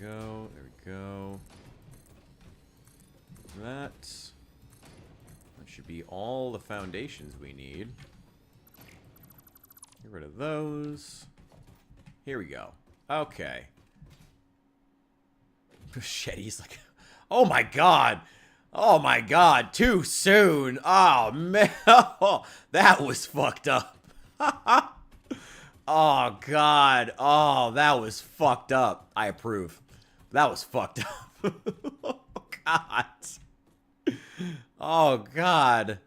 [SPEAKER 1] go. There we go. That should be all the foundations we need. Get rid of those. Here we go. Okay. Machete's like... Oh my god! Oh my god! Too soon! Oh man! Oh, that was fucked up. Oh god! Oh, that was fucked up. I approve. That was fucked up. Oh god! Oh god!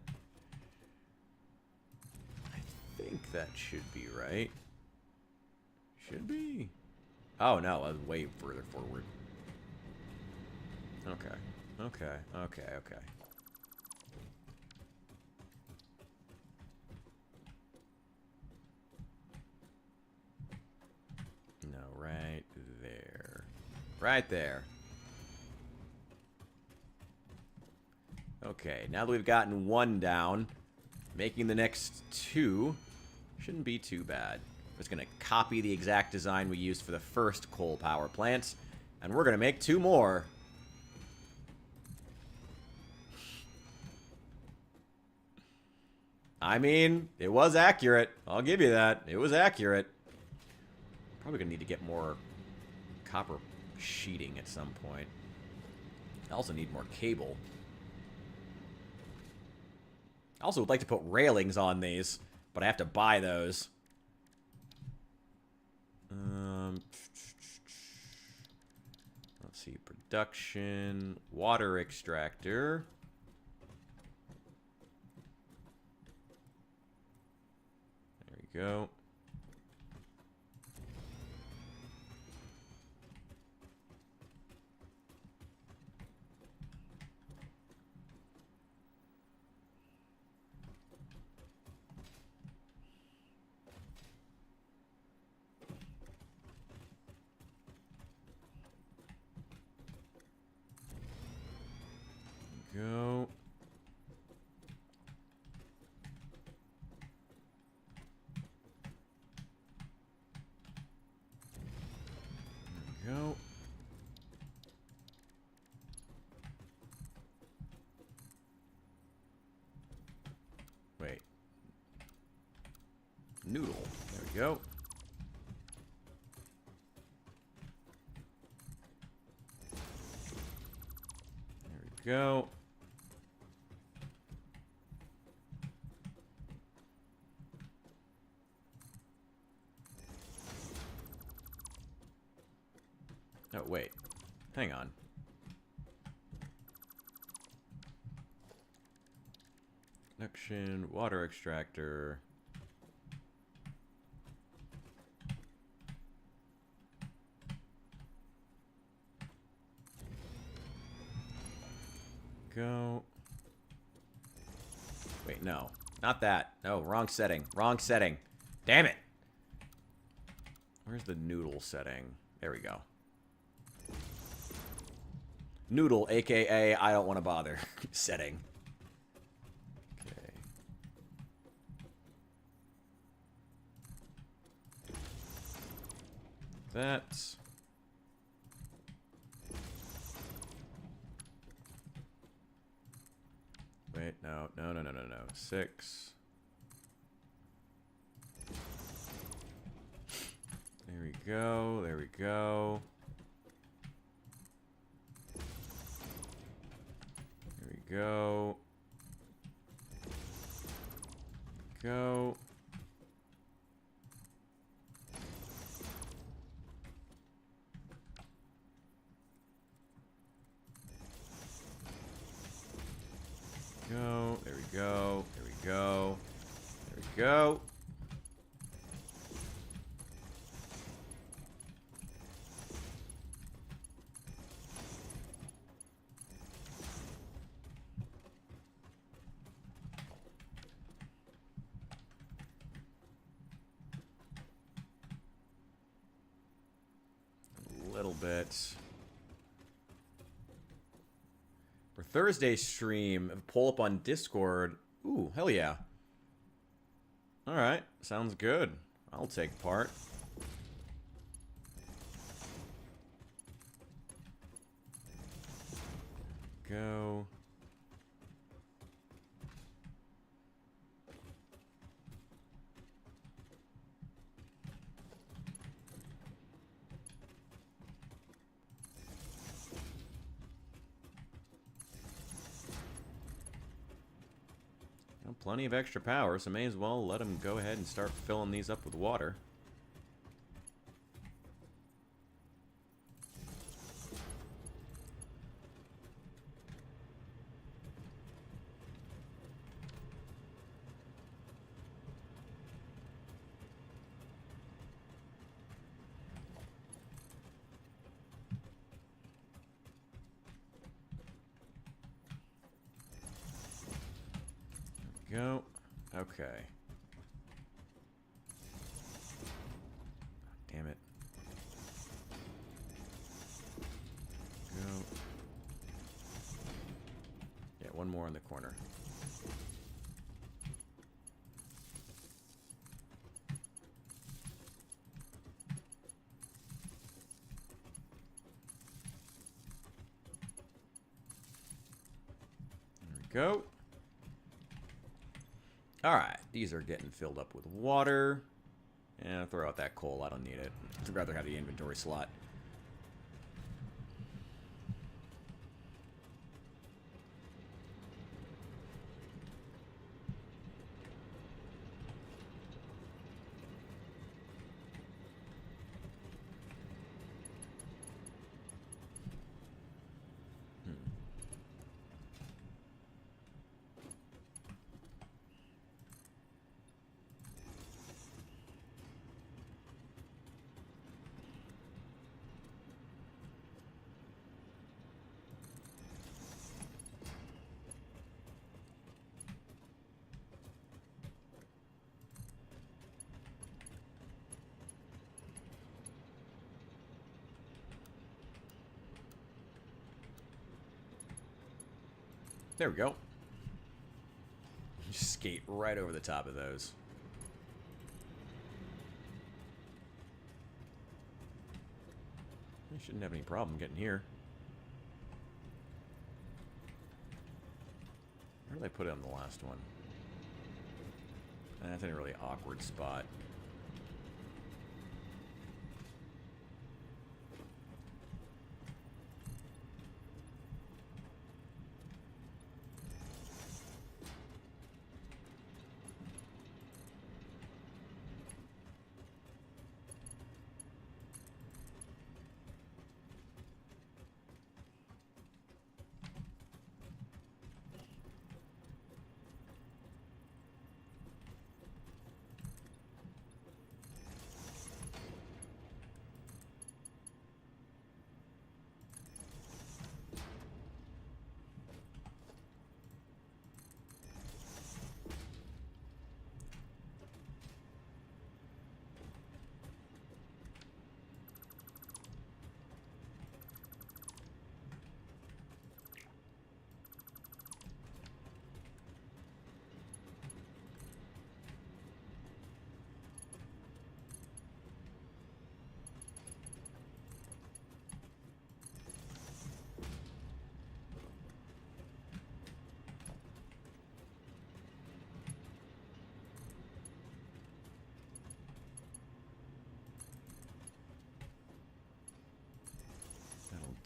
[SPEAKER 1] I think that should be right. Should be. Oh no, I was way further forward. Okay. Okay. Okay. Okay. No, right there. Right there. Okay, now that we've gotten one down, making the next two shouldn't be too bad. I'm just going to copy the exact design we used for the first coal power plant, and we're going to make two more. I mean, it was accurate. I'll give you that. It was accurate. Probably going to need to get more copper sheeting at some point. I also need more cable. I also would like to put railings on these, but I have to buy those. Let's see. Production. Water extractor. There we go. Go. There we go. Wait. Noodle. There we go. There we go. Oh, wait. Hang on. Connection, water extractor. Go. Wait, no. Not that. No, wrong setting. Wrong setting. Damn it. Where's the noodle setting? There we go. Noodle, aka I don't want to bother setting. Okay. That. Wait, no. 6. There we go. There we go. Go. Go. Go. There we go. There we go. There we go. Bit. For Thursday stream, pull up on Discord. Ooh, hell yeah. Alright, sounds good. I'll take part. go. Well, plenty of extra power, so may as well let them go ahead and start filling these up with water. Go. Okay. Damn it. Go. Yeah, one more in the corner. There we go. Alright, these are getting filled up with water. And throw out that coal, I don't need it. I'd rather have the inventory slot. There we go. Just skate right over the top of those. I shouldn't have any problem getting here. Where did I put it on the last one? That's in a really awkward spot.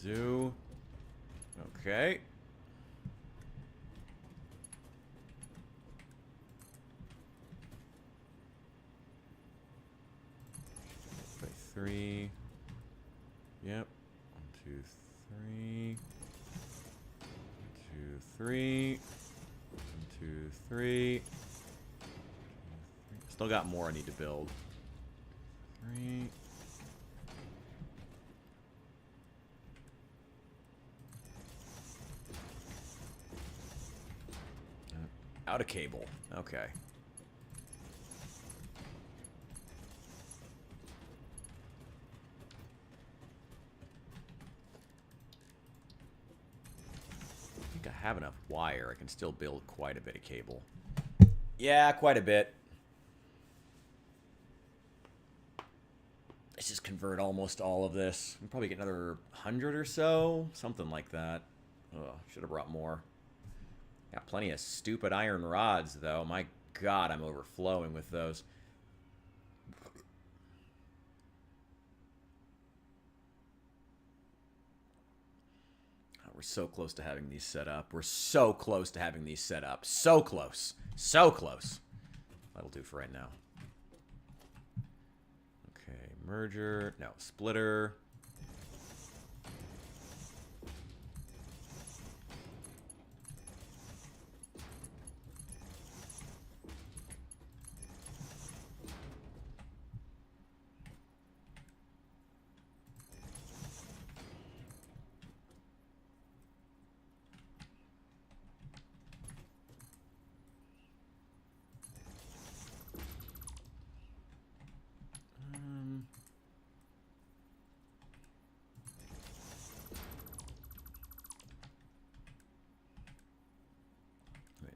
[SPEAKER 1] Do. Okay. By 3. Yep. 1, 2, 3. 2, 3. 1, 2, 3. Still got more I need to build. 3. Out of cable. Okay. I think I have enough wire. I can still build quite a bit of cable. Yeah, quite a bit. just convert almost all of this. We'll probably get another 100 or so, something like that. Ugh, should have brought more. Got plenty of stupid iron rods, though. My God, I'm overflowing with those. Oh, we're so close to having these set up. We're so close to having these set up. So close. So close. That'll do for right now. Okay, merger. No, splitter.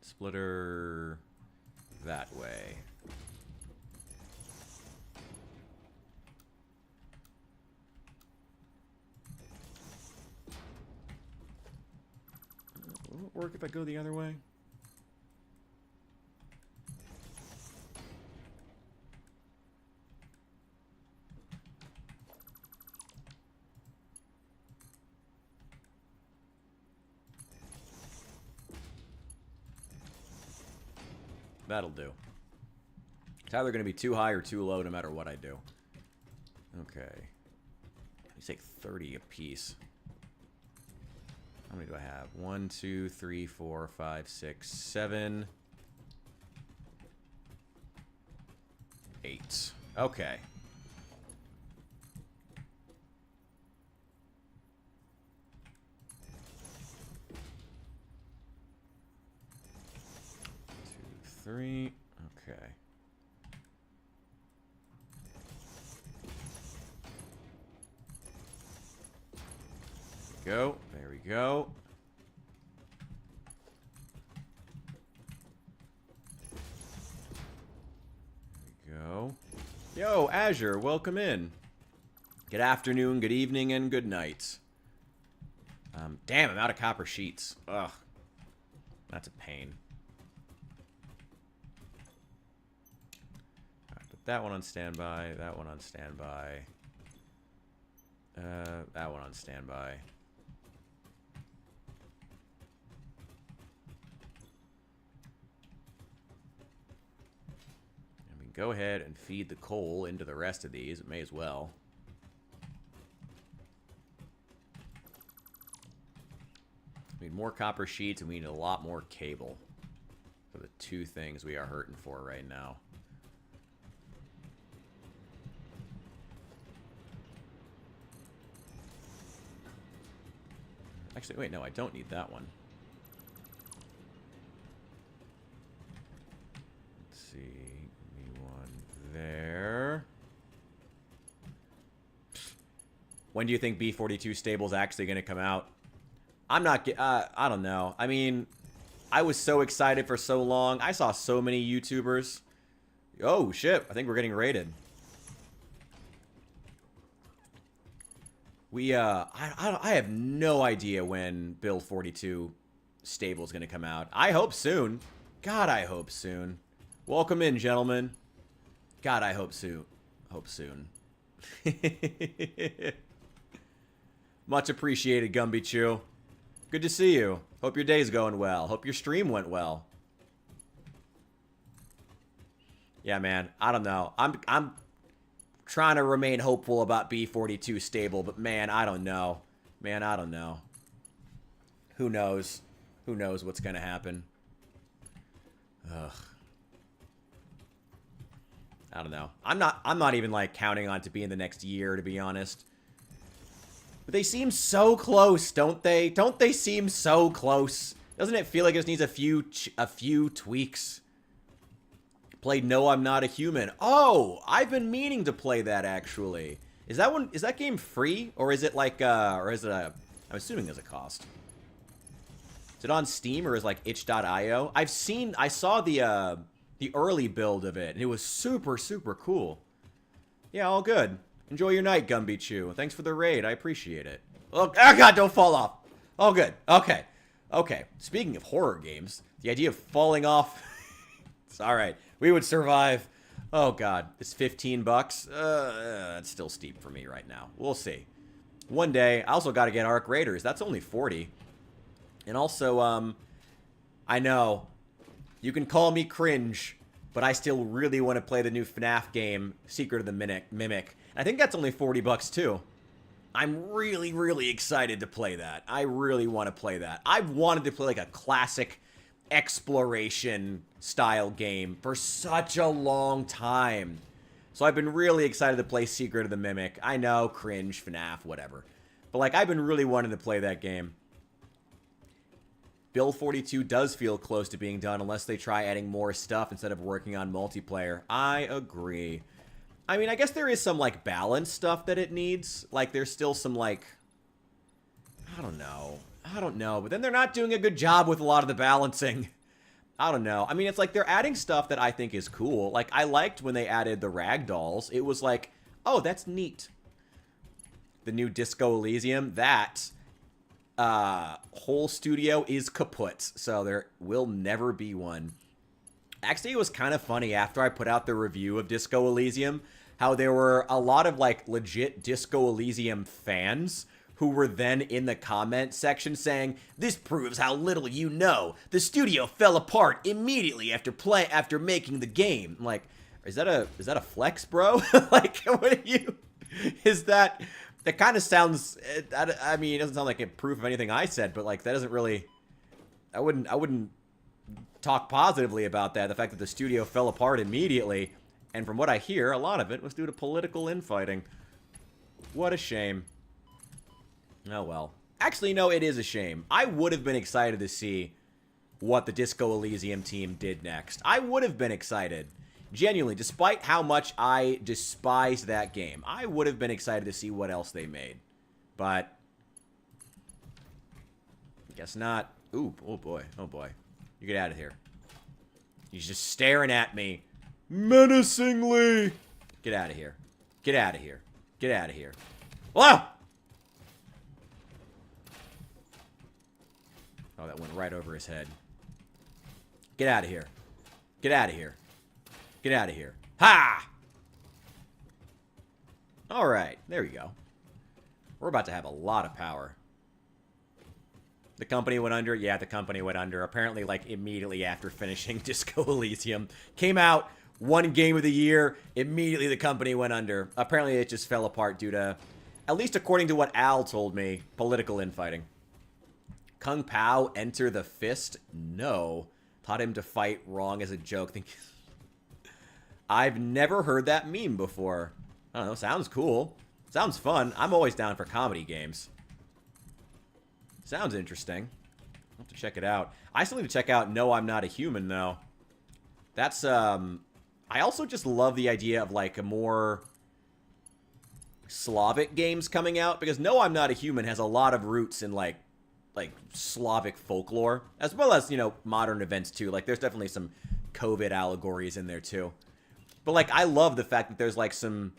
[SPEAKER 1] Splitter that way. Will it work if I go the other way? That'll do. It's either going to be too high or too low no matter what I do. Okay. You take 30 apiece. How many do I have? 1, 2, 3, 4, 5, 6, 7. 8. Okay. Three. Okay. Go. There we go. There we go. Yo, Azure, welcome in. Good afternoon, good evening, and good night. Damn, I'm out of copper sheets. Ugh. That's a pain. That one on standby, that one on standby, that one on standby. I mean, go ahead and feed the coal into the rest of these. It may as well. We need more copper sheets and we need a lot more cable for the two things we are hurting for right now. Actually, wait, no, I don't need that one. Let's see. Give me one there. When do you think B42 stable is actually going to come out? I'm not... I don't know. I mean, I was so excited for so long. I saw so many YouTubers. Oh, shit. I think we're getting raided. I have no idea when Build 42 stable is going to come out. I hope soon. God, I hope soon. Welcome in, gentlemen. God, I hope soon. Hope soon. Much appreciated, Gumby Chew. Good to see you. Hope your day's going well. Hope your stream went well. Yeah, man. I don't know. I'm trying to remain hopeful about B42 stable, but man, I don't know. Man, I don't know. Who knows? Who knows what's gonna happen? Ugh. I don't know. I'm not even like counting on it to be in the next year, to be honest. But they seem so close, don't they? Don't they seem so close? Doesn't it feel like it just needs a few tweaks? Played No, I'm Not a Human. Oh, I've been meaning to play that actually. Is that game free or is it like I'm assuming there's a cost. Is it on Steam or is like itch.io? I saw the early build of it and it was super cool. Yeah, all good. Enjoy your night, Gumby Chew. Thanks for the raid. I appreciate it. Oh God, don't fall off. Oh, good. Okay. Okay. Speaking of horror games, the idea of falling off... It's all right. We would survive. Oh, God. It's 15 bucks. That's still steep for me right now. We'll see. One day. I also got to get Arc Raiders. That's only 40. And also, I know you can call me cringe, but I still really want to play the new FNAF game, Secret of the Mimic. I think that's only 40 bucks too. I'm really, really excited to play that. I really want to play that. I've wanted to play like a classic exploration style game for such a long time. So I've been really excited to play Secret of the Mimic. I know, cringe, FNAF, whatever. But like, I've been really wanting to play that game. Build 42 does feel close to being done unless they try adding more stuff instead of working on multiplayer. I agree. I mean, I guess there is some, like, balance stuff that it needs. Like, there's still some, like... I don't know. But then they're not doing a good job with a lot of the balancing. I don't know. I mean, it's like they're adding stuff that I think is cool. Like, I liked when they added the ragdolls. It was like, oh, that's neat. The new Disco Elysium, that... whole studio is kaput, so there will never be one. Actually, it was kind of funny after I put out the review of Disco Elysium, how there were a lot of, like, legit Disco Elysium fans who were then in the comment section saying, "This proves how little you know. The studio fell apart immediately after making the game." I'm like, is that a flex, bro? Like, what are you... Is that... That kind of sounds, I mean, it doesn't sound like a proof of anything I said, but like, that doesn't really, I wouldn't talk positively about that. The fact that the studio fell apart immediately, and from what I hear, a lot of it was due to political infighting. What a shame. Oh well. Actually, no, it is a shame. I would have been excited to see what the Disco Elysium team did next. I would have been excited. Genuinely, despite how much I despise that game, I would have been excited to see what else they made. But, guess not. Ooh, oh boy, oh boy. You get out of here. He's just staring at me menacingly. Get out of here. Get out of here. Get out of here. Whoa! Oh, that went right over his head. Get out of here. Get out of here. Get out of here. Ha! Alright, there we go. We're about to have a lot of power. The company went under? Yeah, the company went under. Apparently, like, immediately after finishing Disco Elysium. Came out, one game of the year, immediately the company went under. Apparently, it just fell apart due to, at least according to what Al told me, political infighting. Kung Pao enter the fist? No. Taught him to fight wrong as a joke. I've never heard that meme before. I don't know, sounds cool. Sounds fun. I'm always down for comedy games. Sounds interesting. I'll have to check it out. I still need to check out No, I'm Not a Human, though. That's, I also just love the idea of, like, a more Slavic games coming out, because No, I'm Not a Human has a lot of roots in, like Slavic folklore, as well as, you know, modern events, too. Like, there's definitely some COVID allegories in there, too. But, like, I love the fact that there's, like, some,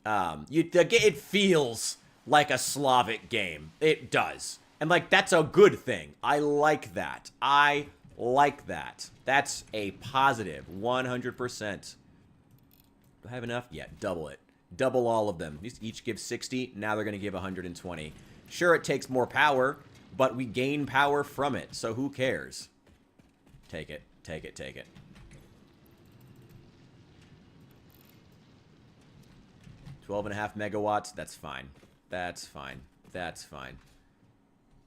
[SPEAKER 1] it feels like a Slavic game. It does. And, like, that's a good thing. I like that. I like that. That's a positive. 100%. Do I have enough? Yeah, double it. Double all of them. These each give 60. Now they're going to give 120. Sure, it takes more power, but we gain power from it. So who cares? Take it. Take it. Take it. 12.5 megawatts. That's fine. That's fine. That's fine.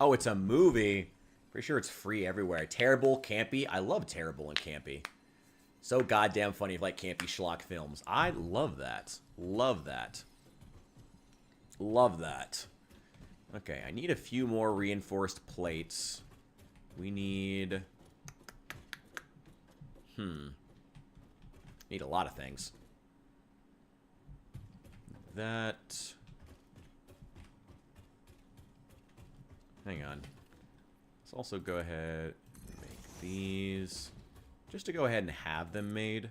[SPEAKER 1] Oh, it's a movie. Pretty sure it's free everywhere. Terrible, campy. I love terrible and campy. So goddamn funny, like campy schlock films. I love that. Love that. Love that. Okay, I need a few more reinforced plates. We need... Need a lot of things. That... Hang on. Let's also go ahead and make these. Just to go ahead and have them made.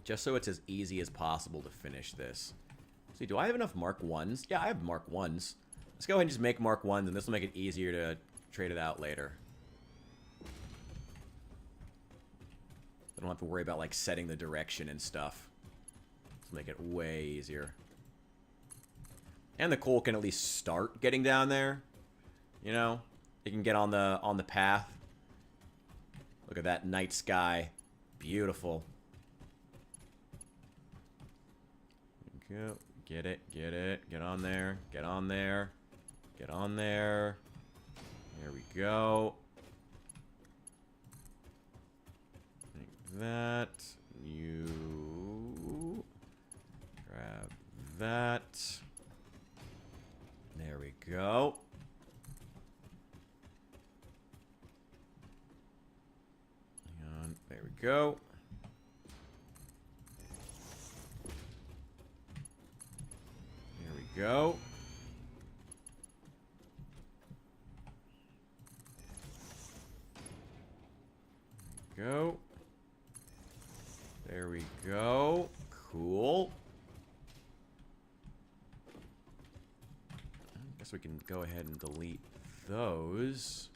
[SPEAKER 1] Just so it's as easy as possible to finish this. See, do I have enough Mark 1s? Yeah, I have Mark 1s. Let's go ahead and just make Mark 1s, and this will make it easier to trade it out later. I don't have to worry about, like, setting the direction and stuff. Let's make it way easier. And the coal can at least start getting down there. You know? It can get on the path. Look at that night sky. Beautiful. Go. Get it. Get it. Get on there. Get on there. Get on there. There we go. Like that. You grab that. There we go. Hang on. There we go. There we go. Go. There we go. Cool. I guess we can go ahead and delete those.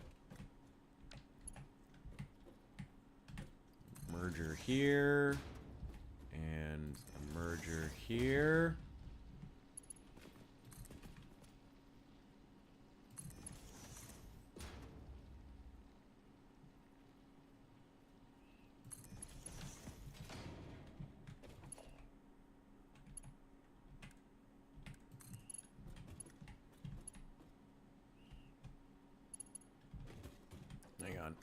[SPEAKER 1] Merger here. And a merger here. Hang on.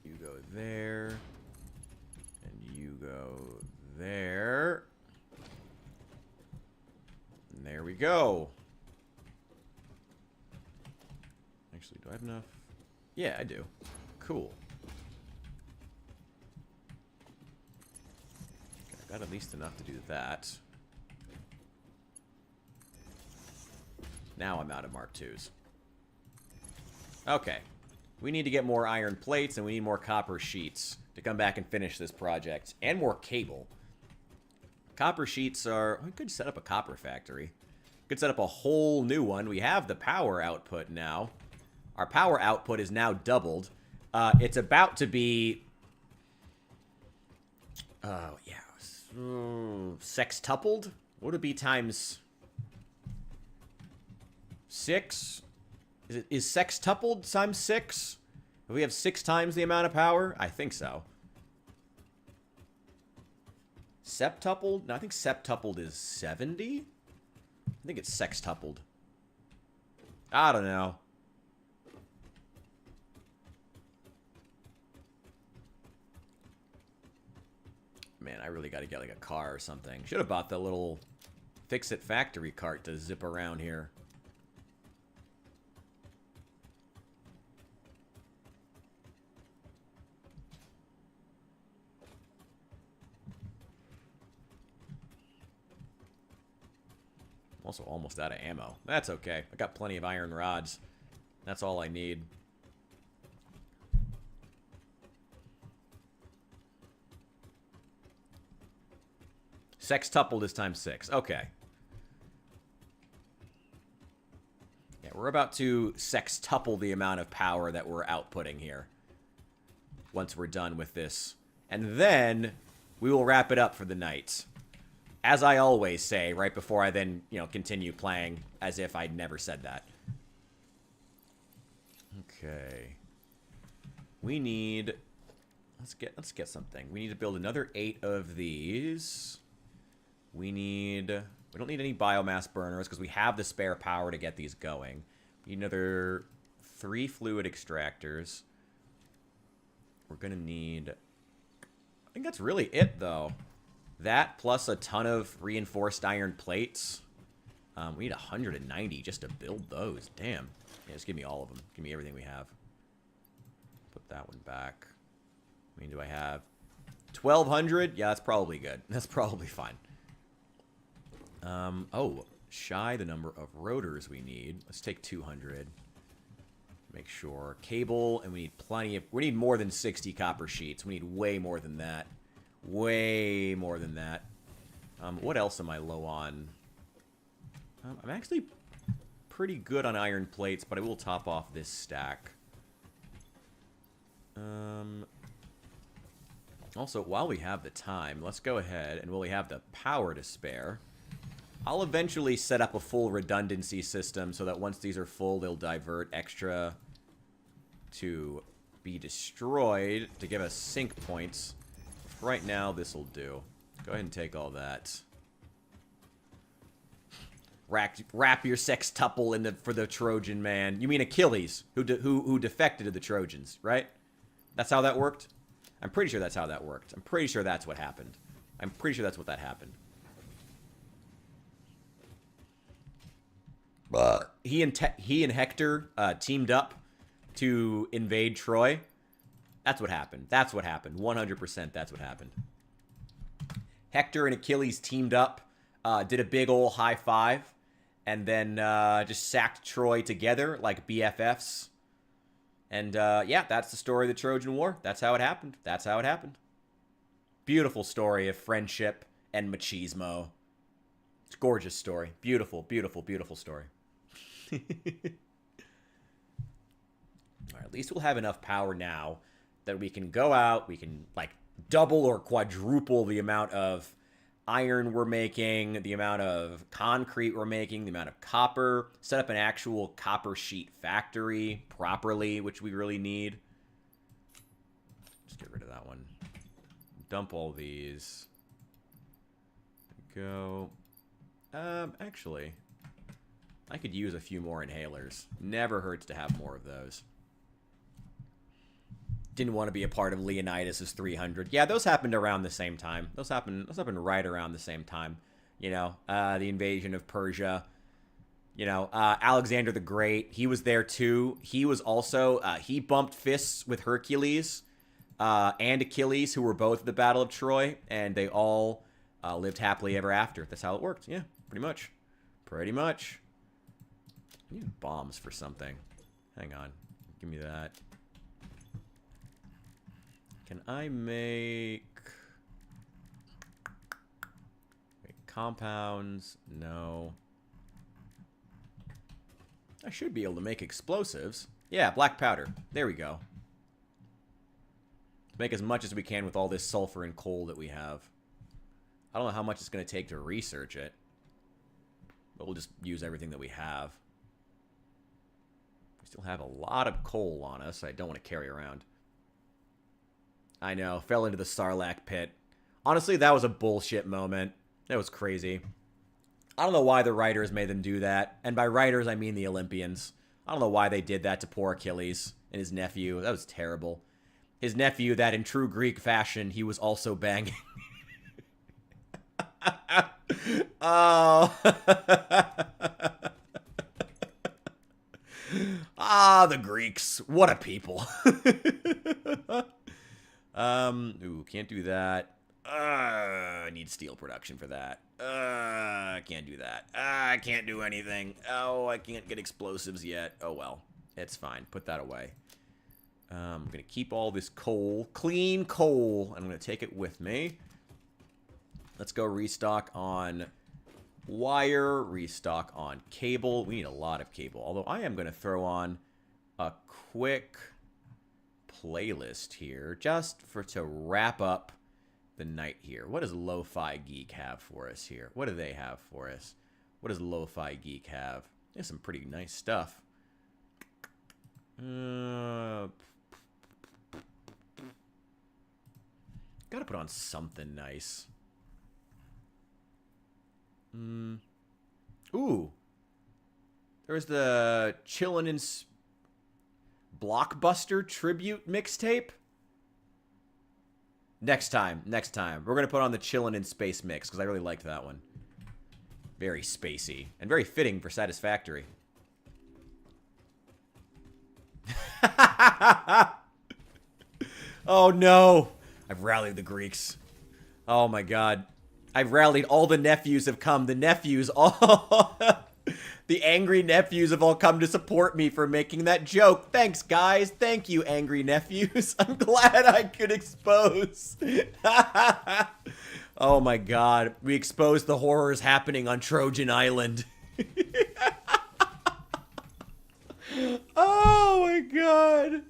[SPEAKER 1] You go there. And you go there. And there we go. Actually, do I have enough? Yeah, I do. Cool. Okay, I got at least enough to do that. Now I'm out of Mark IIs. Okay. We need to get more iron plates, and we need more copper sheets to come back and finish this project. And more cable. Copper sheets are... We could set up a copper factory. We could set up a whole new one. We have the power output now. Our power output is now doubled. It's about to be... Oh, yeah. Sextupled? What would it be times... 6? Is sextupled times 6? Do we have 6 times the amount of power? I think so. Septupled? No, I think septupled is 70? I think it's sextupled. I don't know. Man, I really got to get like a car or something. Should have bought the little fix-it factory cart to zip around here. Also almost out of ammo. That's okay. I got plenty of iron rods. That's all I need. Sextupled is times 6. Okay. Yeah, we're about to sextuple the amount of power that we're outputting here. Once we're done with this. And then we will wrap it up for the night. As I always say, right before I then, you know, continue playing as if I'd never said that. Okay. We need... Let's get something. We need to build another 8 of these. We don't need any biomass burners because we have the spare power to get these going. We need another 3 fluid extractors. We're gonna need... I think that's really it, though. That plus a ton of reinforced iron plates. We need 190 just to build those. Damn. Yeah, just give me all of them. Give me everything we have. Put that one back. I mean, do I have 1,200? Yeah, that's probably good. That's probably fine. Oh, shy the number of rotors we need. Let's take 200. Make sure. Cable, and we need plenty of... We need more than 60 copper sheets. We need way more than that. Way more than that. What else am I low on? I'm actually pretty good on iron plates, but I will top off this stack. Also, while we have the time, let's go ahead, and while we have the power to spare, I'll eventually set up a full redundancy system so that once these are full, they'll divert extra to be destroyed to give us sync points. Right now, this will do. Go ahead and take all that. Wrap your sextuple for the Trojan man. You mean Achilles, who defected to the Trojans, right? That's how that worked? I'm pretty sure that's how that worked. I'm pretty sure that's what happened. I'm pretty sure that's what that happened. He and Hector teamed up to invade Troy. That's what happened. That's what happened. 100% that's what happened. Hector and Achilles teamed up, did a big ol' high five, and then just sacked Troy together like BFFs. And yeah, that's the story of the Trojan War. That's how it happened. That's how it happened. Beautiful story of friendship and machismo. It's a gorgeous story. Beautiful, beautiful, beautiful story. All right, at least we'll have enough power now that we can go out, we can like double or quadruple the amount of iron we're making, the amount of concrete we're making, the amount of copper, set up an actual copper sheet factory properly, which we really need. Just get rid of that one. Dump all these. Go. Actually, I could use a few more inhalers. Never hurts to have more of those. Didn't want to be a part of Leonidas' 300. Yeah, those happened around the same time. Those happened right around the same time. You know, the invasion of Persia. You know, Alexander the Great, he was there too. He was also, he bumped fists with Hercules and Achilles, who were both at the Battle of Troy, and they all lived happily ever after. That's how it worked. Yeah, pretty much. Pretty much. I need bombs for something. Hang on. Give me that. Can I make... Wait, compounds? No. I should be able to make explosives. Yeah, black powder. There we go. Make as much as we can with all this sulfur and coal that we have. I don't know how much it's going to take to research it. But we'll just use everything that we have. We still have a lot of coal on us I don't want to carry around. I know, fell into the Sarlacc pit. Honestly, that was a bullshit moment. That was crazy. I don't know why the writers made them do that. And by writers, I mean the Olympians. I don't know why they did that to poor Achilles and his nephew. That was terrible. His nephew, that in true Greek fashion, he was also banging. Oh. Ah, the Greeks. What a people. Ooh, can't do that. I need steel production for that. I can't do that. I can't do anything. Oh, I can't get explosives yet. Oh, well. It's fine. Put that away. I'm going to keep all this coal. Clean coal. I'm going to take it with me. Let's go restock on wire. Restock on cable. We need a lot of cable. Although I am going to throw on a quick playlist here just to wrap up the night here. What does Lo-Fi Geek have for us here? What do they have for us? What does Lo-Fi Geek have? There's some pretty nice stuff. Gotta put on something nice. Ooh. There's the Chillin' in Blockbuster tribute mixtape. Next time. We're going to put on the Chillin' in Space mix, because I really liked that one. Very spacey. And very fitting for Satisfactory. Oh, no. I've rallied the Greeks. Oh, my God. I've rallied. All the nephews have come. The nephews, all... The angry nephews have all come to support me for making that joke. Thanks, guys. Thank you, angry nephews. I'm glad I could expose. Oh, my God. We exposed the horrors happening on Trojan Island. Oh my god.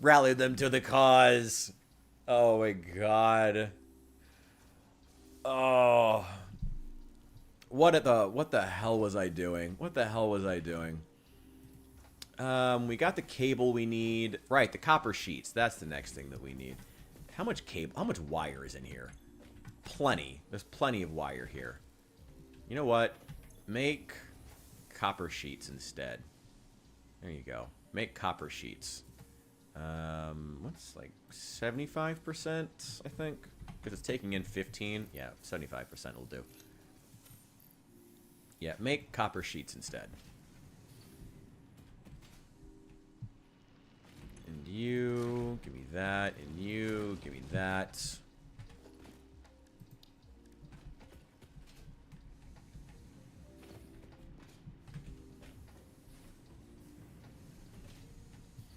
[SPEAKER 1] Rally them to the cause. Oh my god. Oh. What the hell was I doing? What the hell was I doing? We got the cable we need. Right, the copper sheets. That's the next thing that we need. How much cable? How much wire is in here? Plenty. There's plenty of wire here. You know what? Make copper sheets instead. There you go. Make copper sheets. What's like 75%, I think? Because it's taking in 15. Yeah, 75% will do. Yeah, make copper sheets instead. And you, give me that. And you, give me that.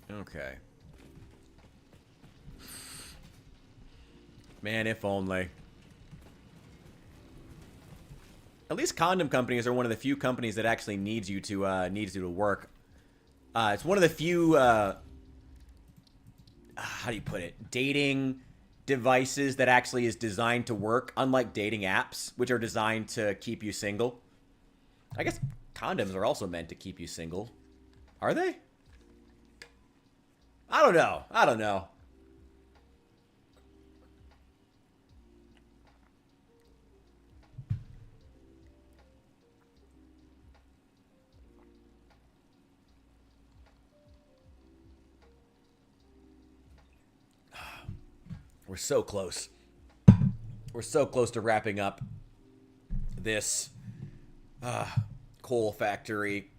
[SPEAKER 1] Okay. Man, if only. At least condom companies are one of the few companies that actually needs you to work. It's one of the few how do you put it? Dating devices that actually is designed to work, unlike dating apps, which are designed to keep you single. I guess condoms are also meant to keep you single. Are they? I don't know. I don't know. We're so close. We're so close to wrapping up this coal factory.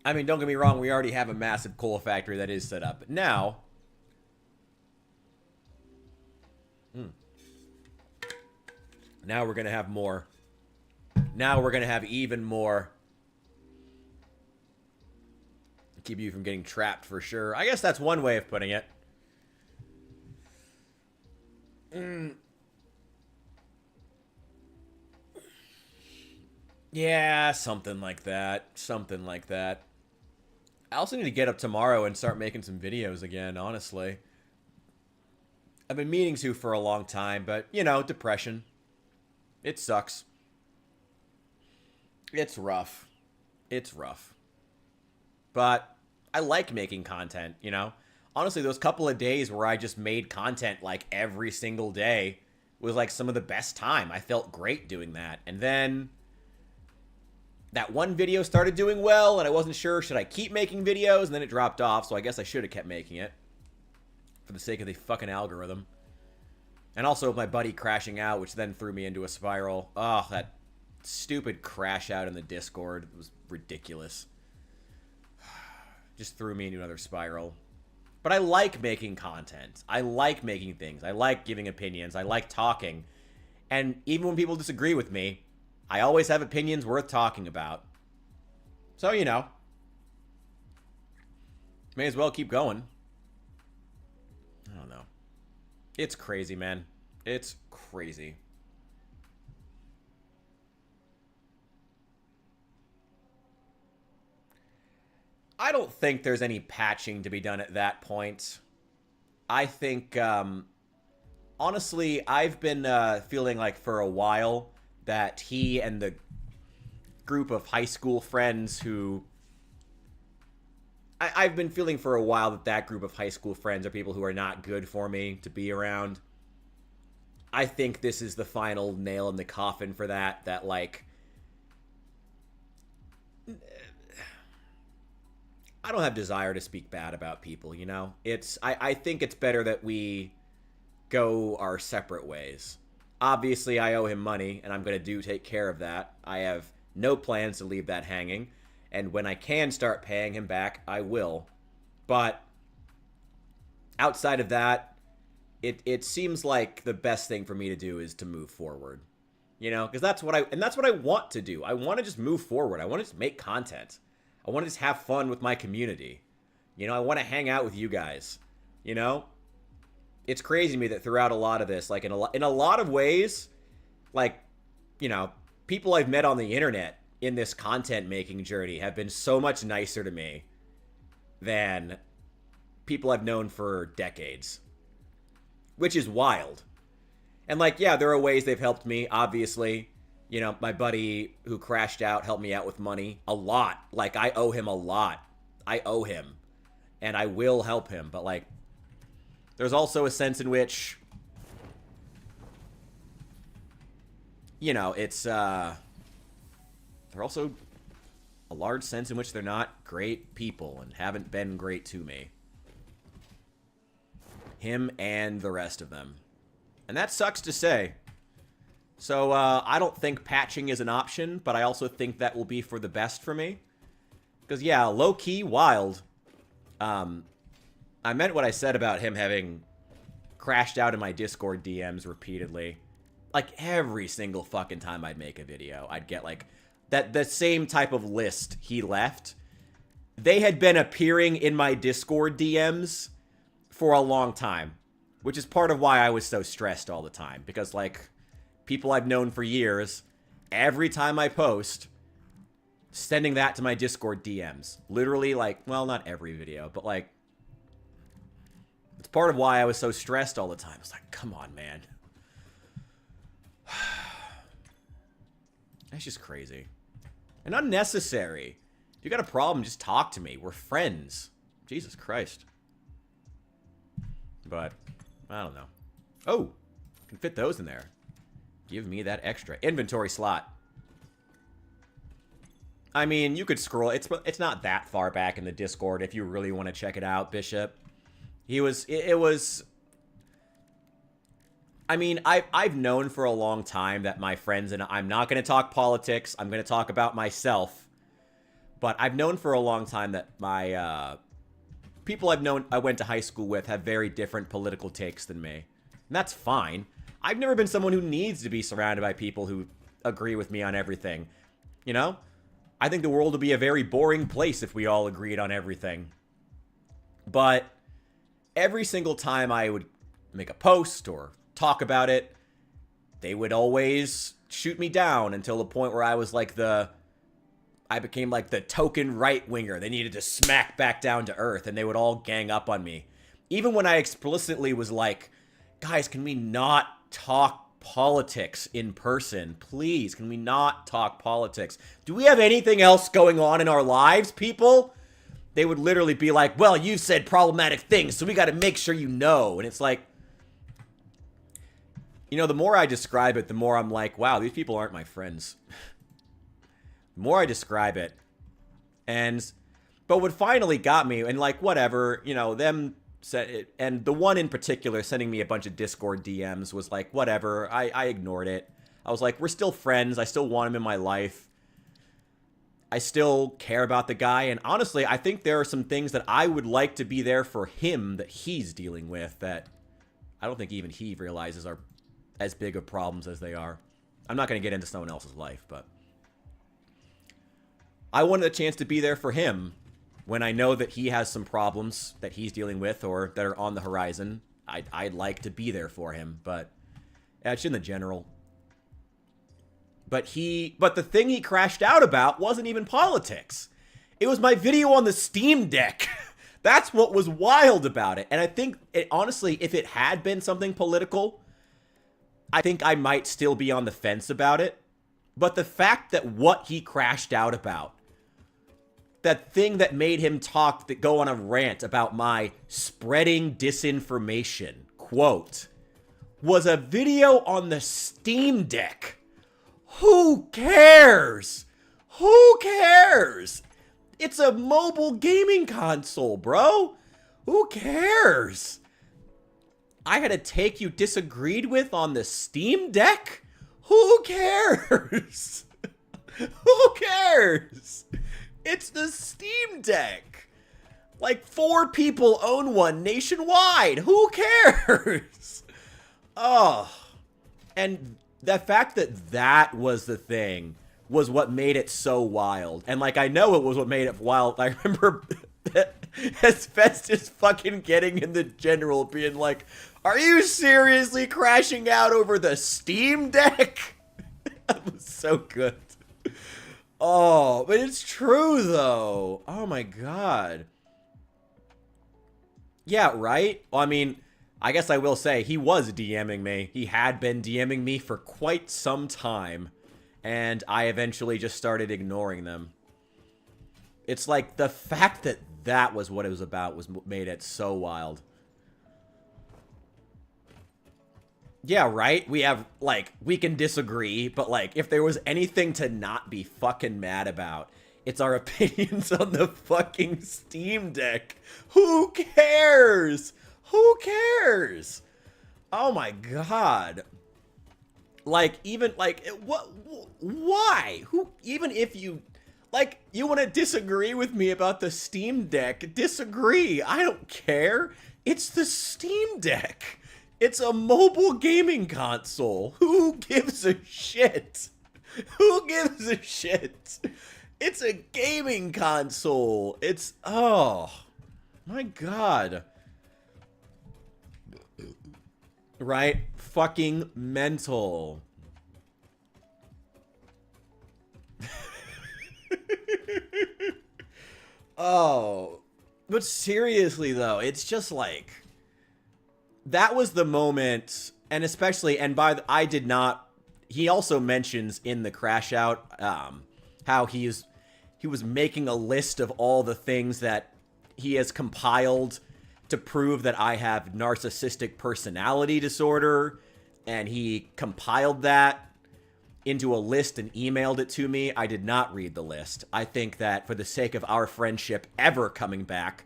[SPEAKER 1] I mean, don't get me wrong, we already have a massive coal factory that is set up. But now... Now we're going to have more. Now we're going to have even more. Keep you from getting trapped for sure. I guess that's one way of putting it. Yeah, something like that. Something like that. I also need to get up tomorrow and start making some videos again, honestly. I've been meaning to for a long time, but, you know, depression. It sucks. It's rough. It's rough. But I like making content, you know? Honestly, those couple of days where I just made content like every single day was like some of the best time. I felt great doing that. And then that one video started doing well, and I wasn't sure, should I keep making videos? And then it dropped off, so I guess I should have kept making it. For the sake of the fucking algorithm. And also my buddy crashing out, which then threw me into a spiral. Oh, that stupid crash out in the Discord. It was ridiculous. Just threw me into another spiral. But I like making content. I like making things. I like giving opinions. I like talking. And even when people disagree with me, I always have opinions worth talking about. So, you know. May as well keep going. I don't know. It's crazy, man. It's crazy. I don't think there's any patching to be done at that point. I think, honestly, I've been feeling like for a while that he and the group of high school friends who... I've been feeling for a while that that group of high school friends are people who are not good for me to be around. I think this is the final nail in the coffin for that, like... I don't have desire to speak bad about people, you know? I think it's better that we go our separate ways. Obviously, I owe him money, and I'm going to take care of that. I have no plans to leave that hanging. And when I can start paying him back, I will. But outside of that, it seems like the best thing for me to do is to move forward. You know, because that's what I want to do. I want to just move forward. I want to just make content. I want to just have fun with my community. You know, I want to hang out with you guys. You know? It's crazy to me that throughout a lot of this, like in a lot of ways, like, you know, people I've met on the internet in this content making journey have been so much nicer to me than people I've known for decades, which is wild. And like, yeah, there are ways they've helped me, obviously. You know, my buddy who crashed out helped me out with money a lot. Like, I owe him a lot. I owe him. And I will help him. But, like, there's also a sense in which, you know, it's, they're also a large sense in which they're not great people and haven't been great to me. Him and the rest of them. And that sucks to say. So, I don't think patching is an option, but I also think that will be for the best for me. Because, yeah, low-key, wild. I meant what I said about him having crashed out in my Discord DMs repeatedly. Like, every single fucking time I'd make a video, I'd get, like, the same type of list he left. They had been appearing in my Discord DMs for a long time, which is part of why I was so stressed all the time. Because, like, people I've known for years, every time I post, sending that to my Discord DMs. Literally, like, well, not every video, but, like, it's part of why I was so stressed all the time. It's like, come on, man. That's just crazy. And unnecessary. If you got a problem, just talk to me. We're friends. Jesus Christ. But, I don't know. Oh, can fit those in there. Give me that extra inventory slot. I mean, you could scroll. It's not that far back in the Discord if you really want to check it out, Bishop. It was... I mean, I've known for a long time that my friends and I'm not going to talk politics. I'm going to talk about myself. But I've known for a long time that my people I went to high school with have very different political takes than me. And that's fine. I've never been someone who needs to be surrounded by people who agree with me on everything. You know? I think the world would be a very boring place if we all agreed on everything. But every single time I would make a post or talk about it, they would always shoot me down until the point where I was like I became like the token right-winger. They needed to smack back down to earth, and they would all gang up on me. Even when I explicitly was like, guys, can we not talk politics in person? Please, can we not talk politics? Do we have anything else going on in our lives, people? They would literally be like, well, you said problematic things, so we got to make sure you know. And it's like, you know, the more I describe it, the more I'm like, wow, these people aren't my friends. The more I describe it. But what finally got me, and like, whatever, you know, them said it, and the one in particular sending me a bunch of Discord DMs was like, whatever, I ignored it. I was like, we're still friends. I still want him in my life. I still care about the guy. And honestly, I think there are some things that I would like to be there for him that he's dealing with that I don't think even he realizes are as big of problems as they are. I'm not going to get into someone else's life, but I wanted a chance to be there for him when I know that he has some problems that he's dealing with or that are on the horizon. I'd like to be there for him, but it's in the general. But the thing he crashed out about wasn't even politics. It was my video on the Steam Deck. That's what was wild about it. And I think, honestly, if it had been something political, I think I might still be on the fence about it. But the fact that what he crashed out about, that thing that made him go on a rant about my spreading disinformation, quote, was a video on the Steam Deck. Who cares? Who cares? It's a mobile gaming console, bro. Who cares? I had a take you disagreed with on the Steam Deck? Who cares? Who cares? It's the Steam Deck. Like 4 people own one nationwide. Who cares? Oh. And the fact that that was the thing was what made it so wild. And like, I know it was what made it wild. I remember Asbestos fucking getting in the general being like, are you seriously crashing out over the Steam Deck? That was so good. Oh, but it's true though. Oh my god. Yeah, right? Well, I mean, I guess I will say he was DMing me. He had been DMing me for quite some time, and I eventually just started ignoring them. It's like the fact that that was what it was about was made it so wild. Yeah, right? We have, like, we can disagree, but, like, if there was anything to not be fucking mad about, it's our opinions on the fucking Steam Deck. Who cares? Who cares? Oh my god. Like, even, like, what, why? Who, even if you, like, you want to disagree with me about the Steam Deck, disagree. I don't care. It's the Steam Deck. It's a mobile gaming console. Who gives a shit? Who gives a shit? It's a gaming console. It's, oh, my god. Right? Fucking mental. Oh. But seriously, though, it's just like... That was the moment, and especially, and by the, I did not... He also mentions in the crash out how he was making a list of all the things that he has compiled to prove that I have narcissistic personality disorder, and he compiled that into a list and emailed it to me. I did not read the list. I think that for the sake of our friendship ever coming back,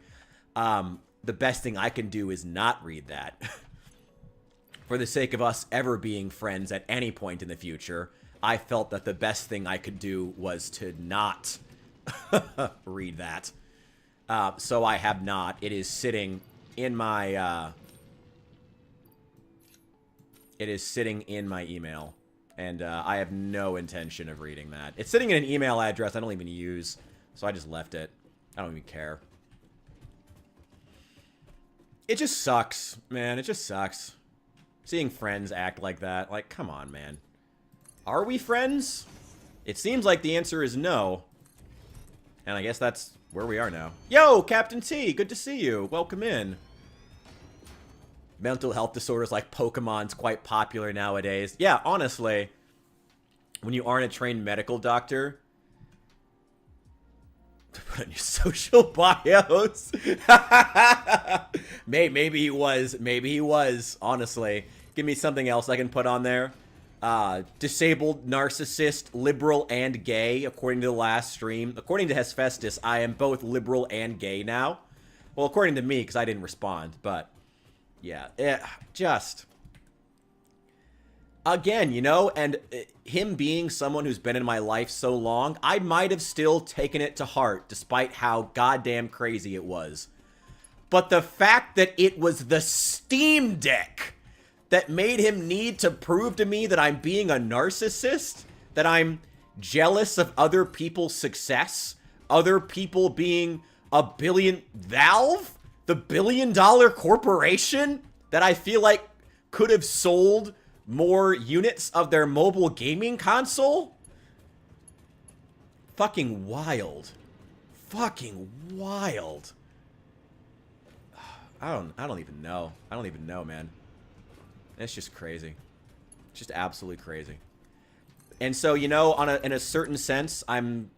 [SPEAKER 1] the best thing I can do is not read that. For the sake of us ever being friends at any point in the future, I felt that the best thing I could do was to not read that. So I have not. It is sitting in my... it is sitting in my email. And I have no intention of reading that. It's sitting in an email address I don't even use. So I just left it. I don't even care. It just sucks, man. It just sucks. Seeing friends act like that. Like, come on, man. Are we friends? It seems like the answer is no. And I guess that's where we are now. Yo, Captain T, good to see you. Welcome in. Mental health disorders like Pokemon's quite popular nowadays. Yeah, honestly, when you aren't a trained medical doctor, to put on your social bios. Maybe he was. Maybe he was, honestly. Give me something else I can put on there. Disabled, narcissist, liberal, and gay, according to the last stream. According to Hephaestus, I am both liberal and gay now. Well, according to me, because I didn't respond, but... Yeah, just... Again, you know, and him being someone who's been in my life so long, I might have still taken it to heart, despite how goddamn crazy it was. But the fact that it was the Steam Deck that made him need to prove to me that I'm being a narcissist, that I'm jealous of other people's success, other people being a billion... Valve? The billion-dollar corporation that I feel like could have sold more units of their mobile gaming console? Fucking wild. Fucking wild. I don't even know. I don't even know, man. It's just crazy. It's just absolutely crazy. And so, you know, in a certain sense, I'm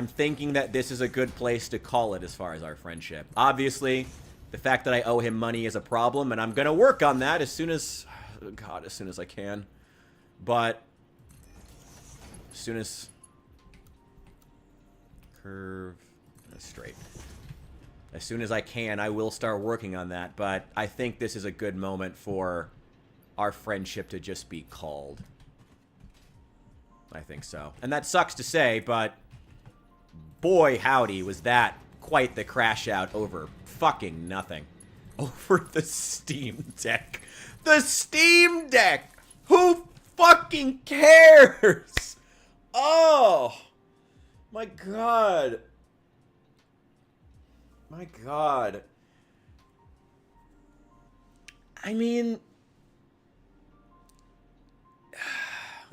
[SPEAKER 1] thinking that this is a good place to call it as far as our friendship. Obviously, the fact that I owe him money is a problem, and I'm going to work on that as soon as... God, as soon as I can. But... As soon as... Curve... Straight. As soon as I can, I will start working on that, but I think this is a good moment for our friendship to just be called. I think so. And that sucks to say, but... Boy, howdy, was that quite the crash out over fucking nothing. Over the Steam Deck. The Steam Deck! Who fucking cares? Oh! My god. My god. I mean...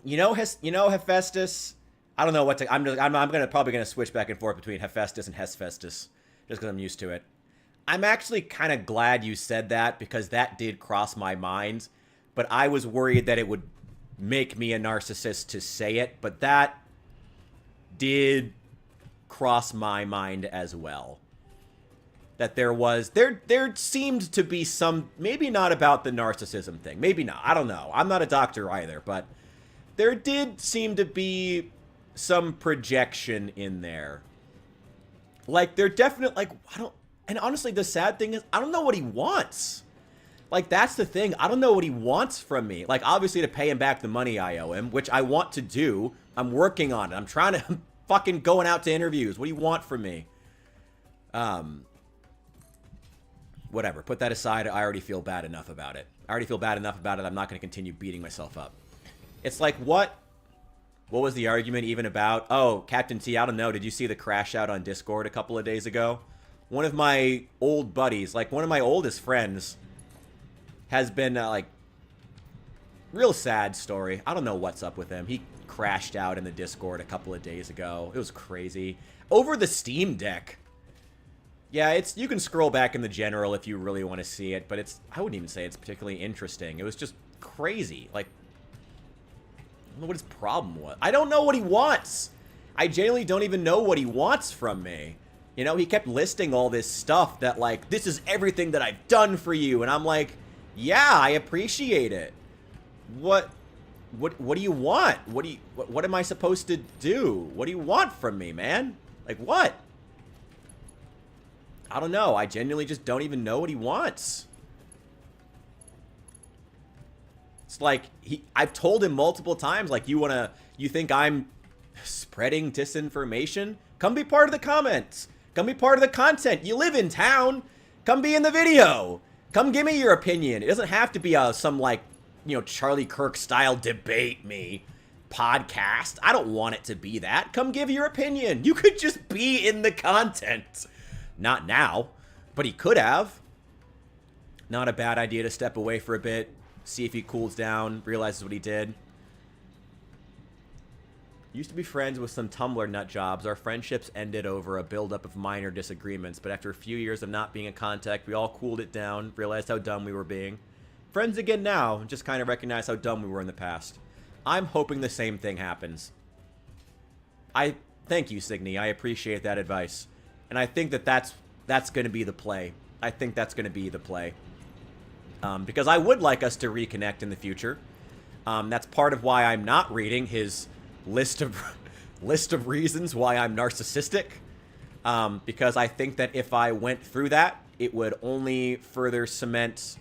[SPEAKER 1] You know Hephaestus... I don't know what to... I'm probably gonna switch back and forth between Hephaestus and Hephaestus. Just because I'm used to it. I'm actually kind of glad you said that because that did cross my mind, but I was worried that it would make me a narcissist to say it, but that did cross my mind as well. That there seemed to be some, maybe not about the narcissism thing, maybe not, I don't know. I'm not a doctor either, but there did seem to be some projection in there. Like, they're definitely, like, and honestly, the sad thing is, I don't know what he wants. Like, that's the thing. I don't know what he wants from me. Like, obviously to pay him back the money I owe him, which I want to do. I'm working on it. I'm trying to, I'm fucking going out to interviews. What do you want from me? Whatever. Put that aside. I already feel bad enough about it. I'm not going to continue beating myself up. It's like, what was the argument even about? Oh, Captain T, I don't know. Did you see the crash out on Discord a couple of days ago? One of my old buddies, like one of my oldest friends, has been, like, real sad story. I don't know what's up with him. He crashed out in the Discord a couple of days ago. It was crazy. Over the Steam Deck. Yeah, you can scroll back in the general if you really want to see it, but I wouldn't even say it's particularly interesting. It was just crazy. Like, I don't know what his problem was. I don't know what he wants. I genuinely don't even know what he wants from me. You know, he kept listing all this stuff that, like, this is everything that I've done for you. And I'm like, yeah, I appreciate it. What do you want? What am I supposed to do? What do you want from me, man? Like, what? I don't know. I genuinely just don't even know what he wants. It's like, I've told him multiple times, like, you think I'm spreading disinformation? Come be part of the comments. Come be part of the content. You live in town. Come be in the video. Come give me your opinion. It doesn't have to be some, like, you know, Charlie Kirk style debate me podcast. I don't want it to be that. Come give your opinion. You could just be in the content. Not now, but he could have. Not a bad idea to step away for a bit, see if he cools down, realizes what he did. Used to be friends with some Tumblr nut jobs. Our friendships ended over a buildup of minor disagreements, but after a few years of not being in contact, we all cooled it down, realized how dumb we were being. Friends again now, just kind of recognize how dumb we were in the past. I'm hoping the same thing happens. Thank you, Signy. I appreciate that advice. And I think that's going to be the play. I think that's going to be the play. Because I would like us to reconnect in the future. That's part of why I'm not reading his list of reasons why I'm narcissistic. Because I think that if I went through that, it would only further cement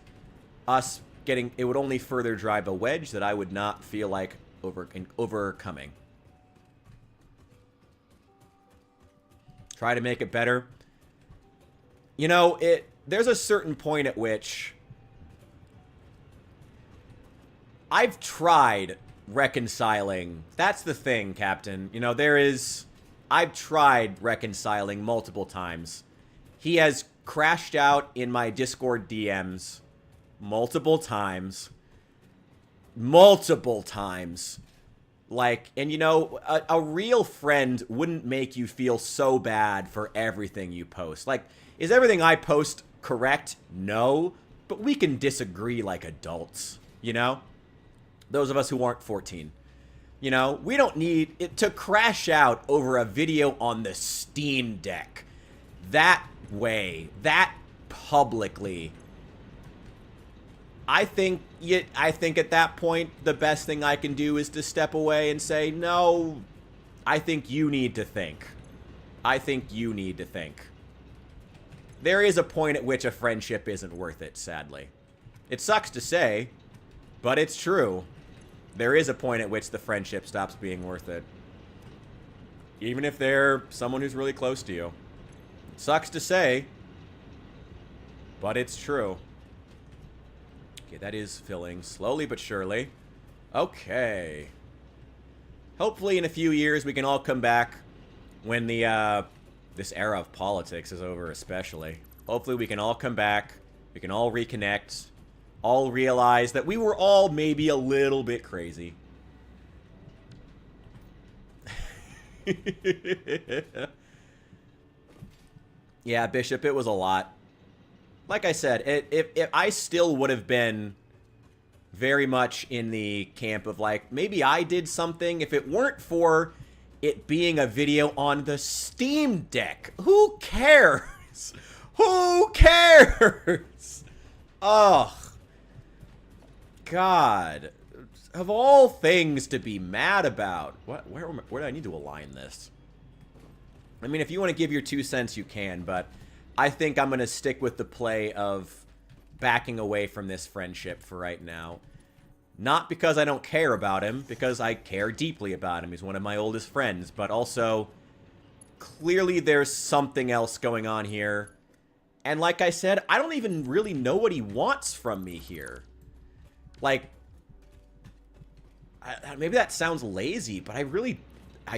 [SPEAKER 1] us getting... It would only further drive a wedge that I would not feel like overcoming. Try to make it better. You know, there's a certain point at which I've tried reconciling. That's the thing, Captain. You know, I've tried reconciling multiple times. He has crashed out in my Discord DMs multiple times. Multiple times. Like, and you know, a real friend wouldn't make you feel so bad for everything you post. Like, is everything I post correct? No. But we can disagree like adults, you know? Those of us who aren't 14. You know, we don't need it to crash out over a video on the Steam Deck. That way, that publicly. I think at that point, the best thing I can do is to step away and say, no, I think you need to think. I think you need to think. There is a point at which a friendship isn't worth it, sadly. It sucks to say, but it's true. There is a point at which the friendship stops being worth it. Even if they're someone who's really close to you. It sucks to say, but it's true. Okay, that is filling slowly but surely. Okay. Hopefully in a few years we can all come back when this era of politics is over, especially. Hopefully we can all come back. We can all reconnect. All realize that we were all maybe a little bit crazy. Yeah, Bishop, it was a lot. like I said, if I still would have been very much in the camp of like, maybe I did something if it weren't for it being a video on the Steam Deck. Who cares? Who cares? Ugh. God. Of all things to be mad about. What? Where do I need to align this? I mean, if you want to give your 2 cents, you can, but I think I'm going to stick with the play of backing away from this friendship for right now. Not because I don't care about him, because I care deeply about him. He's one of my oldest friends, but also, clearly there's something else going on here. And like I said, I don't even really know what he wants from me here. Like, maybe that sounds lazy, but I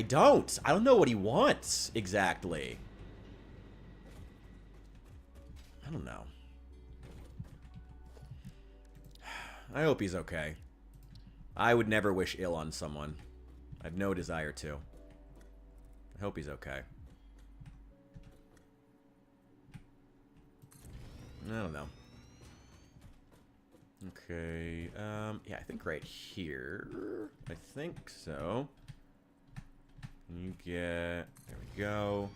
[SPEAKER 1] don't. I don't know what he wants exactly. I don't know. I hope he's okay. I would never wish ill on someone. I have no desire to. I hope he's okay. I don't know. Okay, yeah, I think right here. I think so. You get... There we go.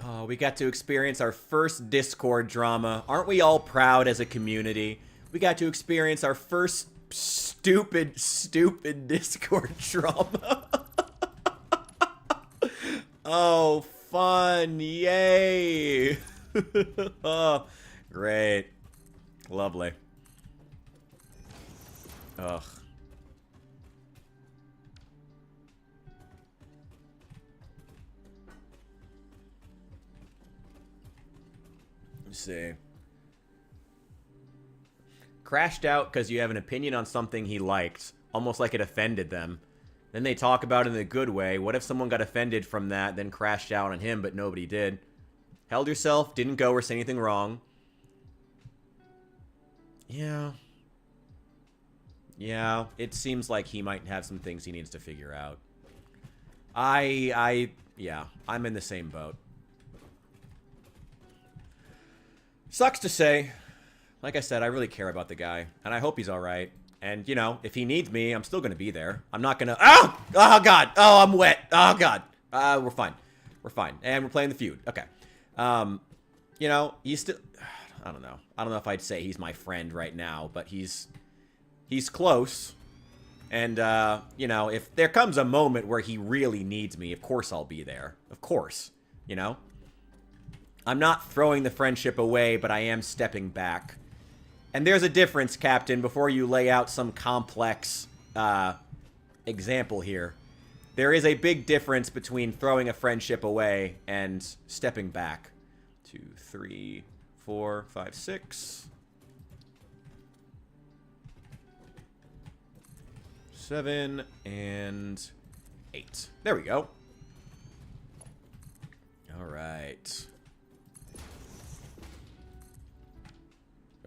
[SPEAKER 1] Oh, we got to experience our first Discord drama. Aren't we all proud as a community? We got to experience our first stupid Discord drama. Oh, fun. Yay. Oh, great. Lovely. Ugh. Let's see. Crashed out because you have an opinion on something he liked, almost like it offended them. Then they talk about it in a good way. What if someone got offended from that, then crashed out on him, but nobody did? Held yourself, didn't go or say anything wrong. Yeah. Yeah, it seems like he might have some things he needs to figure out. Yeah, I'm in the same boat. Sucks to say. Like I said, I really care about the guy, and I hope he's alright. And, you know, if he needs me, I'm still gonna be there. I'm not gonna... Oh! Oh, God! Oh, I'm wet! Oh, God! We're fine. We're fine. And we're playing the feud. Okay. You know, he's still... I don't know. I don't know if I'd say he's my friend right now, but he's close. And, you know, if there comes a moment where he really needs me, of course I'll be there. Of course. You know? I'm not throwing the friendship away, but I am stepping back. And there's a difference, Captain, before you lay out some complex example here. There is a big difference between throwing a friendship away and stepping back. 2, 3, 4, 5, 6. 7 and 8. There we go. All right.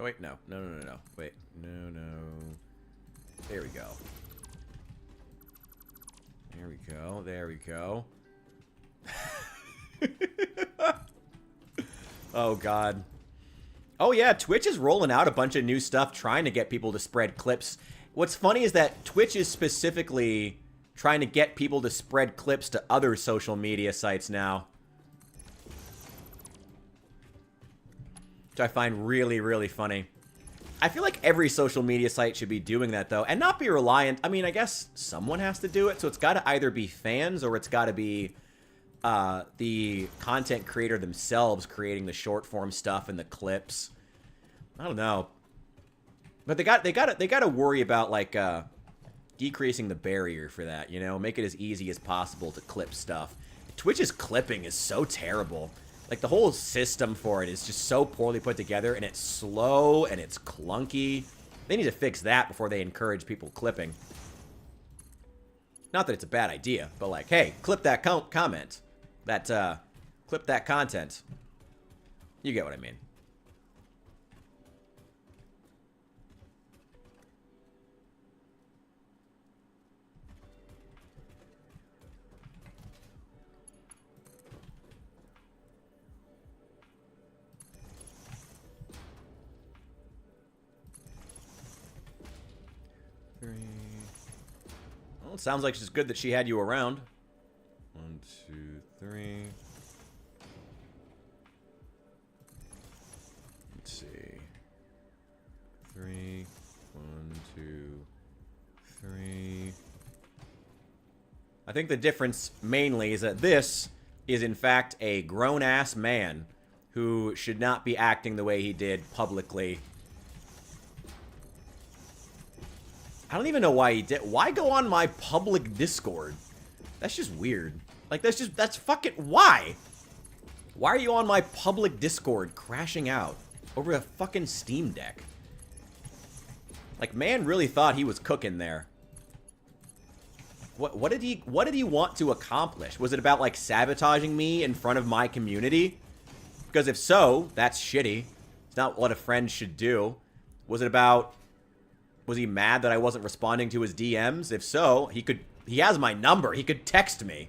[SPEAKER 1] Oh, wait, no. No. Wait, no. There we go. There we go. Oh, God. Oh, yeah, Twitch is rolling out a bunch of new stuff trying to get people to spread clips. What's funny is that Twitch is specifically trying to get people to spread clips to other social media sites now. Which I find really, really funny. I feel like every social media site should be doing that, though, and not be reliant. I mean, I guess someone has to do it, so it's got to either be fans or it's got to be the content creator themselves creating the short form stuff and the clips. I don't know, but they got to worry about like decreasing the barrier for that. You know, make it as easy as possible to clip stuff. Twitch's clipping is so terrible. Like, the whole system for it is just so poorly put together, and it's slow, and it's clunky. They need to fix that before they encourage people clipping. Not that it's a bad idea, but like, hey, clip that comment. Clip that content. You get what I mean. Well, it sounds like it's good that she had you around. 1, 2, 3. Let's see. 3. 1, 2, 3. I think the difference mainly is that this is in fact a grown-ass man who should not be acting the way he did publicly. I don't even know why he did. Why go on my public Discord? That's just weird. Like, that's fucking, why? Why are you on my public Discord crashing out over a fucking Steam Deck? Like, man really thought he was cooking there. What did he want to accomplish? Was it about, like, sabotaging me in front of my community? Because if so, that's shitty. It's not what a friend should do. Was he mad that I wasn't responding to his DMs? If so, he has my number. He could text me.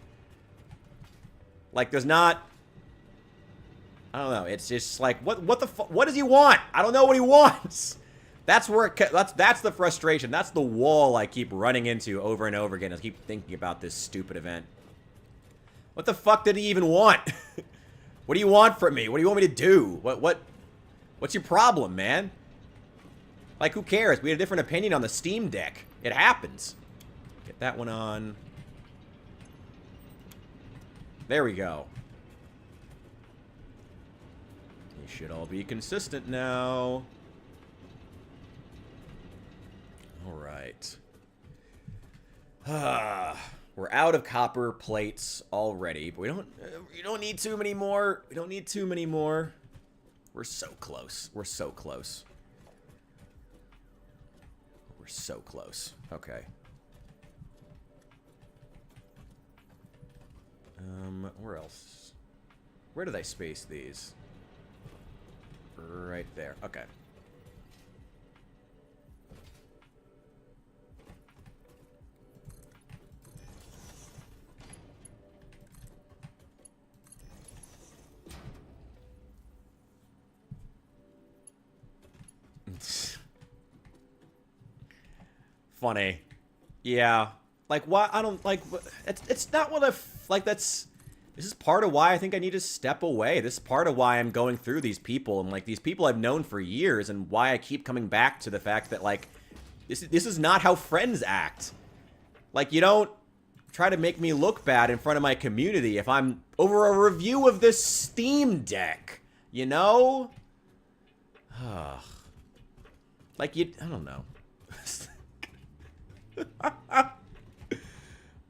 [SPEAKER 1] Like, there's not, I don't know. It's just like, what the fuck? What does he want? I don't know what he wants. That's where that's the frustration. That's the wall I keep running into over and over again. I keep thinking about this stupid event. What the fuck did he even want? What do you want from me? What do you want me to do? What's your problem, man? Like, who cares? We had a different opinion on the Steam Deck. It happens. Get that one on. There we go. You should all be consistent now. Alright. We're out of copper plates already, but we don't need too many more. We don't need too many more. We're so close. We're so close. We're so close. Okay. Where else? Where did I space these? Right there. Okay. Funny. Yeah. Like, why? I don't, like, it's not what this is part of why I think I need to step away. This is part of why I'm going through these people, and, like, these people I've known for years, and why I keep coming back to the fact that, like, this is not how friends act. Like, you don't try to make me look bad in front of my community if I'm over a review of this Steam Deck, you know? Like, I don't know.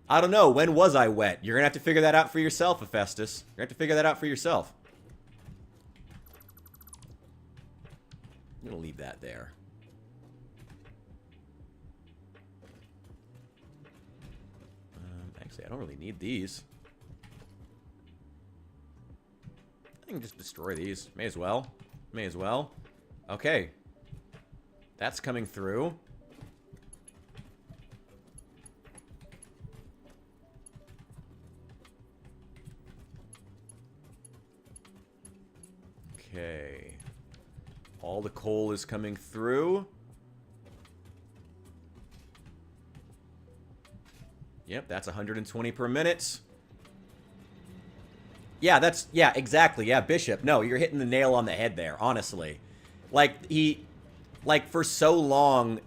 [SPEAKER 1] I don't know. When was I wet? You're gonna have to figure that out for yourself, Hephaestus. You're gonna have to figure that out for yourself. I'm gonna leave that there. Actually, I don't really need these. I can just destroy these. May as well. May as well. Okay. That's coming through. Okay. All the coal is coming through. Yep, that's 120 per minute. Yeah, exactly. Yeah, Bishop. No, you're hitting the nail on the head there, honestly. Like, for so long,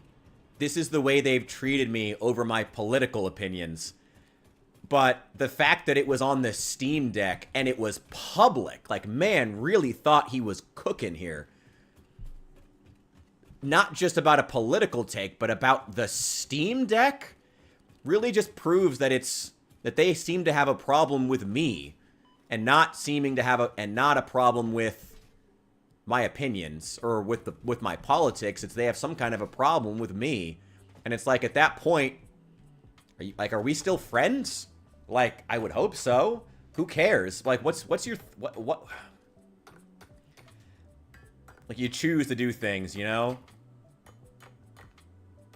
[SPEAKER 1] this is the way they've treated me over my political opinions. But the fact that it was on the Steam Deck and it was public, like, man really thought he was cooking here. Not just about a political take, but about the Steam Deck, really just proves that that they seem to have a problem with me, and not a problem with my opinions or with my politics. It's they have some kind of a problem with me, and it's like, at that point, are we still friends? Like, I would hope so. Who cares? Like, what's your what? Like, you choose to do things, you know?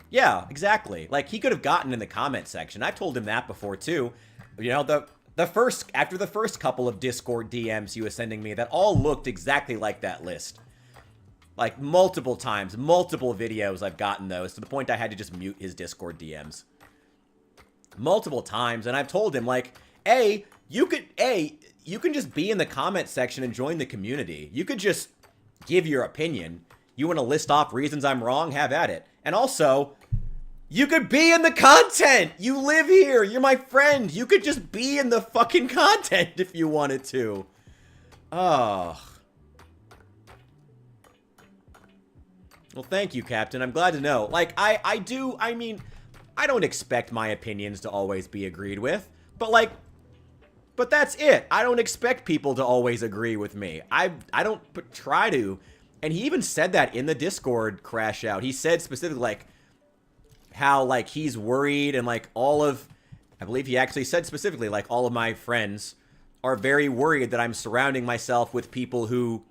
[SPEAKER 1] Yeah, exactly. Like, he could have gotten in the comment section. I've told him that before too. You know, after the first couple of Discord DMs he was sending me that all looked exactly like that list. Like, multiple times, multiple videos I've gotten those, to the point I had to just mute his Discord DMs. multiple times, and I've told him, like, you can just be in the comment section and join the community. You could just give your opinion. You want to list off reasons I'm wrong? Have at it. And also, you could be in the content. You live here. You're my friend. You could just be in the fucking content if you wanted to. Oh. Well, thank you, Captain. I'm glad to know. Like, I mean, I don't expect my opinions to always be agreed with. But, like, but that's it. I don't expect people to always agree with me. I don't try to. And he even said that in the Discord crash out. He said specifically, like, how, like, he's worried and, like, I believe he actually said specifically, like, all of my friends are very worried that I'm surrounding myself with people who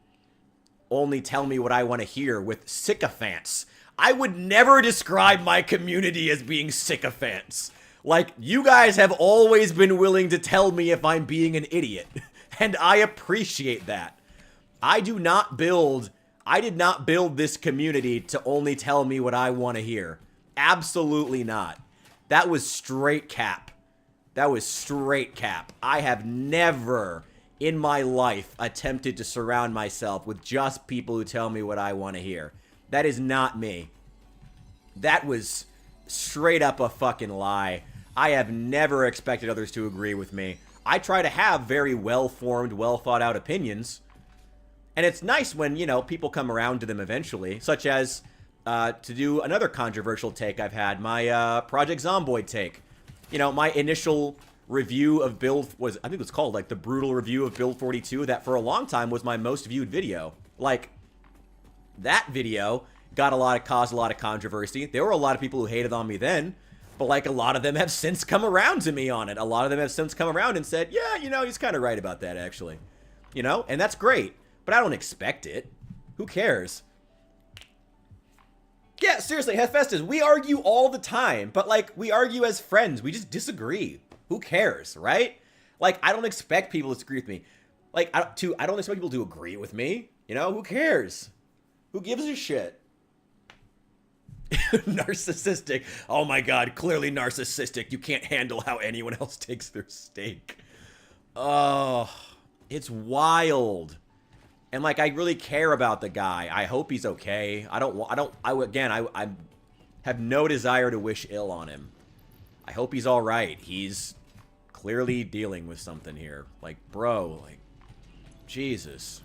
[SPEAKER 1] only tell me what I want to hear, with sycophants. I would never describe my community as being sycophants. Like, you guys have always been willing to tell me if I'm being an idiot, and I appreciate that. I did not build this community to only tell me what I want to hear. Absolutely not. That was straight cap. That was straight cap. I have never in my life attempted to surround myself with just people who tell me what I want to hear. That is not me. That was straight up a fucking lie. I have never expected others to agree with me. I try to have very well-formed, well-thought-out opinions. And it's nice when, you know, people come around to them eventually, such as, to do another controversial take I've had, my Project Zomboid take. You know, my initial review of Build was, I think it was called, like, the brutal review of Build 42, that for a long time was my most viewed video. Like, that video caused a lot of controversy. There were a lot of people who hated on me then, but, like, a lot of them have since come around to me on it. A lot of them have since come around and said, yeah, you know, he's kind of right about that, actually. You know? And that's great. But I don't expect it. Who cares? Yeah, seriously, Hephaestus, we argue all the time, but, like, we argue as friends. We just disagree. Who cares, right? Like, I don't expect people to disagree with me. Like, I don't expect people to agree with me. You know, who cares? Who gives a shit? Narcissistic. Oh my god, clearly narcissistic. You can't handle how anyone else takes their steak. Oh, it's wild. And, like, I really care about the guy. I hope he's okay. I have no desire to wish ill on him. I hope he's all right. He's clearly dealing with something here. Like, bro, like, Jesus.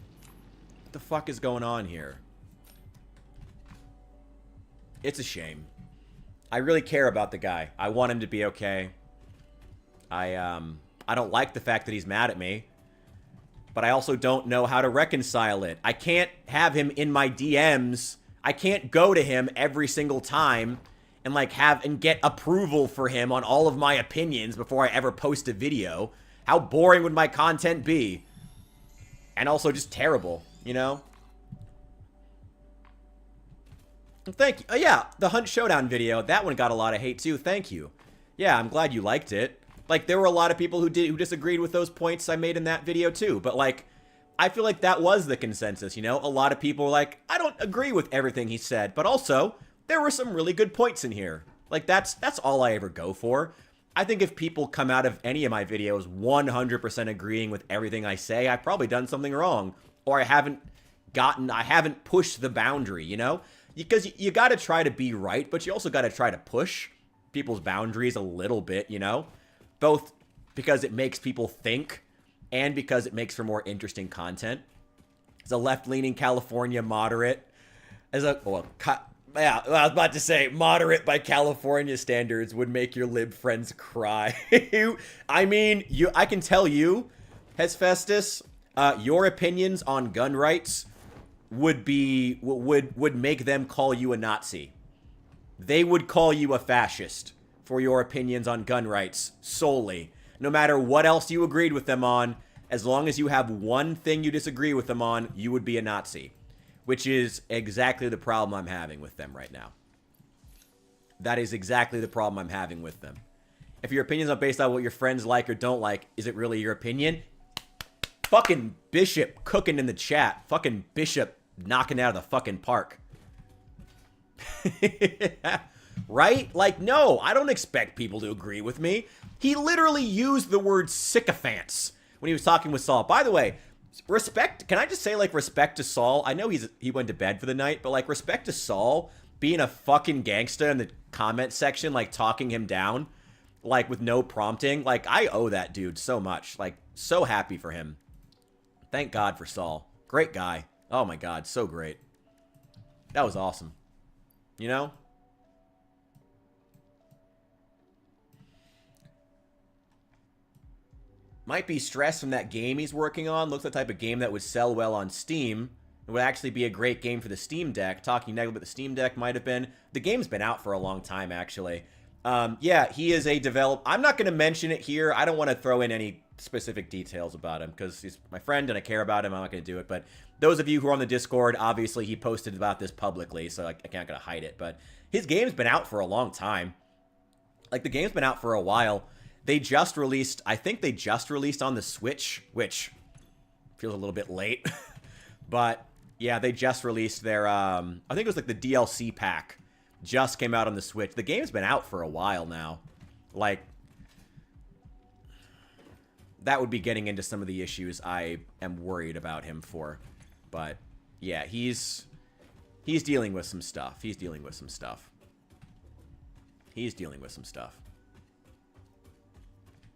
[SPEAKER 1] What the fuck is going on here? It's a shame. I really care about the guy. I want him to be okay. I don't like the fact that he's mad at me. But I also don't know how to reconcile it. I can't have him in my DMs. I can't go to him every single time and, like, get approval for him on all of my opinions before I ever post a video. How boring would my content be? And also just terrible, you know? Thank you. Oh, yeah, the Hunt Showdown video. That one got a lot of hate, too. Thank you. Yeah, I'm glad you liked it. Like, there were a lot of people who disagreed with those points I made in that video, too. But, like, I feel like that was the consensus, you know? A lot of people were like, I don't agree with everything he said. But also, there were some really good points in here. Like, that's all I ever go for. I think if people come out of any of my videos 100% agreeing with everything I say, I've probably done something wrong. Or I haven't pushed the boundary, you know? Because you gotta try to be right, but you also gotta try to push people's boundaries a little bit, you know? Both because it makes people think and because it makes for more interesting content. As a left-leaning California moderate, I was about to say moderate by California standards would make your lib friends cry. I mean, I can tell you, Hephaestus, your opinions on gun rights would make them call you a Nazi. They would call you a fascist for your opinions on gun rights solely. No matter what else you agreed with them on, as long as you have one thing you disagree with them on, you would be a Nazi. Which is exactly the problem I'm having with them right now. That is exactly the problem I'm having with them. If your opinions are based on what your friends like or don't like, is it really your opinion? Fucking Bishop cooking in the chat. Fucking Bishop knocking out of the fucking park. right? Like, no, I don't expect people to agree with me. He literally used the word sycophants when he was talking with Saul. By the way, respect, can I just say, like, respect to Saul? I know he went to bed for the night, but, like, respect to Saul being a fucking gangster in the comment section, like, talking him down, like, with no prompting. Like, I owe that dude so much. Like, so happy for him. Thank God for Saul. Great guy. Oh my God, so great. That was awesome. You know? Might be stress from that game he's working on. Looks like the type of game that would sell well on Steam. It would actually be a great game for the Steam Deck. Talking negative about the Steam Deck might have been. The game's been out for a long time, actually. Yeah, he is a developer. I'm not going to mention it here. I don't want to throw in any specific details about him because he's my friend and I care about him. I'm not going to do it. But those of you who are on the Discord, obviously he posted about this publicly, so I can't gonna hide it. But his game's been out for a long time. Like, the game's been out for a while. They just released, I think they just released on the Switch, which feels a little bit late. But yeah, they just released their, I think it was like the DLC pack just came out on the Switch. The game's been out for a while now. Like, that would be getting into some of the issues I am worried about him for. But yeah, he's dealing with some stuff. He's dealing with some stuff.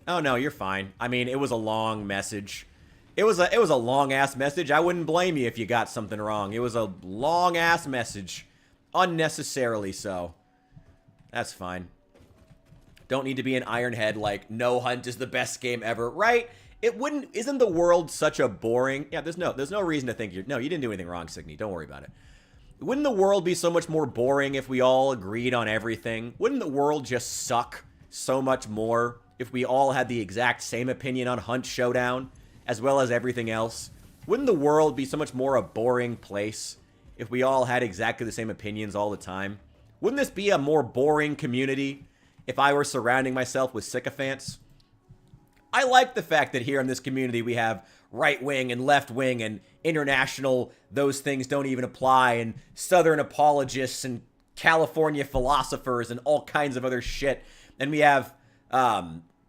[SPEAKER 1] Oh no, you're fine. I mean, it was a long message. It was a long ass message. I wouldn't blame you if you got something wrong. It was a long ass message. Unnecessarily so. That's fine. Don't need to be an ironhead like No Hunt is the best game ever, right? Isn't the world such a boring... Yeah, there's no reason to think you didn't do anything wrong, Signy. Don't worry about it. Wouldn't the world be so much more boring if we all agreed on everything? Wouldn't the world just suck so much more if we all had the exact same opinion on Hunt Showdown, as well as everything else? Wouldn't the world be so much more a boring place if we all had exactly the same opinions all the time? Wouldn't this be a more boring community if I were surrounding myself with sycophants? I like the fact that here in this community we have right wing and left wing and international, those things don't even apply, and Southern apologists and California philosophers and all kinds of other shit. And we have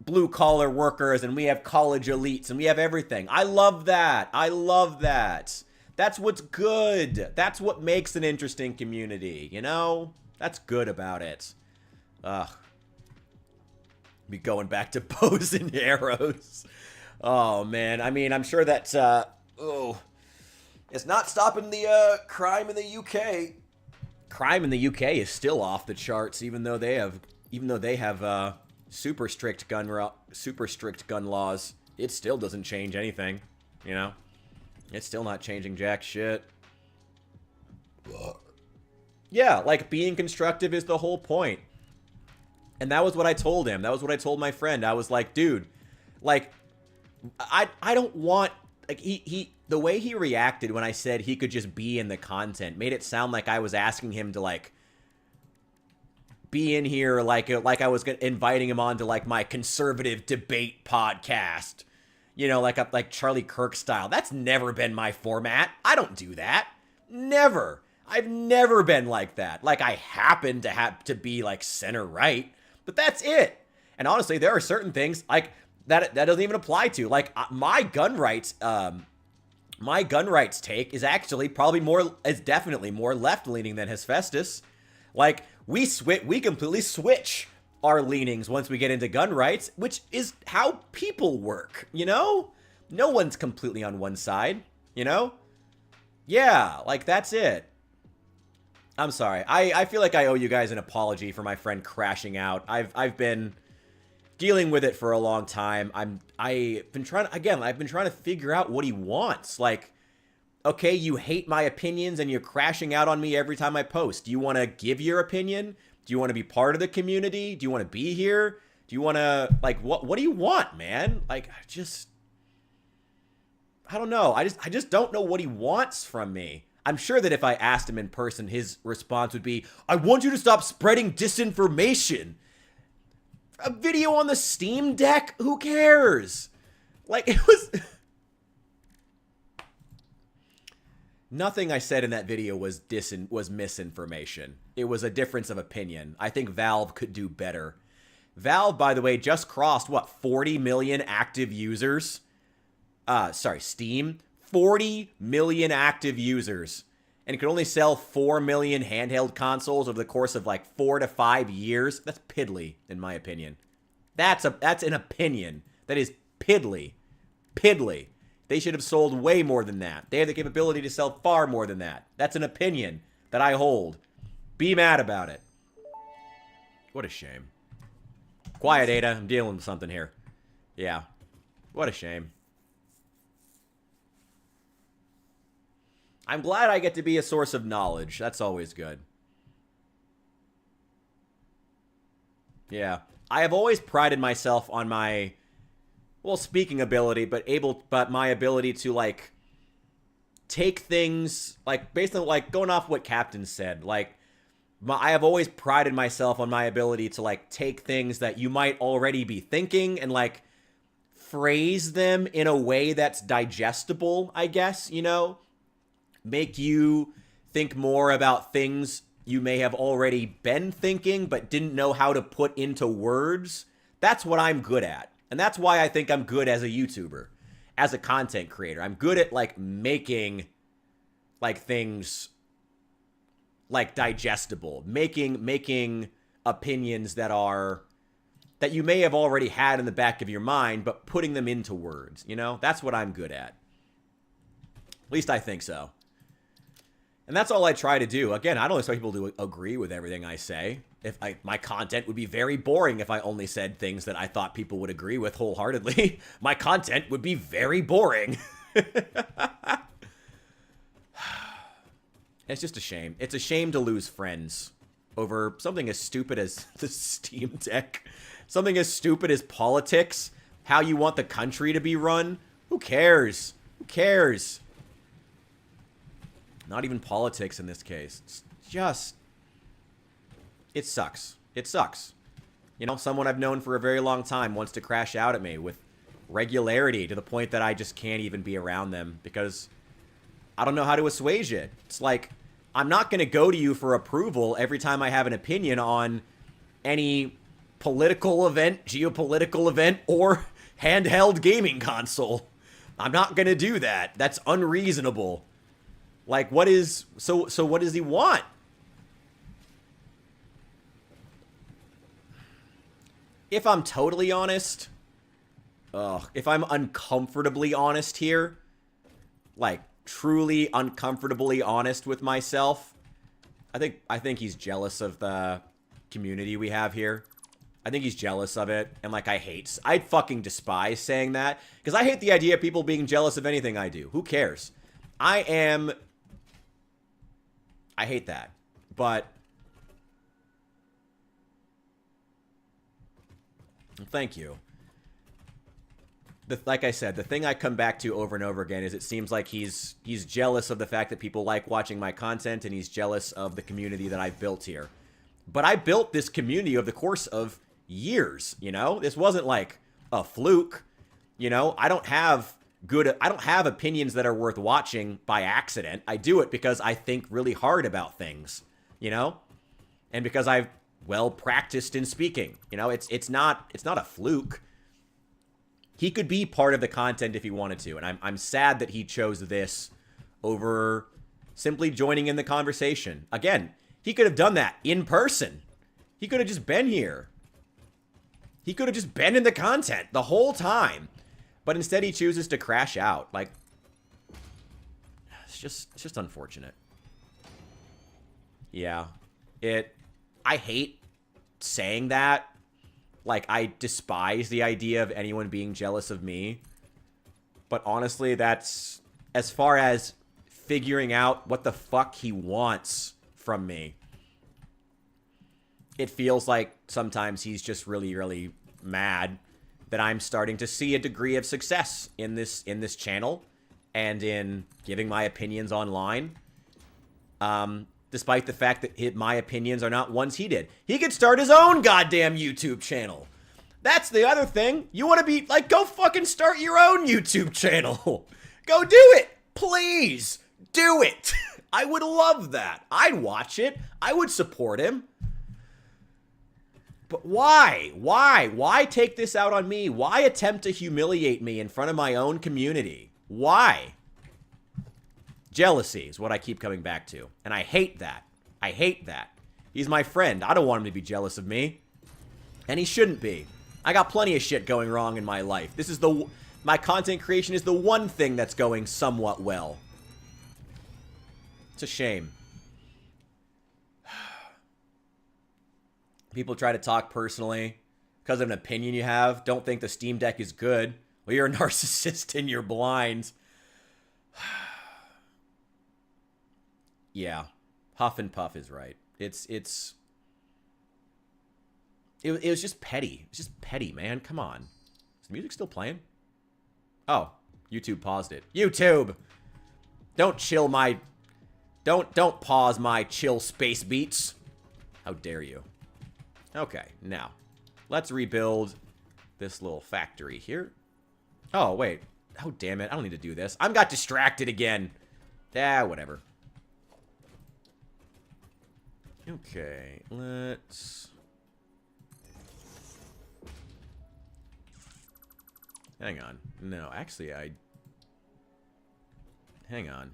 [SPEAKER 1] blue collar workers and we have college elites and we have everything. I love that. I love that. That's what's good. That's what makes an interesting community, you know? That's good about it. Ugh. Be going back to bows and arrows. Oh, man. I mean, I'm sure that, it's not stopping the crime in the UK. Crime in the UK is still off the charts, even though they have super strict gun laws. It still doesn't change anything, you know? It's still not changing jack shit. Yeah, like, being constructive is the whole point. And that was what I told him. That was what I told my friend. I was like, dude, like, I don't want, like, the way he reacted when I said he could just be in the content made it sound like I was asking him to, like, be in here, like I was inviting him on to, like, my conservative debate podcast. You know, like Charlie Kirk style. That's never been my format. I don't do that. Never. I've never been like that. Like, I happen to have to be, like, center right. But that's it. And honestly, there are certain things like that doesn't even apply to. Like, my gun rights take is actually definitely more left leaning than Hephaestus. Like, we completely switch our leanings once we get into gun rights, which is how people work, you know? No one's completely on one side, you know? Yeah, like, that's it. I'm sorry. I feel like I owe you guys an apology for my friend crashing out. I've been dealing with it for a long time. I've been trying to figure out what he wants. Like, okay, you hate my opinions and you're crashing out on me every time I post. Do you want to give your opinion? Do you want to be part of the community? Do you want to be here? Do you want to, like, what do you want, man? Like, I don't know. I just don't know what he wants from me. I'm sure that if I asked him in person, his response would be, I want you to stop spreading disinformation. A video on the Steam Deck? Who cares? Like, it was... Nothing I said in that video was misinformation. It was a difference of opinion. I think Valve could do better. Valve, by the way, just crossed, what, 40 million active users? Steam. 40 million active users. And could only sell 4 million handheld consoles over the course of like 4 to 5 years. That's piddly, in my opinion. That's an opinion. That is piddly. Piddly. They should have sold way more than that. They have the capability to sell far more than that. That's an opinion that I hold. Be mad about it. What a shame. Quiet, Ada. I'm dealing with something here. Yeah. What a shame. I'm glad I get to be a source of knowledge. That's always good. Yeah. I have always prided myself on my, well, speaking ability, but my ability to, like, take things, like, based on, like, going off what Captain said, like, I have always prided myself on my ability to, like, take things that you might already be thinking and, like, phrase them in a way that's digestible, I guess, you know? Make you think more about things you may have already been thinking but didn't know how to put into words. That's what I'm good at. And that's why I think I'm good as a YouTuber, as a content creator. I'm good at, like, making, like, things, like, digestible. Making opinions that you may have already had in the back of your mind, but putting them into words, you know? That's what I'm good at. At least I think so. And that's all I try to do. Again, I don't expect people to agree with everything I say. My content would be very boring if I only said things that I thought people would agree with wholeheartedly. My content would be very boring. It's just a shame. It's a shame to lose friends over something as stupid as the Steam Deck. Something as stupid as politics. How you want the country to be run. Who cares? Who cares? Not even politics in this case. It's just... It sucks. It sucks. You know, someone I've known for a very long time wants to crash out at me with regularity to the point that I just can't even be around them because I don't know how to assuage it. It's like, I'm not going to go to you for approval every time I have an opinion on any political event, geopolitical event, or handheld gaming console. I'm not going to do that. That's unreasonable. Like, what is... So what does he want? If I'm totally honest... if I'm uncomfortably honest here... Like, truly uncomfortably honest with myself... I think he's jealous of the community we have here. I think he's jealous of it. And, like, I'd fucking despise saying that. Because I hate the idea of people being jealous of anything I do. Who cares? I hate that. But... Thank you. Like I said, the thing I come back to over and over again is it seems like he's jealous of the fact that people like watching my content, and he's jealous of the community that I've built here. But I built this community over the course of years, you know? This wasn't like a fluke, you know? I don't have opinions that are worth watching by accident. I do it because I think really hard about things, you know? And because I've well practiced in speaking. You know, it's not a fluke. He could be part of the content if he wanted to, and I'm sad that he chose this over simply joining in the conversation. Again, he could have done that in person. He could have just been here. He could have just been in the content the whole time. But instead he chooses to crash out. Like, it's just unfortunate. Yeah. I hate saying that. Like, I despise the idea of anyone being jealous of me. But honestly, that's as far as figuring out what the fuck he wants from me. It feels like sometimes he's just really, really mad that I'm starting to see a degree of success in this channel and in giving my opinions online. Despite the fact that my opinions are not ones he did. He could start his own goddamn YouTube channel. That's the other thing. You want to be, like, go fucking start your own YouTube channel. Go do it. Please. Do it! I would love that. I'd watch it. I would support him. But why? Why? Why take this out on me? Why attempt to humiliate me in front of my own community? Why? Jealousy is what I keep coming back to. And I hate that. I hate that. He's my friend. I don't want him to be jealous of me. And he shouldn't be. I got plenty of shit going wrong in my life. This is my content creation is the one thing that's going somewhat well. It's a shame. People try to talk personally because of an opinion you have. Don't think the Steam Deck is good. Well, you're a narcissist and you're blind. Yeah. Huff and Puff is right. It was just petty. It's just petty, man. Come on. Is the music still playing? Oh, YouTube paused it. YouTube! Don't chill my... Don't pause my chill space beats. How dare you? Okay, now, let's rebuild this little factory here. Oh, wait. Oh, damn it. I don't need to do this. I got distracted again. Whatever. Okay, let's... Hang on. No, actually, Hang on.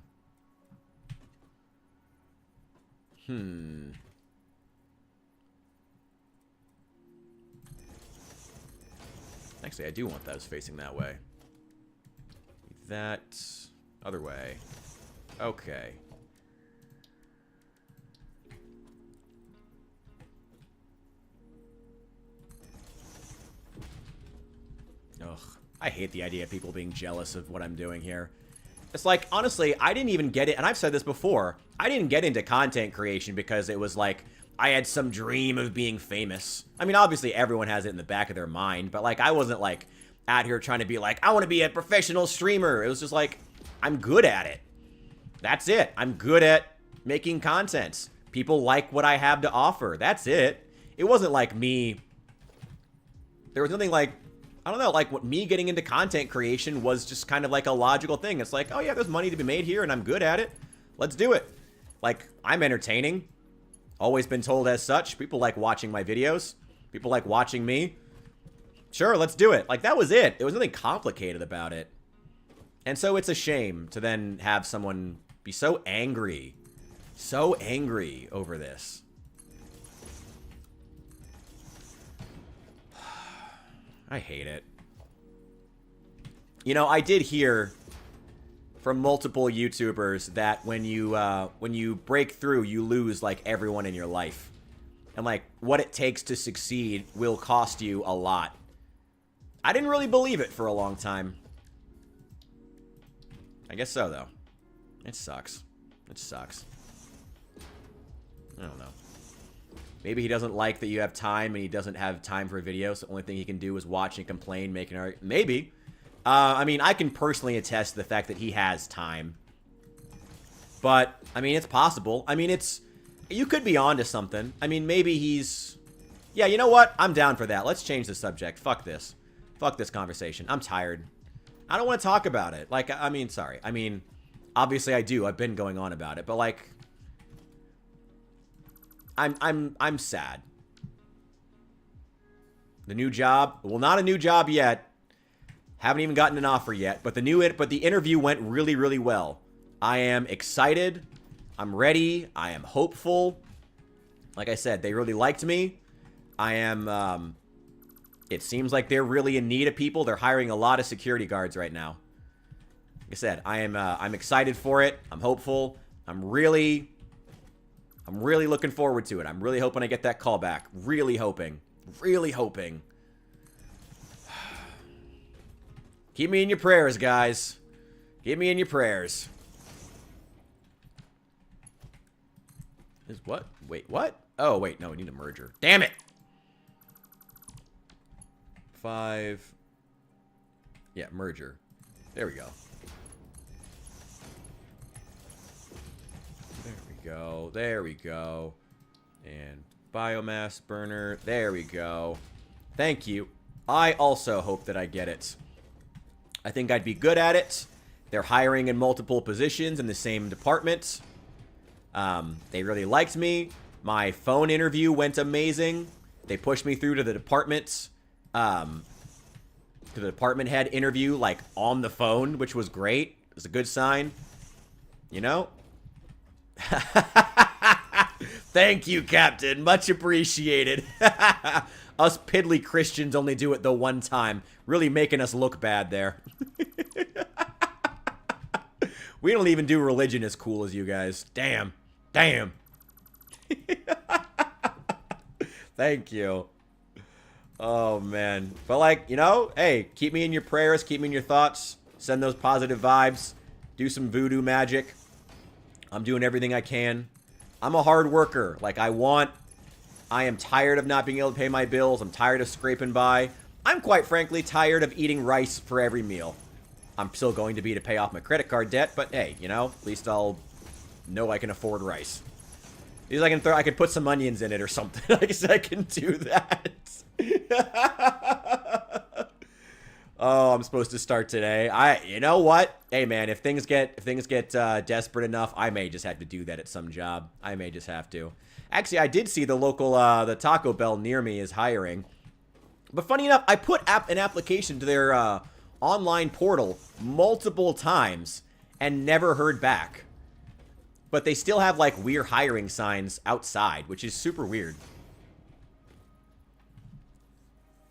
[SPEAKER 1] Actually, I do want those facing that way. That other way. Okay. Ugh. I hate the idea of people being jealous of what I'm doing here. It's like, honestly, I didn't even get it, and I've said this before, I didn't get into content creation because it was like, I had some dream of being famous. I mean, obviously everyone has it in the back of their mind, but like, I wasn't like out here trying to be like, I want to be a professional streamer. It was just like, I'm good at it. That's it. I'm good at making content. People like what I have to offer. That's it. It wasn't like me. There was nothing like, I don't know, like what me getting into content creation was just kind of like a logical thing. It's like, oh yeah, there's money to be made here and I'm good at it. Let's do it. Like, I'm entertaining. Always been told as such. People like watching my videos. People like watching me. Sure, let's do it. Like, that was it. There was nothing complicated about it. And so it's a shame to then have someone be so angry over this. I hate it. You know, I did hear from multiple YouTubers that when you break through, you lose like everyone in your life. And like what it takes to succeed will cost you a lot. I didn't really believe it for a long time. I guess so though. It sucks. It sucks. I don't know. Maybe he doesn't like that you have time and he doesn't have time for videos. The only thing he can do is watch and complain, make an argument. Maybe. I mean, I can personally attest to the fact that he has time. But, I mean, it's possible. I mean, you could be onto something. I mean, maybe he's... Yeah, you know what? I'm down for that. Let's change the subject. Fuck this. Fuck this conversation. I'm tired. I don't want to talk about it. Like, I mean, sorry. I mean, obviously I do. I've been going on about it. But, like... I'm sad. The new job, well, not a new job yet. Haven't even gotten an offer yet, but the interview went really, really well. I am excited. I'm ready. I am hopeful. Like I said, they really liked me. I am, it seems like they're really in need of people. They're hiring a lot of security guards right now. Like I said, I'm excited for it. I'm hopeful. I'm really looking forward to it. I'm really hoping I get that call back. Really hoping. Really hoping. Keep me in your prayers, guys. Keep me in your prayers. Is what? Wait, what? Oh, wait. No, we need a merger. Damn it! 5. Yeah, merger. There we go. Go. There we go. And biomass burner. There we go. Thank you. I also hope that I get it. I think I'd be good at it. They're hiring in multiple positions in the same department. They really liked me. My phone interview went amazing. They pushed me through to the department, to the department head interview, like, on the phone, which was great. It was a good sign. You know? Thank you, Captain. Much appreciated. Us piddly Christians only do it the one time. Really making us look bad there. We don't even do religion as cool as you guys. Damn. Damn. Thank you. Oh, man. But, like, you know, hey, keep me in your prayers. Keep me in your thoughts. Send those positive vibes. Do some voodoo magic. I'm doing everything I can. I'm a hard worker. Like, I am tired of not being able to pay my bills. I'm tired of scraping by. I'm quite frankly tired of eating rice for every meal. I'm still going to be to pay off my credit card debt, but hey, you know, at least I'll know I can afford rice. At least I can put some onions in it or something. I guess I can do that. Oh, I'm supposed to start today. You know what? Hey, man, if things get desperate enough, I may just have to do that at some job. I may just have to. Actually, I did see the local, the Taco Bell near me is hiring. But funny enough, I put an application to their online portal multiple times and never heard back. But they still have, like, weird hiring signs outside, which is super weird.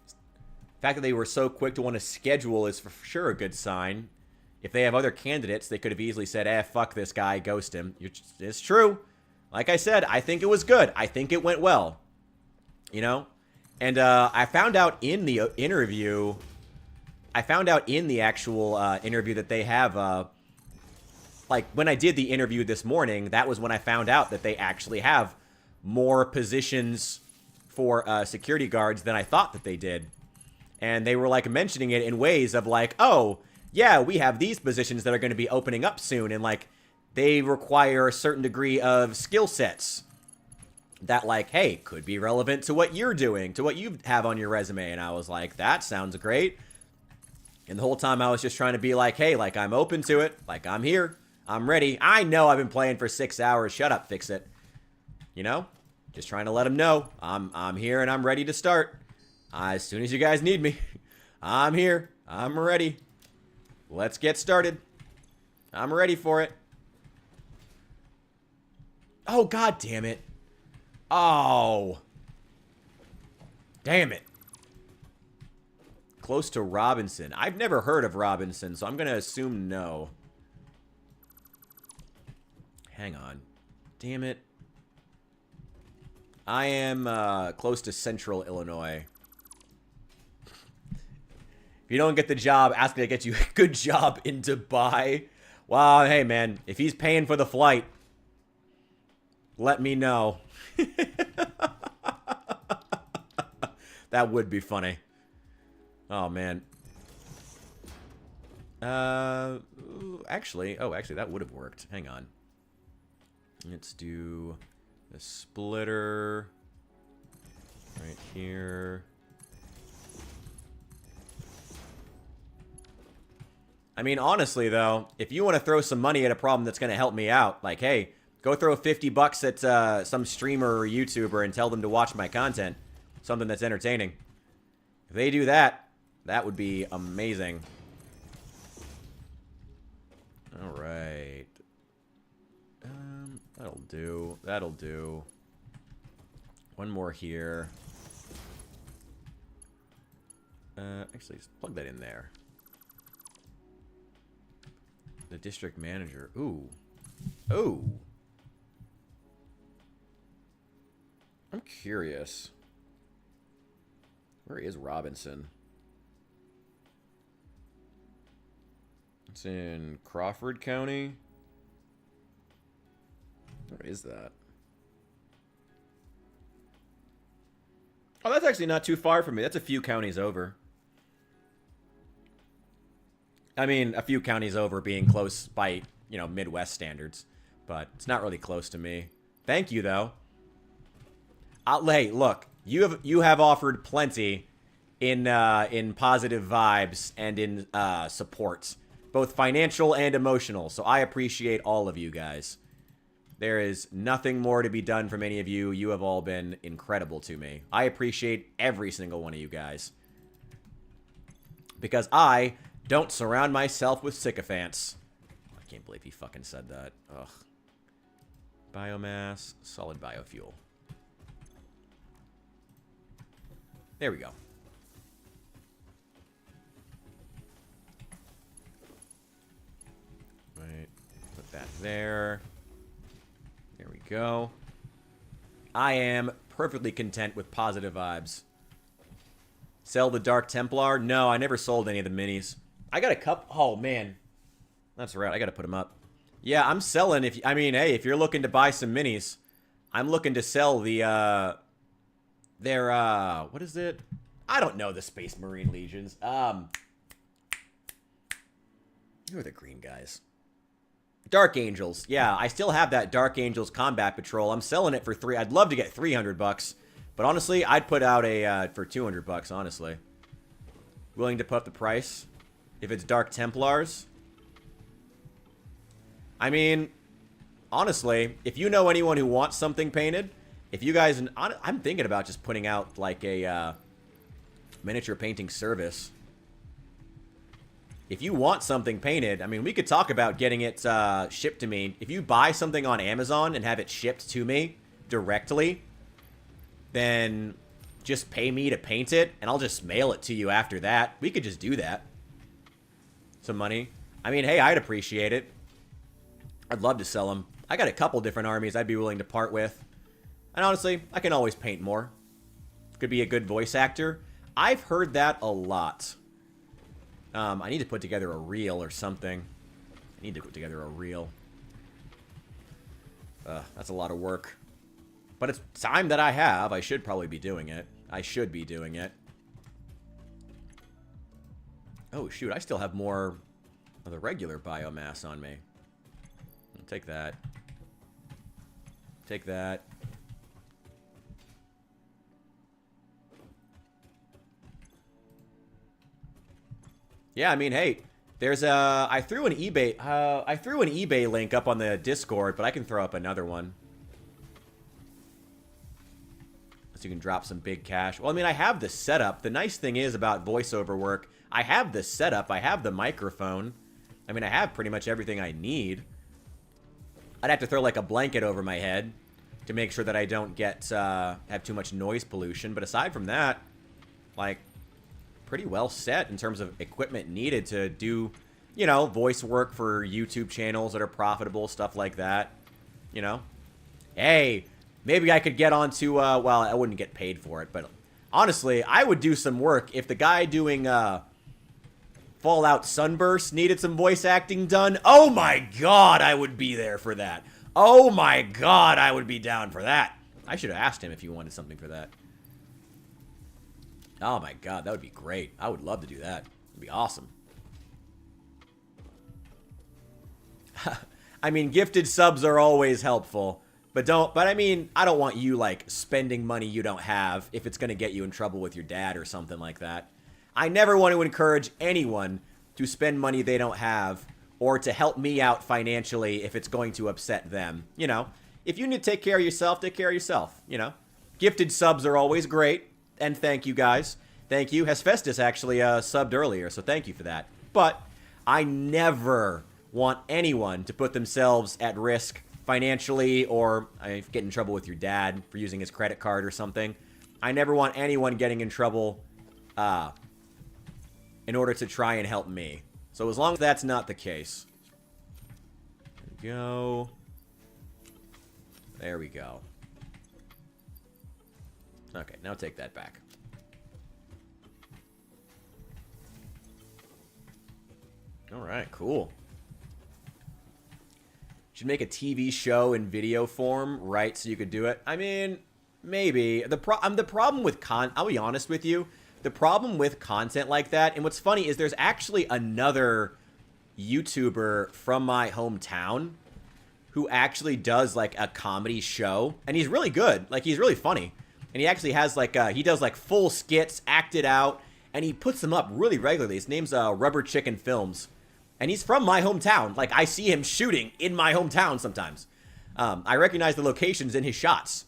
[SPEAKER 1] The fact that they were so quick to want to schedule is for sure a good sign. If they have other candidates, they could have easily said, fuck this guy, ghost him. It's true. Like I said, I think it was good. I think it went well. You know? And I found out in the interview, actual interview that they have, like, when I did the interview this morning, that was when I found out that they actually have more positions for security guards than I thought that they did. And they were, like, mentioning it in ways of, like, oh, yeah, we have these positions that are going to be opening up soon. And, like, they require a certain degree of skill sets that, like, hey, could be relevant to what you're doing, to what you have on your resume. And I was like, that sounds great. And the whole time I was just trying to be like, hey, like, I'm open to it. Like, I'm here. I'm ready. I know I've been playing for 6 hours. Shut up, fix it. You know? Just trying to let them know. I'm here and I'm ready to start. As soon as you guys need me, I'm here. I'm ready. Let's get started. I'm ready for it. Oh, god damn it. Oh. Damn it. Close to Robinson. I've never heard of Robinson, so I'm going to assume no. Hang on. Damn it. I am close to Central Illinois. If you don't get the job, ask me to get you a good job in Dubai. Well, hey, man. If he's paying for the flight, let me know. That would be funny. Oh, man. Actually, that would have worked. Hang on. Let's do the splitter right here. I mean, honestly, though, if you want to throw some money at a problem that's going to help me out, like, hey, go throw $50 at some streamer or YouTuber and tell them to watch my content. Something that's entertaining. If they do that, that would be amazing. All right. That'll do. That'll do. One more here. Actually, just plug that in there. The district manager. Ooh. Ooh. I'm curious. Where is Robinson? It's in Crawford County. Where is that? Oh, that's actually not too far from me. That's a few counties over. I mean, a few counties over being close by, you know, Midwest standards. But it's not really close to me. Thank you, though. Hey, look. You have offered plenty in positive vibes and in support both financial and emotional. So I appreciate all of you guys. There is nothing more to be done from any of you. You have all been incredible to me. I appreciate every single one of you guys. Because I don't surround myself with sycophants. I can't believe he fucking said that. Ugh. Biomass, solid biofuel. There we go. Right, put that there. There we go. I am perfectly content with positive vibes. Sell the Dark Templar? No, I never sold any of the minis. I got a cup. Oh, man. That's right. I got to put them up. Yeah, I'm selling. I mean, hey, if you're looking to buy some minis, I'm looking to sell the, what is it? I don't know the Space Marine Legions. Who are the green guys? Dark Angels. Yeah, I still have that Dark Angels Combat Patrol. I'm selling it for I'd love to get $300, but honestly, I'd put out a for $200. Honestly, willing to put up the price if it's Dark Templars. I mean, honestly, if you know anyone who wants something painted, if you guys, I'm thinking about just putting out like a miniature painting service. If you want something painted, I mean, we could talk about getting it shipped to me. If you buy something on Amazon and have it shipped to me directly, then just pay me to paint it, and I'll just mail it to you after that. We could just do that. Some money. I mean, hey, I'd appreciate it. I'd love to sell them. I got a couple different armies I'd be willing to part with. And honestly, I can always paint more. Could be a good voice actor. I've heard that a lot. I need to put together a reel or something. I need to put together a reel. That's a lot of work. But it's time that I have. I should probably be doing it. I should be doing it. Oh, shoot. I still have more of the regular biomass on me. I'll take that. Take that. Yeah, I mean, hey, there's a. I threw an eBay link up on the Discord, but I can throw up another one. So you can drop some big cash. Well, I mean, I have the setup. The nice thing is about voiceover work, I have the setup. I have the microphone. I mean, I have pretty much everything I need. I'd have to throw like a blanket over my head to make sure that I don't get have too much noise pollution. But aside from that, like, pretty well set in terms of equipment needed to do, you know, voice work for YouTube channels that are profitable, stuff like that. You know, hey, maybe I could get onto, well, I wouldn't get paid for it, but honestly, I would do some work if the guy doing Fallout Sunburst needed some voice acting done. Oh my god, I would be there for that. Oh my god, I would be down for that. I should have asked him if he wanted something for that. Oh my god, that would be great. I would love to do that. It'd be awesome. I mean, gifted subs are always helpful, but I mean, I don't want you like spending money you don't have if it's going to get you in trouble with your dad or something like that. I never want to encourage anyone to spend money they don't have or to help me out financially if it's going to upset them. You know, if you need to take care of yourself, take care of yourself, you know. Gifted subs are always great. And thank you, guys. Thank you. Hesphestus actually subbed earlier, so thank you for that. But I never want anyone to put themselves at risk financially or get in trouble with your dad for using his credit card or something. I never want anyone getting in trouble in order to try and help me. So as long as that's not the case. There we go. There we go. Okay, now take that back. Alright, cool. Should make a TV show in video form, right, so you could do it? I mean, maybe. The problem with I'll be honest with you. The problem with content like that, and what's funny is there's actually another YouTuber from my hometown who actually does, like, a comedy show. And he's really good. Like, he's really funny. And he actually has, like, he does, like, full skits, acted out, and he puts them up really regularly. His name's Rubber Chicken Films. And he's from my hometown. Like, I see him shooting in my hometown sometimes. I recognize the locations in his shots.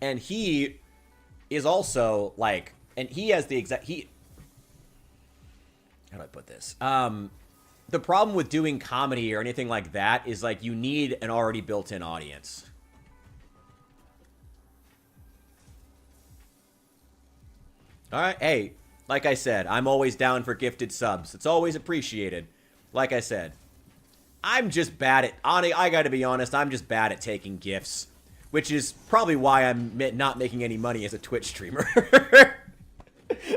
[SPEAKER 1] And he is also, like, and he has the exact, how do I put this? The problem with doing comedy or anything like that is, like, you need an already built-in audience. All right, hey, like I said, I'm always down for gifted subs. It's always appreciated. Like I said, I'm just bad at, I gotta be honest, I'm just bad at taking gifts, which is probably why I'm not making any money as a Twitch streamer.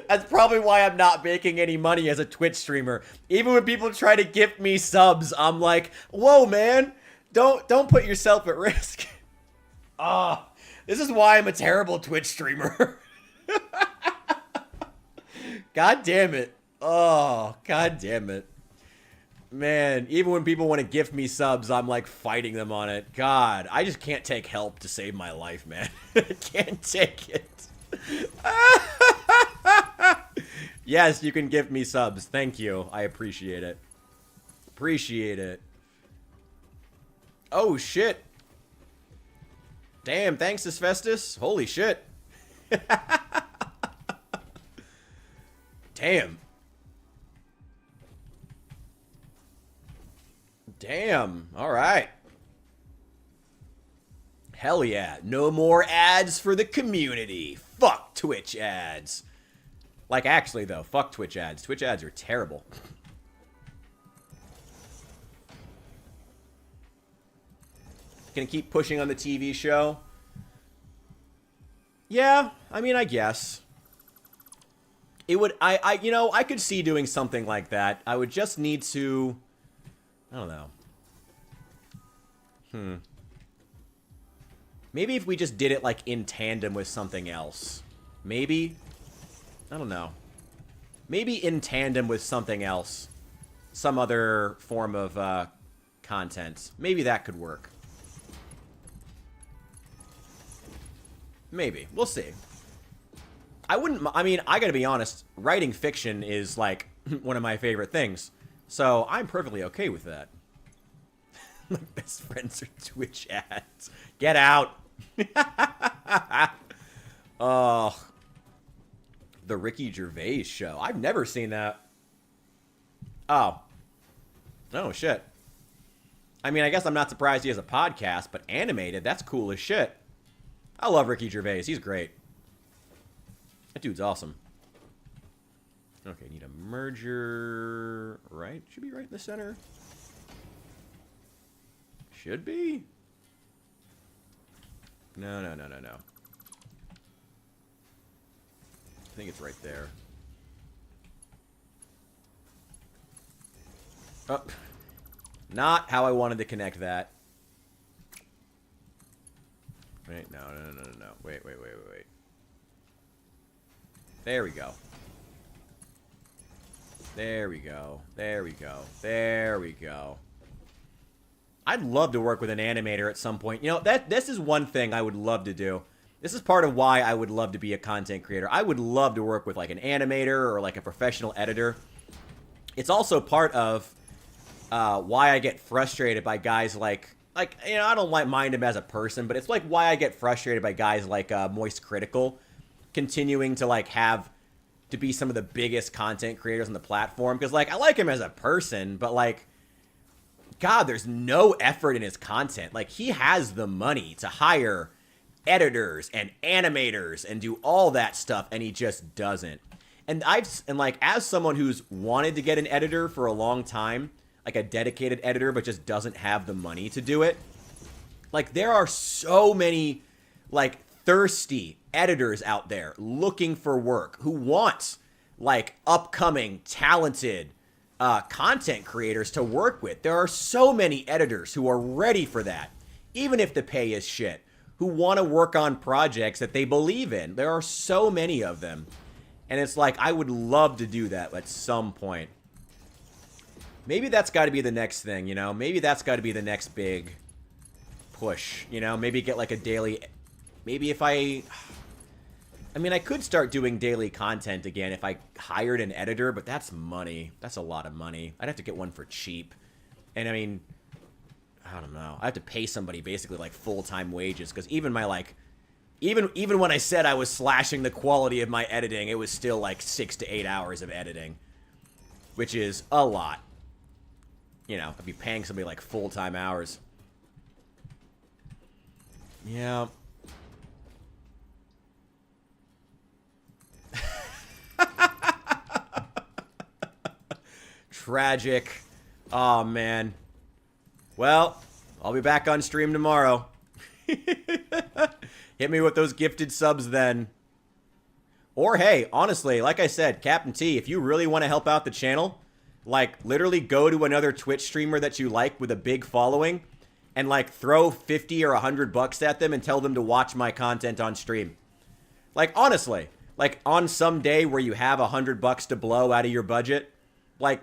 [SPEAKER 1] That's probably why I'm not making any money as a Twitch streamer. Even when people try to gift me subs, I'm like, whoa, man, don't put yourself at risk. Ah, this is why I'm a terrible Twitch streamer. God damn it. Oh, god damn it. Man, even when people want to gift me subs, I'm like fighting them on it. God, I just can't take help to save my life, man. I can't take it. Yes, you can give me subs. Thank you. I appreciate it. Appreciate it. Oh, shit. Damn, thanks, Asbestos. Holy shit. Damn. Damn. All right. Hell yeah. No more ads for the community. Fuck Twitch ads. Like, actually, though, fuck Twitch ads. Twitch ads are terrible. Gonna keep pushing on the TV show? Yeah, I mean, I guess. It would, you know, I could see doing something like that. I would just need to, I don't know. Maybe if we just did it, like, in tandem with something else. Maybe? I don't know. Maybe in tandem with something else. Some other form of, content. Maybe that could work. Maybe. We'll see. I wouldn't, I mean, I gotta be honest, writing fiction is, like, one of my favorite things. So, I'm perfectly okay with that. My best friends are Twitch ads. Get out! Oh. The Ricky Gervais show. I've never seen that. Oh. Oh, shit. I mean, I guess I'm not surprised he has a podcast, but animated, that's cool as shit. I love Ricky Gervais. He's great. That dude's awesome. Okay, need a merger. Right? Should be right in the center. Should be? No, no, no, no, no. I think it's right there. Oh. Not how I wanted to connect that. Wait, no, no, no, no, no. Wait, wait, wait, wait, wait. There we go. There we go. There we go. There we go. I'd love to work with an animator at some point. You know, this is one thing I would love to do. This is part of why I would love to be a content creator. I would love to work with, like, an animator or, like, a professional editor. It's also part of why I get frustrated by guys like, you know, I don't mind him as a person, but it's, like, why I get frustrated by guys like Moist Critical continuing to, like, have to be some of the biggest content creators on the platform. Because, like, I like him as a person, but, like, God, there's no effort in his content. Like, he has the money to hire editors and animators and do all that stuff, and he just doesn't. And like, as someone who's wanted to get an editor for a long time, like a dedicated editor, but just doesn't have the money to do it, like, there are so many, like, thirsty editors out there looking for work who want, like, upcoming, talented content creators to work with. There are so many editors who are ready for that, even if the pay is shit, who want to work on projects that they believe in. There are so many of them. And it's like, I would love to do that at some point. Maybe that's got to be the next thing, you know? Maybe that's got to be the next big push, you know? Maybe get, like, a daily... Maybe if I I mean, I could start doing daily content again if I hired an editor, but that's money. That's a lot of money. I'd have to get one for cheap. And I mean, I don't know. I have to pay somebody basically like full-time wages, because even my like, even when I said I was slashing the quality of my editing, it was still like 6 to 8 hours of editing, which is a lot. You know, I'd be paying somebody like full-time hours. Yeah. Tragic. Oh, man. Well, I'll be back on stream tomorrow. Hit me with those gifted subs then. Or, hey, honestly, like I said, Captain T, if you really want to help out the channel, like, literally go to another Twitch streamer that you like with a big following and, like, throw 50 or 100 bucks at them and tell them to watch my content on stream. Like, honestly, like, on some day where you have 100 bucks to blow out of your budget, like,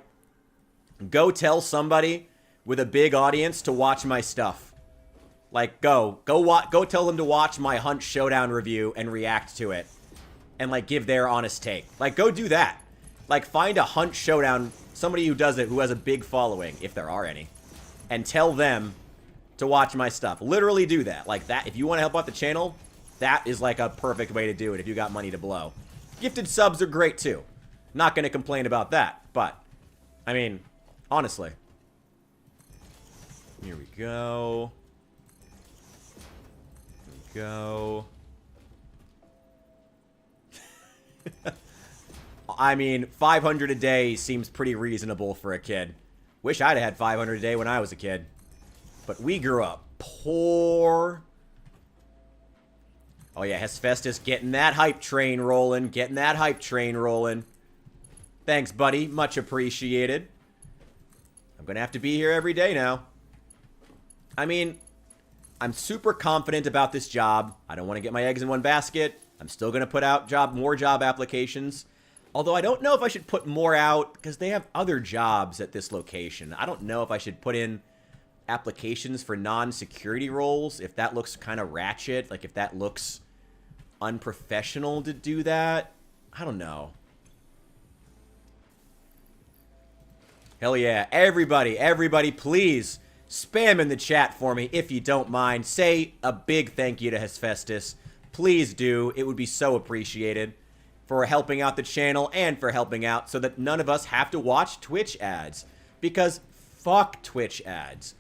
[SPEAKER 1] go tell somebody with a big audience to watch my stuff. Like, go tell them to watch my Hunt Showdown review and react to it. And, like, give their honest take. Like, go do that. Like, find a Hunt Showdown, somebody who does it, who has a big following, if there are any. And tell them to watch my stuff. Literally do that. Like, that, if you want to help out the channel, that is, like, a perfect way to do it if you got money to blow. Gifted subs are great, too. Not going to complain about that. But, I mean, honestly. Here we go. Go. I mean, 500 a day seems pretty reasonable for a kid. Wish I'd had 500 a day when I was a kid. But we grew up poor. Oh yeah, Hesphestus getting that hype train rolling. Getting that hype train rolling. Thanks, buddy. Much appreciated. I'm gonna have to be here every day now. I mean, I'm super confident about this job. I don't want to get my eggs in one basket. I'm still going to put out more job applications. Although I don't know if I should put more out because they have other jobs at this location. I don't know if I should put in applications for non-security roles, if that looks kind of ratchet, like if that looks unprofessional to do that. I don't know. Hell yeah. Everybody, please spam in the chat for me if you don't mind. Say a big thank you to Hesphestus. Please do. It would be so appreciated for helping out the channel and for helping out so that none of us have to watch Twitch ads. Because fuck Twitch ads.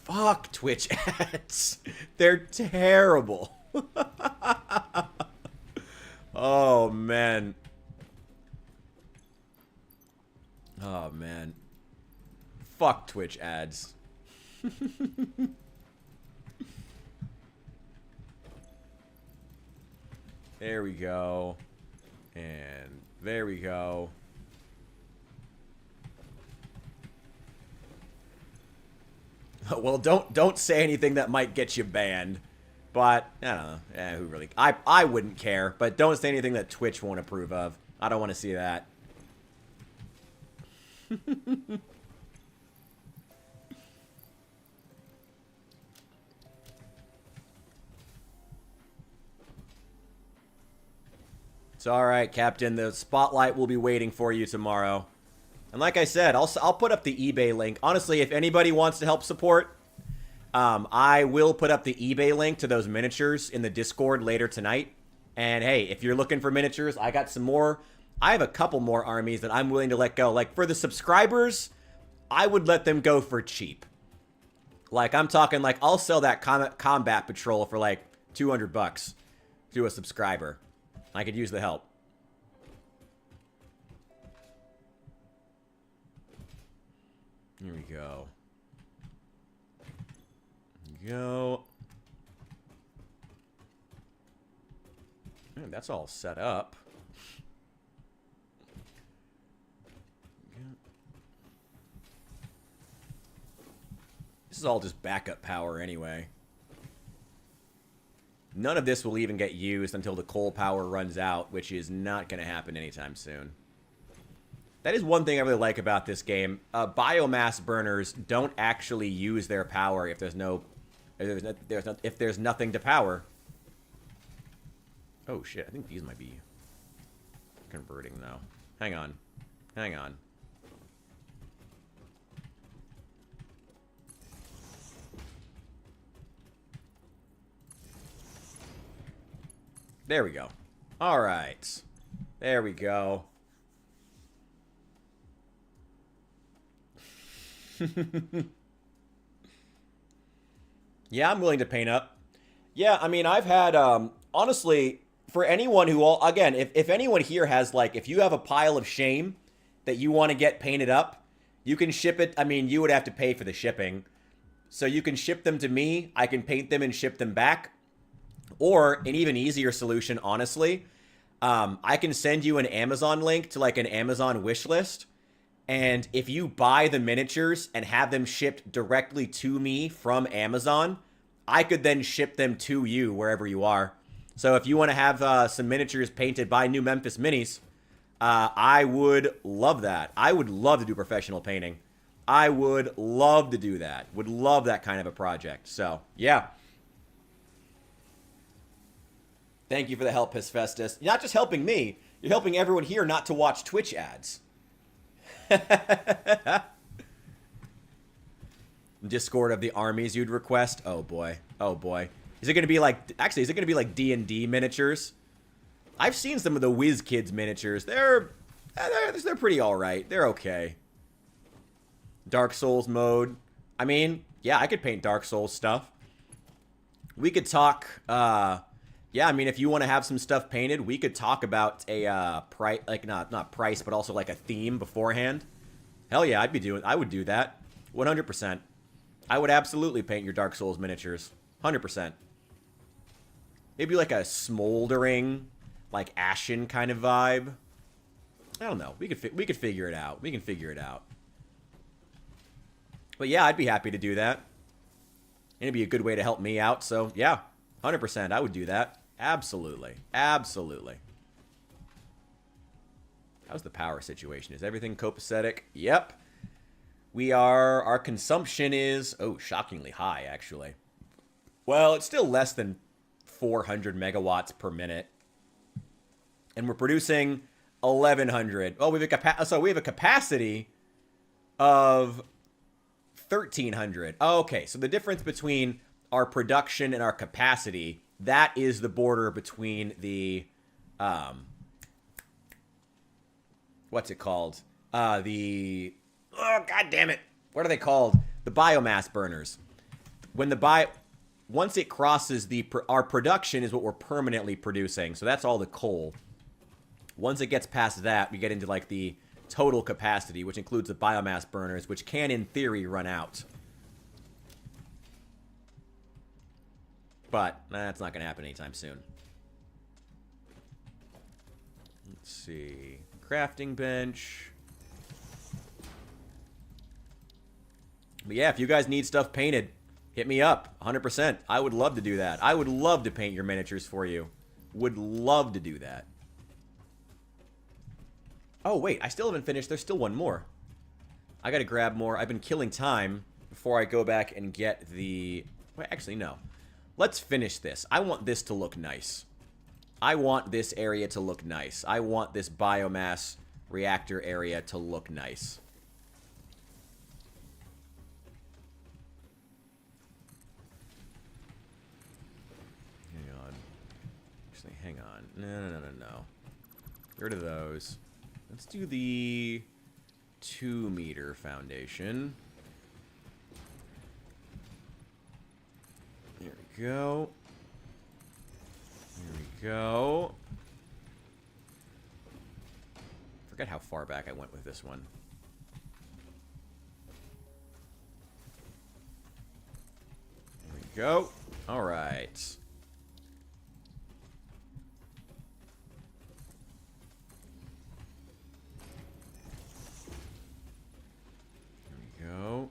[SPEAKER 1] Fuck Twitch ads. They're terrible. Oh, man. Oh, man. Fuck Twitch ads. There we go. And there we go. Well, don't say anything that might get you banned. But I don't know. Who really? I wouldn't care. But don't say anything that Twitch won't approve of. I don't want to see that. It's alright, Captain. The spotlight will be waiting for you tomorrow. And like I said, I'll put up the eBay link. Honestly, if anybody wants to help support, I will put up the eBay link to those miniatures in the Discord later tonight. And hey, if you're looking for miniatures, I got some more. I have a couple more armies that I'm willing to let go. Like, for the subscribers, I would let them go for cheap. Like, I'm talking, like, I'll sell that combat patrol for, like, 200 bucks to a subscriber. I could use the help. Here we go. Here we go. Man, that's all set up. This is all just backup power anyway. None of this will even get used until the coal power runs out, which is not going to happen anytime soon. That is one thing I really like about this game. Biomass burners don't actually use their power if there's nothing to power. Oh, shit. I think these might be converting, though. Hang on. Hang on. There we go. All right. There we go. Yeah, I'm willing to paint up. Yeah, I mean, I've had, honestly, for anyone who, again, if anyone here has, like, if you have a pile of shame that you want to get painted up, you can ship it. I mean, you would have to pay for the shipping. So you can ship them to me. I can paint them and ship them back. Or an even easier solution, honestly, I can send you an Amazon link to, like, an Amazon wish list. And if you buy the miniatures and have them shipped directly to me from Amazon, I could then ship them to you wherever you are. So if you want to have some miniatures painted by New Memphis Minis, I would love that. I would love to do professional painting. I would love to do that. Would love that kind of a project. So, yeah. Thank you for the help, Pisfestus. You're not just helping me. You're helping everyone here not to watch Twitch ads. Discord of the armies you'd request. Oh boy. Oh boy. Is it going to be like, actually, is it going to be like D&D miniatures? I've seen some of the Whiz Kids miniatures. They're pretty all right. They're okay. Dark Souls mode. I mean, yeah, I could paint Dark Souls stuff. We could talk, yeah, I mean, if you want to have some stuff painted, we could talk about a price, like not price, but also like a theme beforehand. Hell yeah, I would do that. 100%. I would absolutely paint your Dark Souls miniatures. 100%. Maybe like a smoldering, like ashen kind of vibe. I don't know. We could figure it out. We can figure it out. But yeah, I'd be happy to do that. It'd be a good way to help me out. So yeah, 100%. I would do that. Absolutely. Absolutely. How's the power situation? Is everything copacetic? Yep. Our consumption is, oh, shockingly high, actually. Well, it's still less than 400 megawatts per minute. And we're producing 1,100. Oh, we have a capacity of 1,300. Oh, okay, so the difference between our production and our capacity, that is the border between the, what's it called? Oh, god damn it. What are they called? The biomass burners. Once it crosses our production is what we're permanently producing. So that's all the coal. Once it gets past that, we get into like the total capacity, which includes the biomass burners, which can in theory run out. But that's not going to happen anytime soon. Let's see. Crafting bench. But yeah, if you guys need stuff painted, hit me up. 100%. I would love to do that. I would love to paint your miniatures for you. Would love to do that. Oh, wait. I still haven't finished. There's still one more. I got to grab more. I've been killing time before I go back and get the... Wait, actually, no. Let's finish this. I want this to look nice. I want this area to look nice. I want this biomass reactor area to look nice. Hang on. No. Get rid of those. Let's do the 2-meter foundation. There we go. There we go. Forget how far back I went with this one. There we go. All right. Go.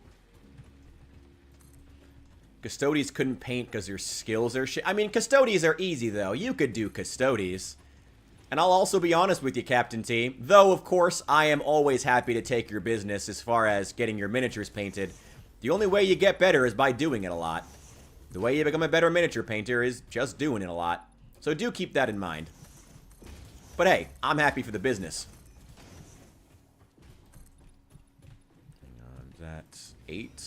[SPEAKER 1] Custodies couldn't paint because your skills are shit. I mean, Custodies are easy, though. You could do Custodies. And I'll also be honest with you, Captain T. Though, of course, I am always happy to take your business as far as getting your miniatures painted. The only way you get better is by doing it a lot. The way you become a better miniature painter is just doing it a lot. So do keep that in mind. But hey, I'm happy for the business. Hang on, that's 8.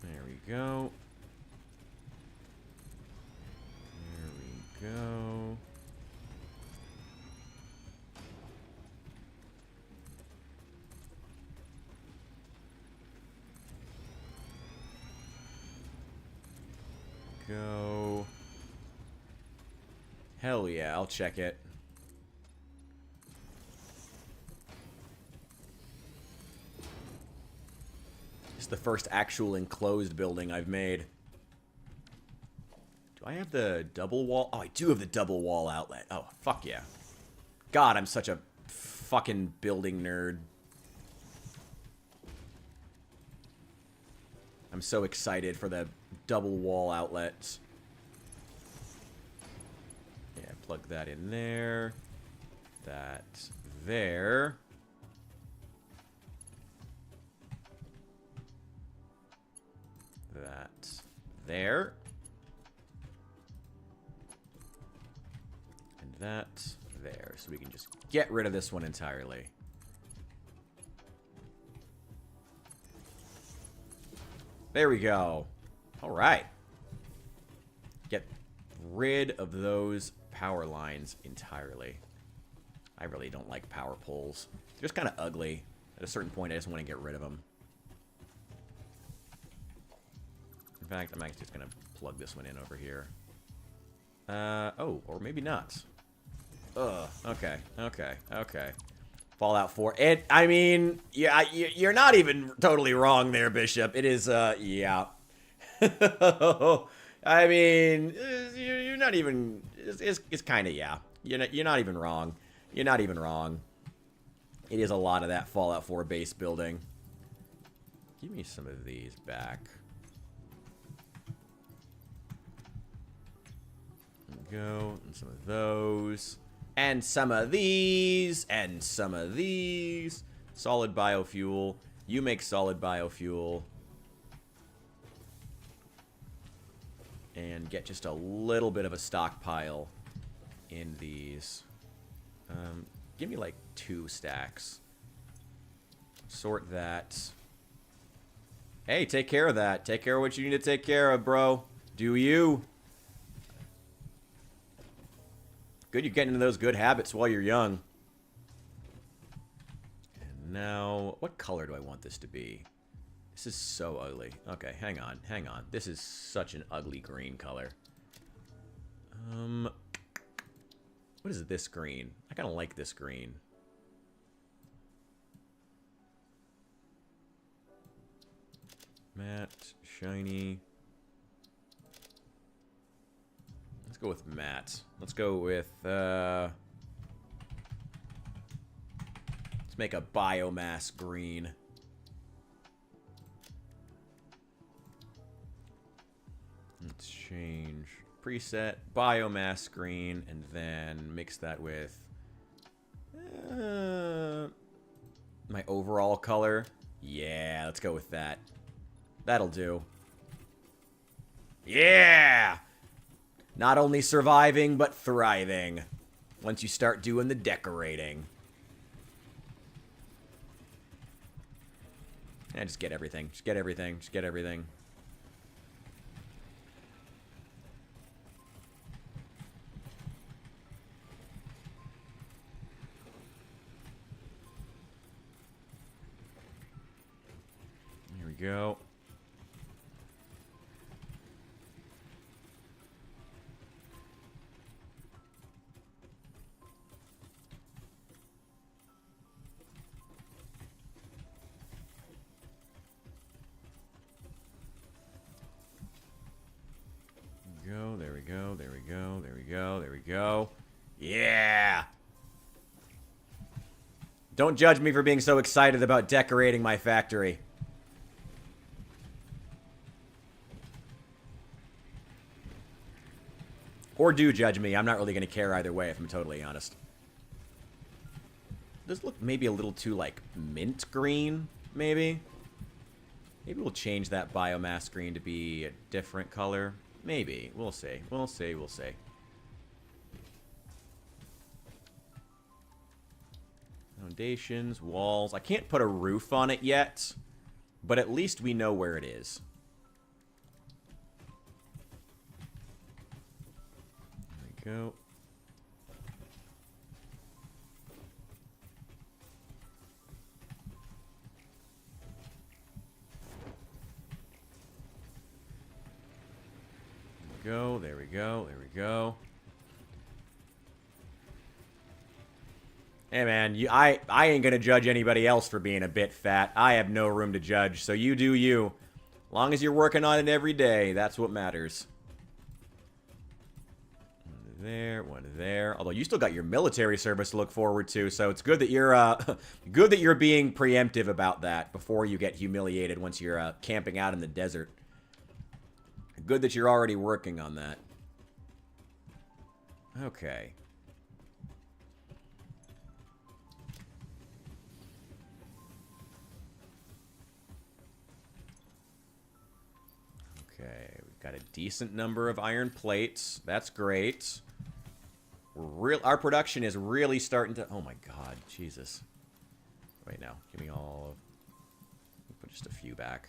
[SPEAKER 1] There we go. There we go. Go. Hell yeah, I'll check it. It's the first actual enclosed building I've made. Do I have the double wall? Oh, I do have the double wall outlet. Oh, fuck yeah. God, I'm such a fucking building nerd. I'm so excited for the double wall outlets. Yeah, plug that in there. That there. That there. And that there. So we can just get rid of this one entirely. There we go. All right. Get rid of those power lines entirely. I really don't like power poles. They're just kind of ugly. At a certain point, I just want to get rid of them. In fact, I'm actually just going to plug this one in over here. Oh, or maybe not. Ugh, okay, okay, okay. Fallout 4. I mean, yeah, you're not even totally wrong there, Bishop. It is, yeah. I mean, you're not even, it's kind of, yeah. You're not even wrong. You're not even wrong. It is a lot of that Fallout 4 base building. Give me some of these back. There we go, and some of those. And some of these, and some of these. Solid biofuel. You make solid biofuel. And get just a little bit of a stockpile in these. Give me like 2 stacks. Sort that. Hey, take care of that. Take care of what you need to take care of, bro. Do you? Good, you're getting into those good habits while you're young. And now, what color do I want this to be? This is so ugly. Okay, hang on, hang on. This is such an ugly green color. What is this green? I kind of like this green. Matte, shiny. Let's go with matte. Let's go with, let's make a biomass green. Let's change preset, biomass green, and then mix that with my overall color. Yeah, let's go with that. That'll do. Yeah! Not only surviving, but thriving. Once you start doing the decorating. Yeah, just get everything. Just get everything. Just get everything. Here we go. There we go, there we go, there we go, there we go. Yeah! Don't judge me for being so excited about decorating my factory. Or do judge me. I'm not really going to care either way, if I'm totally honest. Does look maybe a little too, like, mint green, maybe? Maybe we'll change that biomass screen to be a different color. Maybe. We'll see. We'll see. We'll see. Foundations, walls. I can't put a roof on it yet, but at least we know where it is. There we go. There we go. There we go. Hey, man, I ain't gonna judge anybody else for being a bit fat. I have no room to judge, so you do you. As long as you're working on it every day, that's what matters. One there, one there. Although you still got your military service to look forward to, so it's good that you're good that you're being preemptive about that before you get humiliated once you're camping out in the desert. Good that you're already working on that. Okay. Okay, we've got a decent number of iron plates. That's great. Our production is really starting to... Oh my god, Jesus. Wait, now. Give me all of... Put just a few back.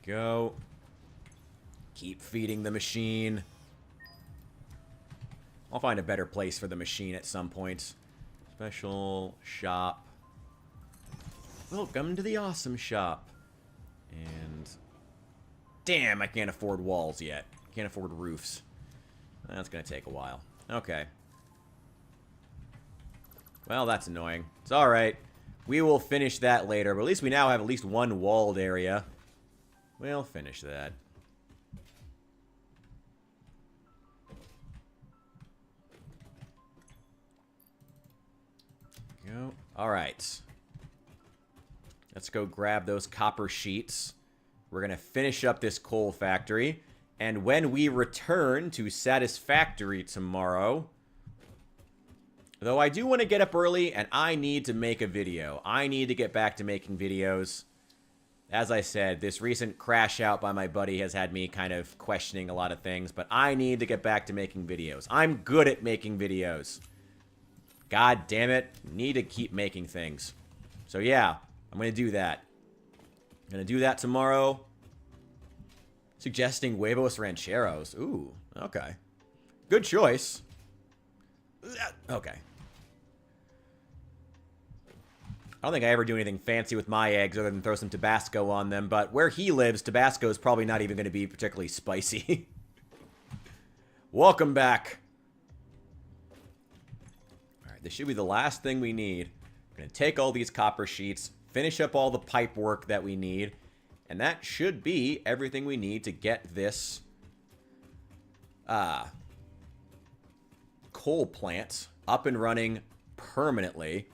[SPEAKER 1] Go. Keep feeding the machine. I'll find a better place for the machine at some point. Special shop. Welcome to the awesome shop. And... Damn, I can't afford walls yet. Can't afford roofs. That's gonna take a while. Okay. Well, that's annoying. It's alright. We will finish that later, but at least we now have at least one walled area. We'll finish that. Go. All right. Let's go grab those copper sheets. We're going to finish up this coal factory. And when we return to Satisfactory tomorrow... Though I do want to get up early, and I need to make a video. I need to get back to making videos. As I said, this recent crash out by my buddy has had me kind of questioning a lot of things, but I need to get back to making videos. I'm good at making videos. God damn it. Need to keep making things. So yeah, I'm going to do that. I'm going to do that tomorrow. Suggesting Huevos Rancheros. Ooh, okay. Good choice. Okay. I don't think I ever do anything fancy with my eggs other than throw some Tabasco on them, but where he lives, Tabasco is probably not even going to be particularly spicy. Welcome back. Alright, this should be the last thing we need. We're going to take all these copper sheets, finish up all the pipe work that we need, and that should be everything we need to get this coal plant up and running permanently.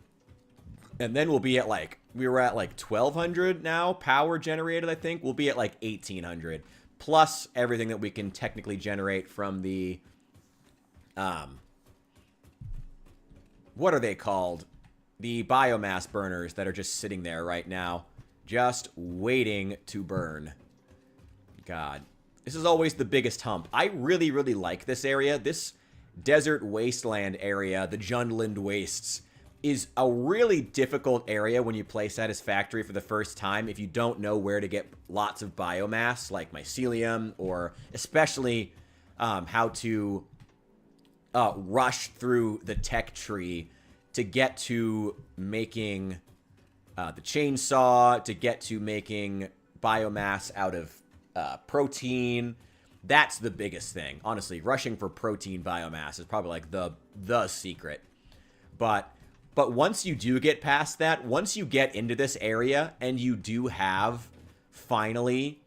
[SPEAKER 1] And then we'll be at like, we were at like 1,200 now, power generated, I think. We'll be at like 1,800. Plus everything that we can technically generate from the, what are they called? The biomass burners that are just sitting there right now. Just waiting to burn. God. This is always the biggest hump. I really, really like this area. This desert wasteland area, the Jundland Wastes, is a really difficult area when you play Satisfactory for the first time if you don't know where to get lots of biomass, like mycelium, or especially how to rush through the tech tree to get to making the chainsaw, to get to making biomass out of protein. That's the biggest thing. Honestly, rushing for protein biomass is probably like the secret. But once you do get past that, once you get into this area and you do have finally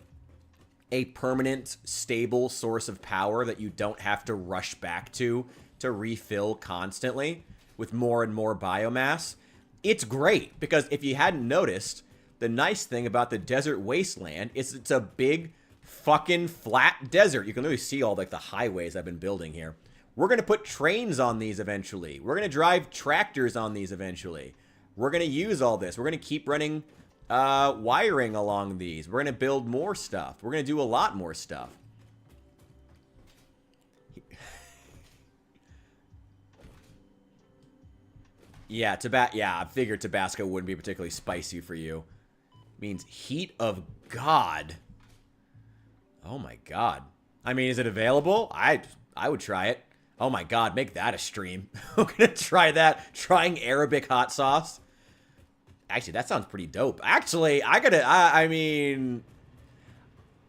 [SPEAKER 1] a permanent, stable source of power that you don't have to rush back to refill constantly with more and more biomass, it's great. Because if you hadn't noticed, the nice thing about the desert wasteland is it's a big, fucking flat desert. You can literally see all like the highways I've been building here. We're going to put trains on these eventually. We're going to drive tractors on these eventually. We're going to use all this. We're going to keep running wiring along these. We're going to build more stuff. We're going to do a lot more stuff. Yeah, I figured Tabasco wouldn't be particularly spicy for you. Means heat of God. Oh my God. I mean, is it available? I would try it. Oh my God, make that a stream. I'm gonna try that. Trying Arabic hot sauce. Actually, that sounds pretty dope. Actually, I mean,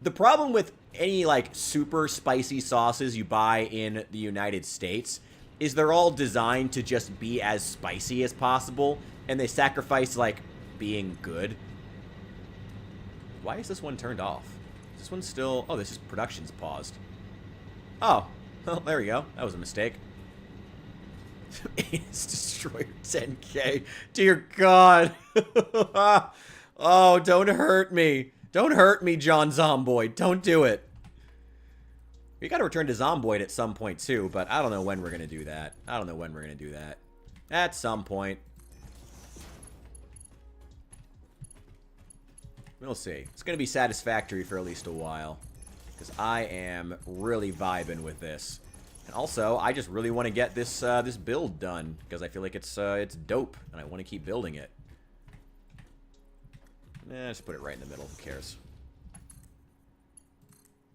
[SPEAKER 1] the problem with any like super spicy sauces you buy in the United States is they're all designed to just be as spicy as possible, and they sacrifice like being good. Why is this one turned off? Is this one still... Oh, this is production's paused. Oh, well, there we go. That was a mistake. It's Destroyer 10K. Dear God. Oh, don't hurt me. Don't hurt me, John Zomboid. Don't do it. We gotta return to Zomboid at some point, too, but I don't know when we're gonna do that. I don't know when we're gonna do that. At some point. We'll see. It's going to be satisfactory for at least a while. Because I am really vibing with this. And also, I just really want to get this this build done. Because I feel like it's dope. And I want to keep building it. Just put it right in the middle. Who cares?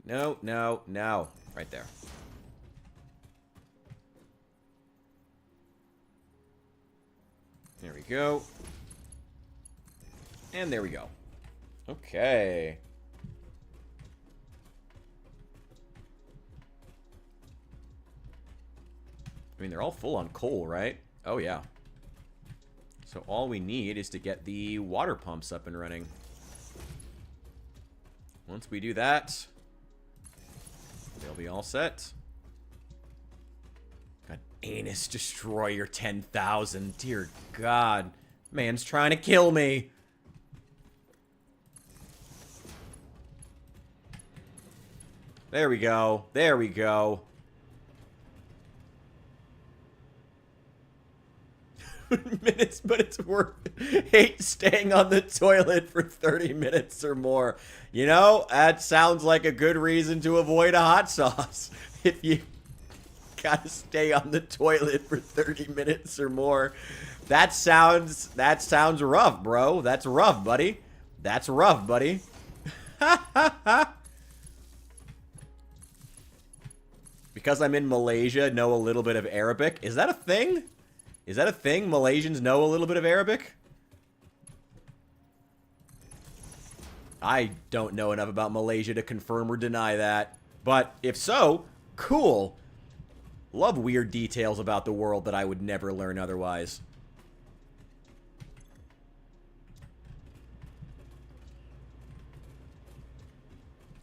[SPEAKER 1] No, no, no. Right there. There we go. And there we go. Okay. I mean, they're all full on coal, right? Oh, yeah. So all we need is to get the water pumps up and running. Once we do that, they'll be all set. God, Anus Destroyer 10,000. Dear God. Man's trying to kill me. There we go. There we go. Minutes, but it's worth it. Hate staying on the toilet for 30 minutes or more. You know, that sounds like a good reason to avoid a hot sauce. If you gotta stay on the toilet for 30 minutes or more. That sounds rough, bro. That's rough, buddy. That's rough, buddy. Ha ha ha. Because I'm in Malaysia, know a little bit of Arabic. Is that a thing? Is that a thing? Malaysians know a little bit of Arabic? I don't know enough about Malaysia to confirm or deny that. But if so, cool. Love weird details about the world that I would never learn otherwise.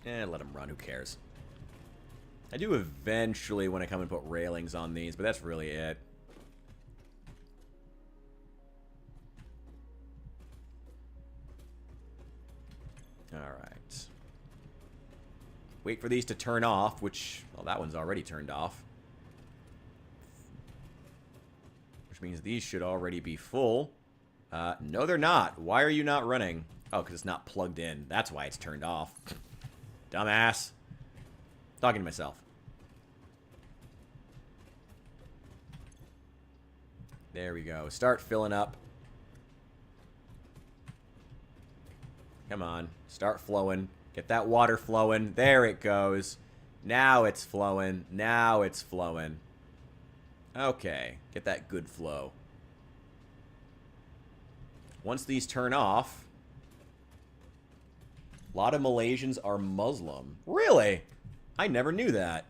[SPEAKER 1] Let him run. Who cares? I do eventually want to come and put railings on these, but that's really it. Alright. Wait for these to turn off, which... Well, that one's already turned off. Which means these should already be full. No, they're not. Why are you not running? Oh, because it's not plugged in. That's why it's turned off. Dumbass. Talking to myself. There we go. Start filling up. Come on. Start flowing. Get that water flowing. There it goes. Now it's flowing. Now it's flowing. Okay. Get that good flow. Once these turn off... A lot of Malaysians are Muslim. Really? I never knew that.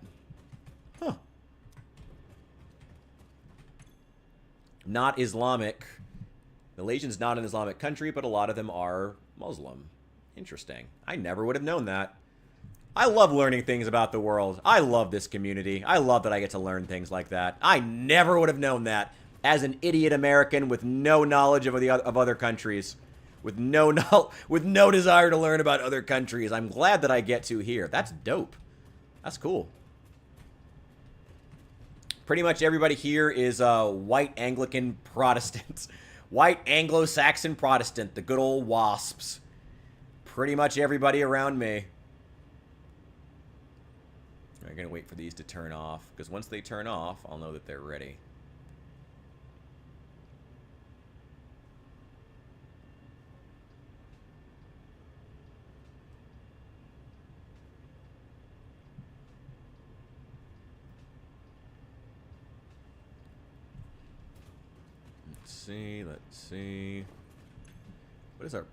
[SPEAKER 1] Huh. Not Islamic. Malaysia's not an Islamic country, but a lot of them are Muslim. Interesting. I never would have known that. I love learning things about the world. I love this community. I love that I get to learn things like that. I never would have known that as an idiot American with no knowledge of other countries. with with no desire to learn about other countries. I'm glad that I get to here. That's dope. That's cool. Pretty much everybody here is white Anglican Protestants. White Anglo-Saxon Protestant, the good old WASPs. Pretty much everybody around me. I'm going to wait for these to turn off, because once they turn off, I'll know that they're ready. Let's see. What is our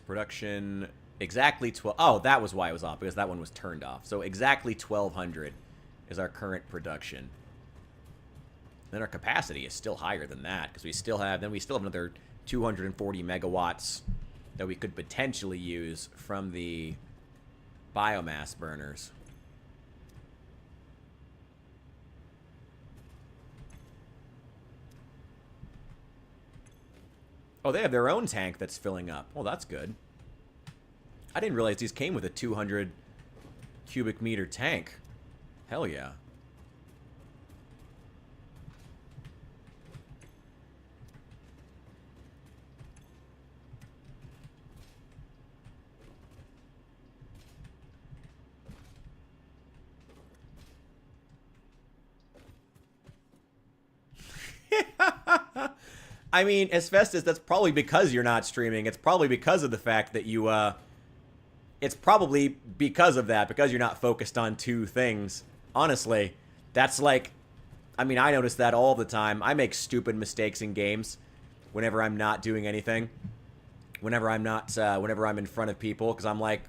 [SPEAKER 1] production? Exactly 12. Oh, that was why it was off, because that one was turned off. So exactly 1,200 is our current production. Then our capacity is still higher than that, because we still have another 240 megawatts that we could potentially use from the biomass burners. Oh, they have their own tank that's filling up. Well, that's good. I didn't realize these came with a 200 cubic meter tank. Hell yeah. I mean, Asbestos, that's probably because you're not streaming. It's probably because of the fact that you, it's probably because of that, because you're not focused on two things. Honestly, that's like, I mean, I notice that all the time. I make stupid mistakes in games whenever I'm not doing anything. Whenever I'm in front of people, because I'm like,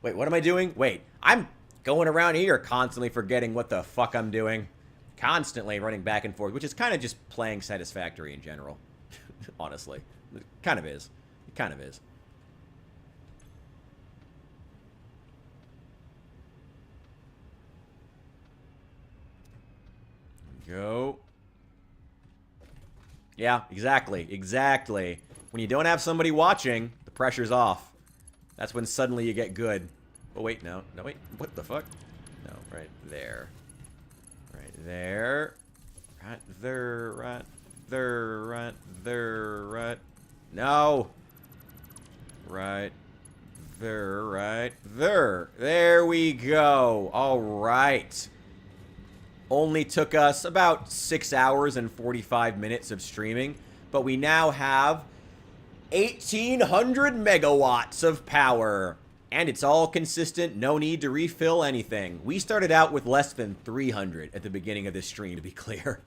[SPEAKER 1] wait, what am I doing? Wait, I'm going around here constantly forgetting what the fuck I'm doing. Constantly running back and forth, which is kind of just playing Satisfactory in general. Honestly. It kind of is. It kind of is. Go. Yeah, exactly. Exactly. When you don't have somebody watching, the pressure's off. That's when suddenly you get good. Oh, wait, no. No, wait. What the fuck? No, right there. Right there. Right there. Right there. Right there. Right. No. Right there. Right there. There we go. All right. Only took us about 6 hours and 45 minutes of streaming, but we now have 1,800 megawatts of power. And it's all consistent, no need to refill anything. We started out with less than 300 at the beginning of this stream, to be clear.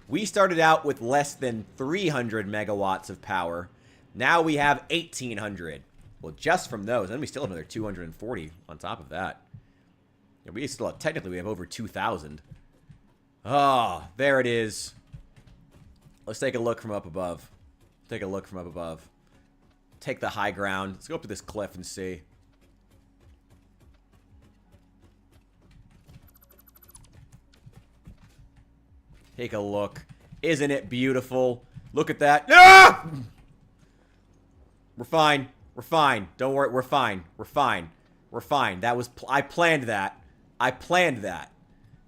[SPEAKER 1] We started out with less than 300 megawatts of power. Now we have 1,800. Well, just from those, and we still have another 240 on top of that. Yeah, we still have, technically, we have over 2,000. Oh, there it is. Let's take a look from up above. Take a look from up above. Take the high ground. Let's go up to this cliff and see. Take a look. Isn't it beautiful? Look at that. Ah! We're fine. We're fine. Don't worry. We're fine. We're fine. We're fine. That was... I planned that. I planned that.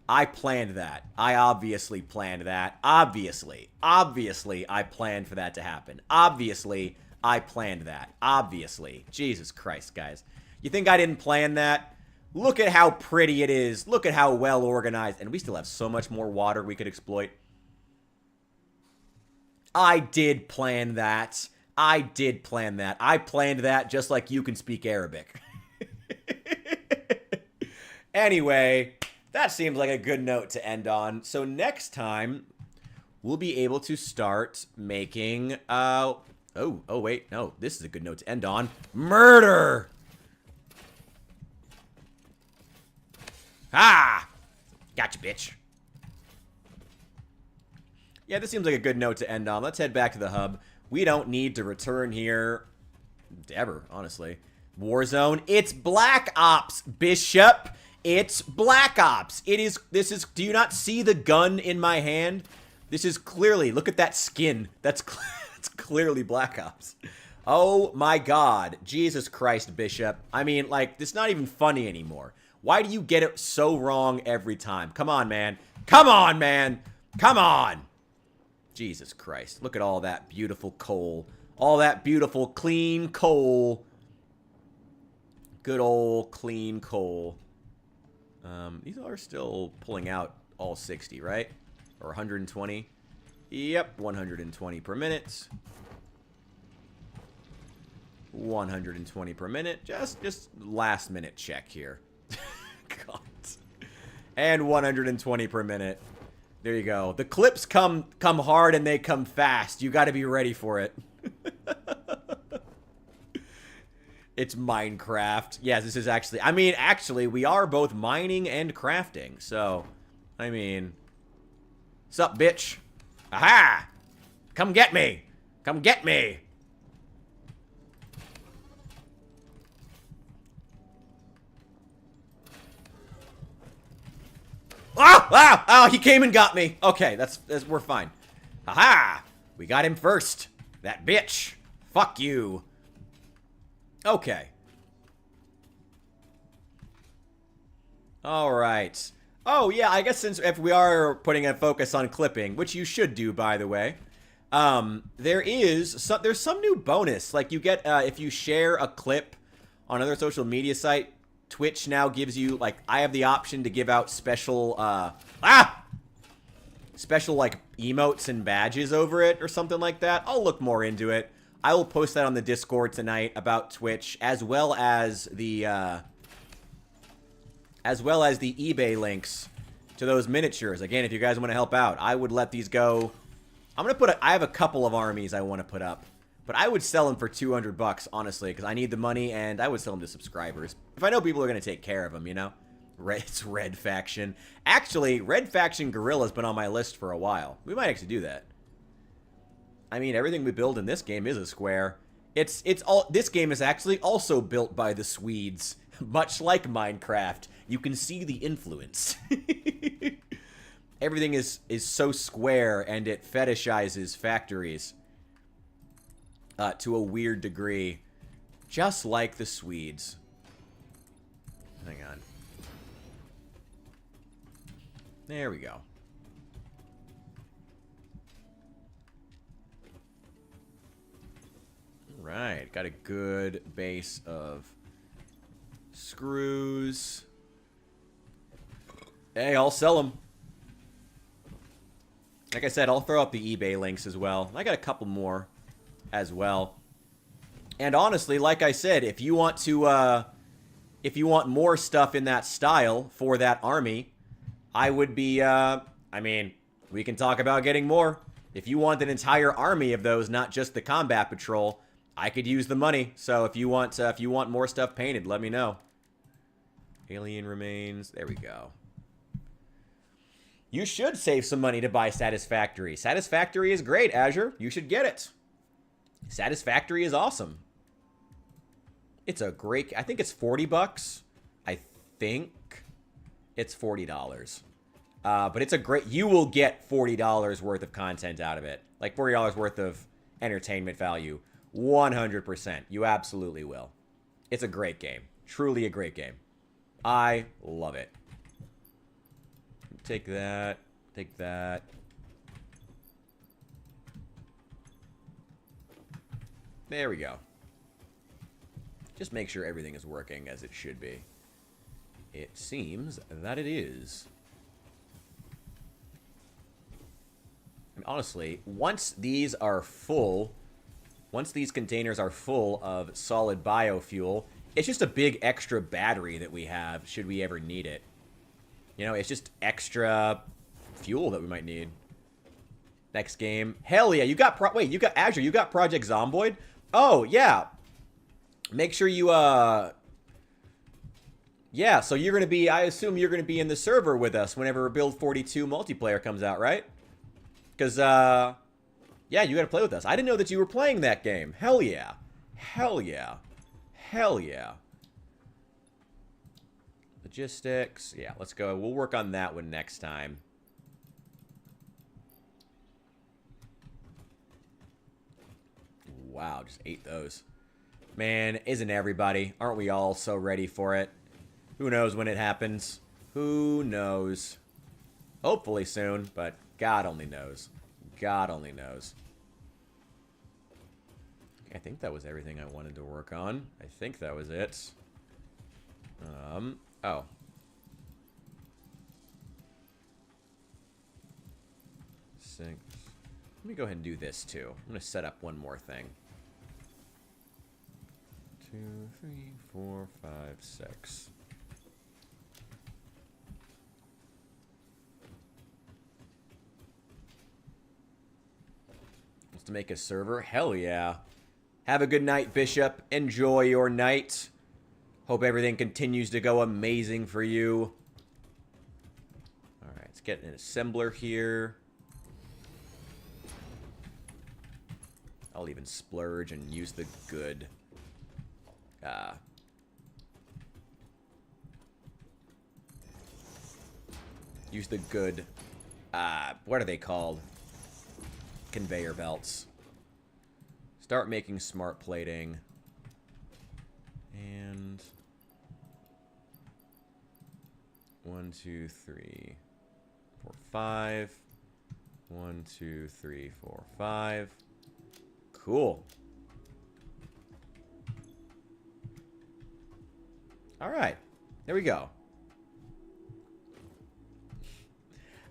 [SPEAKER 1] I planned that. I obviously planned that. Obviously. Obviously, I planned for that to happen. Obviously, I planned that. Obviously. Jesus Christ, guys. You think I didn't plan that? Look at how pretty it is. Look at how well organized. And we still have so much more water we could exploit. I did plan that. I did plan that. I planned that just like you can speak Arabic. Anyway, that seems like a good note to end on. So next time, we'll be able to start making... Oh, wait. No, this is a good note to end on. Murder! Ah! Gotcha, bitch. Yeah, this seems like a good note to end on. Let's head back to the hub. We don't need to return here ever, honestly. Warzone. It's Black Ops, Bishop. It's Black Ops. This is, do you not see the gun in my hand? This is clearly, look at that skin. That's clearly Black Ops. Oh my god. Jesus Christ, Bishop. I mean, like, this is not even funny anymore. Why do you get it so wrong every time? Come on, man. Come on, man. Come on. Jesus Christ. Look at all that beautiful coal. All that beautiful, clean coal. Good old clean coal. These are still pulling out all 60, right? Or 120. Yep, 120 per minute. 120 per minute. Just last minute check here. God. And 120 per minute. There you go. The clips come hard and they come fast. You got to be ready for it. It's Minecraft. Yes, this is actually... I mean, actually, we are both mining and crafting. So, I mean... Sup, bitch? Aha! Come get me! Come get me! Oh! Oh! Oh! He came and got me! Okay, that's we're fine. Aha! We got him first. That bitch. Fuck you. Okay. Alright. Oh, yeah, I guess since if we are putting a focus on clipping, which you should do, by the way, there's some new bonus. Like, you get, if you share a clip on another social media site, Twitch now gives you, like, I have the option to give out special, special, like, emotes and badges over it or something like that. I'll look more into it. I will post that on the Discord tonight about Twitch, as well as the eBay links to those miniatures. Again, if you guys want to help out, I would let these go. I have a couple of armies I want to put up, but I would sell them for 200 bucks, honestly, because I need the money, and I would sell them to subscribers. If I know people are going to take care of them, you know? It's Red Faction. Actually, Red Faction Guerrilla's been on my list for a while. We might actually do that. I mean, everything we build in this game is a square. This game is actually also built by the Swedes, much like Minecraft. You can see the influence. Everything is so square, and it fetishizes factories to a weird degree, just like the Swedes. Hang on. There we go. Right, got a good base of screws. Hey, I'll sell them. Like I said, I'll throw up the eBay links as well. I got a couple more as well. And honestly, like I said, if you want to, if you want more stuff in that style for that army, I would be, I mean, we can talk about getting more. If you want an entire army of those, not just the combat patrol, I could use the money. So if you want more stuff painted, let me know. Alien remains. There we go. You should save some money to buy Satisfactory. Satisfactory is great, Azure. You should get it. Satisfactory is awesome. It's a great... I think it's 40 bucks. I think it's $40. But it's a great... You will get $40 worth of content out of it. Like $40 worth of entertainment value. 100%. You absolutely will. It's a great game. Truly a great game. I love it. Take that. Take that. There we go. Just make sure everything is working as it should be. It seems that it is. And honestly, once these are full... Once these containers are full of solid biofuel, it's just a big extra battery that we have, should we ever need it. You know, it's just extra fuel that we might need. Next game. Hell yeah, you got wait, you got Azure, you got Project Zomboid? Oh, yeah. Make sure you, yeah, so you're going to be, I assume you're going to be in the server with us whenever Build 42 multiplayer comes out, right? Because, yeah, you gotta play with us. I didn't know that you were playing that game. Hell yeah. Hell yeah. Hell yeah. Logistics. Yeah, let's go. We'll work on that one next time. wow, just ate those. Man, isn't everybody? Aren't we all so ready for it? Who knows when it happens? Who knows? Hopefully soon, but God only knows. God only knows. Okay, I think that was everything I wanted to work on. I think that was it. Oh. Six. Let me go ahead and do this too. I'm going to set up one more thing. 2, 3, 4, 5, 6. Wants to make a server? Hell yeah. Have a good night, Bishop. Enjoy your night. Hope everything continues to go amazing for you. Alright, let's get an assembler here. I'll even splurge and use the good. Use the good. What are they called? Conveyor belts. Start making smart plating. And 1, 2, 3, 4, 5. 1, 2, 3, 4, 5. Cool. All right. There we go.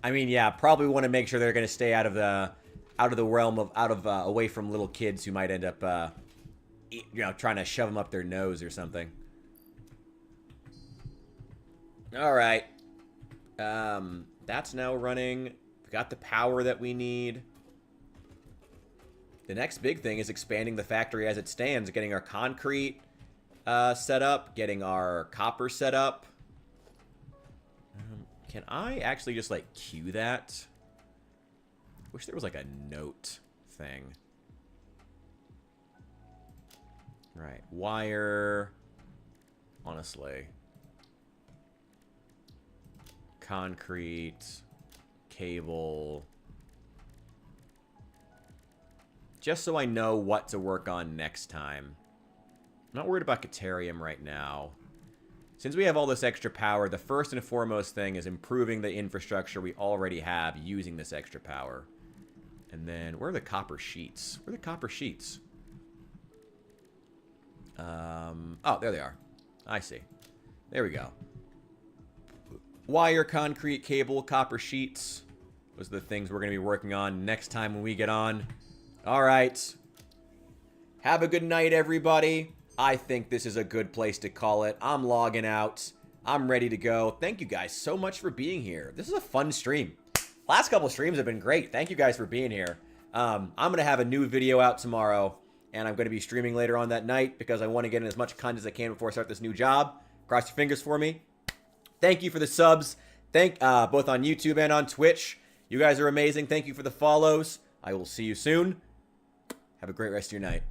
[SPEAKER 1] I mean, yeah, probably want to make sure they're going to stay out of the realm of away from little kids who might end up trying to shove them up their nose or something. All right. That's now running. We got the power that we need. The next big thing is expanding the factory as it stands, getting our concrete set up, getting our copper set up. Can I actually just, like, queue that? Wish there was, like, a note thing. Right. Wire. Honestly. Concrete. Cable. Just so I know what to work on next time. I'm not worried about Caterium right now. Since we have all this extra power, the first and foremost thing is improving the infrastructure we already have using this extra power. And then, where are the copper sheets? Where are the copper sheets? Oh, there they are. I see. There we go. Wire, concrete, cable, copper sheets. Those are the things we're going to be working on next time when we get on. All right. Have a good night, everybody. I think this is a good place to call it. I'm logging out. I'm ready to go. Thank you guys so much for being here. This is a fun stream. Last couple streams have been great. Thank you guys for being here. I'm going to have a new video out tomorrow, and I'm going to be streaming later on that night because I want to get in as much content as I can before I start this new job. Cross your fingers for me. Thank you for the subs. Both on YouTube and on Twitch. You guys are amazing. Thank you for the follows. I will see you soon. Have a great rest of your night.